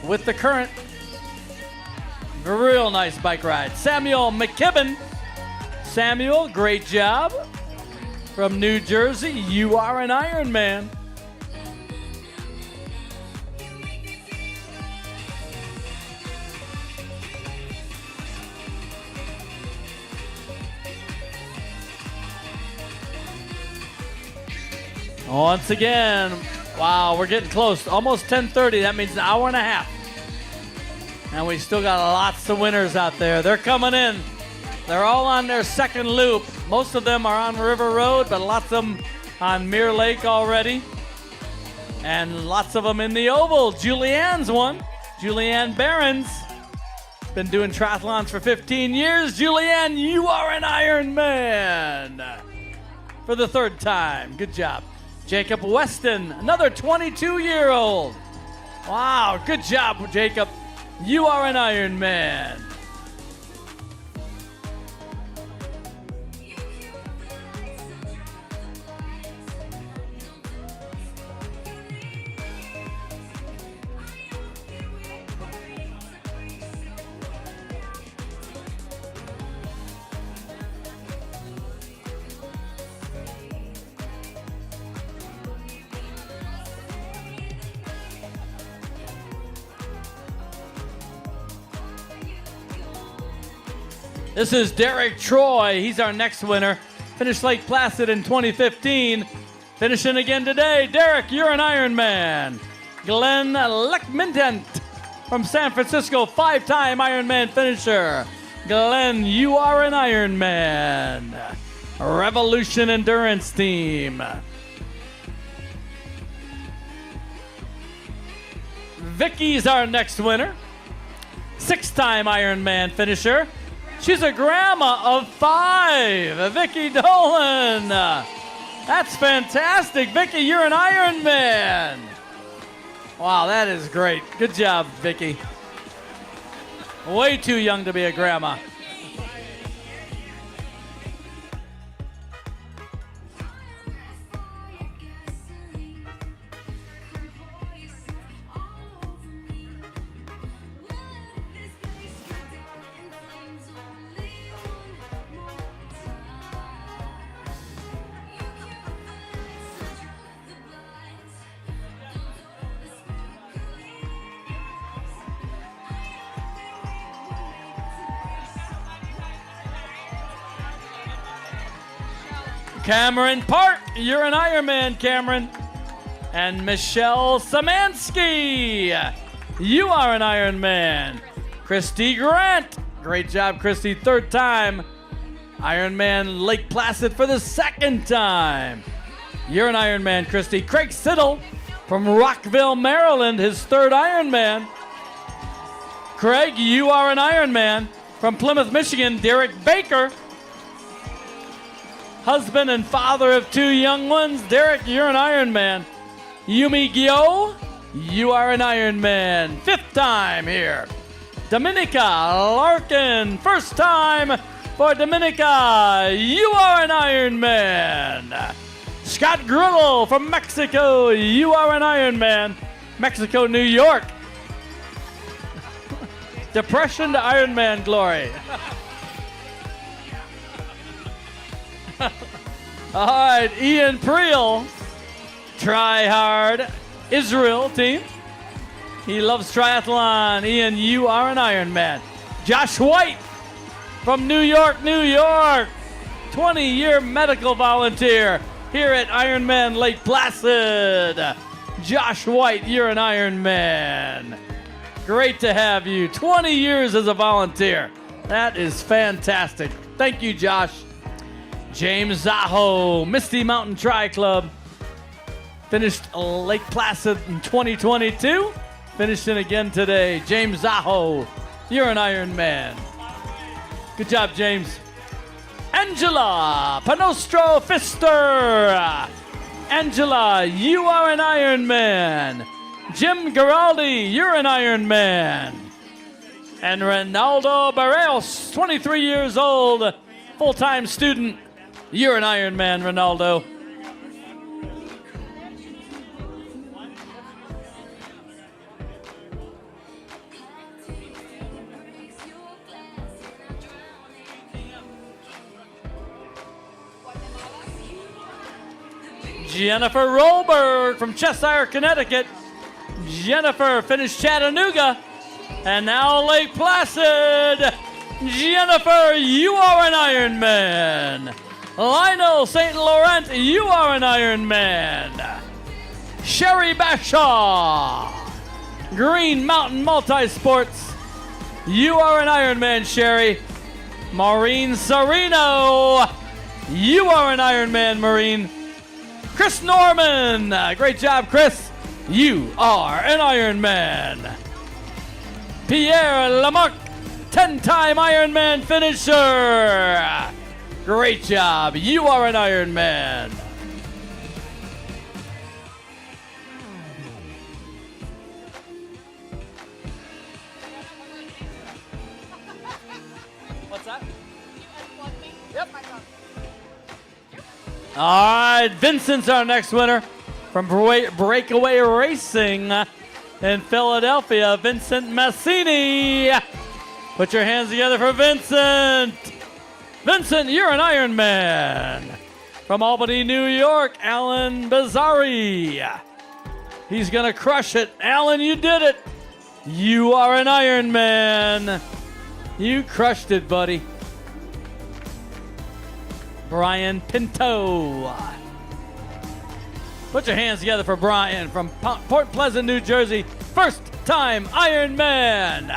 with the current. Real nice bike ride. Samuel McKibben. Samuel, great job. From New Jersey, you are an Ironman. Once again, wow, we're getting close. Almost 10:30. That means an hour and a half. And we still got lots of winners out there. They're coming in. They're all on their second loop. Most of them are on River Road, but lots of them on Mirror Lake already. And lots of them in the oval. Julianne's one. Julianne Behrens. Been doing triathlons for 15 years. Julianne, you are an Ironman. For the third time. Good job. Jacob Weston, another 22-year-old. Wow, good job, Jacob. You are an Ironman. This is Derek Troy. He's our next winner. Finished Lake Placid in 2015. Finishing again today. Derek, you're an Ironman. Glenn Leckmintent from San Francisco, 5-time Ironman finisher. Glenn, you are an Ironman. Revolution Endurance Team. Vicky's our next winner. 6-time Ironman finisher. She's a grandma of 5. Vicky Dolan. That's fantastic. Vicky, you're an Ironman. Wow, that is great. Good job, Vicky. Way too young to be a grandma. Cameron Park, you're an Ironman, Cameron. And Michelle Samansky, you are an Ironman. Christy Grant, great job, Christy, 3rd time. Ironman Lake Placid for the 2nd time. You're an Ironman, Christy. Craig Siddle from Rockville, Maryland, his 3rd Ironman. Craig, you are an Ironman. From Plymouth, Michigan, Derek Baker. Husband and father of 2 young ones. Derek, you're an Ironman. Yumi Gyo, you are an Ironman. 5th time here. Dominica Larkin, 1st time for Dominica. You are an Ironman. Scott Griddle from Mexico, you are an Ironman. Mexico, New York. Depression to Ironman glory. All right, Ian Priel, Try Hard Israel team. He loves triathlon. Ian, you are an Ironman. Josh White from New York, New York. 20-year medical volunteer here at Ironman Lake Placid. Josh White, you're an Ironman. Great to have you. 20 years as a volunteer. That is fantastic. Thank you, Josh. James Zaho, Misty Mountain Tri Club. Finished Lake Placid in 2022. Finishing again today. James Zaho, you're an Ironman. Good job, James. Angela Panostro Pfister. Angela, you are an Ironman. Jim Giraldi, you're an Ironman. And Ronaldo Barreos, 23 years old, full-time student. You're an Ironman, Ronaldo. Jennifer Rolberg from Cheshire, Connecticut. Jennifer finished Chattanooga and now Lake Placid. Jennifer, you are an Ironman. Lionel St. Laurent, you are an Ironman. Sherry Bashaw, Green Mountain Multisports, you are an Ironman, Sherry. Maureen Serino, you are an Ironman, Maureen. Chris Norman, great job, Chris. You are an Ironman. Pierre Lamarck, 10-time Ironman finisher. Great job. You are an Ironman. What's that? Yep. All right, Vincent's our next winner from Breakaway Racing in Philadelphia, Vincent Massini. Put your hands together for Vincent. Vincent, you're an Ironman. From Albany, New York, Alan Bazzari. He's going to crush it. Alan, you did it. You are an Ironman. You crushed it, buddy. Brian Pinto. Put your hands together for Brian from Port Pleasant, New Jersey. First time Ironman.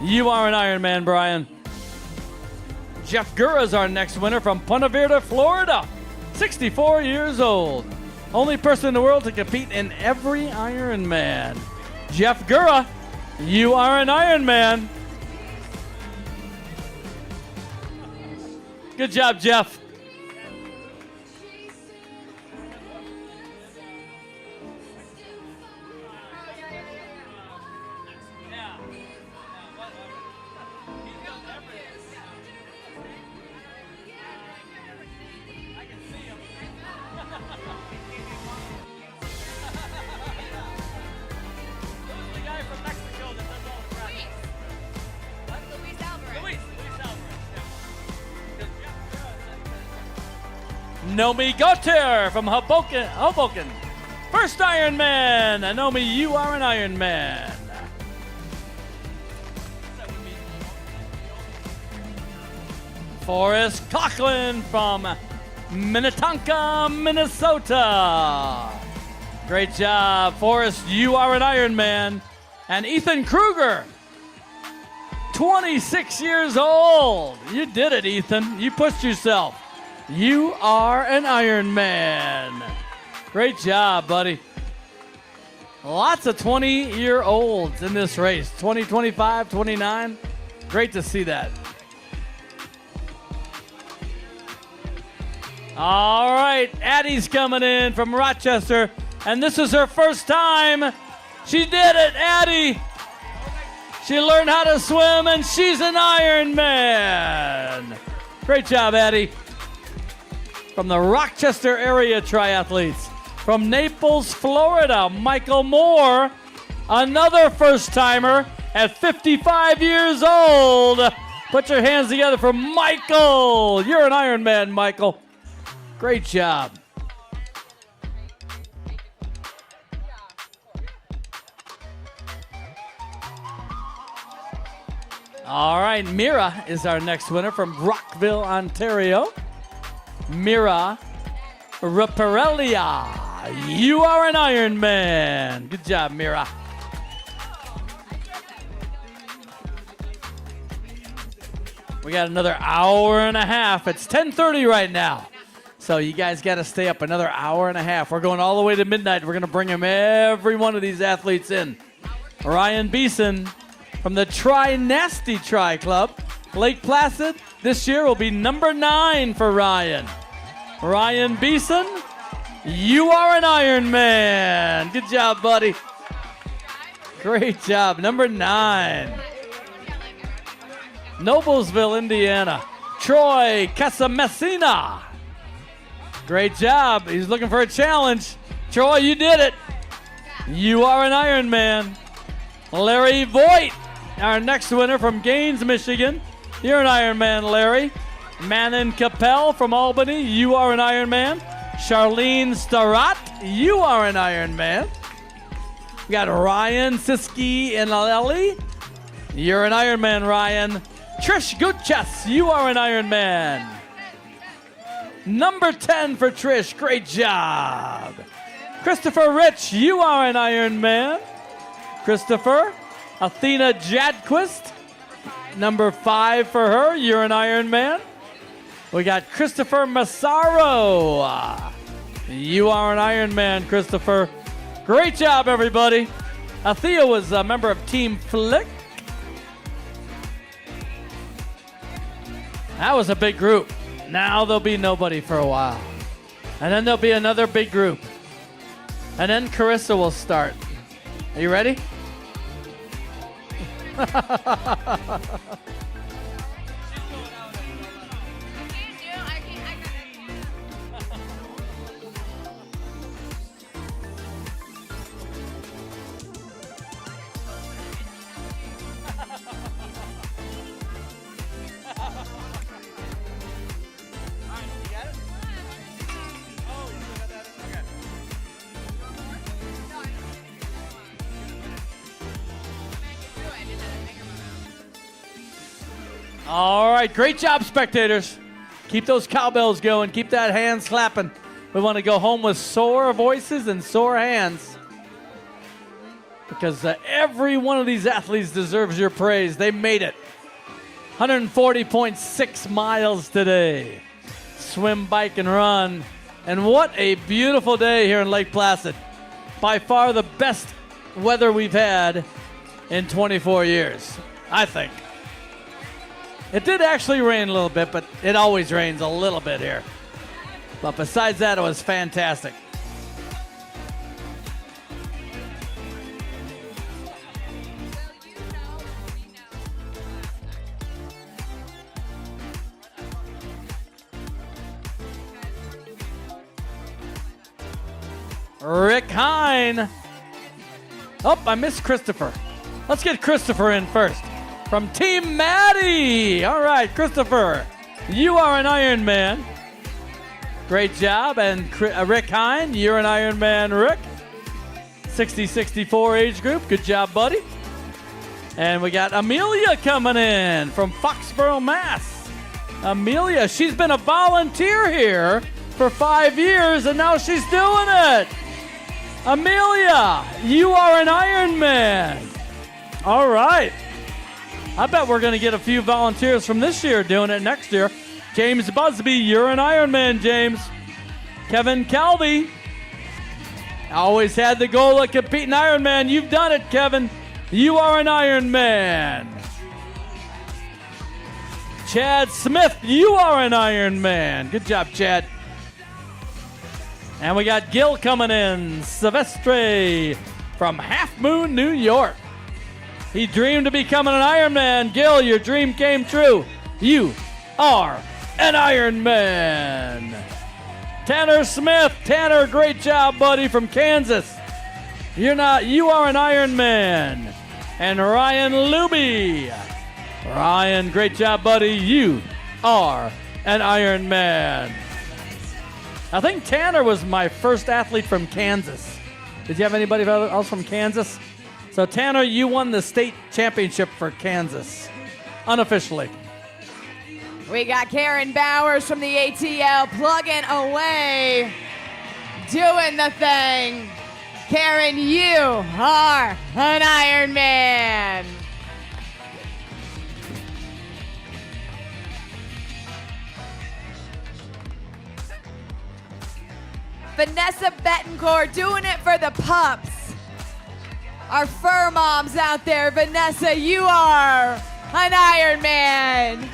You are an Ironman, Brian. Jeff Gura is our next winner from Punta Verde, Florida. 64 years old. Only person in the world to compete in every Ironman. Jeff Gura, you are an Ironman. Good job, Jeff. Nomi Gautier from Hoboken. First Ironman. Nomi, you are an Ironman. Forrest Coughlin from Minnetonka, Minnesota. Great job, Forrest. You are an Ironman. And Ethan Kruger, 26 years old. You did it, Ethan. You pushed yourself. You are an Ironman. Great job, buddy. Lots of 20-year-olds in this race. 20, 25, 29. Great to see that. All right, Addie's coming in from Rochester, and this is her first time. She did it, Addie. She learned how to swim, and she's an Ironman. Great job, Addie. From the Rochester area triathletes. From Naples, Florida, Michael Moore, another first-timer at 55 years old. Put your hands together for Michael. You're an Ironman, Michael. Great job. All right, Mira is our next winner from Rockville, Ontario. Mira Raparelia, you are an Ironman. Good job, Mira. We got another hour and a half. It's 10:30 right now. So you guys got to stay up another hour and a half. We're going all the way to midnight. We're going to bring every one of these athletes in. Ryan Beeson from the Tri-Nasty Tri Club. Lake Placid this year will be number 9 for Ryan. Ryan Beeson, you are an Ironman. Good job, buddy. Great job. Number 9. Noblesville, Indiana. Troy Casamessina. Great job. He's looking for a challenge. Troy, you did it. You are an Ironman. Larry Voigt, our next winner from Gaines, Michigan. You're an Ironman, Larry. Manon Capel from Albany. You are an Ironman. Charlene Starrott, you are an Ironman. We got Ryan Siski and Lely. You're an Ironman, Ryan. Trish Gutchess, you are an Ironman. Number 10 for Trish. Great job. Christopher Rich, you are an Ironman. Christopher. Athena Jadquist, number 5 for her. You're an Ironman. We got Christopher Massaro. You are an Ironman, Christopher. Great job, everybody. Athea was a member of Team Flick. That was a big group. Now there'll be nobody for a while. And then there'll be another big group. And then Carissa will start. Are you ready? All right, great job, spectators. Keep those cowbells going. Keep that hands clapping. We want to go home with sore voices and sore hands because every one of these athletes deserves your praise. They made it. 140.6 miles today. Swim, bike, and run. And what a beautiful day here in Lake Placid. By far the best weather we've had in 24 years, I think. It did actually rain a little bit, but it always rains a little bit here. But besides that, it was fantastic. Rick Hine. Oh, I missed Christopher. Let's get Christopher in first. From Team Maddie. All right, Christopher, you are an Ironman. Great job. And Rick Hine, you're an Ironman, Rick. 60-64 age group. Good job, buddy. And we got Amelia coming in from Foxborough, Mass. Amelia, she's been a volunteer here for 5 years, and now she's doing it. Amelia, you are an Ironman. All right. I bet we're going to get a few volunteers from this year doing it next year. James Busby, you're an Ironman, James. Kevin Calvi, always had the goal of competing Ironman. You've done it, Kevin. You are an Ironman. Chad Smith, you are an Ironman. Good job, Chad. And we got Gil coming in, Silvestre from Half Moon, New York. He dreamed of becoming an Ironman. Gil, your dream came true. You are an Ironman. Tanner Smith. Tanner, great job, buddy, from Kansas. You are an Ironman. And Ryan Luby. Ryan, great job, buddy. You are an Ironman. I think Tanner was my first athlete from Kansas. Did you have anybody else from Kansas? So, Tanner, you won the state championship for Kansas, unofficially. We got Karen Bowers from the ATL plugging away, doing the thing. Karen, you are an Ironman. Vanessa Betancourt doing it for the pups. Our fur moms out there. Vanessa, you are an Ironman.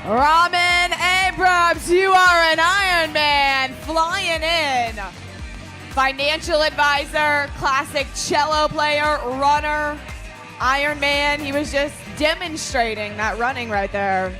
Ramen Abrams, you are an Ironman, flying in. Financial advisor, classic cello player, runner, Ironman. He was just demonstrating that running right there.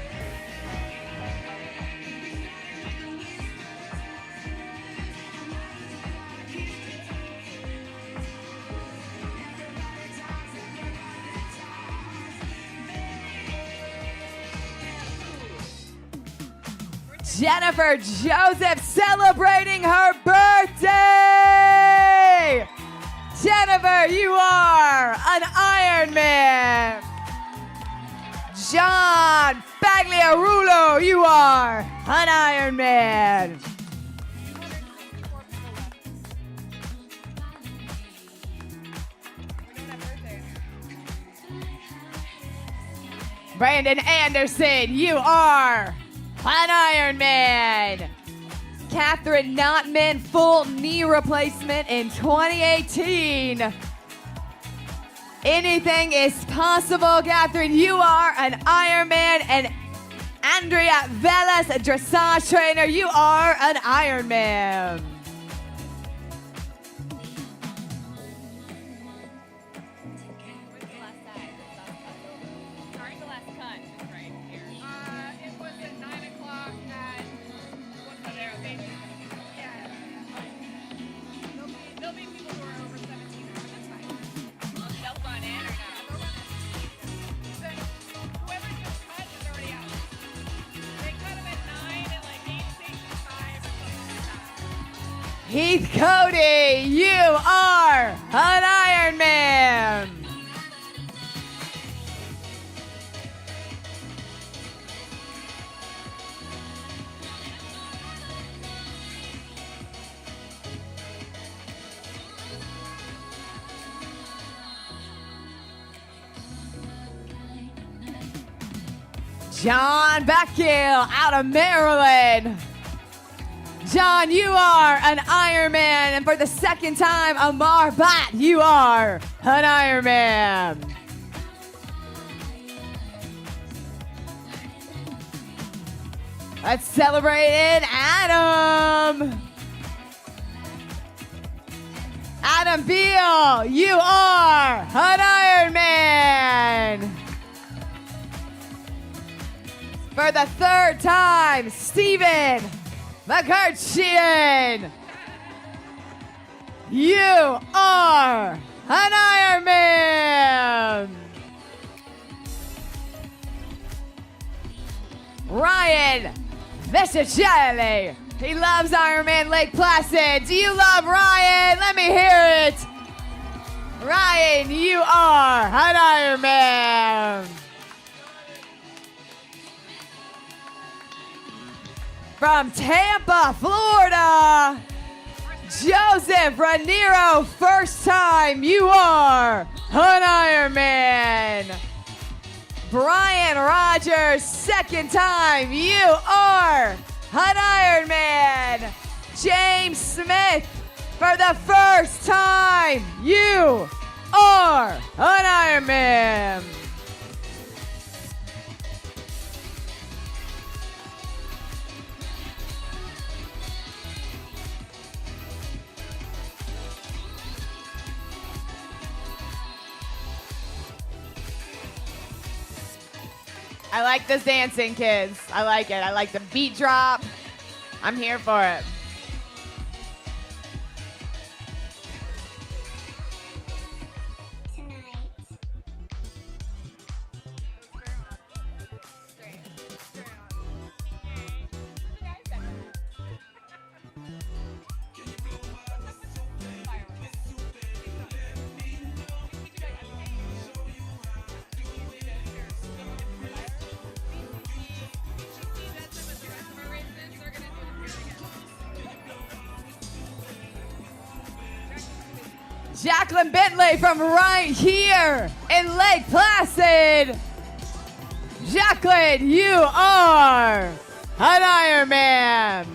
Jennifer Joseph celebrating her birthday. Jennifer, you are an Ironman. John Bagliarulo, you are an Ironman. Brandon Anderson, you are an Ironman. Catherine Notman, full knee replacement in 2018. Anything is possible, Catherine. You are an Ironman. And Andrea Velas, dressage trainer, you are an Ironman. It was at 9 o'clock at what's the there? There'll be people who are over 17, but that's fine. They'll run in or not. Whoever just cut is already out. They cut them at 9 and like 8 stations 5 or something like that. Heath Cody, you are an Ironman. John Backill out of Maryland. John, you are an Ironman, and for the second time, Amar Bhatt, you are an Ironman. Let's celebrate it, Adam. Adam Beal, you are an Ironman. For the third time, Stephen McCartchian, you are an Ironman. Ryan Vesichelli, he loves Ironman Lake Placid. Do you love Ryan? Let me hear it. Ryan, you are an Ironman. From Tampa, Florida, Joseph Raniero, first time, you are an Ironman. Brian Rogers, second time, you are an Ironman. James Smith, for the first time, you are an Ironman. I like this dancing, kids. I like it. I like the beat drop. I'm here for it. Jacqueline Bentley from right here in Lake Placid. Jacqueline, you are an Ironman.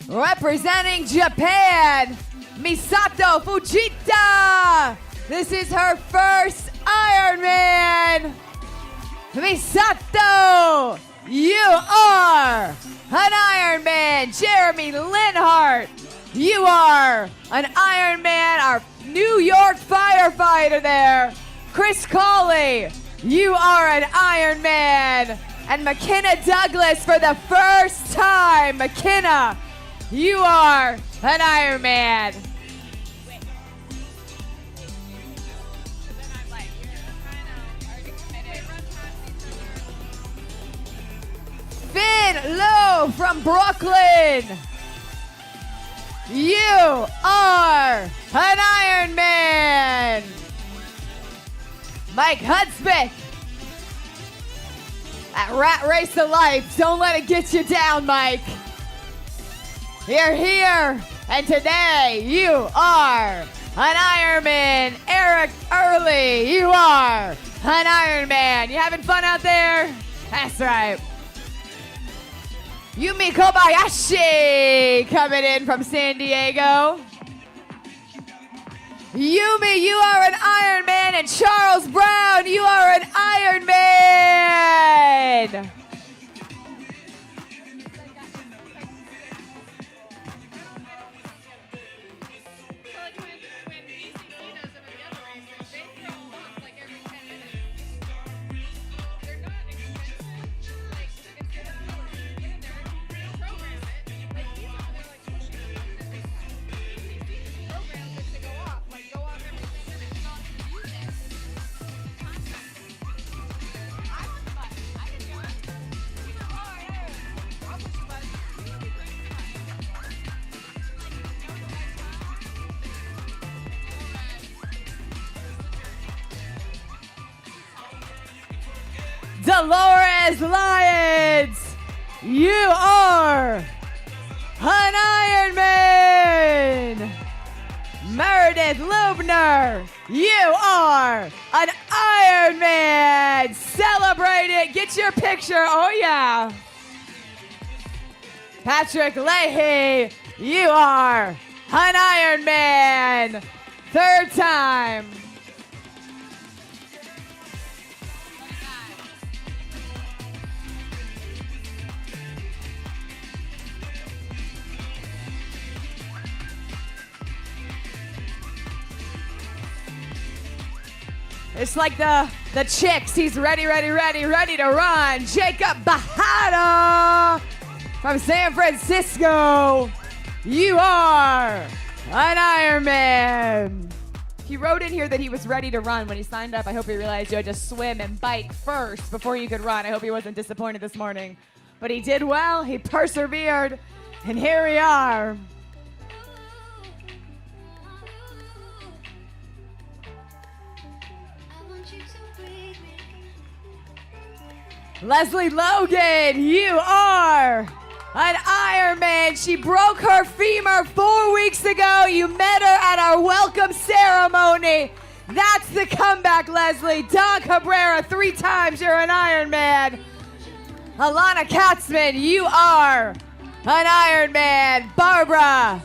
Representing Japan, Misato Fujita. This is her first Ironman. Misato, you are an Ironman. Jeremy Linhart, you are an Ironman, our New York firefighter there. Chris Cawley, you are an Ironman. And McKenna Douglas for the first time. McKenna, you are an Ironman. Finn Lowe from Brooklyn, you are an Ironman. Mike Hudspeth, that rat race of life, don't let it get you down, Mike. You're here, and today you are an Ironman. Eric Early, you are an Ironman. You having fun out there? That's right. Yumi Kobayashi coming in from San Diego. Yumi, you are an Ironman, and Charles Brown, you are an Ironman. Dolores Lyons, you are an Ironman. Meredith Lubner, you are an Ironman. Celebrate it. Get your picture. Oh, yeah. Patrick Leahy, you are an Ironman. Third time. It's like the chicks. He's ready to run. Jacob Bajada from San Francisco. You are an Ironman. He wrote in here that he was ready to run when he signed up. I hope he realized you had to swim and bike first before you could run. I hope he wasn't disappointed this morning. But he did well. He persevered. And here we are. Leslie Logan, you are an Ironman. She broke her femur 4 weeks ago. You met her at our welcome ceremony. That's the comeback, Leslie. Don Cabrera, 3 times you're an Ironman. Alana Katzman, you are an Ironman. Barbara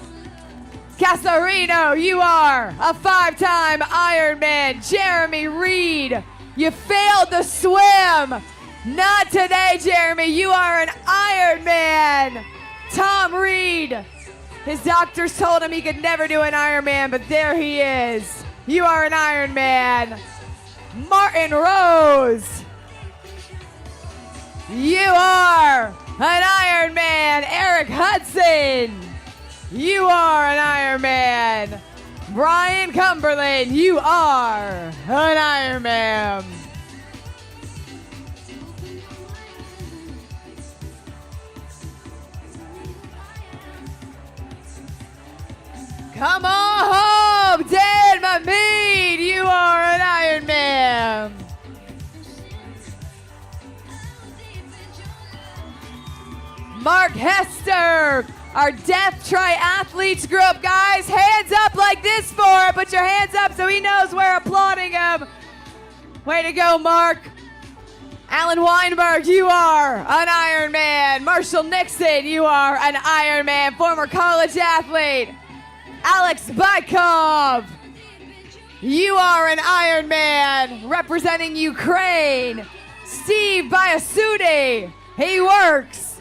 Casarino, you are a 5-time Ironman. Jeremy Reed, you failed the swim. Not today, Jeremy. You are an Ironman. Tom Reed. His doctors told him he could never do an Ironman, but there he is. You are an Ironman. Martin Rose. You are an Ironman. Eric Hudson. You are an Ironman. Brian Cumberland. You are an Ironman. Come on home, Dan Mamede. You are an Ironman. Mark Hester, our deaf triathletes group. Guys, hands up like this for it. Put your hands up so he knows we're applauding him. Way to go, Mark. Alan Weinberg, you are an Ironman. Marshall Nixon, you are an Ironman. Former college athlete. Alex Bykov, you are an Ironman representing Ukraine. Steve Biasuti, he works.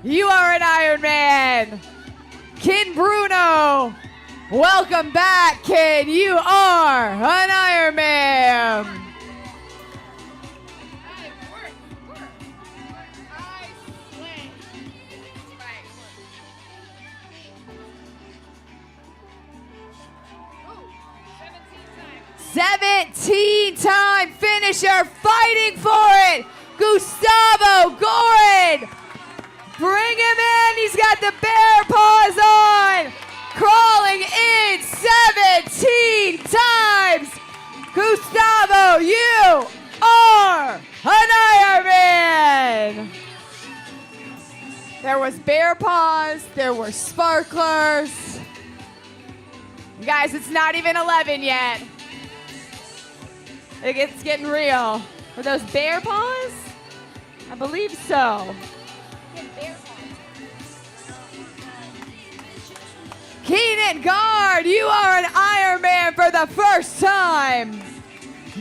You are an Ironman. Ken Bruno, welcome back, Ken. You are an Ironman. Ooh, 17-time finisher, fighting for it. Gustavo Gorin. Bring him in. He's got the bear paws on. Crawling in 17 times. Gustavo, you are an Ironman. There was bear paws. There were sparklers. Guys, it's not even 11 yet. It's getting real. Were those bear paws? I believe so. Keenan Guard, you are an Ironman for the first time.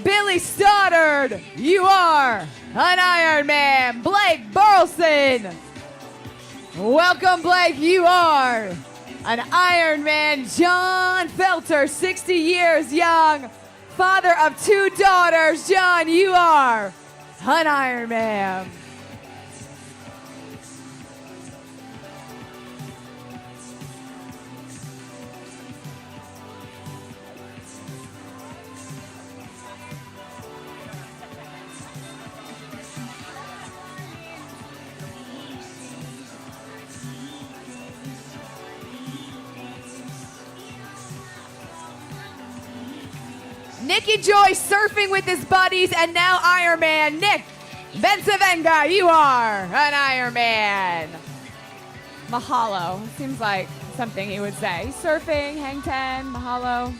Billy Stoddard, you are an Ironman. Blake Burleson, welcome, Blake. You are an Ironman. John Felter, 60 years young, father of 2 daughters. John, you are an Ironman. Nicky Joy surfing with his buddies and now Ironman. Nick Bensavenga, you are an Ironman. Mahalo. Seems like something he would say. Surfing, hang 10, mahalo.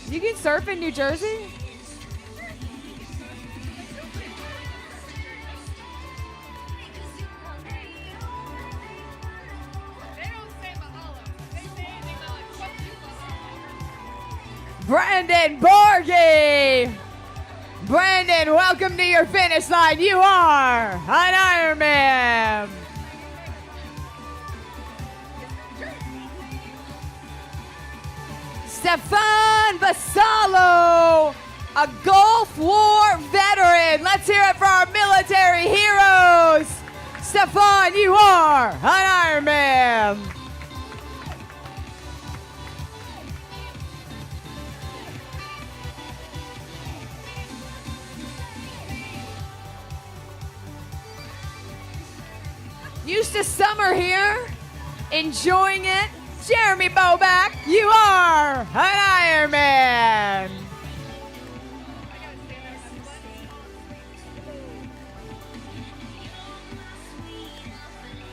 You can surf in New Jersey? Brandon Borgie. Brandon, welcome to your finish line. You are an Ironman. Stefan Vassallo, a Gulf War veteran. Let's hear it for our military heroes. Stefan, you are an Ironman. Used to summer here, enjoying it. Jeremy Boback, you are an Ironman.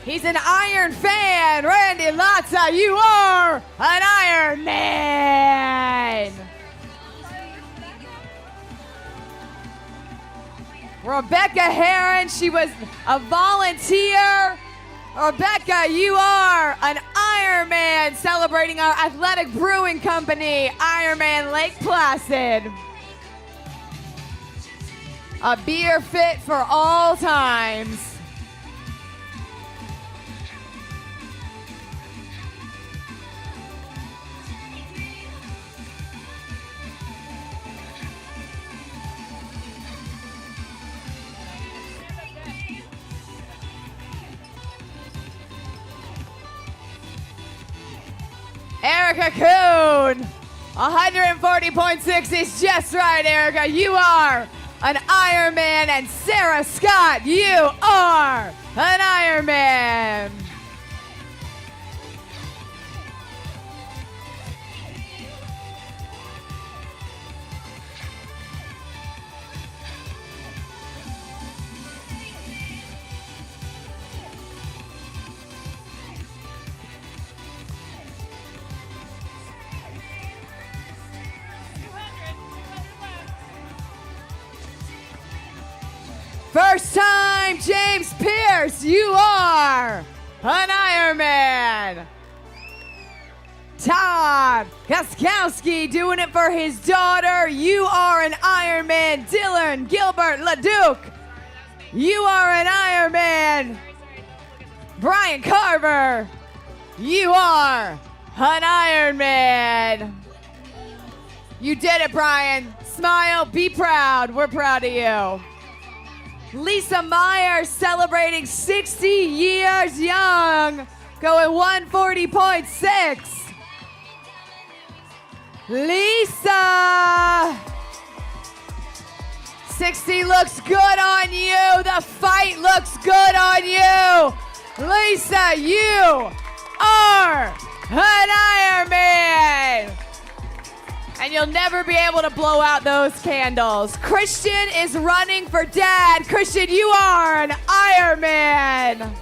He's an Iron fan. Randy Latza, you are an Ironman. Rebecca Heron, she was a volunteer. Rebecca, you are an Ironman, celebrating our athletic brewing company, Ironman Lake Placid. A beer fit for all times. Erica Kuhn, 140.6 is just right, Erica. You are an Ironman. And Sarah Scott, you are an Ironman. First time, James Pierce, you are an Ironman. Todd Gaskowski doing it for his daughter. You are an Ironman. Dylan Gilbert LaDuke, you are an Ironman. Brian Carver, you are an Ironman. You did it, Brian. Smile, be proud. We're proud of you. Lisa Meyer celebrating 60 years young, going 140.6. Lisa! 60 looks good on you. The fight looks good on you. Lisa, you are an Ironman. And you'll never be able to blow out those candles. Christian is running for dad. Christian, you are an Ironman.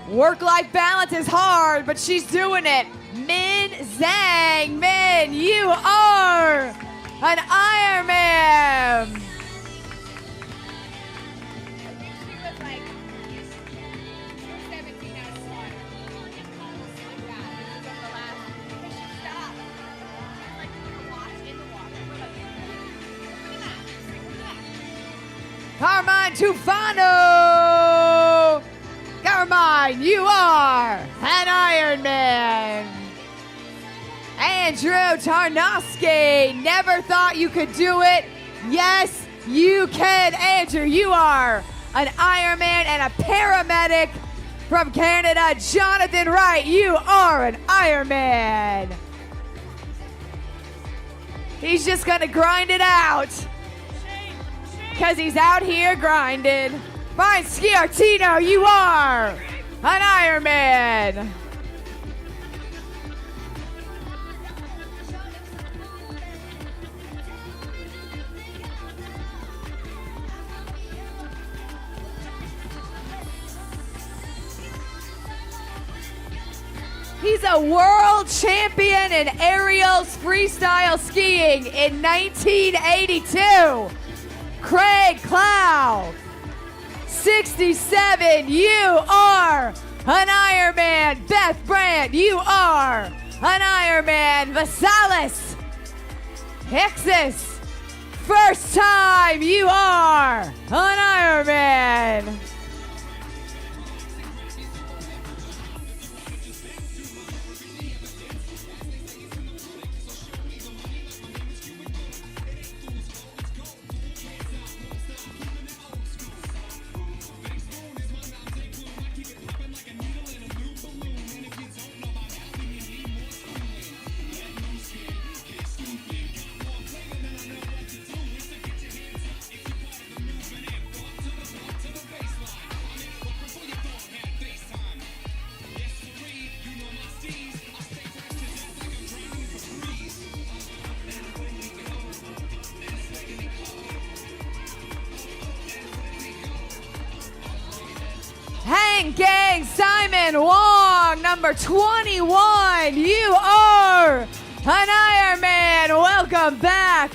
Work-life balance is hard, but she's doing it. Min Zhang. Min, you are an Ironman. She was like, she was 17 out of 1. Like that. This is over the last, because she stopped. She was like, put her watch in the water. We're like, look at that. Look at that. Carmine Tufano. Carmine, you are an Ironman. Andrew Tarnowski, never thought you could do it. Yes, you can, Andrew. You are an Ironman and a paramedic from Canada. Jonathan Wright, you are an Ironman. He's just gonna grind it out because he's out here grinding. Fine Sciartino, you are an Ironman. He's a world champion in aerials freestyle skiing in 1982. Craig Cloud. 67, you are an Ironman. Beth Brandt, you are an Ironman. Vasalis Hexus, first time you are an Ironman. Hang Gang Simon Wong, number 21. You are an Ironman. Welcome back.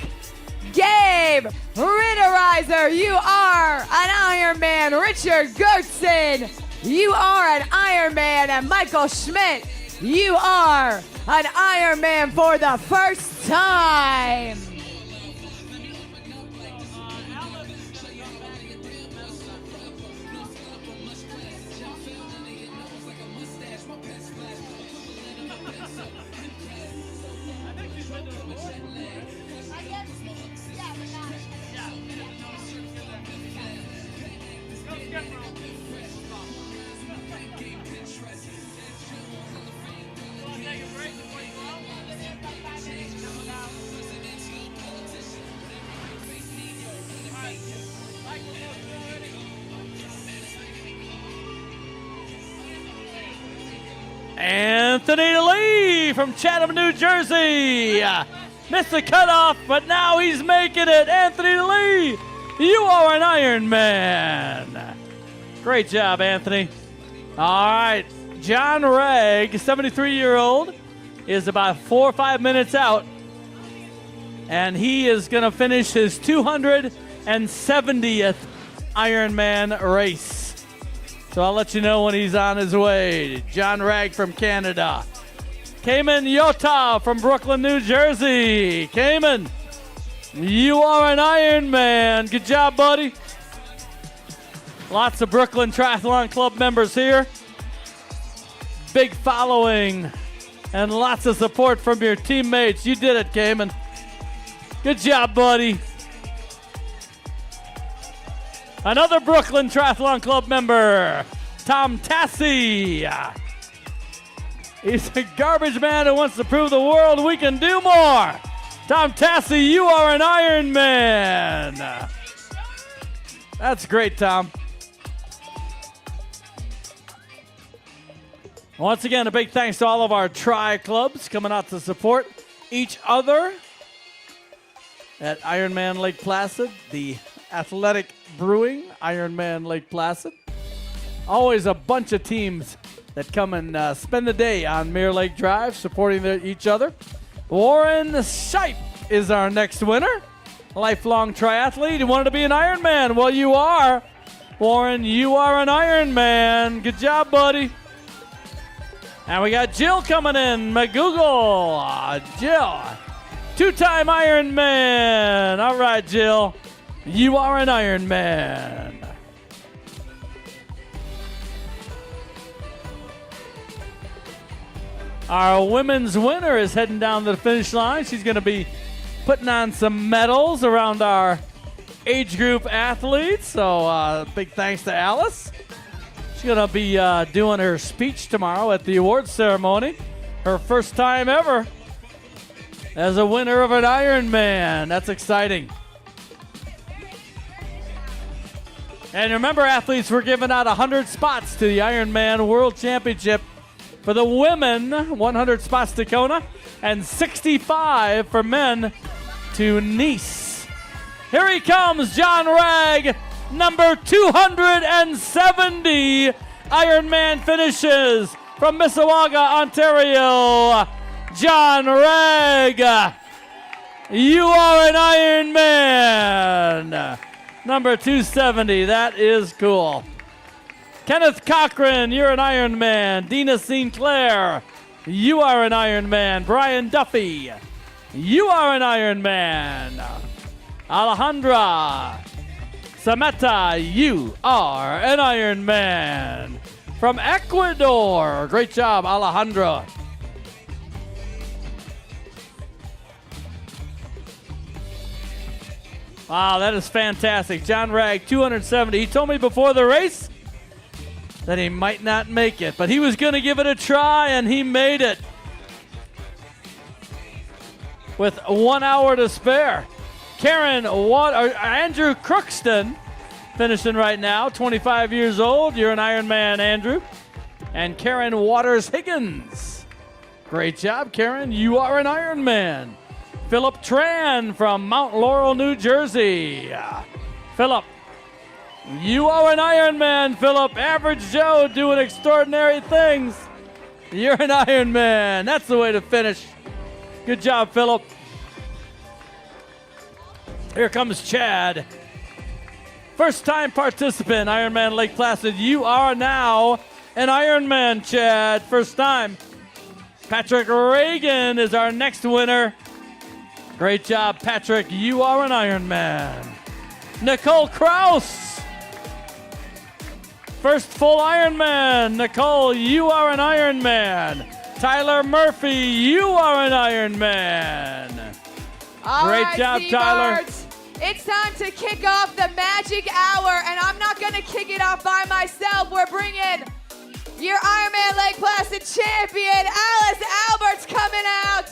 Gabe Ritterizer, you are an Ironman. Richard Gertson, you are an Ironman. And Michael Schmidt, you are an Ironman for the first time. Anthony Lee from Chatham, New Jersey. Missed the cutoff, but now he's making it. Anthony Lee, you are an Ironman. Great job, Anthony. All right, John Ragg, 73-year-old, is about 4 or 5 minutes out, and he is going to finish his 270th Ironman race. So I'll let you know when he's on his way. John Ragg from Canada. Cayman Yota from Brooklyn, New Jersey. Cayman, you are an Ironman. Good job, buddy. Lots of Brooklyn Triathlon Club members here. Big following and lots of support from your teammates. You did it, Cayman. Good job, buddy. Another Brooklyn Triathlon Club member, Tom Tassi. He's a garbage man who wants to prove the world we can do more. Tom Tassi, you are an Ironman. That's great, Tom. Once again, a big thanks to all of our tri clubs coming out to support each other at Ironman Lake Placid, the Athletic Brewing Ironman Lake Placid. Always a bunch of teams that come and spend the day on Mirror Lake Drive supporting each other. Warren Shipe is our next winner. Lifelong triathlete. You wanted to be an Ironman. Well, you are. Warren, you are an Ironman. Good job, buddy. And we got Jill coming in. McGoogle. Jill, two-time Ironman. All right, Jill. You are an Ironman. Our women's winner is heading down to the finish line. She's going to be putting on some medals around our age group athletes. So big thanks to Alice. She's going to be doing her speech tomorrow at the awards ceremony. Her first time ever as a winner of an Ironman. That's exciting. And remember, athletes, we're giving out 100 spots to the Ironman World Championship for the women, 100 spots to Kona, and 65 for men to Nice. Here he comes, John Ragg, number 270 Ironman finishes. From Mississauga, Ontario, John Ragg. You are an Iron Man. Number 270. That is cool. Kenneth Cochran, you're an Iron Man. Dina Sinclair, you are an Iron Man. Brian Duffy, you are an Iron Man. Alejandra Sameta, you are an Iron Man. From Ecuador, great job, Alejandra. Wow, that is fantastic. John Ragg, 270. He told me before the race that he might not make it, but he was going to give it a try, and he made it with 1 hour to spare. Andrew Crookston finishing right now, 25 years old. You're an Iron Man, Andrew. And Karen Waters Higgins. Great job, Karen. You are an Iron Man. Philip Tran from Mount Laurel, New Jersey. Philip, you are an Iron Man, Philip. Average Joe doing extraordinary things. You're an Iron Man. That's the way to finish. Good job, Philip. Here comes Chad. First-time participant, Ironman Lake Placid. You are now an Ironman, Chad. First time. Patrick Reagan is our next winner. Great job, Patrick. You are an Ironman. Nicole Kraus. First full Ironman. Nicole, you are an Ironman. Tyler Murphy, you are an Ironman. Great job, Tyler. It's time to kick off the magic hour, and I'm not going to kick it off by myself. We're bringing your Ironman Lake Placid champion, Alice Albert's coming out.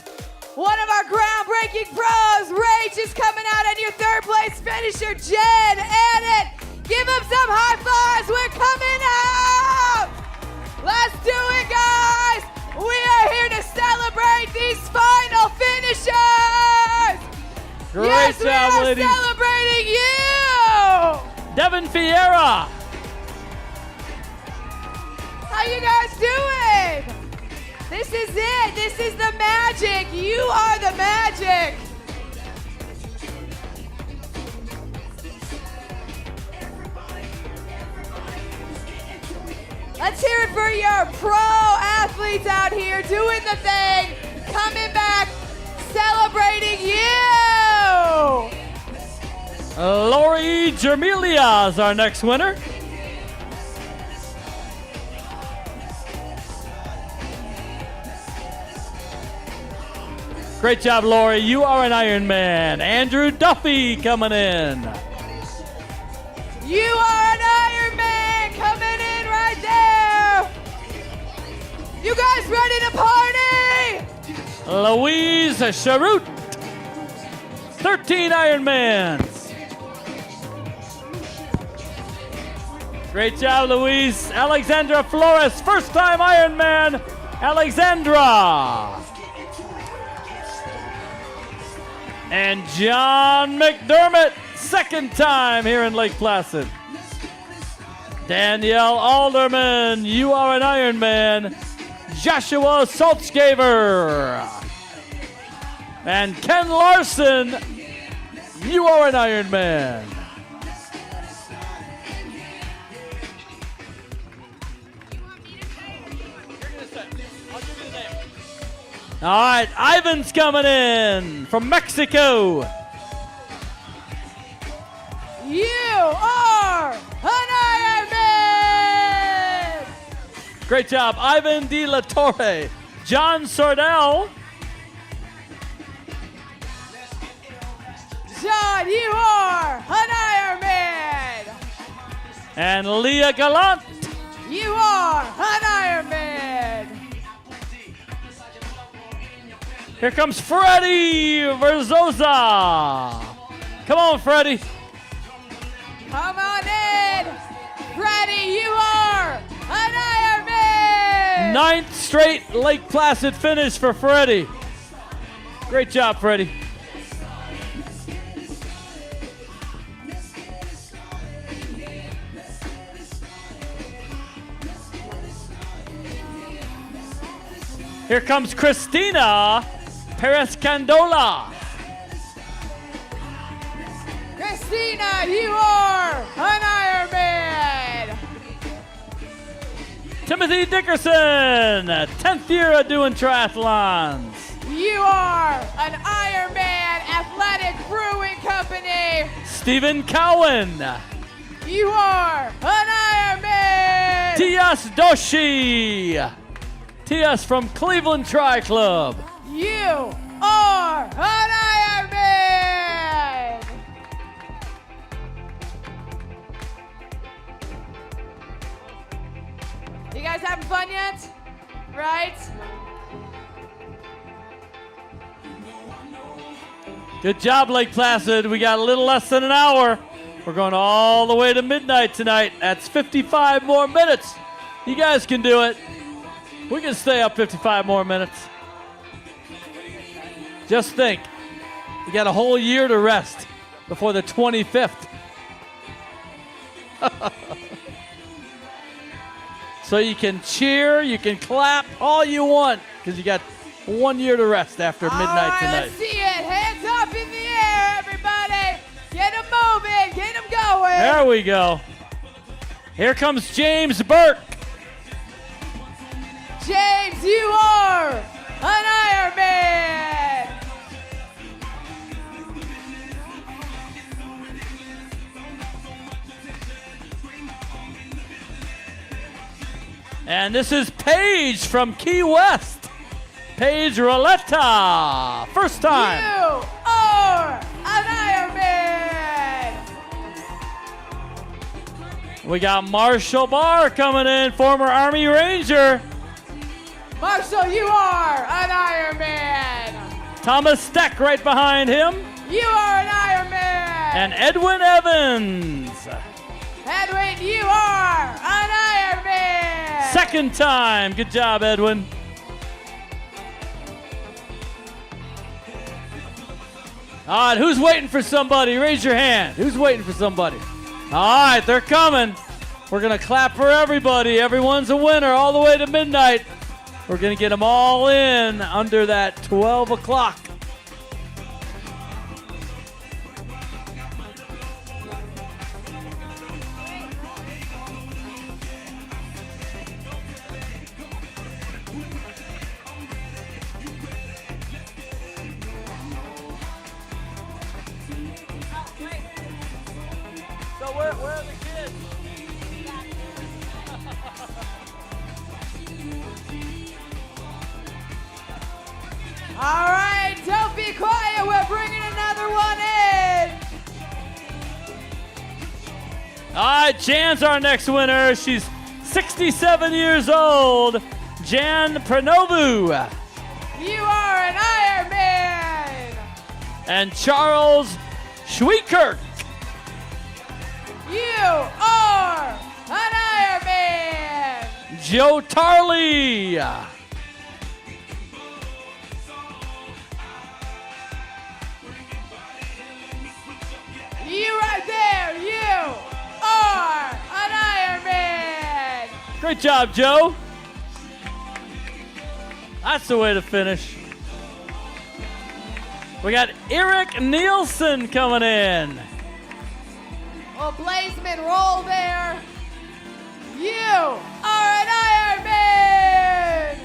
One of our groundbreaking pros, Rach, is coming out, and your third place finisher, Jen Annett. Give them some high fives. We're coming out. Let's do it, guys. We are here to celebrate these final finishers. Great job, ladies. We are celebrating you. Devin Fiera. How you guys doing? This is it. This is the magic. You are the magic. Let's hear it for your pro athletes out here doing the thing, coming back, celebrating you. Lori Jermilia is our next winner. Great job, Lori. You are an Ironman. Andrew Duffy coming in. You are an Ironman coming in right there. You guys ready to party? Louise Charute. 13 Ironmans. Great job, Louise. Alexandra Flores, first time Ironman. Alexandra. And John McDermott, second time here in Lake Placid. Danielle Alderman, you are an Ironman. Joshua Saltzgaver. And Ken Larson, you are an Ironman. All right, Ivan's coming in from Mexico. You are an Ironman. Great job, Ivan De La Torre. John Sordell. John, you are an Ironman. And Leah Gallant. You are an Ironman. Here comes Freddie Verzosa. Come on, Freddie. Come on in. Freddie, you are an Ironman. 9th straight Lake Placid finish for Freddie. Great job, Freddie. Here comes Christina Perez-Candola. Christina, you are an Ironman. Timothy Dickerson, 10th year of doing triathlons. You are an Ironman Athletic Brewing Company. Stephen Cowan. You are an Ironman. Tias Doshi. Tias from Cleveland Tri Club. You are an Ironman. You guys having fun yet? Right? Good job, Lake Placid. We got a little less than an hour. We're going all the way to midnight tonight. That's 55 more minutes. You guys can do it. We can stay up 55 more minutes. Just think, you got a whole year to rest before the 25th. So you can cheer, you can clap all you want, because you got 1 year to rest after midnight All right, tonight. let's see it. Hands up in the air, everybody. Get them moving. Get them going. There we go. Here comes James Burke. James, you are an Ironman. And this is Paige from Key West. Paige Roletta. First time. You are an Ironman. We got Marshall Barr coming in, former Army Ranger. Marshall, you are an Ironman. Thomas Steck right behind him. You are an Ironman. And Edwin Evans. Edwin, you are an Ironman. Second time. Good job, Edwin. All right, who's waiting for somebody? Raise your hand. Who's waiting for somebody? All right, they're coming. We're going to clap for everybody. Everyone's a winner all the way to midnight. We're going to get them all in under that 12 o'clock. So where are the kids? All right, don't be quiet. We're bringing another one in. All right, Jan's our next winner. She's 67 years old. Jan Pranovu. You are an Ironman. And Charles Schweikirk. You are an Ironman. Joe Tarley. You right there. You are an Ironman. Great job, Joe. That's the way to finish. We got Eric Nielsen coming in. Well, Blazeman, roll there. You are an Ironman.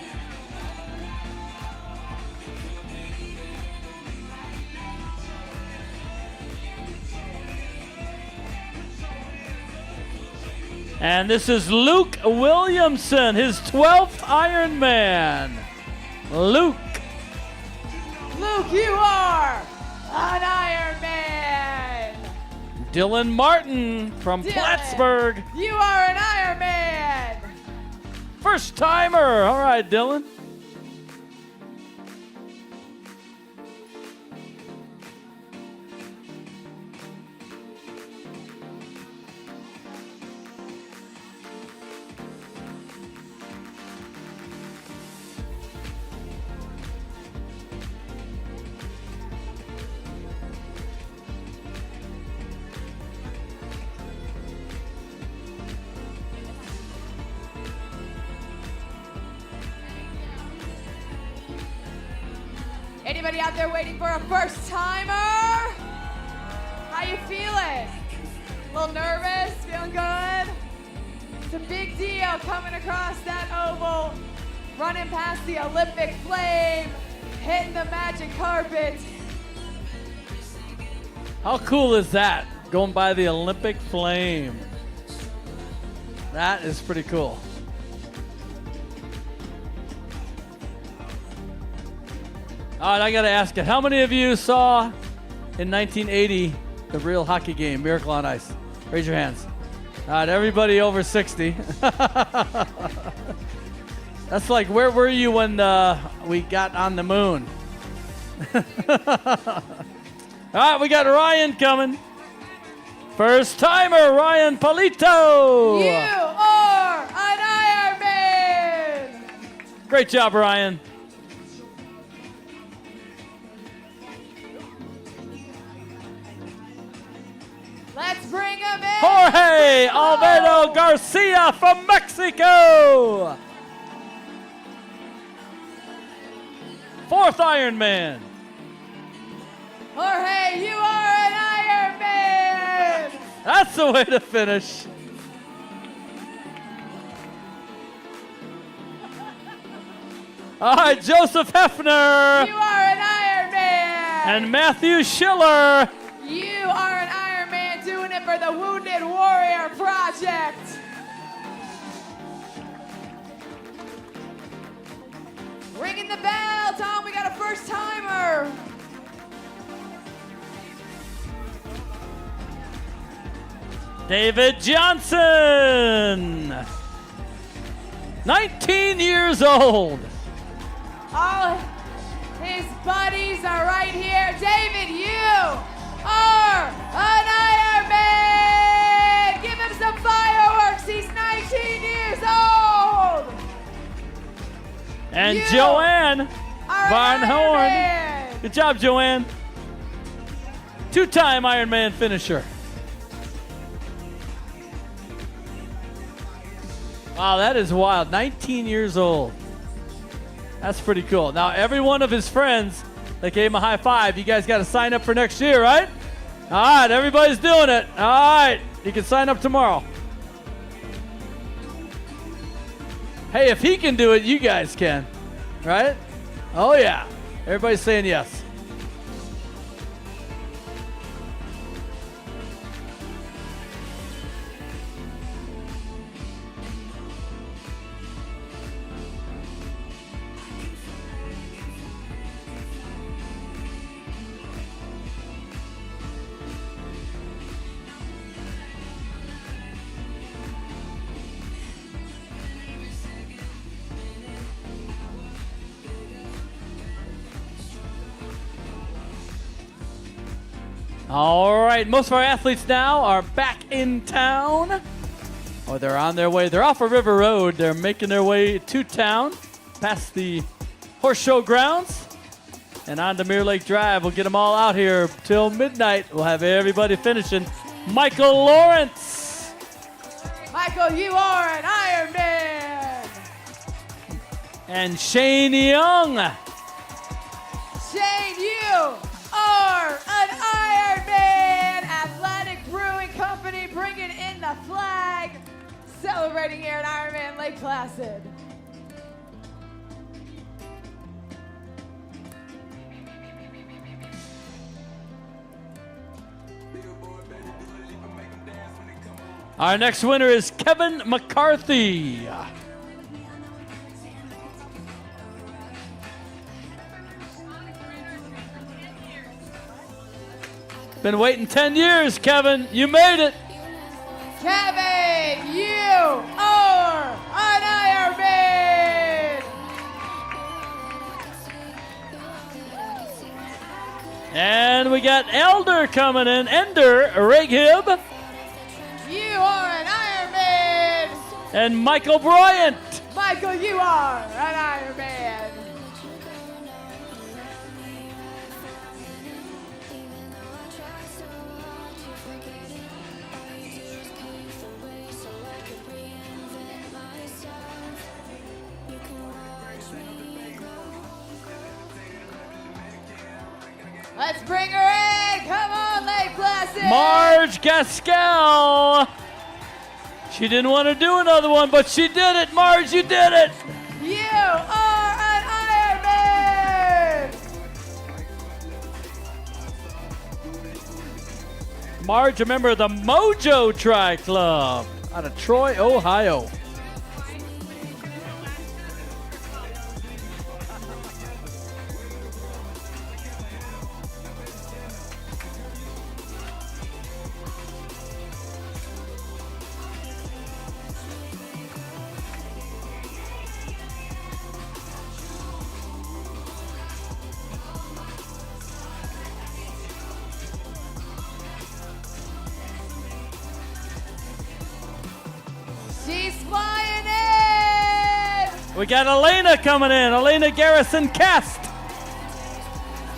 And this is Luke Williamson, his 12th Ironman. Luke. Luke, you are an Ironman. Dylan Martin from Dylan, Plattsburgh. you are an Ironman. First timer. All right, Dylan. Anybody out there waiting for a first timer? How you feeling? A little nervous? Feeling good? It's a big deal coming across that oval, running past the Olympic flame, hitting the magic carpet. How cool is that? Going by the Olympic flame. That is pretty cool. All right, I got to ask it. How many of you saw in 1980 the real hockey game, Miracle on Ice? Raise your hands. All right, everybody over 60. That's like, where were you when we got on the moon? All right, we got Ryan coming. First timer, Ryan Polito. You are an Ironman. Great job, Ryan. Let's bring him in. Jorge Alvaro Garcia from Mexico. Fourth Ironman. Jorge, you are an Ironman. That's the way to finish. All right, Joseph Hefner You are an Ironman. and Matthew Schiller. You are an Ironman doing it for the Wounded Warrior Project. Ringing the bell, Tom, we got a first timer. David Johnson, 19 years old. All his buddies are right here. David, you are an Ironman. Give him some fireworks. He's 19 years old. And You Joanne Are Van an Horn. Ironman. Good job, Joanne. Two-time Ironman finisher. Wow, that is wild. 19 years old. That's pretty cool. Now, every one of his friends that gave him a high five, you guys got to sign up for next year, right? All right, everybody's doing it. All right, you can sign up tomorrow. Hey, if he can do it, you guys can, right? Oh, yeah. Everybody's saying yes. All right, most of our athletes now are back in town, or they're on their way. They're off of River Road. They're making their way to town, past the horse show grounds, and on to Mirror Lake Drive. We'll get them all out here till midnight. We'll have everybody finishing. Michael Lawrence. Michael, you are an Ironman. And Shane Young. Shane, you are an Ironman. Athletic Brewing Company bringing in the flag. Celebrating here at Ironman Lake Placid. Our next winner is Kevin McCarthy. Been waiting 10 years, Kevin. You made it. Kevin, you are an Ironman. And we got Elder coming in. Ender Raghib You are an Ironman. and Michael Bryant. Michael, you are an Ironman. Let's bring her in. Come on, Lake Placid. Marge Gaskell. She didn't want to do another one, but she did it. Marge, you did it. You are an Ironman. Marge, a member of the Mojo Tri Club out of Troy, Ohio. She's flying in. We got Elena coming in. Elena Garrison Cast.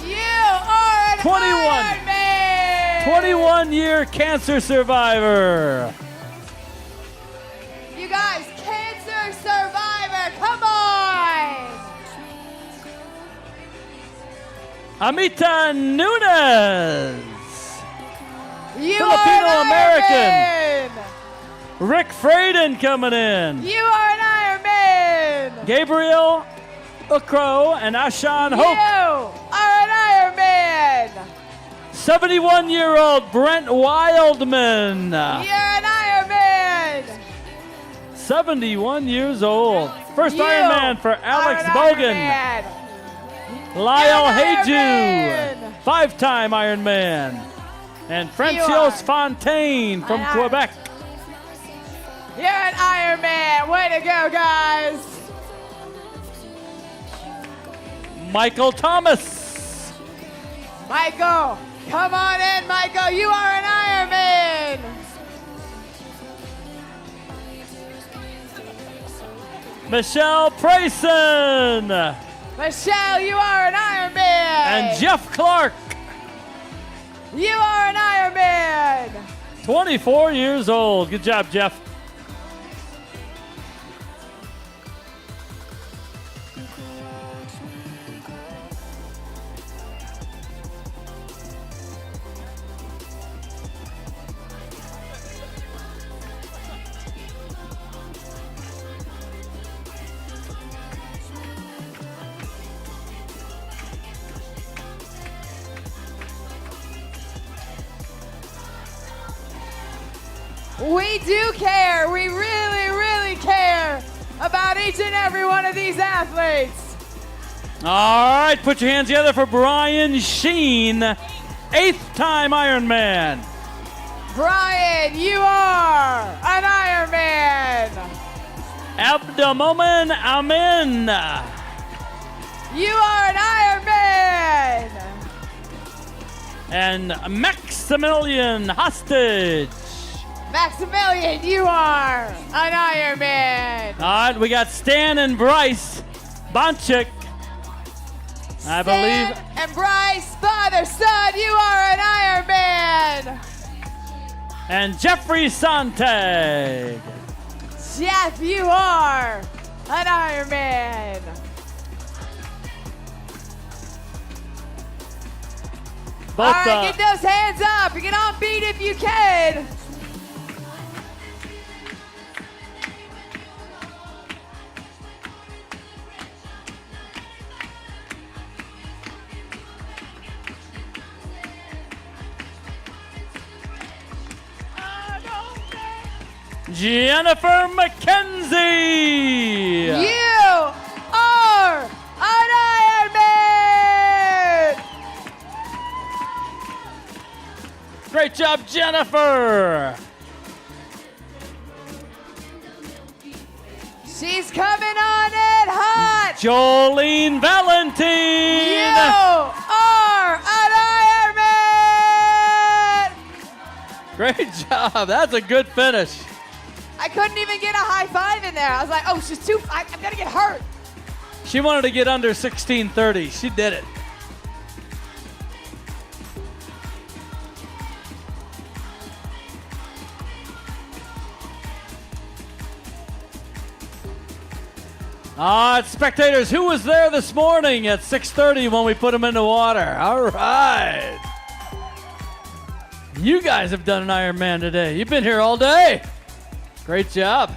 You are an 21. Ironman. 21-year cancer survivor. You guys, cancer survivor, come on. Amita Nunez. You Filipino are an American. Ironman. Rick Fraden coming in. You are an Ironman. Gabriel Ukro and Ashan You Hope. are an Ironman. 71-year-old Brent Wildman. You're an Ironman. 71 years old. First You Ironman for Alex are an Bogan. Ironman. Lyle You're an Hayju. Ironman. 5-time Ironman. And Francios Fontaine from an Iron- Quebec. You're an Ironman. Way to go, guys. Michael Thomas. Michael, come on in, Michael. You are an Ironman. Michelle Prayson. Michelle, you are an Ironman. And Jeff Clark. You are an Ironman. 24 years old. Good job, Jeff. We do care. We really, really care about each and every one of these athletes. All right, put your hands together for Brian Sheen, 8th-time Ironman. Brian, you are an Ironman. Abdomomen Amin. You are an Ironman. And Maximilian Hostage. Maximilian, you are an Ironman. All right, we got Stan and Bryce Bonchik. I believe. Stan and Bryce, father, son, you are an Ironman. And Jeffrey Sontag. Jeff, you are an Ironman. Both, All right, get those hands up. Get on beat if you can. Jennifer McKenzie. You are an Ironman. Great job, Jennifer. She's coming on in hot. Jolene Valentine. You are an Ironman. Great job. That's a good finish. I couldn't even get a high five in there. I was like, oh, she's too, I'm gonna get hurt. She wanted to get under 1630. She did it. Spectators, who was there this morning at 6:30 when we put them in the water? All right. You guys have done an Ironman today. You've been here all day. Great job.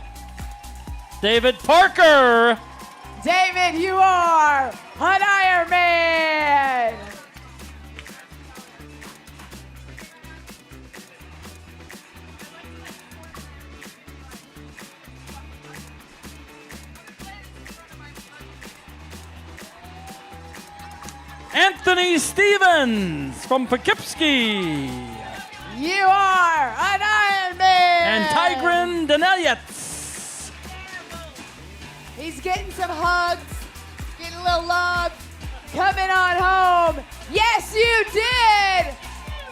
David Parker. David, you are an Ironman. Anthony Stevens from Poughkeepsie. You are an Ironman. And Tigran Danelietz. He's getting some hugs, getting a little love, coming on home. Yes, you did.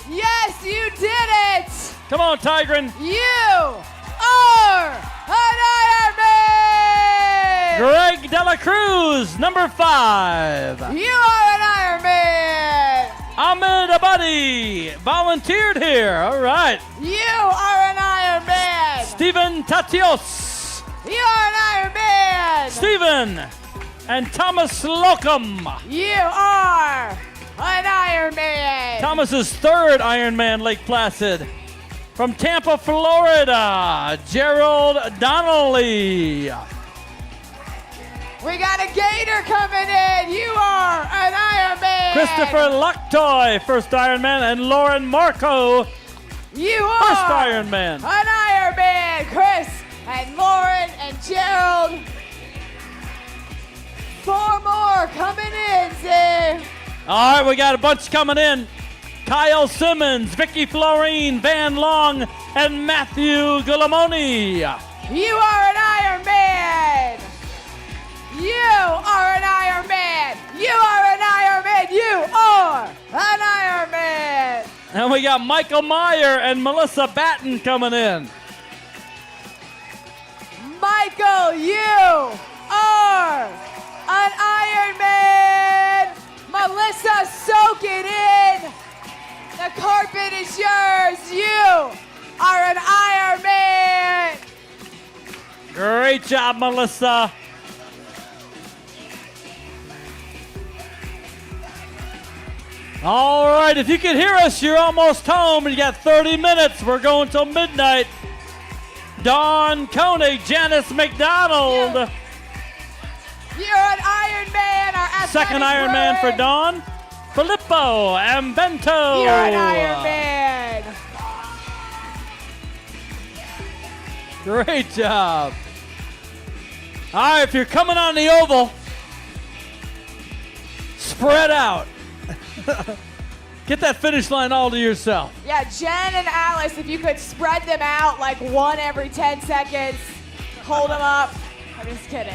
Yes, you did it. Come on, Tigran. You are an Ironman. Greg Dela Cruz, number 5. You are an Ironman. Ahmed Abadi volunteered here. All right. You are an Ironman. Stephen Tatios. You are an Ironman. Stephen and Thomas Slocum. You are an Ironman. Thomas's 3rd Ironman, Lake Placid. From Tampa, Florida, Gerald Donnelly. We got a Gator coming in. You are an Ironman. Christopher Lucktoy, 1st Ironman, and Lauren Marco, You 1st are Ironman. an Ironman. Chris and Lauren and Gerald. 4 more coming in, Zay. All right, we got a bunch coming in. Kyle Simmons, Vicky Florine, Van Long, and Matthew Gulamoni. You are an Ironman. You are an Ironman. You are an Ironman. You are an Ironman. And we got Michael Meyer and Melissa Batten coming in. Michael, you are an Ironman. Melissa, soak it in. The carpet is yours. You are an Ironman. Great job, Melissa. All right, if you can hear us, you're almost home. You got 30 minutes. We're going till midnight. Dawn Koenig, Janice McDonald. You're an Ironman. Our athletic 2nd Ironman for Bruin. Dawn. Filippo Ambento. You're an Ironman. Great job. All right, if you're coming on the oval, spread out. Get that finish line all to yourself. Yeah, Jen and Alice, if you could spread them out like 1 every 10 seconds, hold them up. I'm just kidding.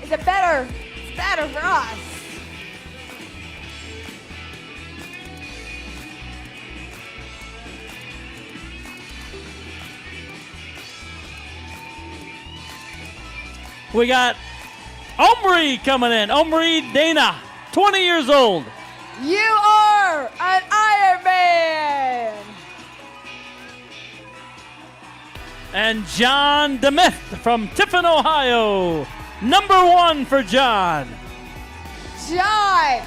It's better for us. We got Omri coming in. Omri Dana, 20 years old. You are an Ironman. And John DeMith from Tiffin, Ohio. Number 1 for John. John,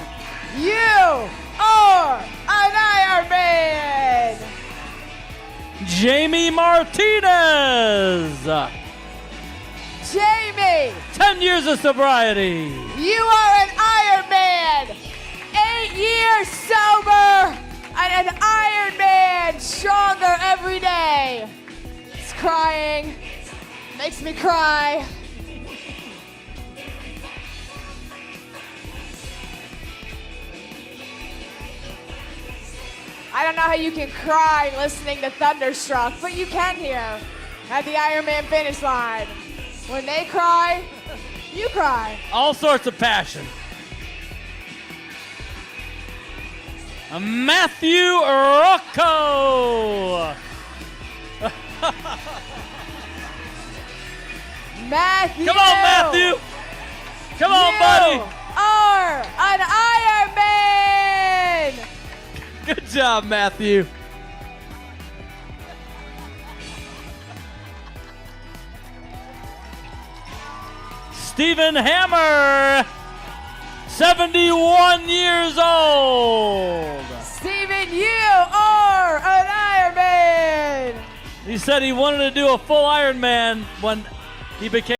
you are an Ironman. Jamie Martinez, Jamie, 10 years of sobriety. you are an Ironman. 8 years sober and an Ironman, stronger every day. It's crying, makes me cry. I don't know how you can cry listening to Thunderstruck, but you can here at the Ironman finish line. When they cry, you cry. All sorts of passion. Matthew Rocco. Matthew. Come on, Matthew. Come on, you buddy. are an Ironman. Good job, Matthew. Stephen Hammer, 71 years old. Steven, you are an Ironman. He said he wanted to do a full Ironman when he became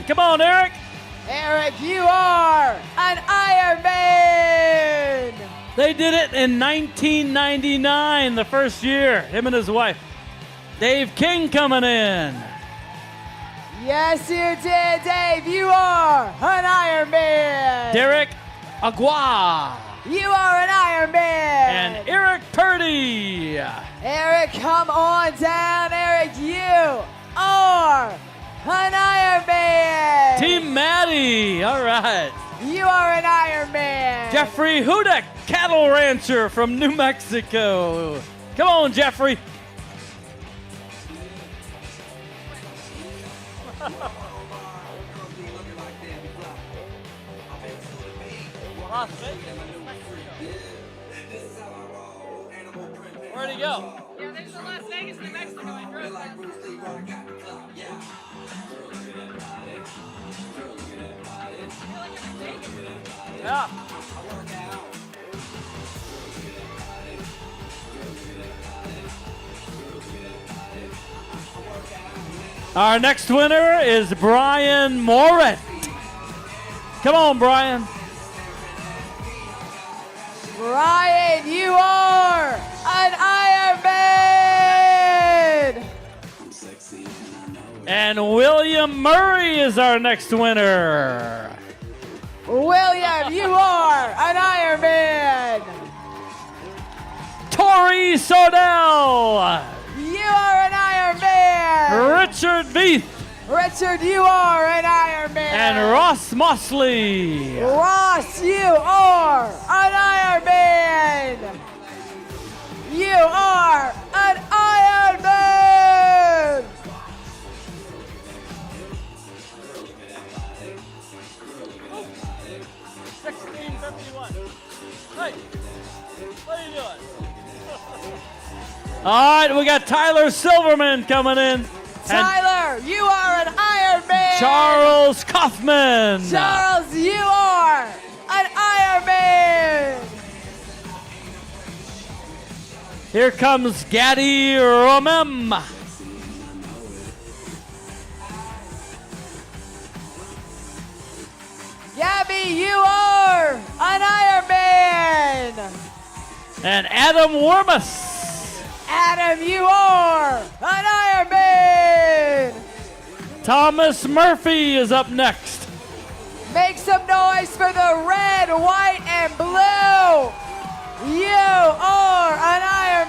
Come on, Eric. Eric, you are an Ironman. They did it in 1999, the first year, him and his wife. Dave King coming in. Yes, you did, Dave. You are an Ironman. Derek Agua. You are an Ironman. And Eric Purdy. Eric, come on down. Eric, you are an Ironman. Team Maddie. All right. You are an Ironman. Jeffrey Hudek, cattle rancher from New Mexico. Come on, Jeffrey. Las Vegas. Where'd he go? Yeah, there's a Las Vegas, New Mexico. I drove past. Yeah. Our next winner is Brian Moret. Come on, Brian. Brian, you are an Ironman! And William Murray is our next winner. William, you are an Ironman! Tori Sordell. You are an Ironman! Richard Beath. Richard, you are an Ironman! And Ross Mosley. Ross, you are an Ironman! You are an Ironman! Hey, what are you doing? All right, we got Tyler Silverman coming in. Tyler, you are an Ironman! Charles Kaufman. Charles, you are an Ironman! Here comes Gaddy Romem. Gabby, you are an Ironman! And Adam Wormus. Adam, you are an Ironman! Thomas Murphy is up next. Make some noise for the red, white, and blue! You are an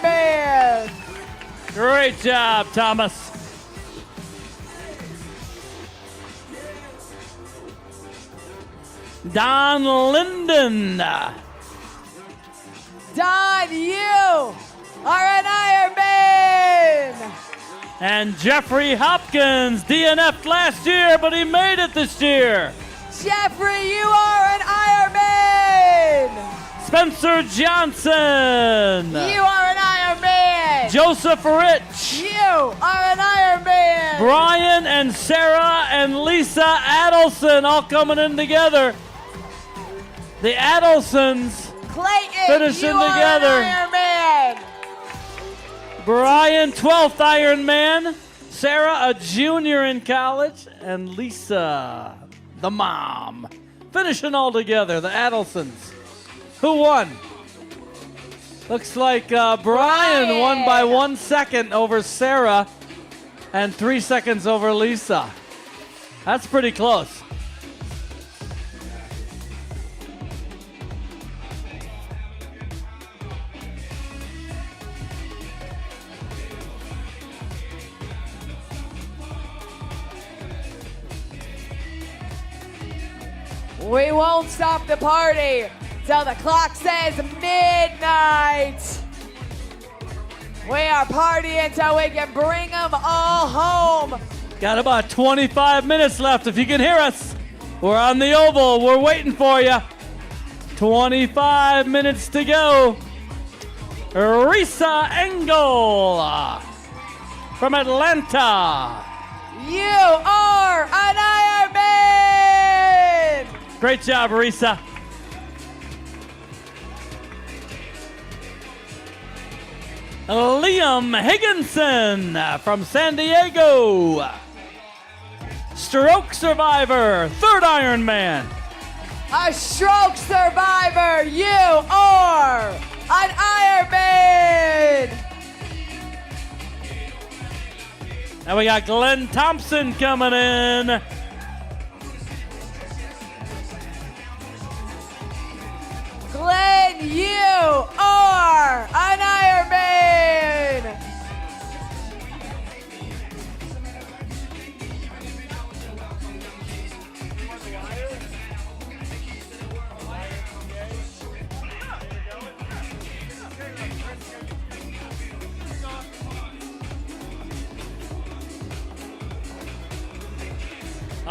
Ironman! Great job, Thomas. Don Linden. Don, you are an Ironman! And Jeffrey Hopkins, DNF'd last year, but he made it this year. Jeffrey, you are an Ironman! Spencer Johnson. You are an Ironman! Joseph Rich. You are an Ironman! Brian and Sarah and Lisa Adelson all coming in together. The Adelsons Clayton, finishing you are together. an Ironman! Brian, 12th Ironman. Sarah, a junior in college. And Lisa, the mom. Finishing all together, the Adelsons. Who won? Looks like Brian won by 1 second over Sarah and 3 seconds over Lisa. That's pretty close. We won't stop the party till the clock says midnight. We are partying till we can bring them all home. Got about 25 minutes left. If you can hear us, we're on the oval. We're waiting for you. 25 minutes to go. Risa Engel from Atlanta. You are an Ironman! Great job, Risa. Liam Higginson from San Diego. Stroke survivor, 3rd Ironman. A stroke survivor, you are an Ironman! And we got Glenn Thompson coming in. Glenn, you are an Ironman!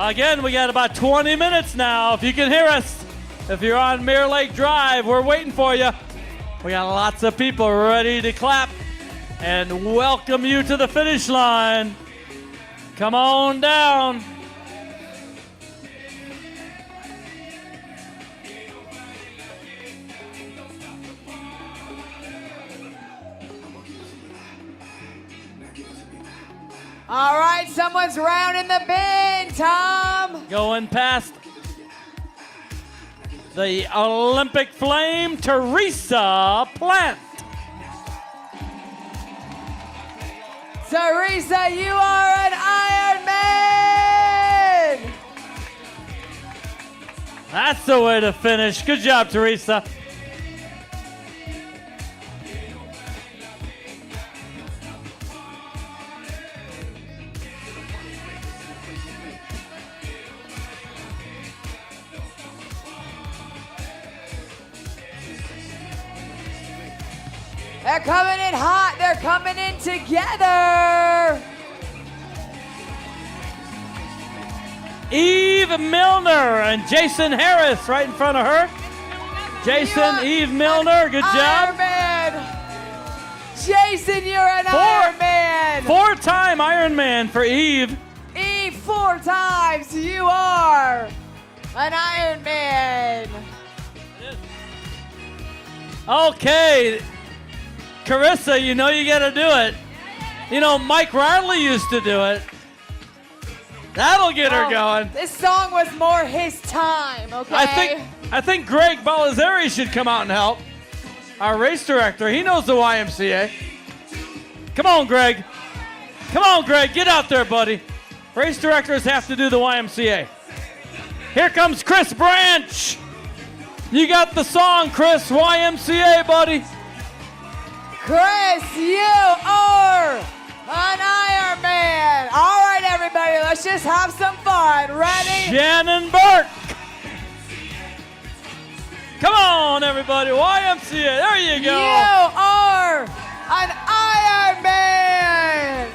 Again, we got about 20 minutes now. If you can hear us, if you're on Mirror Lake Drive, we're waiting for you. We got lots of people ready to clap and welcome you to the finish line. Come on down. All right, someone's rounding the bend, Tom. Going past the Olympic flame, Teresa Plant. Teresa, you are an Iron Man. That's the way to finish. Good job, Teresa. They're coming in hot. They're coming in together. Eve Milner and Jason Harris right in front of her. Jason, Eve Milner, good job. Iron Man. Jason, you're an Iron Man. Four-time Iron Man for Eve. Eve, 4 times. You are an Iron Man. Okay. Carissa, you know you got to do it. You know, Mike Riley used to do it. That'll get her going. This song was more his time, okay? I think Greg Balazzari should come out and help. Our race director, he knows the YMCA. Come on, Greg. Come on, Greg, get out there, buddy. Race directors have to do the YMCA. Here comes Chris Branch. You got the song, Chris, YMCA, buddy. Chris, you are an Iron Man. All right, everybody, let's just have some fun. Ready? Shannon Burke. Come on, everybody. YMCA. There you go. You are an Iron Man.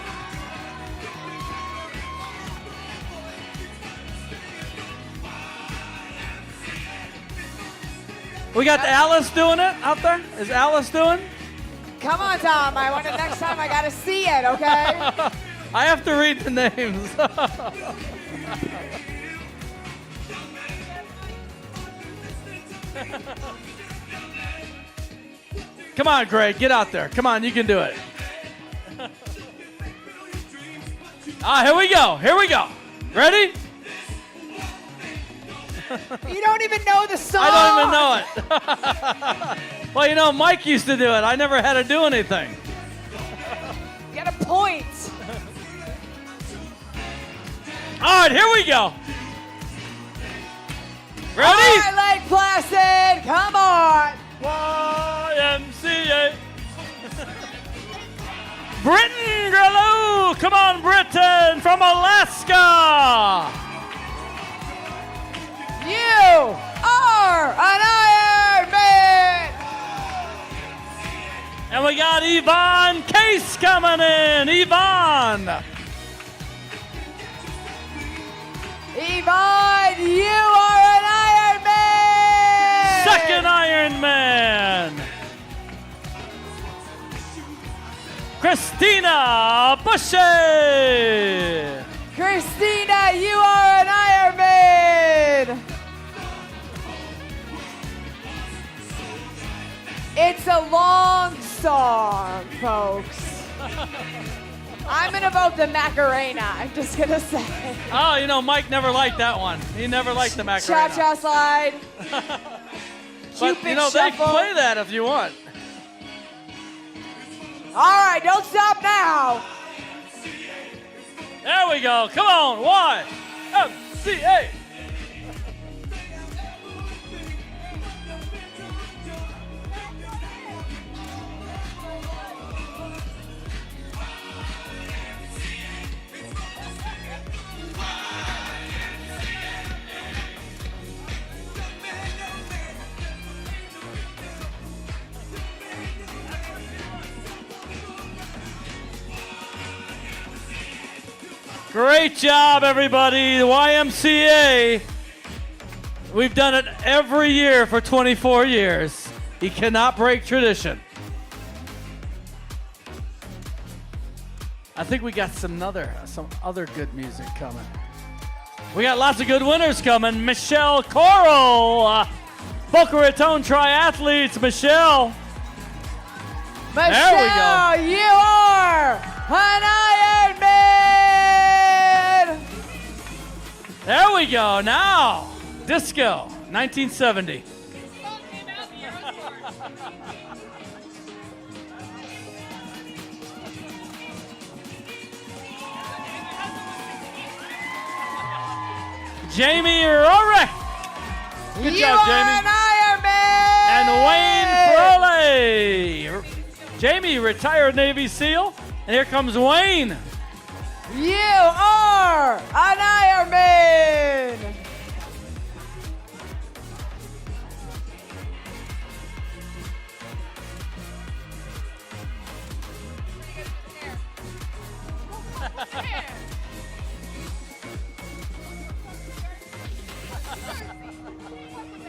We got Alice doing it out there. Is Alice doing? Come on, Tom. I want it next time. I got to see it, okay? I have to read the names. Come on, Greg. Get out there. Come on. You can do it. Here we go. Here we go. Ready? You don't even know the song. I don't even know it. Well, you know, Mike used to do it. I never had to do anything. You got a point. All right, here we go. Ready? All right, Lake Placid, come on. YMCA. Britton Grelou. Come on, Britton from Alaska. You are an Iron Man. And we got Yvonne Case coming in. Yvonne. Yvonne, you are an Iron Man. Second Iron Man. Christina Bushy. Christina, you are an Iron Man. It's a long song, folks. I'm going to vote the Macarena. I'm just going to say. Oh, you know, Mike never liked that one. He never liked the Macarena. Cha-cha slide. But, you know, they shuffle. play that if you want. All right, don't stop now. There we go. Come on. YMCA. Great job, everybody. The YMCA. We've done it every year for 24 years. You cannot break tradition. I think we got some other good music coming. We got lots of good winners coming. Michelle Coral, Boca Raton triathletes. Michelle. There we go. You are an Ironman! There we go. Now, disco, 1970. Jamie Rorick. Good job, Jamie. An Ironman! And Wayne Froley. Jamie, retired Navy SEAL. And here comes Wayne. You are an Ironman!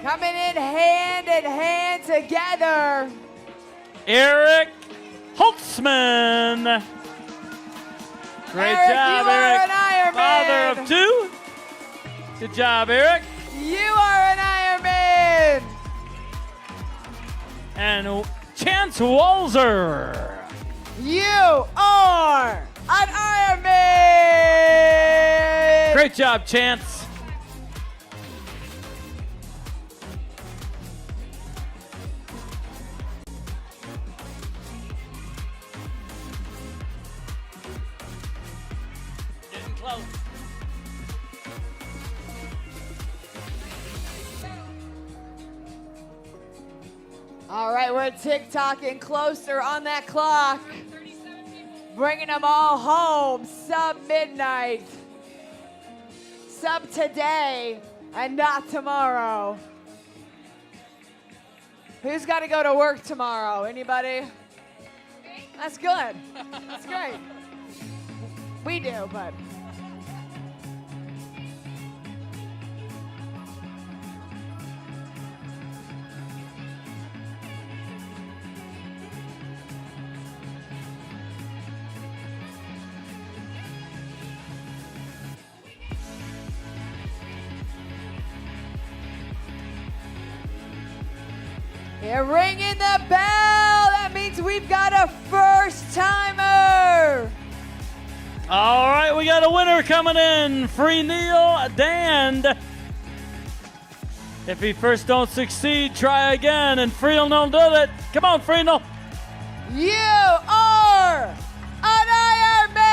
Coming in hand together. Eric Holtzman. Great Eric, job, you are Eric. an Ironman. Father of two. Good job, Eric. You are an Ironman. And Chance Walzer. You are an Ironman. Great job, Chance. Getting close. All right, we're tick-tocking closer on that clock. Bringing them all home, sub-midnight. Sub today and not tomorrow. Who's got to go to work tomorrow? Anybody? That's good. That's great. We do, but... They're ringing the bell. That means we've got a first timer. All right, we got a winner coming in. Free Neil Dand. If he first don't succeed, try again. And Freenel don't do it. Come on, Freenel. You are an Ironman.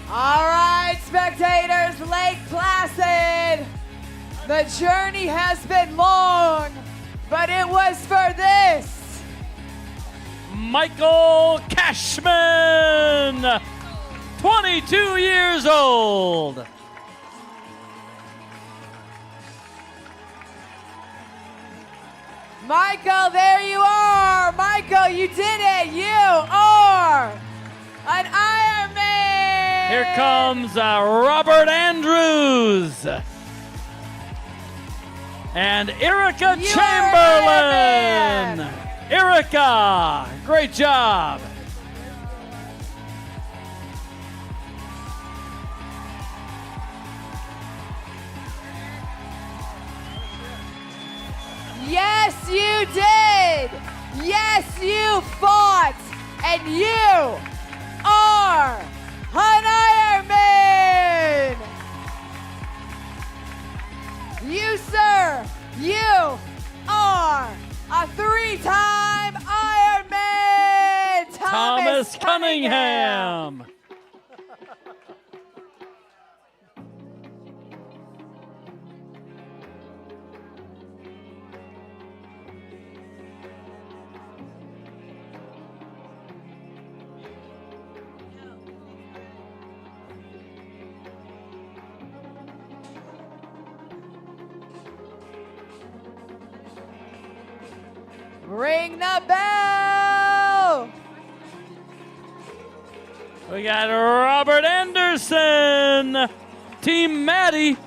All right, spectators, Lake Placid. The journey has been long, but it was for this. Michael Cashman, 22 years old. Michael, there you are. Michael, you did it. You are an Ironman. Here comes Robert Andrews. And Erica You are an Chamberlain. Erica, great job. Yes, you did. Yes, you fought. And you are an Ironman. You, sir, you are a three-time Ironman. Thomas Cunningham. Ring the bell. We got Robert Anderson, Team Maddie.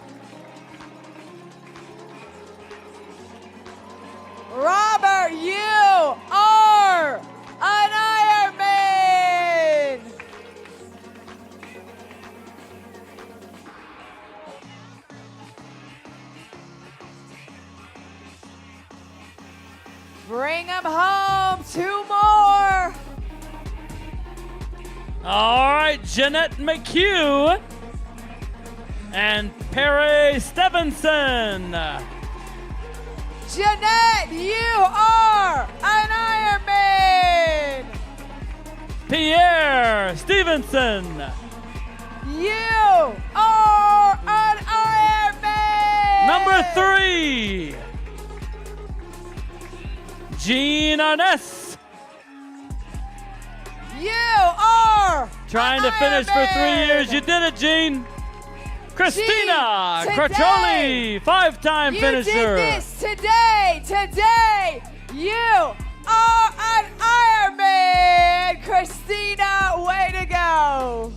Robert, you are an Ironman. Bring him home. 2 more. All right, Jeanette McHugh and Perry Stevenson. Jeanette, you are an Ironman. Pierre Stevenson. You are an Ironman. Number 3, Jean Arness. You are Trying an to finish for 3 Ironman. years. You did it, Jean. Christina Jean, Crocioli, 5-time You finisher. did this today. Today, you are an Ironman. Christina, way to go.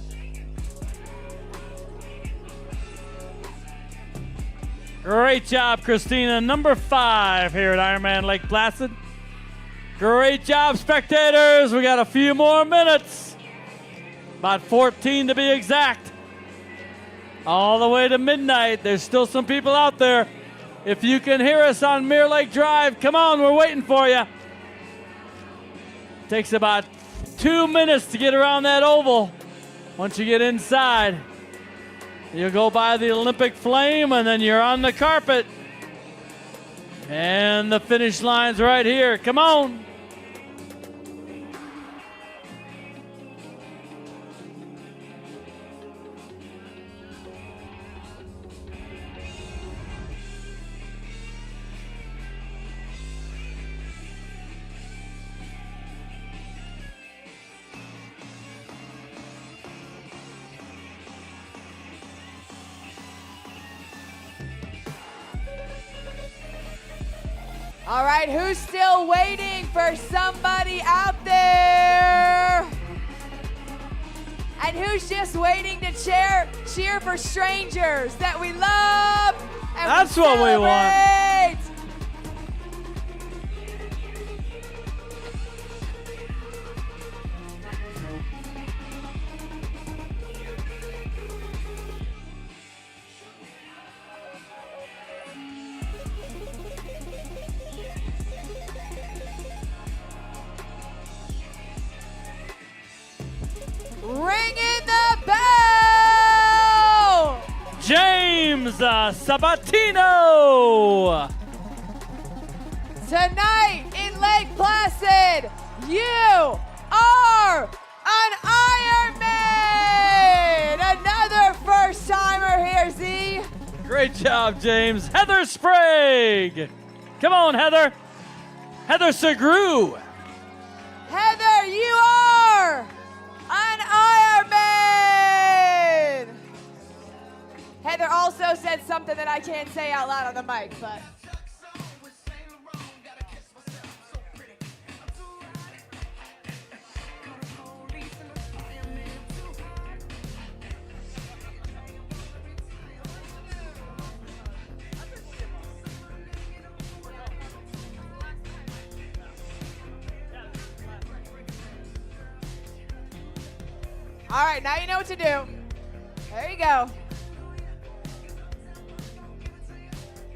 Great job, Christina. Number 5 here at Ironman Lake Placid. Great job, spectators. We got a few more minutes. About 14 to be exact. All the way to midnight. There's still some people out there. If you can hear us on Mirror Lake Drive, come on, we're waiting for you. Takes about 2 minutes to get around that oval. Once you get inside, you go by the Olympic flame and then you're on the carpet. And the finish line's right here. Come on. All right, who's still waiting for somebody out there? And who's just waiting to cheer for strangers that we love and That's what we want. celebrate? Ringing the bell! James Sabatino. Tonight in Lake Placid, you are an Ironman! Another first timer here, Z. Great job, James. Heather Sprague. Come on, Heather. Heather Segru. Heather, you are an Ironman! Heather also said something that I can't say out loud on the mic, but. All right, now you know what to do. There you go.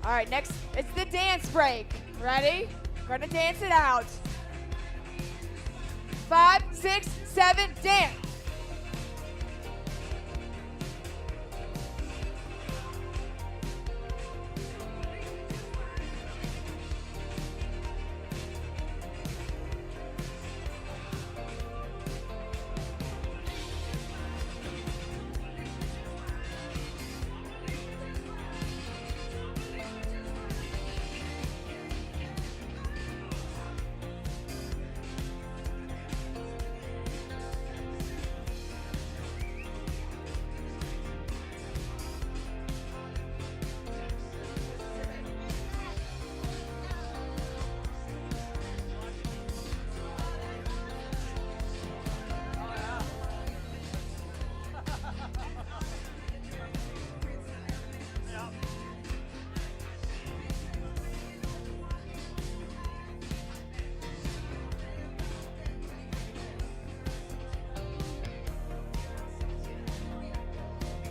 All right, next, it's the dance break. Ready? We're gonna dance it out. 5, 6, 7, dance.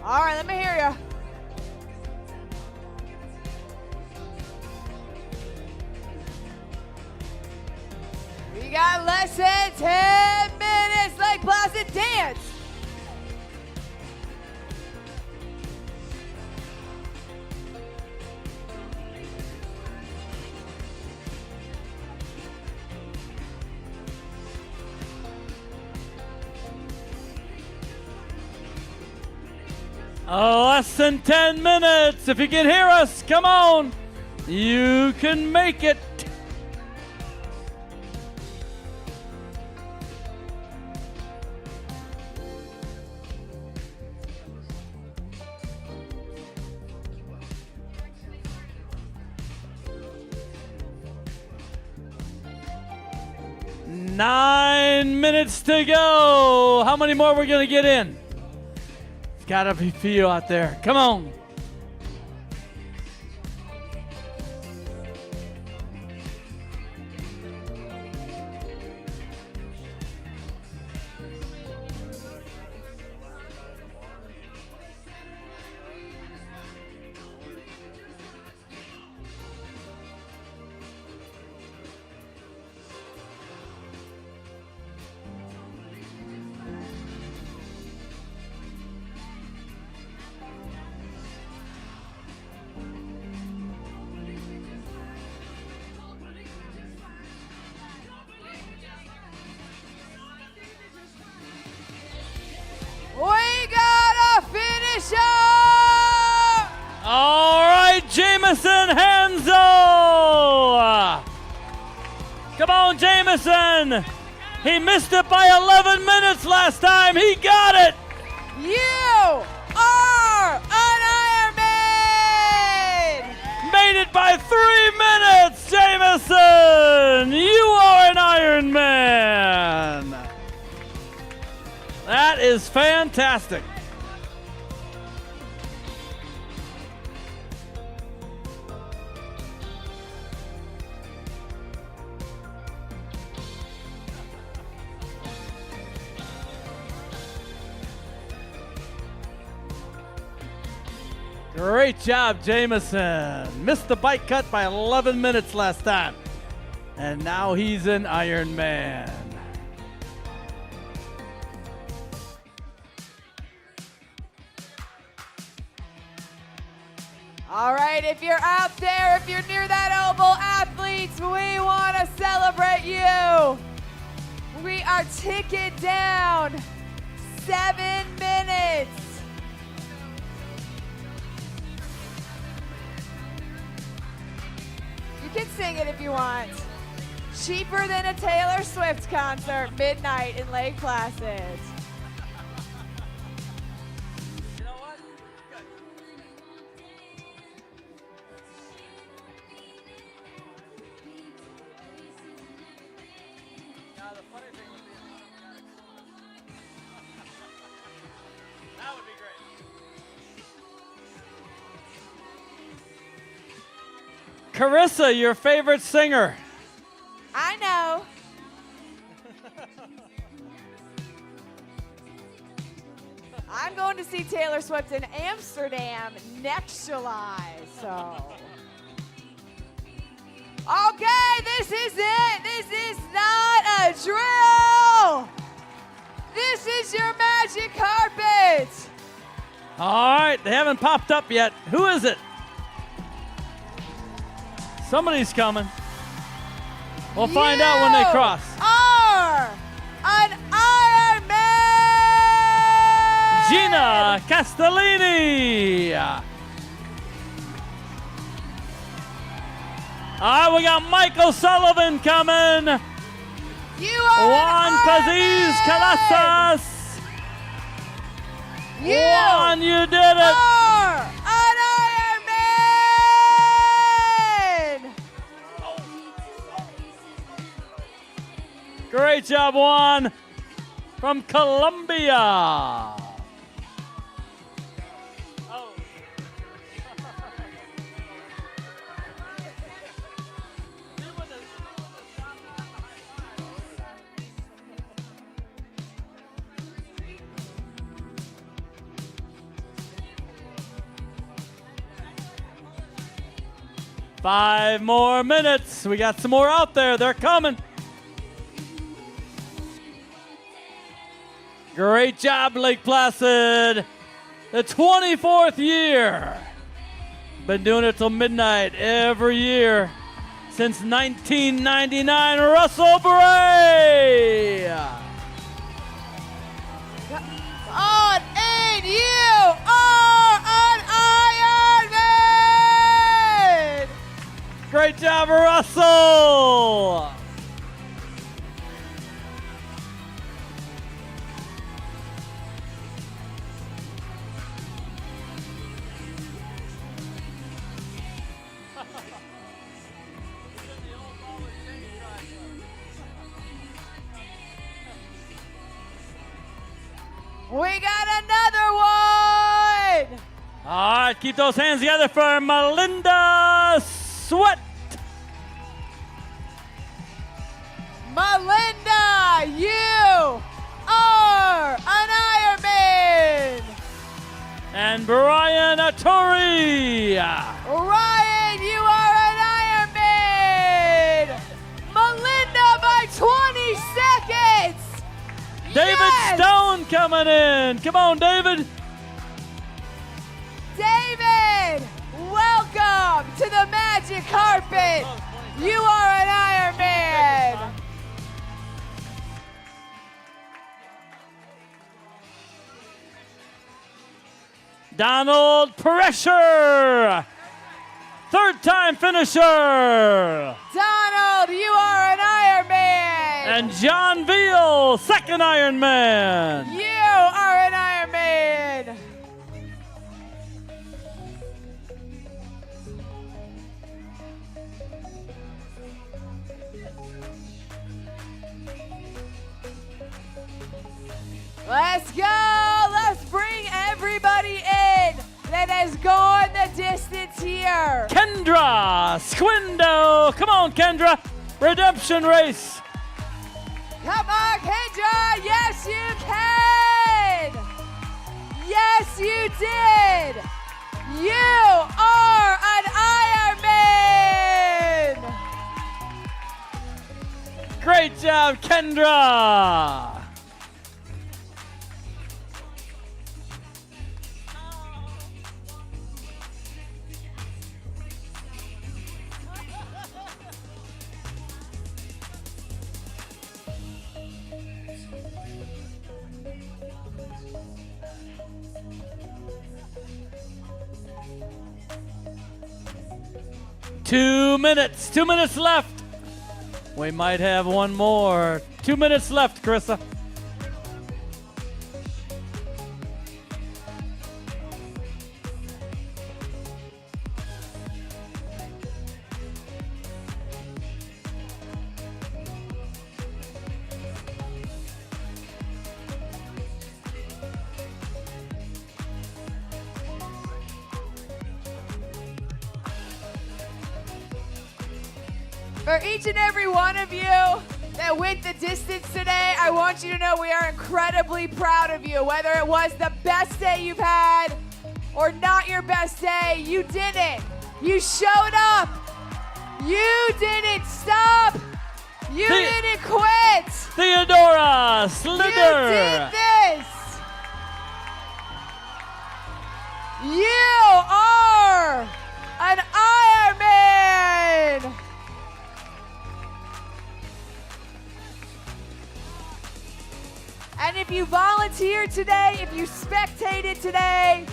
All right, let me hear you. We got less than 10 minutes. Lake Placid, dance. Less than 10 minutes. If you can hear us, come on. You can make it. Nine minutes to go. How many more are we going to get in? It's got to be few out there. Come on. We got a finisher! All right, Jameson Hanzo. Come on, Jameson. He missed it by 11 minutes last time. He got it. You are an Ironman! Made it by 3 minutes, Jameson. You are an Ironman. That is fantastic. Great job, Jameson. Missed the bike cut by 11 minutes last time. And now he's an Ironman. All right, if you're out there, if you're near that oval, athletes, we want to celebrate you. We are ticking down 7 minutes. You can sing it if you want. Cheaper than a Taylor Swift concert, midnight in Lake Placid. Carissa, your favorite singer. I know. I'm going to see Taylor Swift in Amsterdam next July, so. Okay, this is it. This is not a drill. This is your magic carpet. All right, they haven't popped up yet. Who is it? Somebody's coming. We'll find out when they cross. Are an Ironman! Gina Castellini. All right, we got Michael Sullivan coming. You are Juan an Paziz Ironman! Calazas. You Juan, you did it. are an Ironman! Great job, Juan, from Colombia. 5 more minutes. We got some more out there. They're coming. Great job, Lake Placid. The 24th year. Been doing it till midnight every year since 1999. Russell Bray. On and you are an Ironman! Great job, Russell. We got another one! All right, keep those hands together for Melinda Sweat. Melinda, you are an Ironman! And Brian Atturi. Ryan, you are an Ironman! Melinda by 20 seconds! David Yes! Stone coming in. Come on, David. David, welcome to the magic carpet. You are an Ironman. Donald Pressure. 3rd-time finisher. Donald, you are an Ironman. And John Veal, 2nd Ironman. You are an Ironman. Let's go. Let's bring everybody in that has gone the distance here. Kendra Squindo. Come on, Kendra. Redemption race. Come on, Kendra. Yes, you can. Yes, you did. You are an Ironman. Great job, Kendra. Two minutes left. We might have one more. 2 minutes left, Carissa. For each and every one of you that went the distance today, I want you to know we are incredibly proud of you. Whether it was the best day you've had or not your best day, you did it. You showed up. You didn't stop. You didn't quit. Theodora Slither. You did this. You are an Ironman. And if you volunteered today, if you spectated today,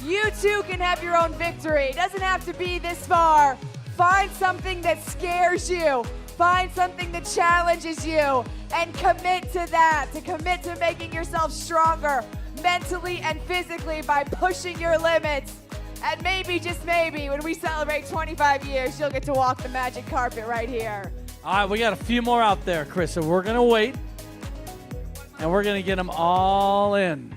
you too can have your own victory. It doesn't have to be this far. Find something that scares you. Find something that challenges you and commit to that, to commit to making yourself stronger mentally and physically by pushing your limits. And maybe, just maybe, when we celebrate 25 years, you'll get to walk the magic carpet right here. All right, we got a few more out there, Chris, so we're going to wait. And we're going to get them all in.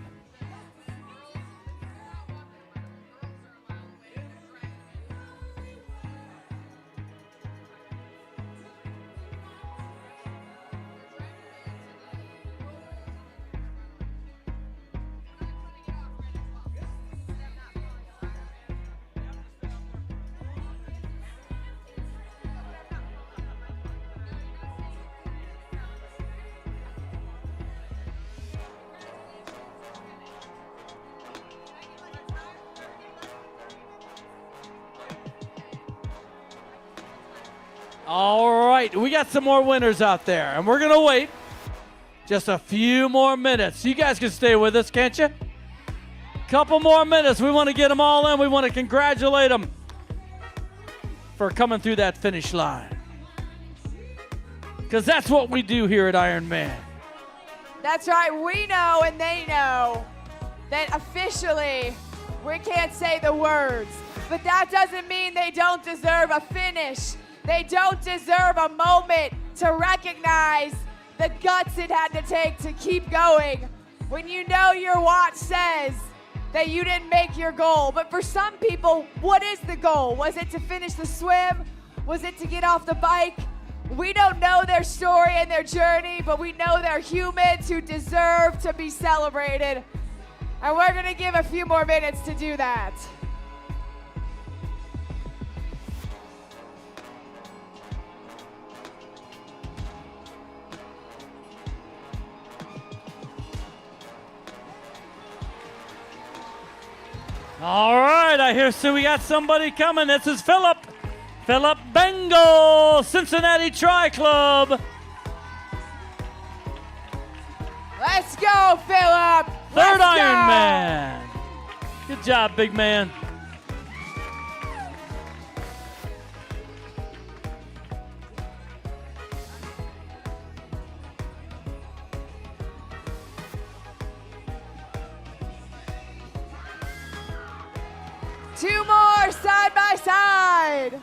All right, we got some more winners out there, and we're gonna wait just a few more minutes. You guys can stay with us, can't you? Couple more minutes. We want to get them all in. We want to congratulate them for coming through that finish line. Because that's what we do here at Ironman. That's right. We know and they know that officially we can't say the words. But that doesn't mean they don't deserve a finish. They don't deserve a moment to recognize the guts it had to take to keep going. When you know your watch says that you didn't make your goal. But for some people, what is the goal? Was it to finish the swim? Was it to get off the bike? We don't know their story and their journey, but we know they're humans who deserve to be celebrated. And we're gonna give a few more minutes to do that. All right, I hear we got somebody coming. This is Philip Bengal, Cincinnati Tri-Club. Let's go, Philip. Third Let's go. Ironman. Good job, big man. Two more side by side.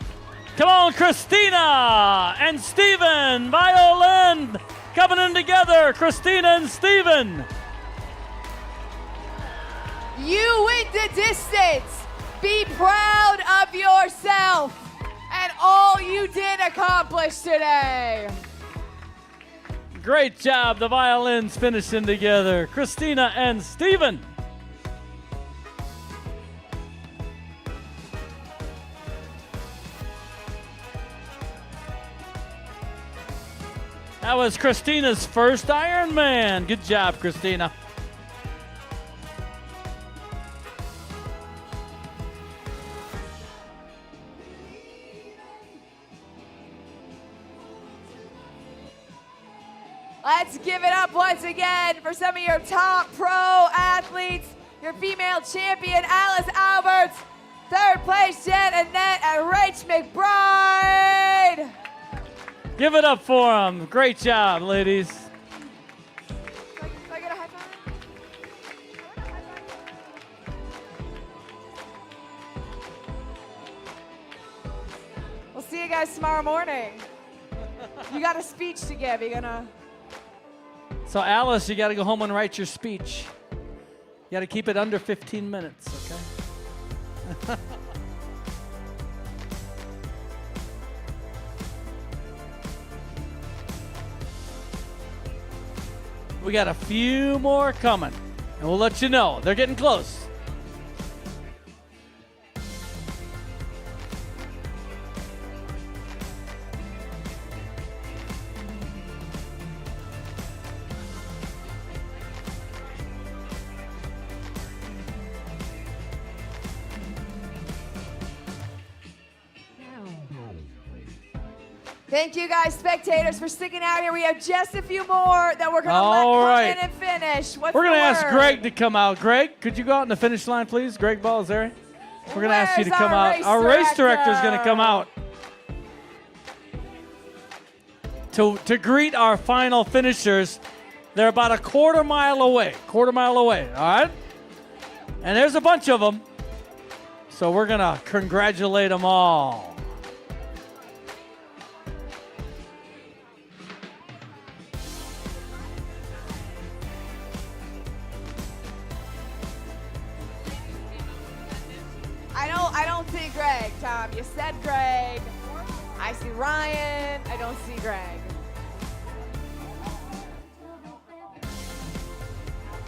Come on, Christina and Steven, violin, coming in together, Christina and Steven. You went the distance. Be proud of yourself and all you did accomplish today. Great job, the violins finishing together, Christina and Steven. That was Christina's first Ironman. Good job, Christina. Let's give it up once again for some of your top pro athletes. Your female champion, Alice Alberts. Third place, Jen Annette and Rach McBride. Give it up for them. Great job, ladies. Can I get a high five? We'll see you guys tomorrow morning. You got a speech to give. You gonna? So, Alice, you got to go home and write your speech. You got to keep it under 15 minutes, okay? We got a few more coming, and we'll let you know. They're getting close. Thank you guys, spectators, for sticking out here. We have just a few more that we're going to let come in and finish. What's We're going the to ask word? Greg to come out. Greg, could you go out in the finish line, please? Greg Balzari. We're going to ask you to Where's come our out. race Our race director is going to director? come out to greet our final finishers. They're about a quarter mile away, all right? And there's a bunch of them. So we're going to congratulate them all. I don't see Greg, Tom. You said Greg. I see Ryan. I don't see Greg.